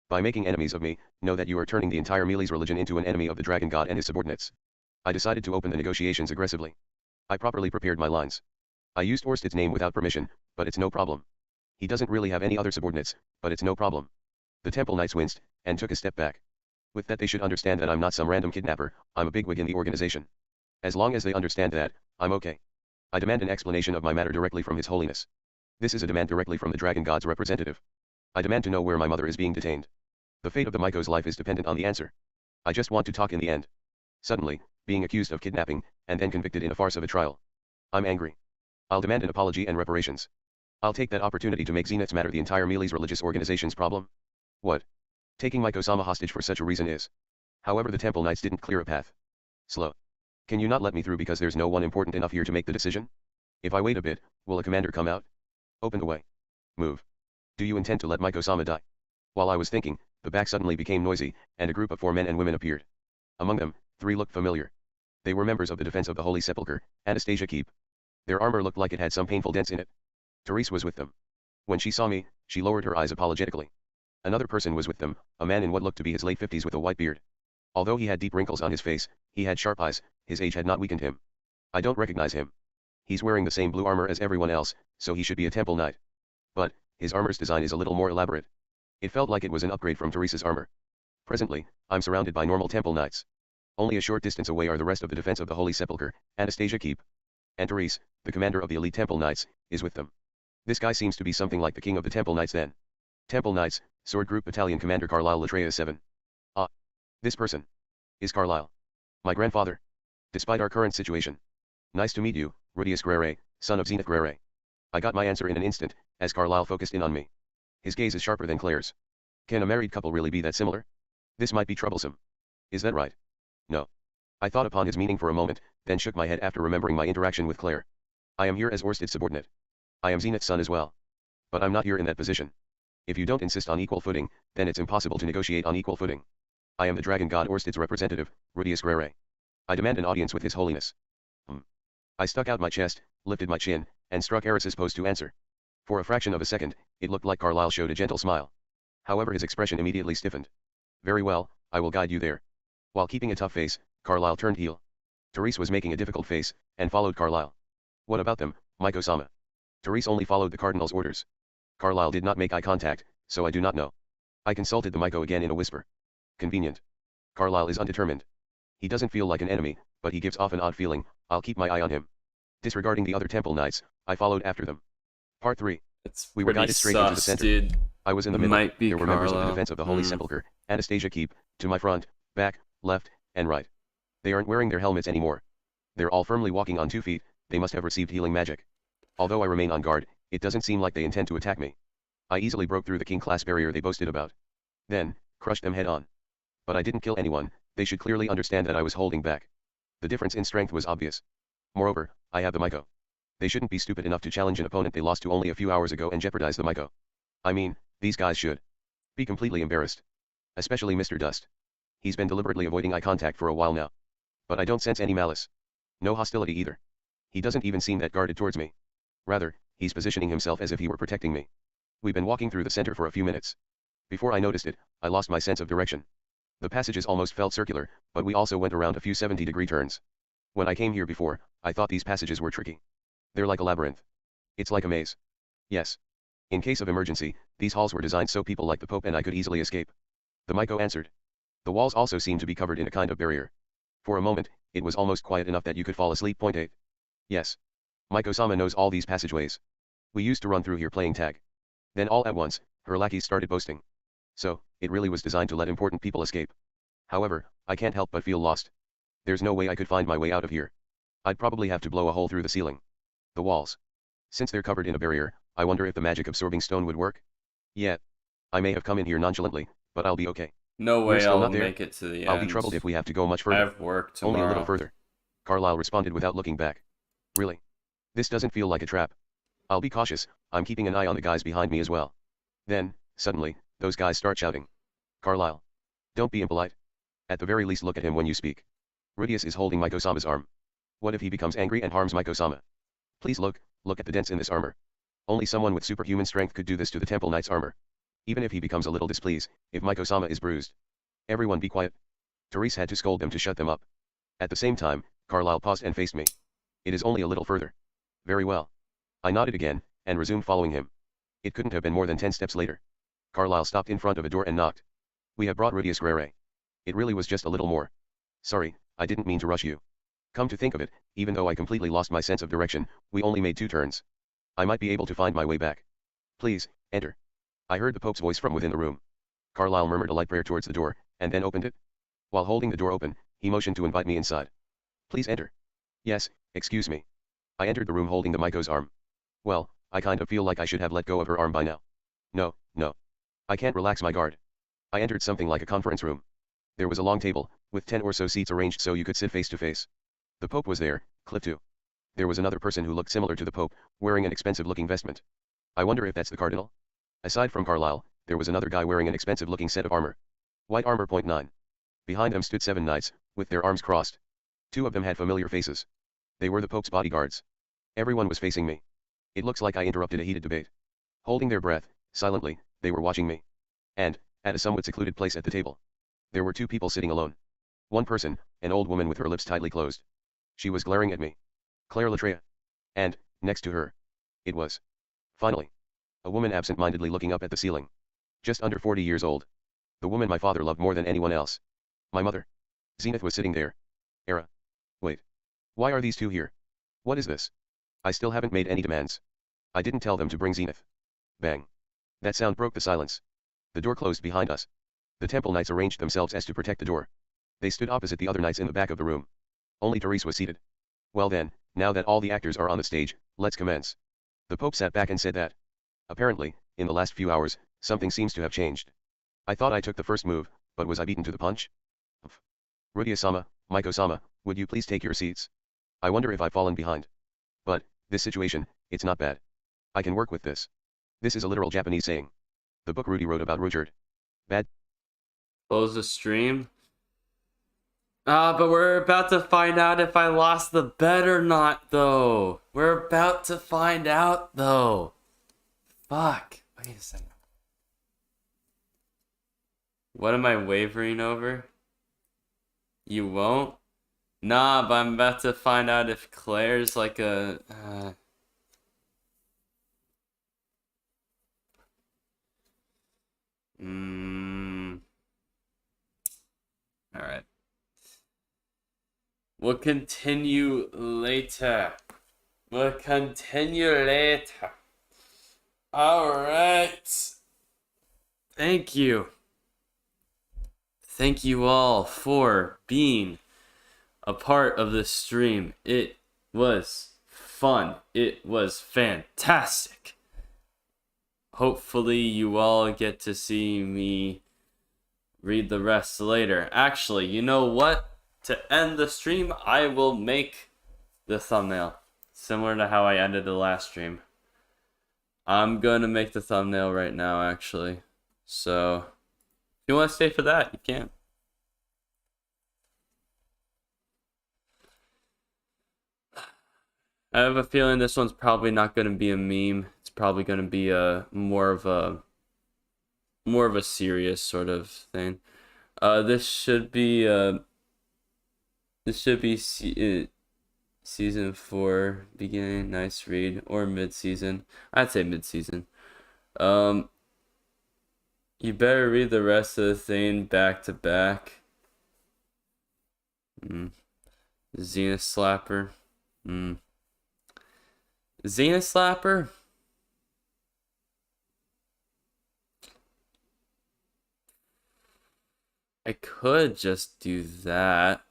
By making enemies of me, know that you are turning the entire Millis religion into an enemy of the dragon god and his subordinates. I decided to open the negotiations aggressively. I properly prepared my lines. I used Orsted's name without permission, but it's no problem. He doesn't really have any other subordinates, but it's no problem. The temple knights winced, and took a step back. With that they should understand that I'm not some random kidnapper, I'm a bigwig in the organization. As long as they understand that, I'm okay. I demand an explanation of my matter directly from His Holiness. This is a demand directly from the Dragon God's representative. I demand to know where my mother is being detained. The fate of the Miko's life is dependent on the answer. I just want to talk in the end. Suddenly, being accused of kidnapping, and then convicted in a farce of a trial. I'm angry. I'll demand an apology and reparations. I'll take that opportunity to make Zenith's matter the entire Millis religious organization's problem. What? Taking Miko-sama hostage for such a reason is. However, the Temple Knights didn't clear a path. Slow. Can you not let me through because there's no one important enough here to make the decision? If I wait a bit, will a commander come out? Open the way. Move. Do you intend to let Miko-sama die? While I was thinking, the back suddenly became noisy, and a group of 4 men and women appeared. Among them, 3 looked familiar. They were members of the Defense of the Holy Sepulchre, Anastasia Keep. Their armor looked like it had some painful dents in it. Therese was with them. When she saw me, she lowered her eyes apologetically. Another person was with them, a man in what looked to be his late 50s with a white beard. Although he had deep wrinkles on his face, he had sharp eyes, his age had not weakened him. I don't recognize him. He's wearing the same blue armor as everyone else, so he should be a temple knight. But, his armor's design is a little more elaborate. It felt like it was an upgrade from Therese's armor. Presently, I'm surrounded by normal temple knights. Only a short distance away are the rest of the Defense of the Holy Sepulchre, Anastasia Keep. And Therese, the commander of the elite temple knights, is with them. This guy seems to be something like the king of the temple knights then. Temple Knights, Sword Group Battalion Commander Carlisle Latrias 7. Ah. This person. Is Carlisle. My grandfather. Despite our current situation. Nice to meet you, Rudius Grere, son of Zenith Grere. I got my answer in an instant, as Carlisle focused in on me. His gaze is sharper than Claire's. Can a married couple really be that similar? This might be troublesome. Is that right? No. I thought upon his meaning for a moment, then shook my head after remembering my interaction with Claire. I am here as Orsted's subordinate. I am Zenith's son as well. But I'm not here in that position. If you don't insist on equal footing, then it's impossible to negotiate on equal footing. I am the Dragon God Orsted's representative, Rudius Grere. I demand an audience with His Holiness. I stuck out my chest, lifted my chin, and struck Eris's pose to answer. For a fraction of a second, it looked like Carlisle showed a gentle smile. However, his expression immediately stiffened. Very well, I will guide you there. While keeping a tough face, Carlisle turned heel. Therese was making a difficult face, and followed Carlisle. What about them, Miko-sama? Therese only followed the Cardinal's orders. Carlisle did not make eye contact, so I do not know. I consulted the Miko again in a whisper. Convenient. Carlisle is undetermined. He doesn't feel like an enemy, but he gives off an odd feeling. I'll keep my eye on him. Disregarding the other temple knights, I followed after them. Part 3. We were guided straight into the center. Dude. I was in the middle. There were members of the Defense of the Holy Sepulchre, Anastasia Keep, to my front, back, left, and right. They aren't wearing their helmets anymore. They're all firmly walking on 2 feet, they must have received healing magic. Although I remain on guard, it doesn't seem like they intend to attack me. I easily broke through the king-class barrier they boasted about. Then, crushed them head-on. But I didn't kill anyone, they should clearly understand that I was holding back. The difference in strength was obvious. Moreover, I have the Miko. They shouldn't be stupid enough to challenge an opponent they lost to only a few hours ago and jeopardize the Miko. I mean, these guys should be completely embarrassed. Especially Mr. Dust. He's been deliberately avoiding eye contact for a while now. But I don't sense any malice. No hostility either. He doesn't even seem that guarded towards me. Rather, he's positioning himself as if he were protecting me. We've been walking through the center for a few minutes. Before I noticed it, I lost my sense of direction. The passages almost felt circular, but we also went around a few 70-degree turns. When I came here before, I thought these passages were tricky. They're like a labyrinth. It's like a maze. Yes. In case of emergency, these halls were designed so people like the Pope and I could easily escape. The Miko answered. The walls also seemed to be covered in a kind of barrier. For a moment, it was almost quiet enough that you could fall asleep. Point 8. Yes. Miko-sama knows all these passageways. We used to run through here playing tag. Then all at once, her lackeys started boasting. So, it really was designed to let important people escape. However, I can't help but feel lost. There's no way I could find my way out of here. I'd probably have to blow a hole through the ceiling. The walls. Since they're covered in a barrier, I wonder if the magic absorbing stone would work? Yeah. I may have come in here nonchalantly, but I'll be okay. No way I'll make it to the end. I'll be troubled if we have to go much further. I have work tomorrow. Only a little further. Carlisle responded without looking back. Really? This doesn't feel like a trap. I'll be cautious, I'm keeping an eye on the guys behind me as well. Then, suddenly, those guys start shouting. Carlisle. Don't be impolite. At the very least look at him when you speak. Rudius is holding Miko-sama's arm. What if he becomes angry and harms Miko-sama? Please look at the dents in this armor. Only someone with superhuman strength could do this to the Temple Knight's armor. Even if he becomes a little displeased, if Miko-sama is bruised. Everyone be quiet. Therese had to scold them to shut them up. At the same time, Carlisle paused and faced me. It is only a little further. Very well. I nodded again, and resumed following him. It couldn't have been more than 10 steps later. Carlisle stopped in front of a door and knocked. We have brought Rudius Grere. It really was just a little more. Sorry, I didn't mean to rush you. Come to think of it, even though I completely lost my sense of direction, we only made 2 turns. I might be able to find my way back. Please, enter. I heard the Pope's voice from within the room. Carlyle murmured a light prayer towards the door, and then opened it. While holding the door open, he motioned to invite me inside. Please enter. Yes, excuse me. I entered the room holding the Miko's arm. Well, I kind of feel like I should have let go of her arm by now. No, no. I can't relax my guard. I entered something like a conference room. There was a long table, with 10 or so seats arranged so you could sit face to face. The Pope was there, Cliff too. There was another person who looked similar to the Pope, wearing an expensive-looking vestment. I wonder if that's the Cardinal? Aside from Carlyle, there was another guy wearing an expensive-looking set of armor. White armor .9. Behind them stood 7 knights, with their arms crossed. 2 of them had familiar faces. They were the Pope's bodyguards. Everyone was facing me. It looks like I interrupted a heated debate. Holding their breath, silently, they were watching me. And, at a somewhat secluded place at the table, there were 2 people sitting alone. One person, an old woman with her lips tightly closed. She was glaring at me. Claire Latria. And, next to her, it was, finally, a woman absent-mindedly looking up at the ceiling. Just under 40 years old. The woman my father loved more than anyone else. My mother. Zenith was sitting there. Era. Wait. Why are these 2 here? What is this? I still haven't made any demands. I didn't tell them to bring Zenith. Bang. That sound broke the silence. The door closed behind us. The temple knights arranged themselves as to protect the door. They stood opposite the other knights in the back of the room. Only Therese was seated. Well then, now that all the actors are on the stage, let's commence. The Pope sat back and said that. Apparently, in the last few hours, something seems to have changed. I thought I took the first move, but was I beaten to the punch? Rudia-sama, Miko-sama, would you please take your seats? I wonder if I've fallen behind. But, this situation, it's not bad. I can work with this. This is a literal Japanese saying. The book Rudy wrote about Rudyard. Bad. Close the stream. But we're about to find out if I lost the bet or not, though. We're about to find out, though. Fuck. Wait a second. What am I wavering over? You won't? Nah, but I'm about to find out if Claire's like a... Alright. We'll continue later. Alright. Thank you. Thank you all for being a part of this stream. It was fun. It was fantastic. Hopefully you all get to see me read the rest later. Actually, you know what? To end the stream, I will make the thumbnail. Similar to how I ended the last stream. I'm going to make the thumbnail right now, actually. So, if you want to stay for that, you can. I have a feeling this one's probably not going to be a meme. It's probably going to be a more of a serious sort of thing. This should be season 4 beginning. Nice read, or mid-season. I'd say mid-season. You better read the rest of the thing back to back. Zenith slapper. Zenith slapper. I could just do that.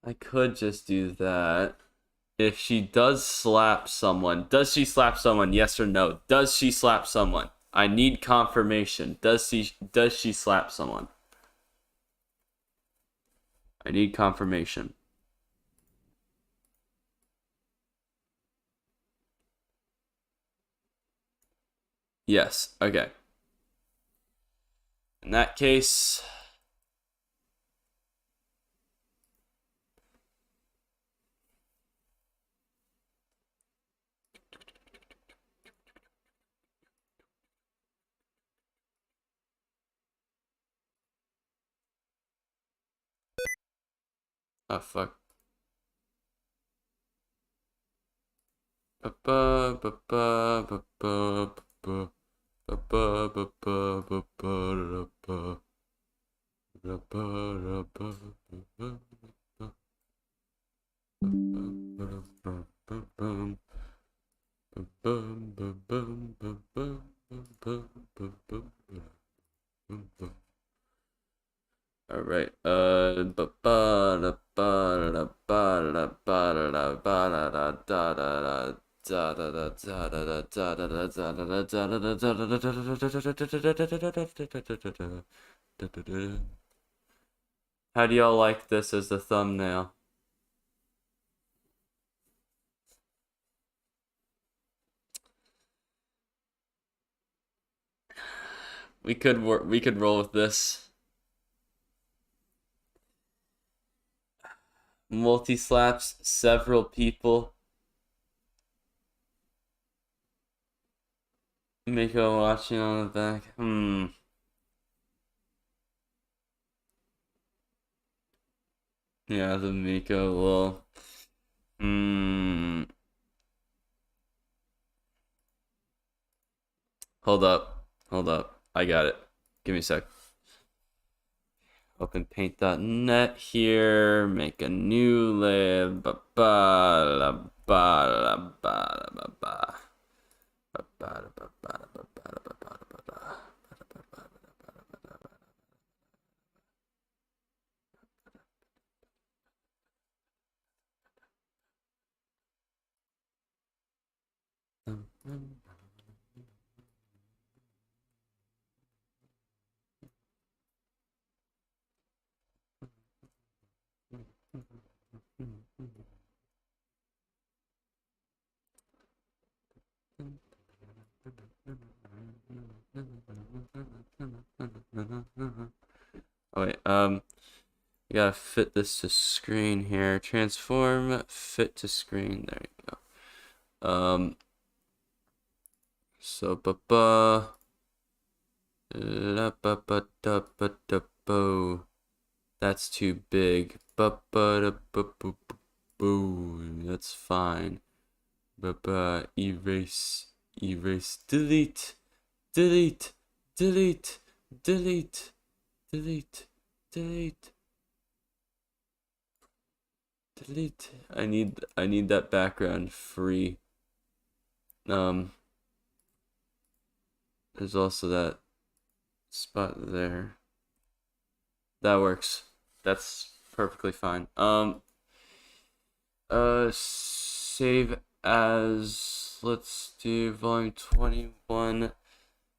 I could just do that. If she does slap someone, does she slap someone? Yes or no? Does she slap someone? I need confirmation. Does she slap someone? I need confirmation. Yes. Okay. In that case, oh fuck. All right. How do y'all like this as the thumbnail? We could roll with this. Multi-slaps several people. Miko watching on the back. Yeah, the Miko will. Hold up. I got it. Give me a sec. Open paint.net here. Make a new layer. Oh wait, you gotta fit this to screen here. Transform, fit to screen. There you go. So that's too big. That's fine. Erase, delete. I need that background free. There's also that spot there. That works. That's perfectly fine. Save as, let's do volume 21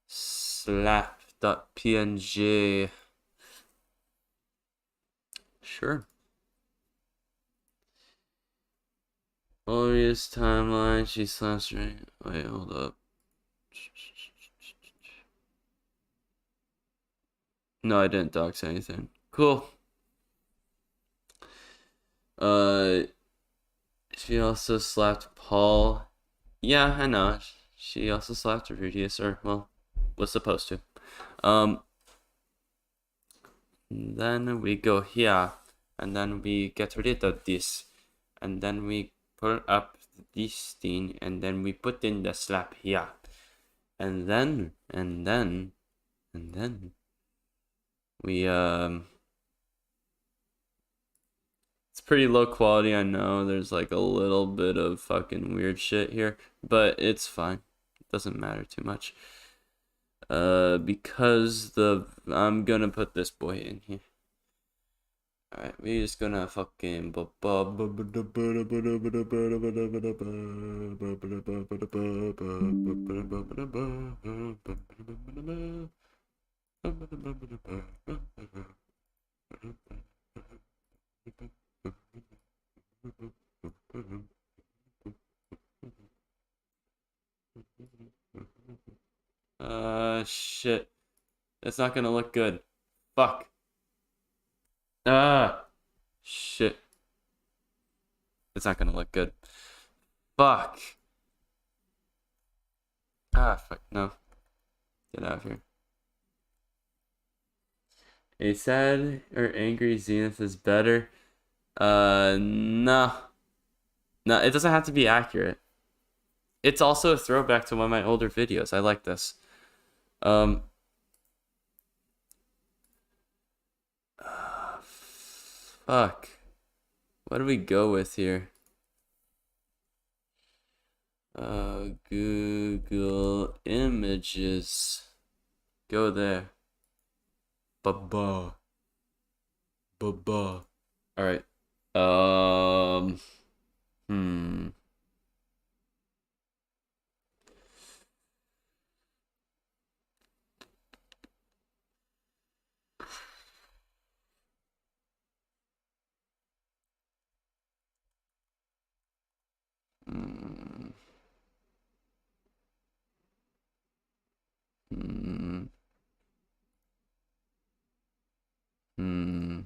slap.png. Sure. Glorious timeline. She slaps right. Wait, hold up. No, I didn't dox anything. Cool. She also slapped Paul. Yeah, I know. She also slapped Rudius, or, well, was supposed to. Then we go here, and then we get rid of this, and then we put up this thing, and then we put in the slap here, and then we it's pretty low quality, I know. There's like a little bit of fucking weird shit here, but it's fine. It doesn't matter too much. Because I'm gonna put this boy in here. Alright, we're just gonna fucking shit. That's not gonna look good. Fuck. Shit. It's not gonna look good. Fuck. Fuck. No. Get out of here. A sad or angry Zenith is better. No. No, it doesn't have to be accurate. It's also a throwback to one of my older videos. I like this. Um. Fuck. What do we go with here? Google Images. Go there. Ba-ba. Ba-ba. All right. Hmm. Hmm. Hmm. Hmm.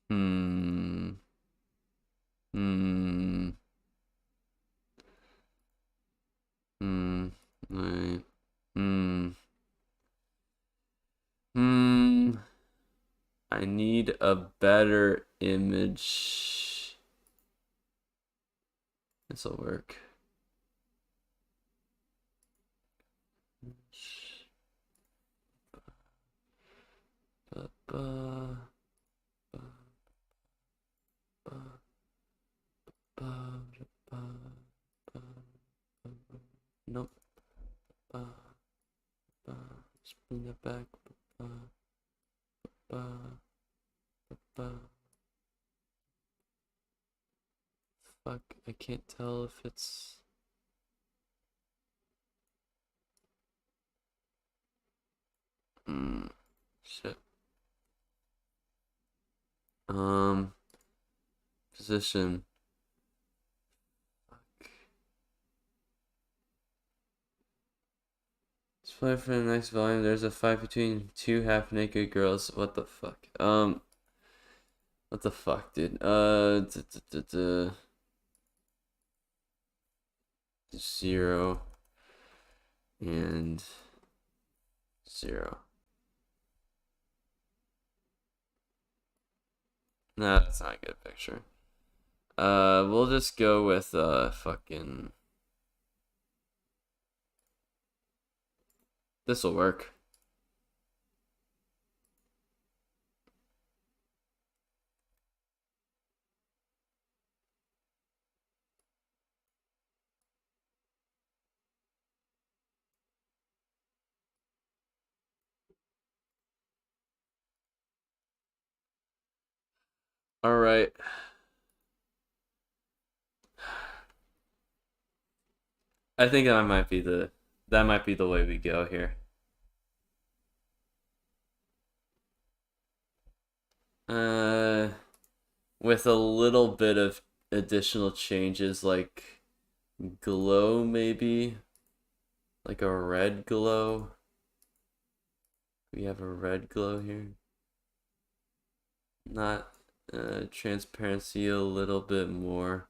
Hmm. Hmm. Hmm. Right. Hmm. Hmm. I need a better image. This'll work. Nope. Let's bring that back. Fuck, I can't tell if it's... Shit. Position. Fuck. Let's play for the next volume. There's a fight between two half-naked girls. What the fuck? What the fuck, dude? Zero and zero. Nah, that's not a good picture. We'll just go with fucking... This'll work. All right. I think that might be the way we go here. With a little bit of additional changes like glow maybe, like a red glow. We have a red glow here. Not transparency a little bit more.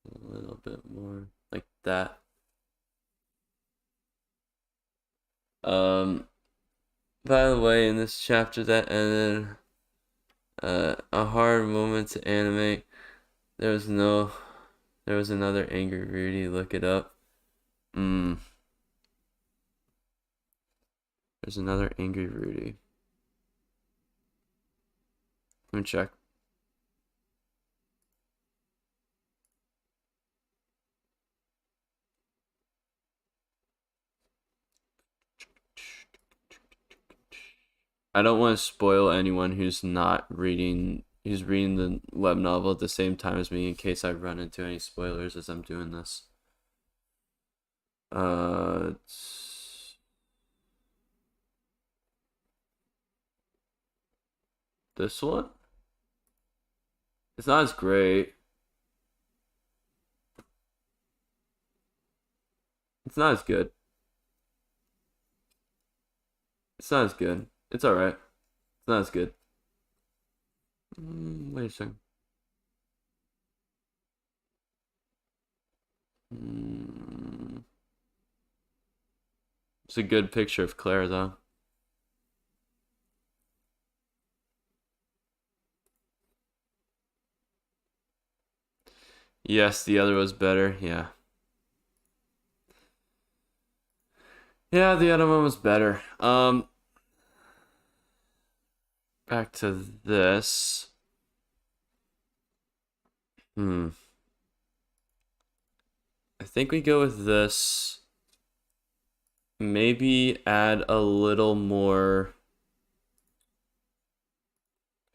A little bit more like that. By the way, in this chapter that ended, a hard moment to animate. There was another angry Rudy. Look it up. There's another angry Rudy. Let me check. I don't want to spoil anyone who's reading the web novel at the same time as me in case I run into any spoilers as I'm doing this. This one? It's not as great. It's not as good. It's not as good. It's alright. It's not as good. Wait a second. It's a good picture of Claire, though. Yes, the other was better. Yeah. Yeah, the other one was better. Back to this. I think we go with this. Maybe add a little more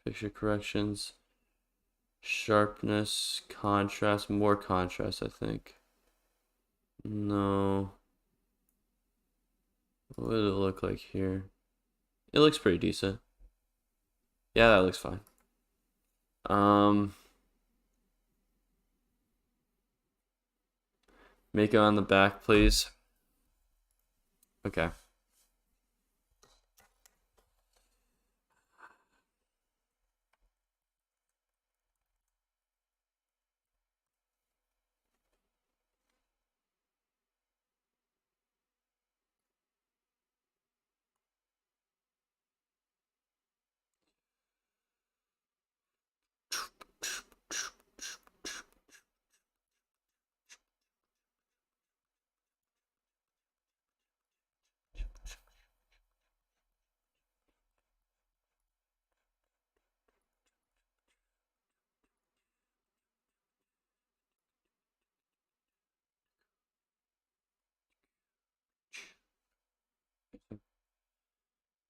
picture corrections, sharpness, contrast, more contrast, I think. No. What would it look like here? It looks pretty decent. Yeah, that looks fine. Miko on the back, please. Okay.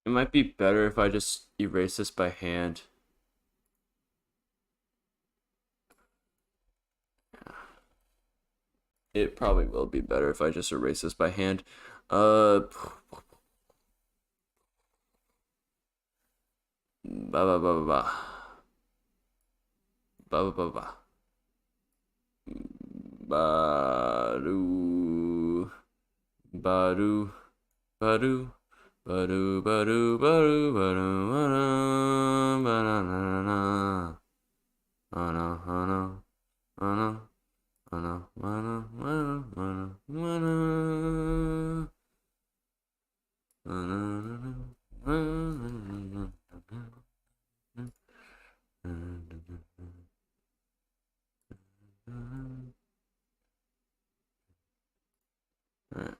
It might be better if I just erase this by hand. It probably will be better if I just erase this by hand. Ba ba ba ba ba. Ba ba ba ba. Baru. Baru. Baru. Baru baru baru baru baru banana. Ana ana ana ana ana ana ana Alright.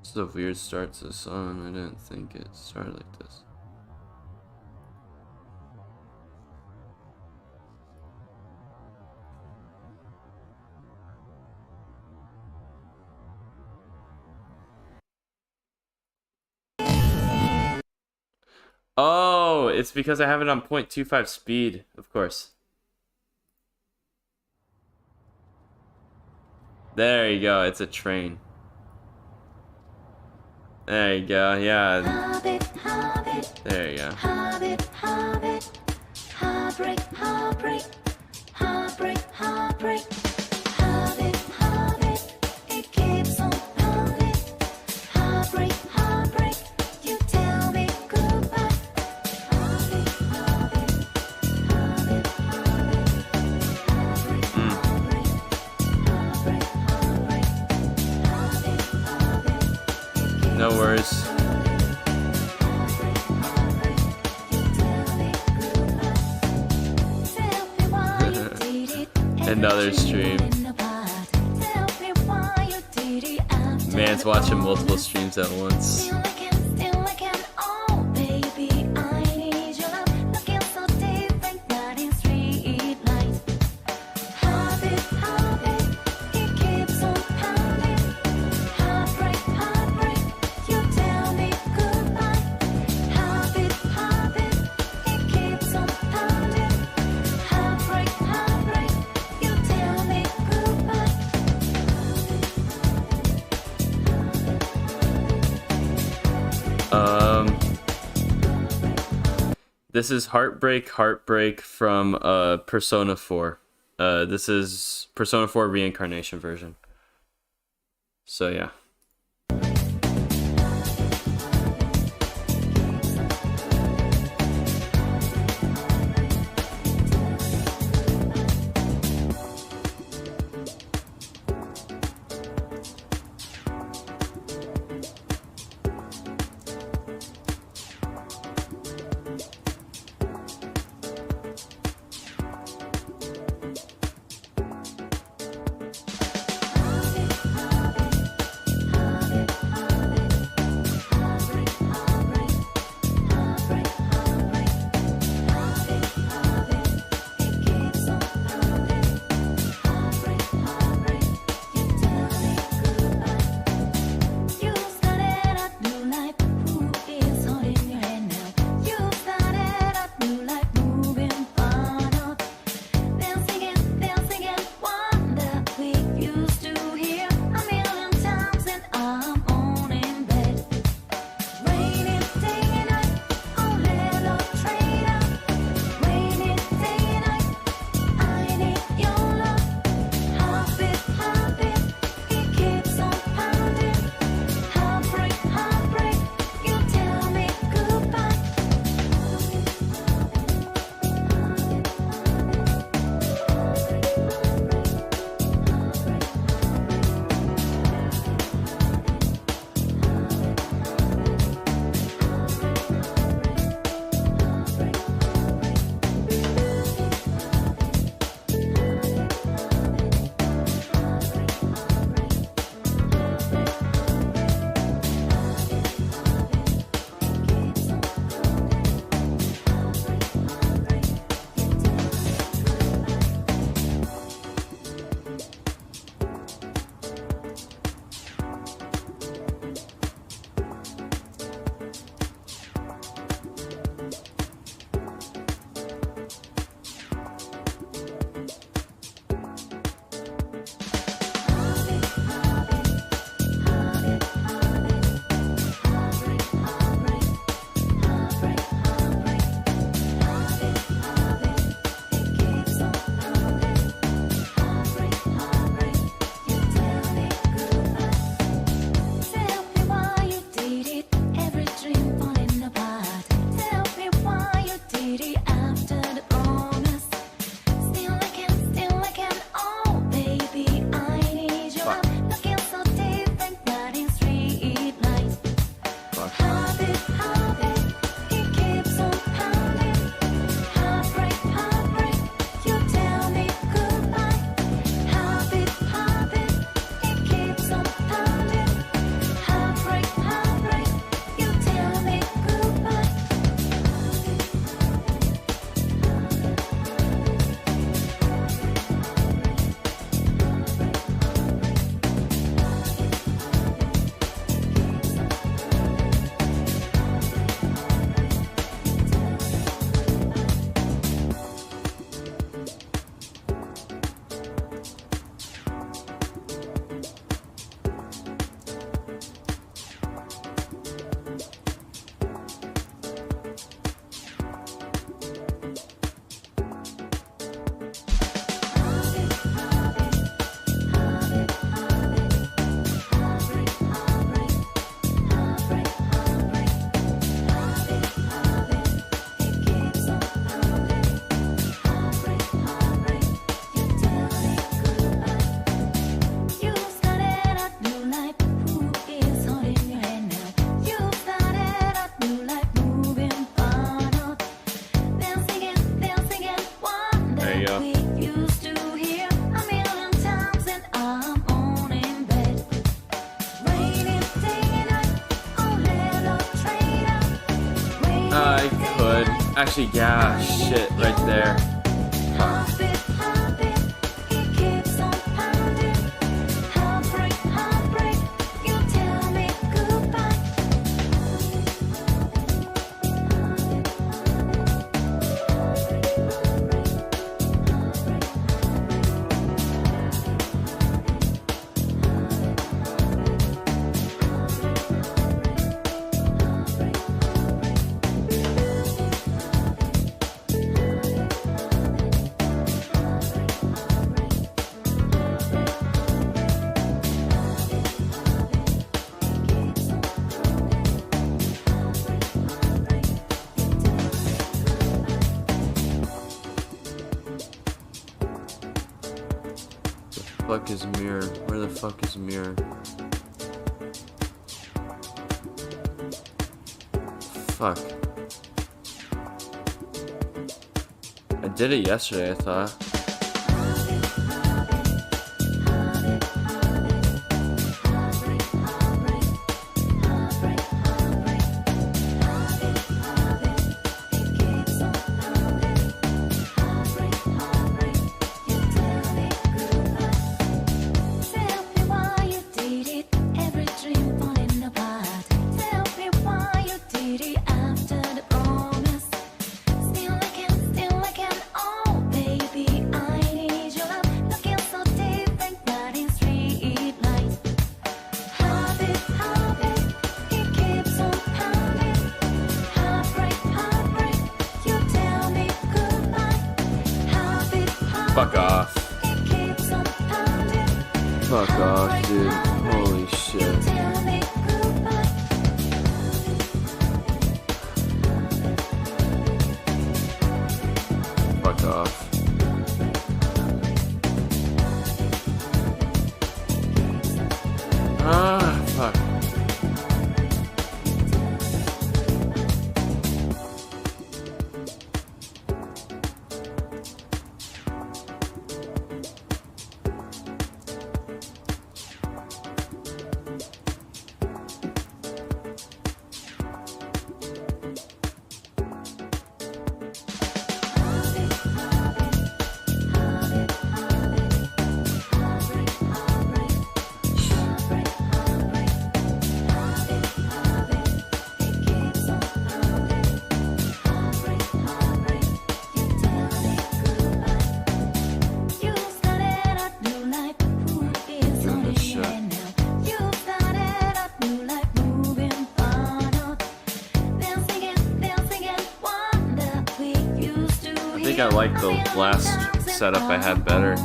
This is a weird start to the song. I didn't think it started like this. Oh, it's because I have it on 0.25 speed, of course. There you go, it's a train. There you go, yeah. There you go. No worries. Another stream. Man's watching multiple streams at once. This is Heartbreak from Persona 4. This is Persona 4 Reincarnation version. So yeah. Actually, yeah, shit, right there. Fuck. Fuck is mirror? Where the fuck is mirror? Fuck. I did it yesterday, I thought. Fuck off. Fuck off, dude. Holy shit. Fuck off. Ah, fuck. I think I like the last setup I had better.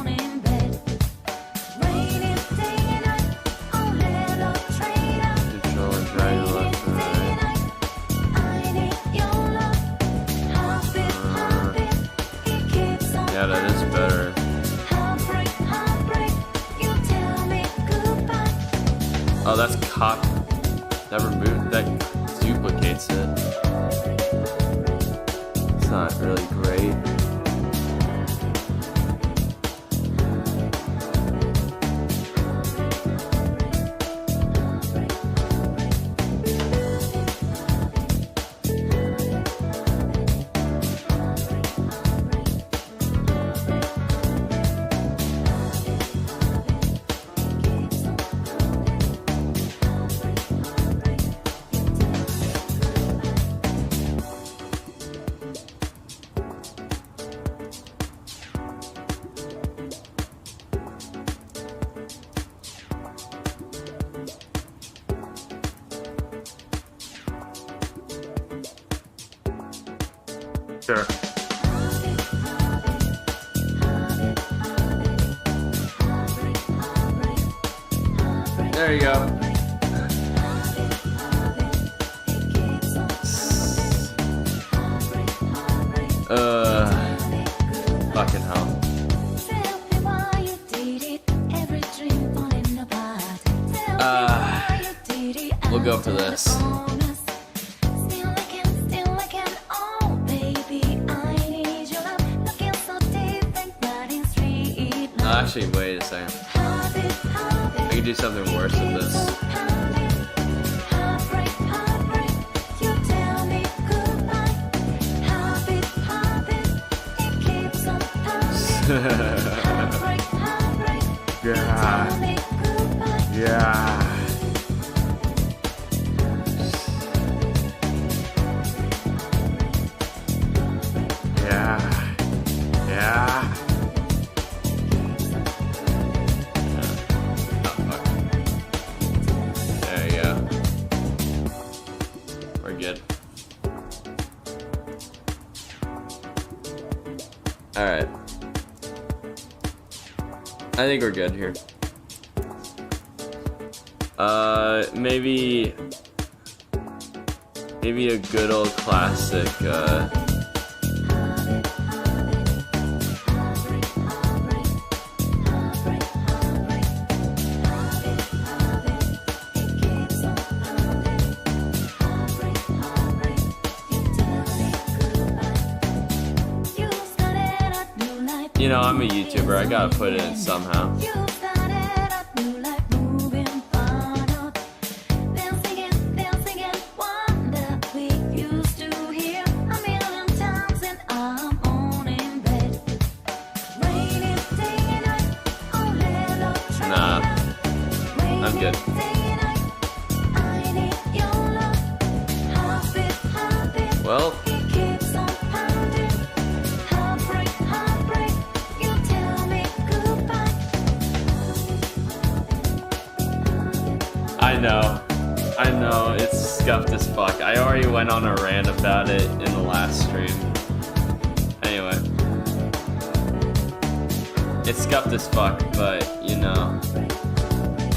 Controller, drag left and right. Yeah, that is better. Oh, that's cop. That removed, that duplicates it. It's not really great. Sure. There you go. Fucking hell. We'll go for this. Actually, wait a second. I could do something worse than this. Yeah. Alright. I think we're good here. Maybe a good old classic, you know, I'm a YouTuber, I gotta put it in somehow. Nah, I'm good. Well, I know, it's scuffed as fuck. I already went on a rant about it in the last stream. Anyway. It's scuffed as fuck, but, you know,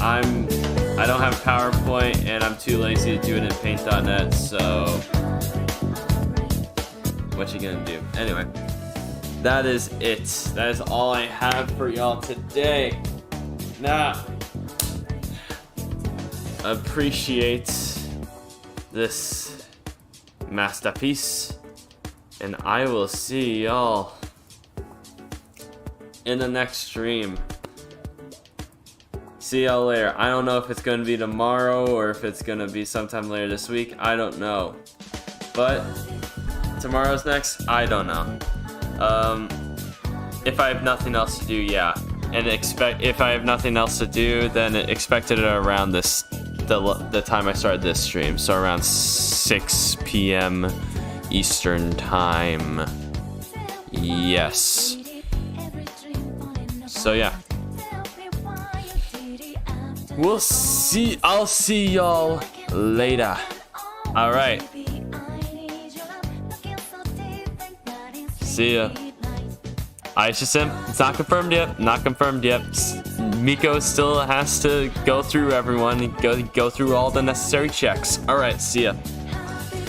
I don't have PowerPoint, and I'm too lazy to do it in Paint.net, so what you gonna do? Anyway, that is it. That is all I have for y'all today. Now, appreciate this masterpiece, and I will see y'all in the next stream. See y'all later. I don't know if it's gonna be tomorrow or if it's gonna be sometime later this week. I don't know, but tomorrow's next. I don't know. If I have nothing else to do, yeah. And if I have nothing else to do, then expect it around the time I started this stream, so around 6 p.m. Eastern time. Yes. So yeah. I'll see y'all later. All right. See ya. It's not confirmed yet. Not confirmed yet. Miko still has to go through everyone. Go through all the necessary checks. All right. See ya.